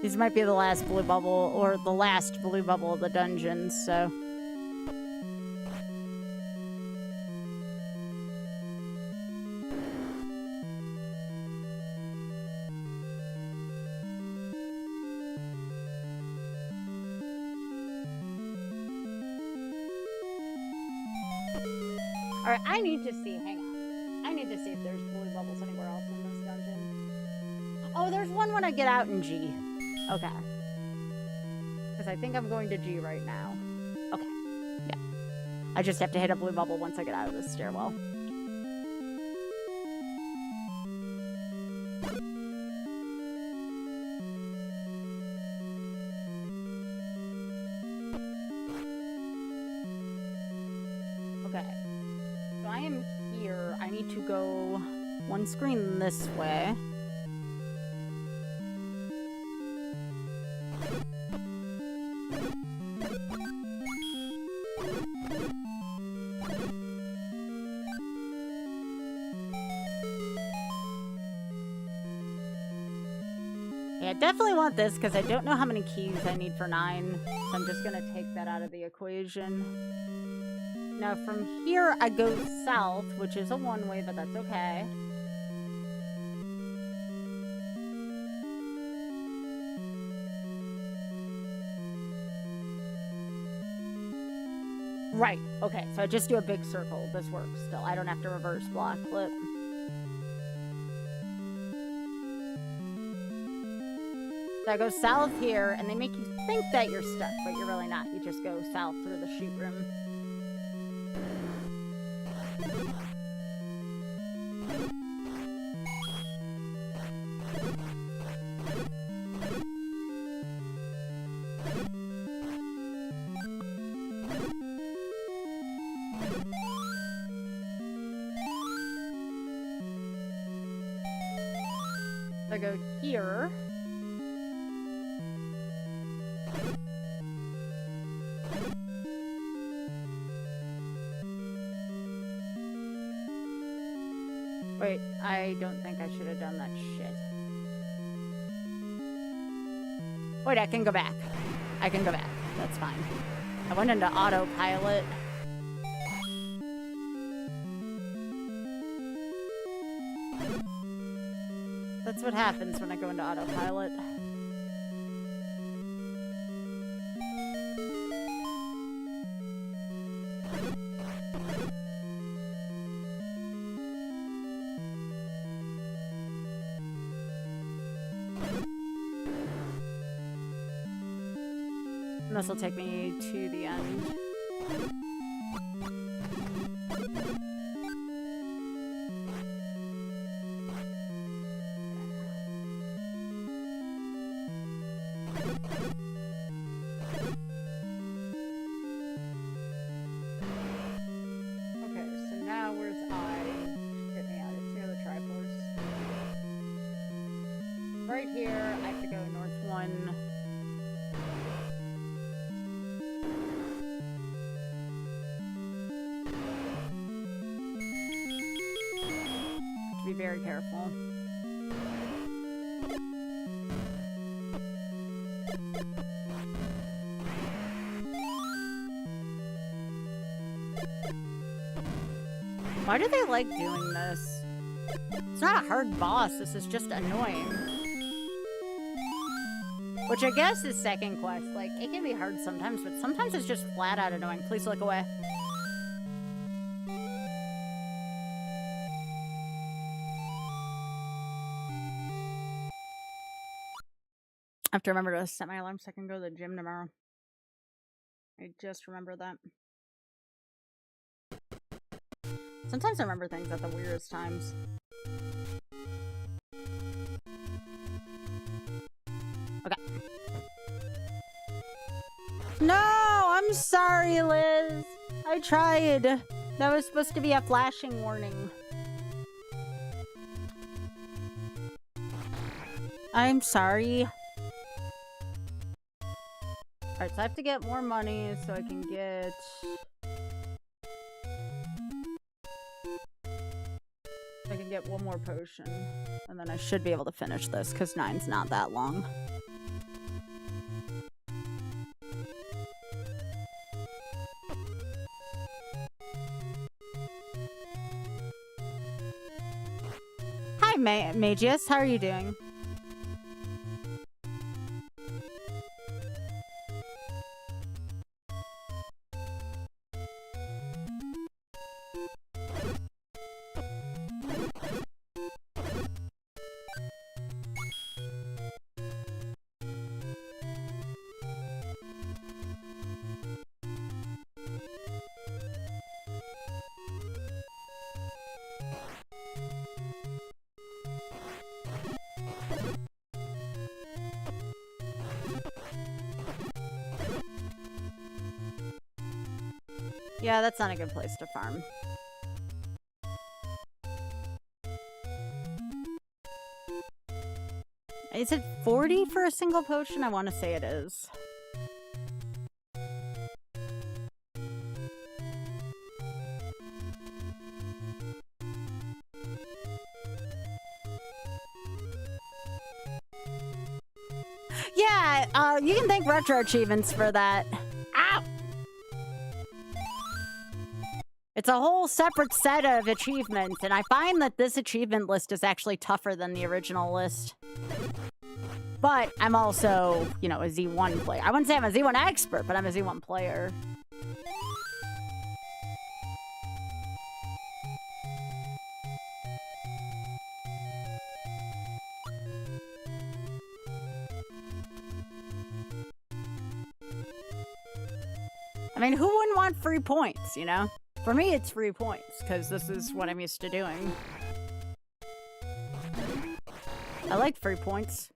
A: These might be the last blue bubble, or the last blue bubble of the dungeon, so... Alright, I need to see, hang on. I need to see if there's blue bubbles anywhere else in this dungeon. Oh, there's one when I get out in G. Okay. Because I think I'm going to G right now. Okay. Yeah. I just have to hit a blue bubble once I get out of this stairwell. Okay. So I am here. I need to go one screen this way. Yeah, I definitely want this because I don't know how many keys I need for 9. So I'm just going to take that out of the equation. Now from here I go south, which is a one-way, but that's okay. Right, okay, so I just do a big circle. This works still. I don't have to reverse block flip. So I go south here, and they make you think that you're stuck, but you're really not. You just go south through the chute room. I go here. Wait, I don't think I should have done that shit. Wait, I can go back. I can go back. That's fine. I went into autopilot. That's what happens when I go into autopilot. And this will take me to the end. Right here, I have to go north 1. Have to be very careful. Why do they like doing this? It's not a hard boss, this is just annoying. Which I guess is second quest. Like, it can be hard sometimes, but sometimes it's just flat out annoying. Please look away. I have to remember to set my alarm so I can go to the gym tomorrow. I just remember that. Sometimes I remember things at the weirdest times. Okay. No, I'm sorry, Liz. I tried. That was supposed to be a flashing warning. I'm sorry. Alright, so I have to get more money so I can get... I can get one more potion. And then I should be able to finish this, because 9's not that long. Hi, Magius. How are you doing? Yeah, that's not a good place to farm. Is it 40 for a single potion? I want to say it is. Yeah, you can thank Retro Achievements for that. Ow! It's a whole separate set of achievements, and I find that this achievement list is actually tougher than the original list. But I'm also, you know, a Z1 player. I wouldn't say I'm a Z1 expert, but I'm a Z1 player. I mean, who wouldn't want free points, you know? For me, it's free points, because this is what I'm used to doing. I like free points.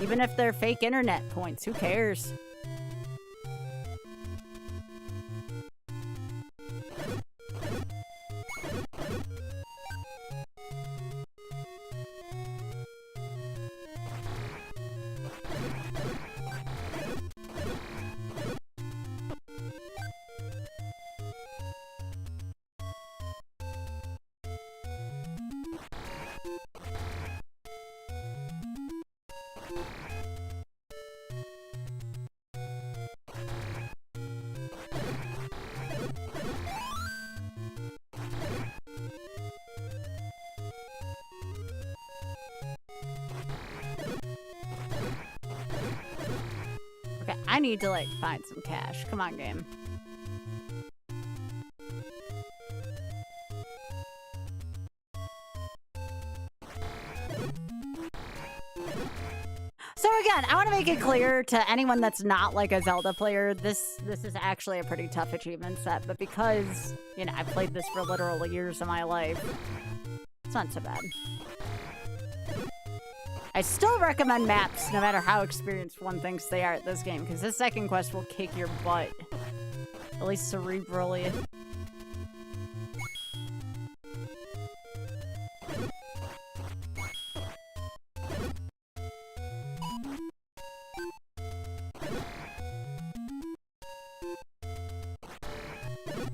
A: Even if they're fake internet points, who cares? Okay, I need to, like, find some cash. Come on, game. So again, I want to make it clear to anyone that's not like a Zelda player, this is actually a pretty tough achievement set, but because, you know, I've played this for literal years of my life, it's not so bad. I still recommend maps, no matter how experienced one thinks they are at this game, because this second quest will kick your butt. At least cerebrally.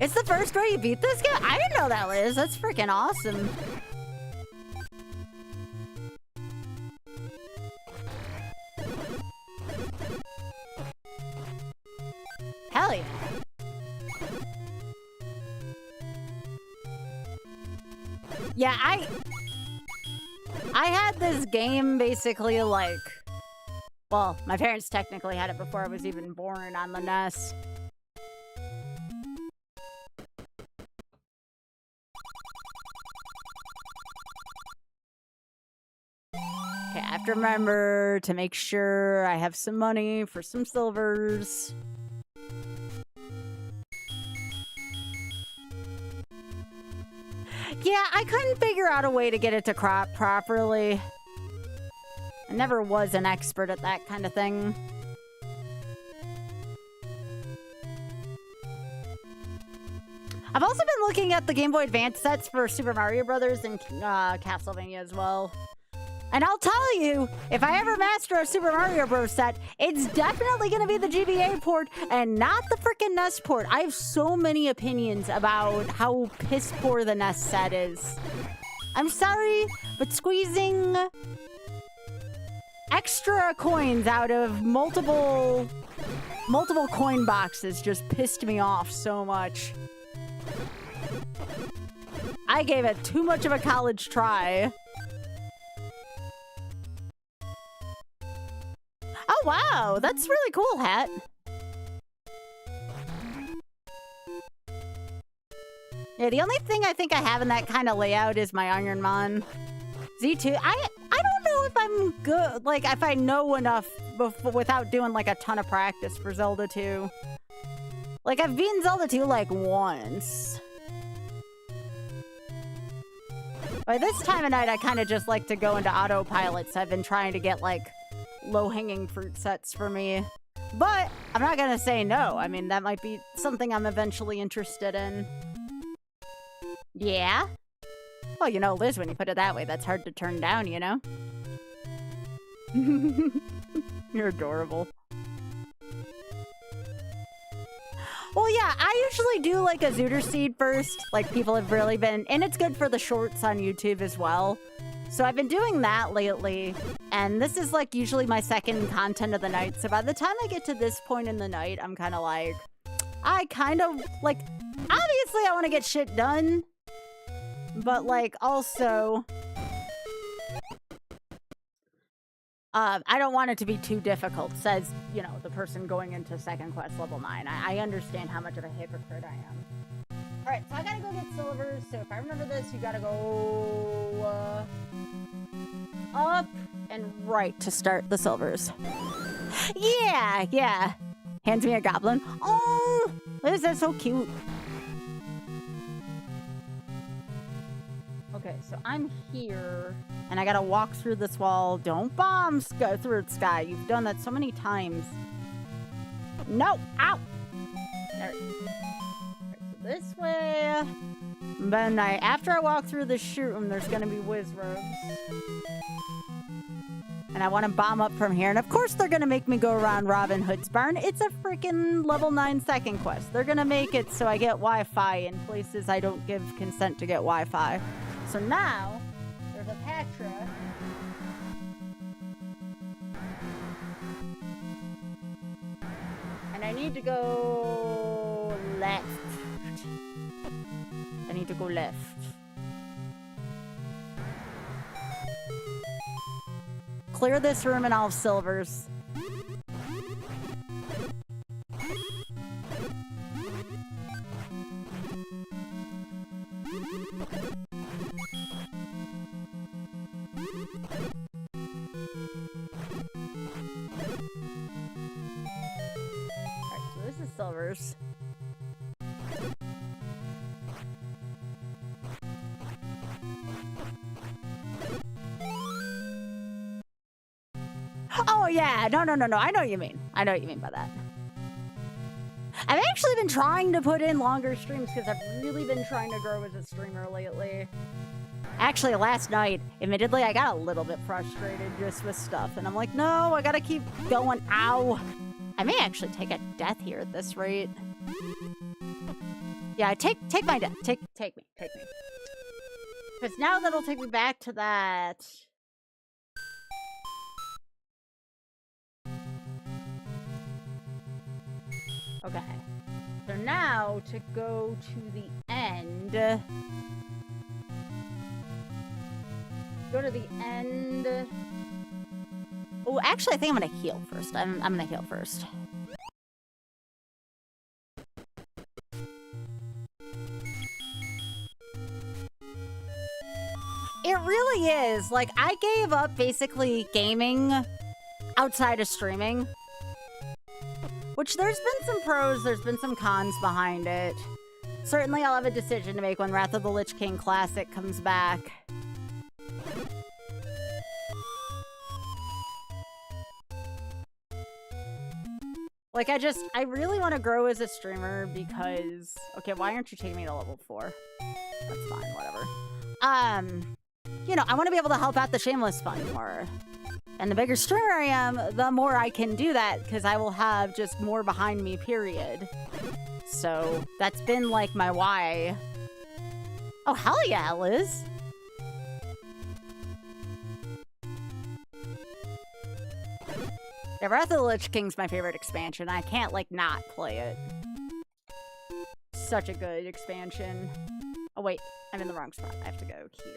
A: It's the first way you beat this game? I didn't know that, Liz. That's freaking awesome. Hell yeah. Yeah, I had this game basically like, well, my parents technically had it before I was even born on the NES. Okay, I have to remember to make sure I have some money for some silvers. Yeah, I couldn't figure out a way to get it to crop properly. I never was an expert at that kind of thing. I've also been looking at the Game Boy Advance sets for Super Mario Brothers and Castlevania as well. And I'll tell you, if I ever master a Super Mario Bros. Set, it's definitely going to be the GBA port and not the freaking NES port. I have so many opinions about how piss poor the NES set is. I'm sorry, but squeezing extra coins out of multiple coin boxes just pissed me off so much. I gave it too much of a college try. Oh, wow. That's really cool, Hat. Yeah, the only thing I think I have in that kind of layout is my Ironmon. Z2, I don't know if I'm good, like, if I know enough without doing, like, a ton of practice for Zelda 2. Like, I've beaten Zelda 2, like, once. By this time of night, I kind of just like to go into autopilot, so I've been trying to get, like, low-hanging fruit sets for me. But I'm not gonna say no. I mean, that might be something I'm eventually interested in. Yeah? Well, you know, Liz, when you put it that way, that's hard to turn down, you know? You're adorable. Well, yeah, I usually do, like, a Zooter seed first. Like, people have really been... And it's good for the shorts on YouTube as well. So I've been doing that lately. And this is, like, usually my second content of the night. So by the time I get to this point in the night, I'm kind of like... I kind of, like... Obviously, I want to get shit done. But, like, also... I don't want it to be too difficult, says, you know, the person going into second quest level 9. I understand how much of a hypocrite I am. Alright, so I gotta go get silvers. So if I remember this, you gotta go... up and right to start the silvers. Yeah, yeah. Hands me a goblin. Oh, Liz, that's so cute. Okay, so I'm here, and I gotta walk through this wall. Don't bombs go through it, Sky. You've done that so many times. No! Ow! There. Right, so this way. Then after I walk through the shoot room, there's gonna be whiz robes. And I want to bomb up from here. And of course they're gonna make me go around Robin Hood's barn. It's a freaking level 9 second quest. They're gonna make it so I get Wi-Fi in places I don't give consent to get Wi-Fi. So now, there's a Patra. And I need to go left. I need to go left. Clear this room and I'll have silvers. Silvers. Oh yeah, no. I know what you mean. I know what you mean by that. I've actually been trying to put in longer streams because I've really been trying to grow as a streamer lately. Actually, last night, admittedly, I got a little bit frustrated just with stuff, and I'm like, no, I gotta keep going. Ow. I may actually take a death here at this rate. Yeah, take my death. Take me. Because now that'll take me back to that. Okay. So now to go to the end. Go to the end. Oh, actually, I think I'm gonna heal first. I'm gonna heal first. It really is. Like, I gave up basically gaming outside of streaming. Which there's been some pros, there's been some cons behind it. Certainly I'll have a decision to make when Wrath of the Lich King Classic comes back. Like, I really want to grow as a streamer because... Okay, why aren't you taking me to level 4? That's fine, whatever. You know, I want to be able to help out the Shameless Fund more. And the bigger streamer I am, the more I can do that, because I will have just more behind me, period. So, that's been, like, my why. Oh, hell yeah, Liz! Yeah, Wrath of the Lich King's my favorite expansion. I can't, like, not play it. Such a good expansion. Oh wait, I'm in the wrong spot. I have to go here.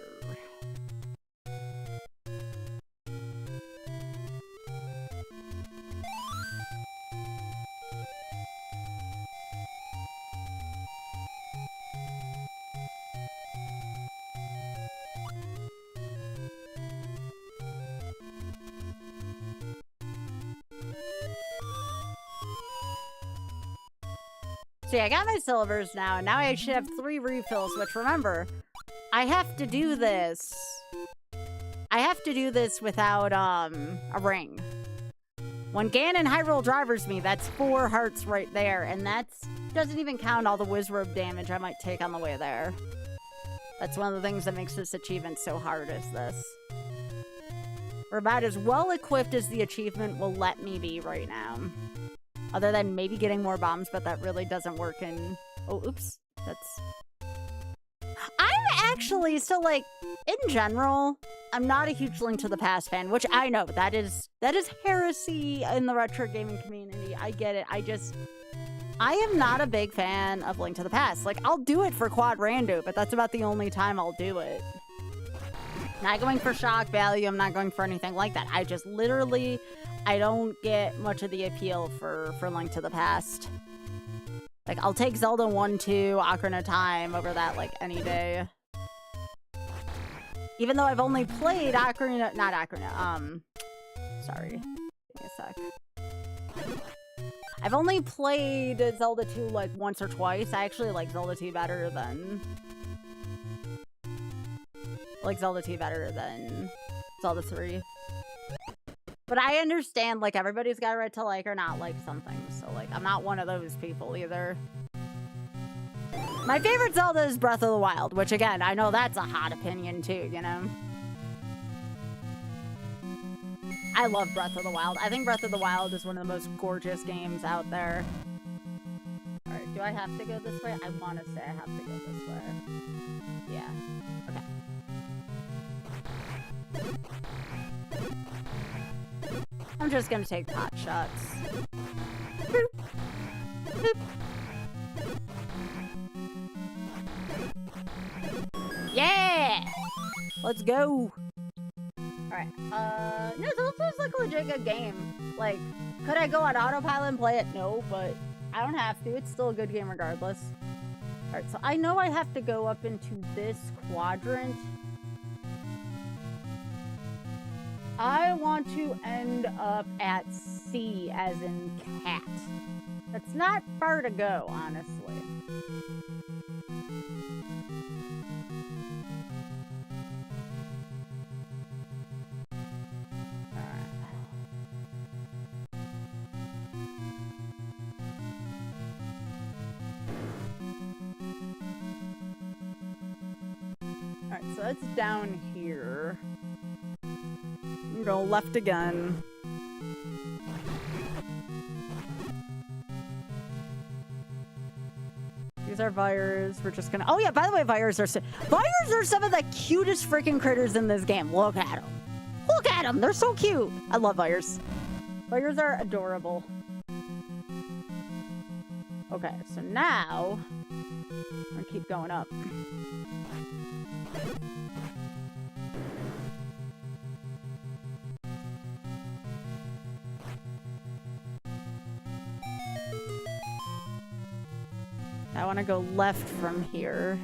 A: See, I got my silvers now, and now I should have 3 refills, which remember, I have to do this. I have to do this without, a ring. When Ganon Hyrule drivers me, that's 4 hearts right there, and that's doesn't even count all the Wizrobe damage I might take on the way there. That's one of the things that makes this achievement so hard, is this. We're about as well equipped as the achievement will let me be right now. Other than maybe getting more bombs, but that really doesn't work in... Oh, oops. That's... I'm actually, so like, in general, I'm not a huge Link to the Past fan, which I know, that is heresy in the retro gaming community. I get it. I am not a big fan of Link to the Past. Like, I'll do it for Quad Rando, but that's about the only time I'll do it. Not going for shock value, I'm not going for anything like that. I just literally... I don't get much of the appeal for Link to the Past. Like, I'll take Zelda 1, 2, Ocarina of Time over that, like, any day. Even though I've only played Ocarina... Not Ocarina, sorry. Give me a sec. I've only played Zelda 2, like, once or twice. I actually like Zelda 2 better than... Zelda 3. But I understand, like, everybody's got a right to like or not like something. So, like, I'm not one of those people either. My favorite Zelda is Breath of the Wild, which, again, I know that's a hot opinion, too, you know? I love Breath of the Wild. I think Breath of the Wild is one of the most gorgeous games out there. Alright, do I have to go this way? I want to say I have to go this way. Yeah. Okay. I'm just gonna take pot shots. Boop. Boop. Yeah! Let's go! Alright, no, this feels like a legit good game. Like, could I go on autopilot and play it? No, but I don't have to. It's still a good game regardless. Alright, so I know I have to go up into this quadrant. I want to end up at C, as in cat. That's not far to go, honestly. Alright, so that's down here. Go left again. These are Vyres. We're just gonna... Oh yeah, by the way, Vyres are some of the cutest freaking critters in this game. Look at them. Look at them. They're so cute. I love Vyres. Vyres are adorable. Okay, so now I'm gonna keep going up. I want to go left from here.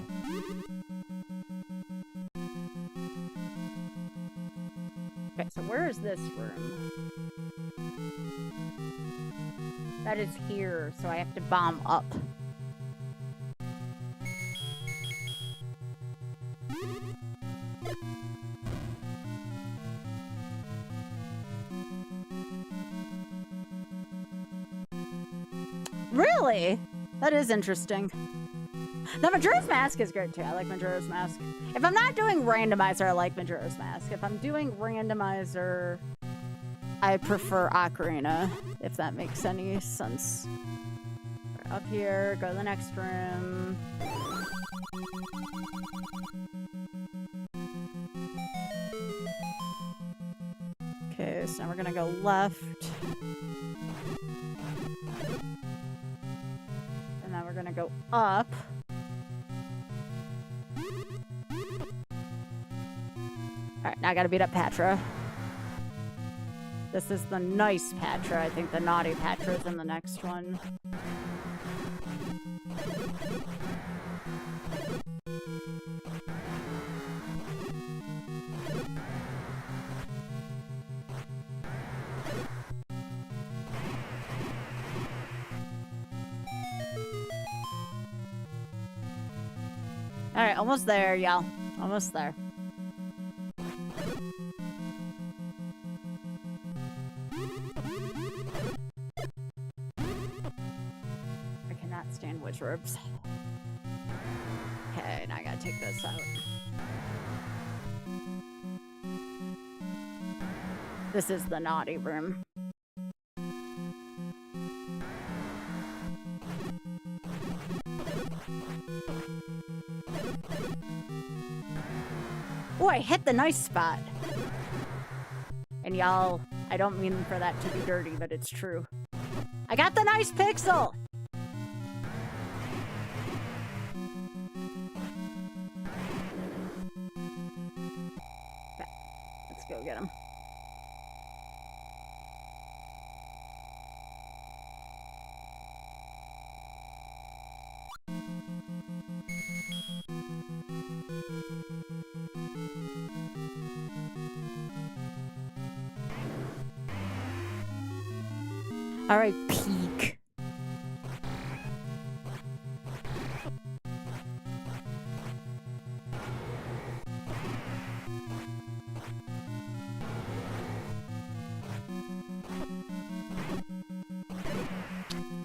A: Okay, so where is this room? That is here, so I have to bomb up. Really? That is interesting. The Majora's Mask is great too. I like Majora's Mask. If I'm not doing randomizer, I like Majora's Mask. If I'm doing randomizer, I prefer Ocarina, if that makes any sense. Right, up here, go to the next room. Okay, so now we're gonna go left. And now we're gonna go up. Alright, now I gotta beat up Patra. This is the nice Patra. I think the naughty Patra is in the next one. Alright, almost there, y'all. Almost there. I cannot stand witch robes. Okay, now I gotta take this out. This is the naughty room. Oh, I hit the nice spot. And y'all, I don't mean for that to be dirty, but it's true. I got the nice pixel! Okay, let's go get him. All right, peek.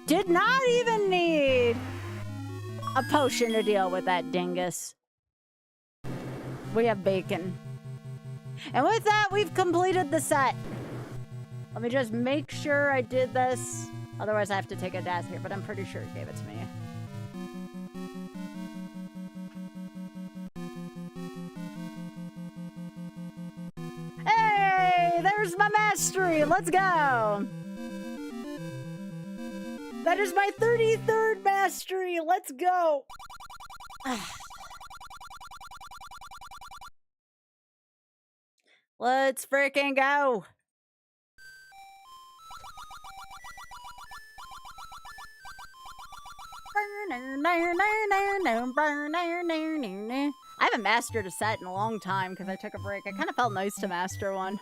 A: Did not even need a potion to deal with that dingus. We have bacon. And with that, we've completed the set. Let me just make sure I did this. Otherwise, I have to take a death here, but I'm pretty sure it gave it to me. Hey, there's my mastery. Let's go. That is my 33rd mastery. Let's go. Let's freaking go. I haven't mastered a set in a long time because I took a break. It kind of felt nice to master one.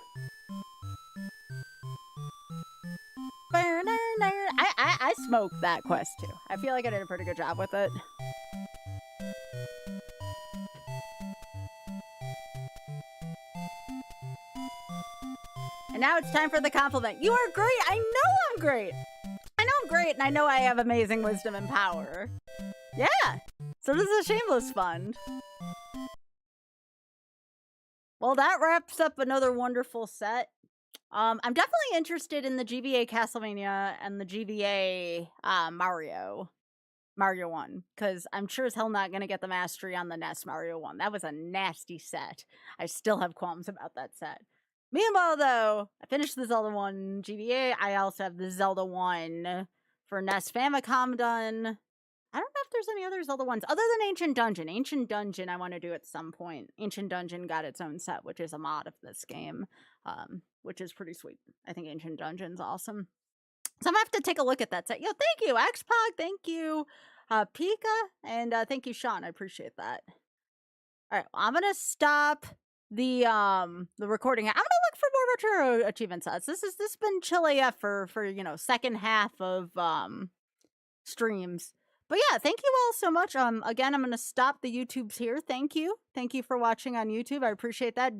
A: I smoked that quest too. I feel like I did a pretty good job with it. And now it's time for the compliment. You are great. I know I'm great. I know I'm great, and I know I have amazing wisdom and power. Yeah. So does the Shameless Fund. Well, that wraps up another wonderful set. I'm definitely interested in the GBA Castlevania and the GBA Mario 1, because I'm sure as hell not going to get the mastery on the NES Mario 1. That was a nasty set. I still have qualms about that set. Meanwhile, though, I finished the Zelda 1 GBA. I also have the Zelda 1 for NES Famicom done. I don't know if there's any other Zelda ones other than Ancient Dungeon. Ancient Dungeon I want to do at some point. Ancient Dungeon got its own set, which is a mod of this game, which is pretty sweet. I think Ancient Dungeon's awesome. So I'm going to have to take a look at that set. Yo, thank you, Xpog. Thank you, Pika. And thank you, Sean. I appreciate that. All right, well, I'm going to stop the recording. I'm gonna look for more retro achievement sets. This has been chill AF for second half of streams. But yeah, thank you all so much. Again, I'm gonna stop the YouTubes here. Thank you for watching on YouTube. I appreciate that.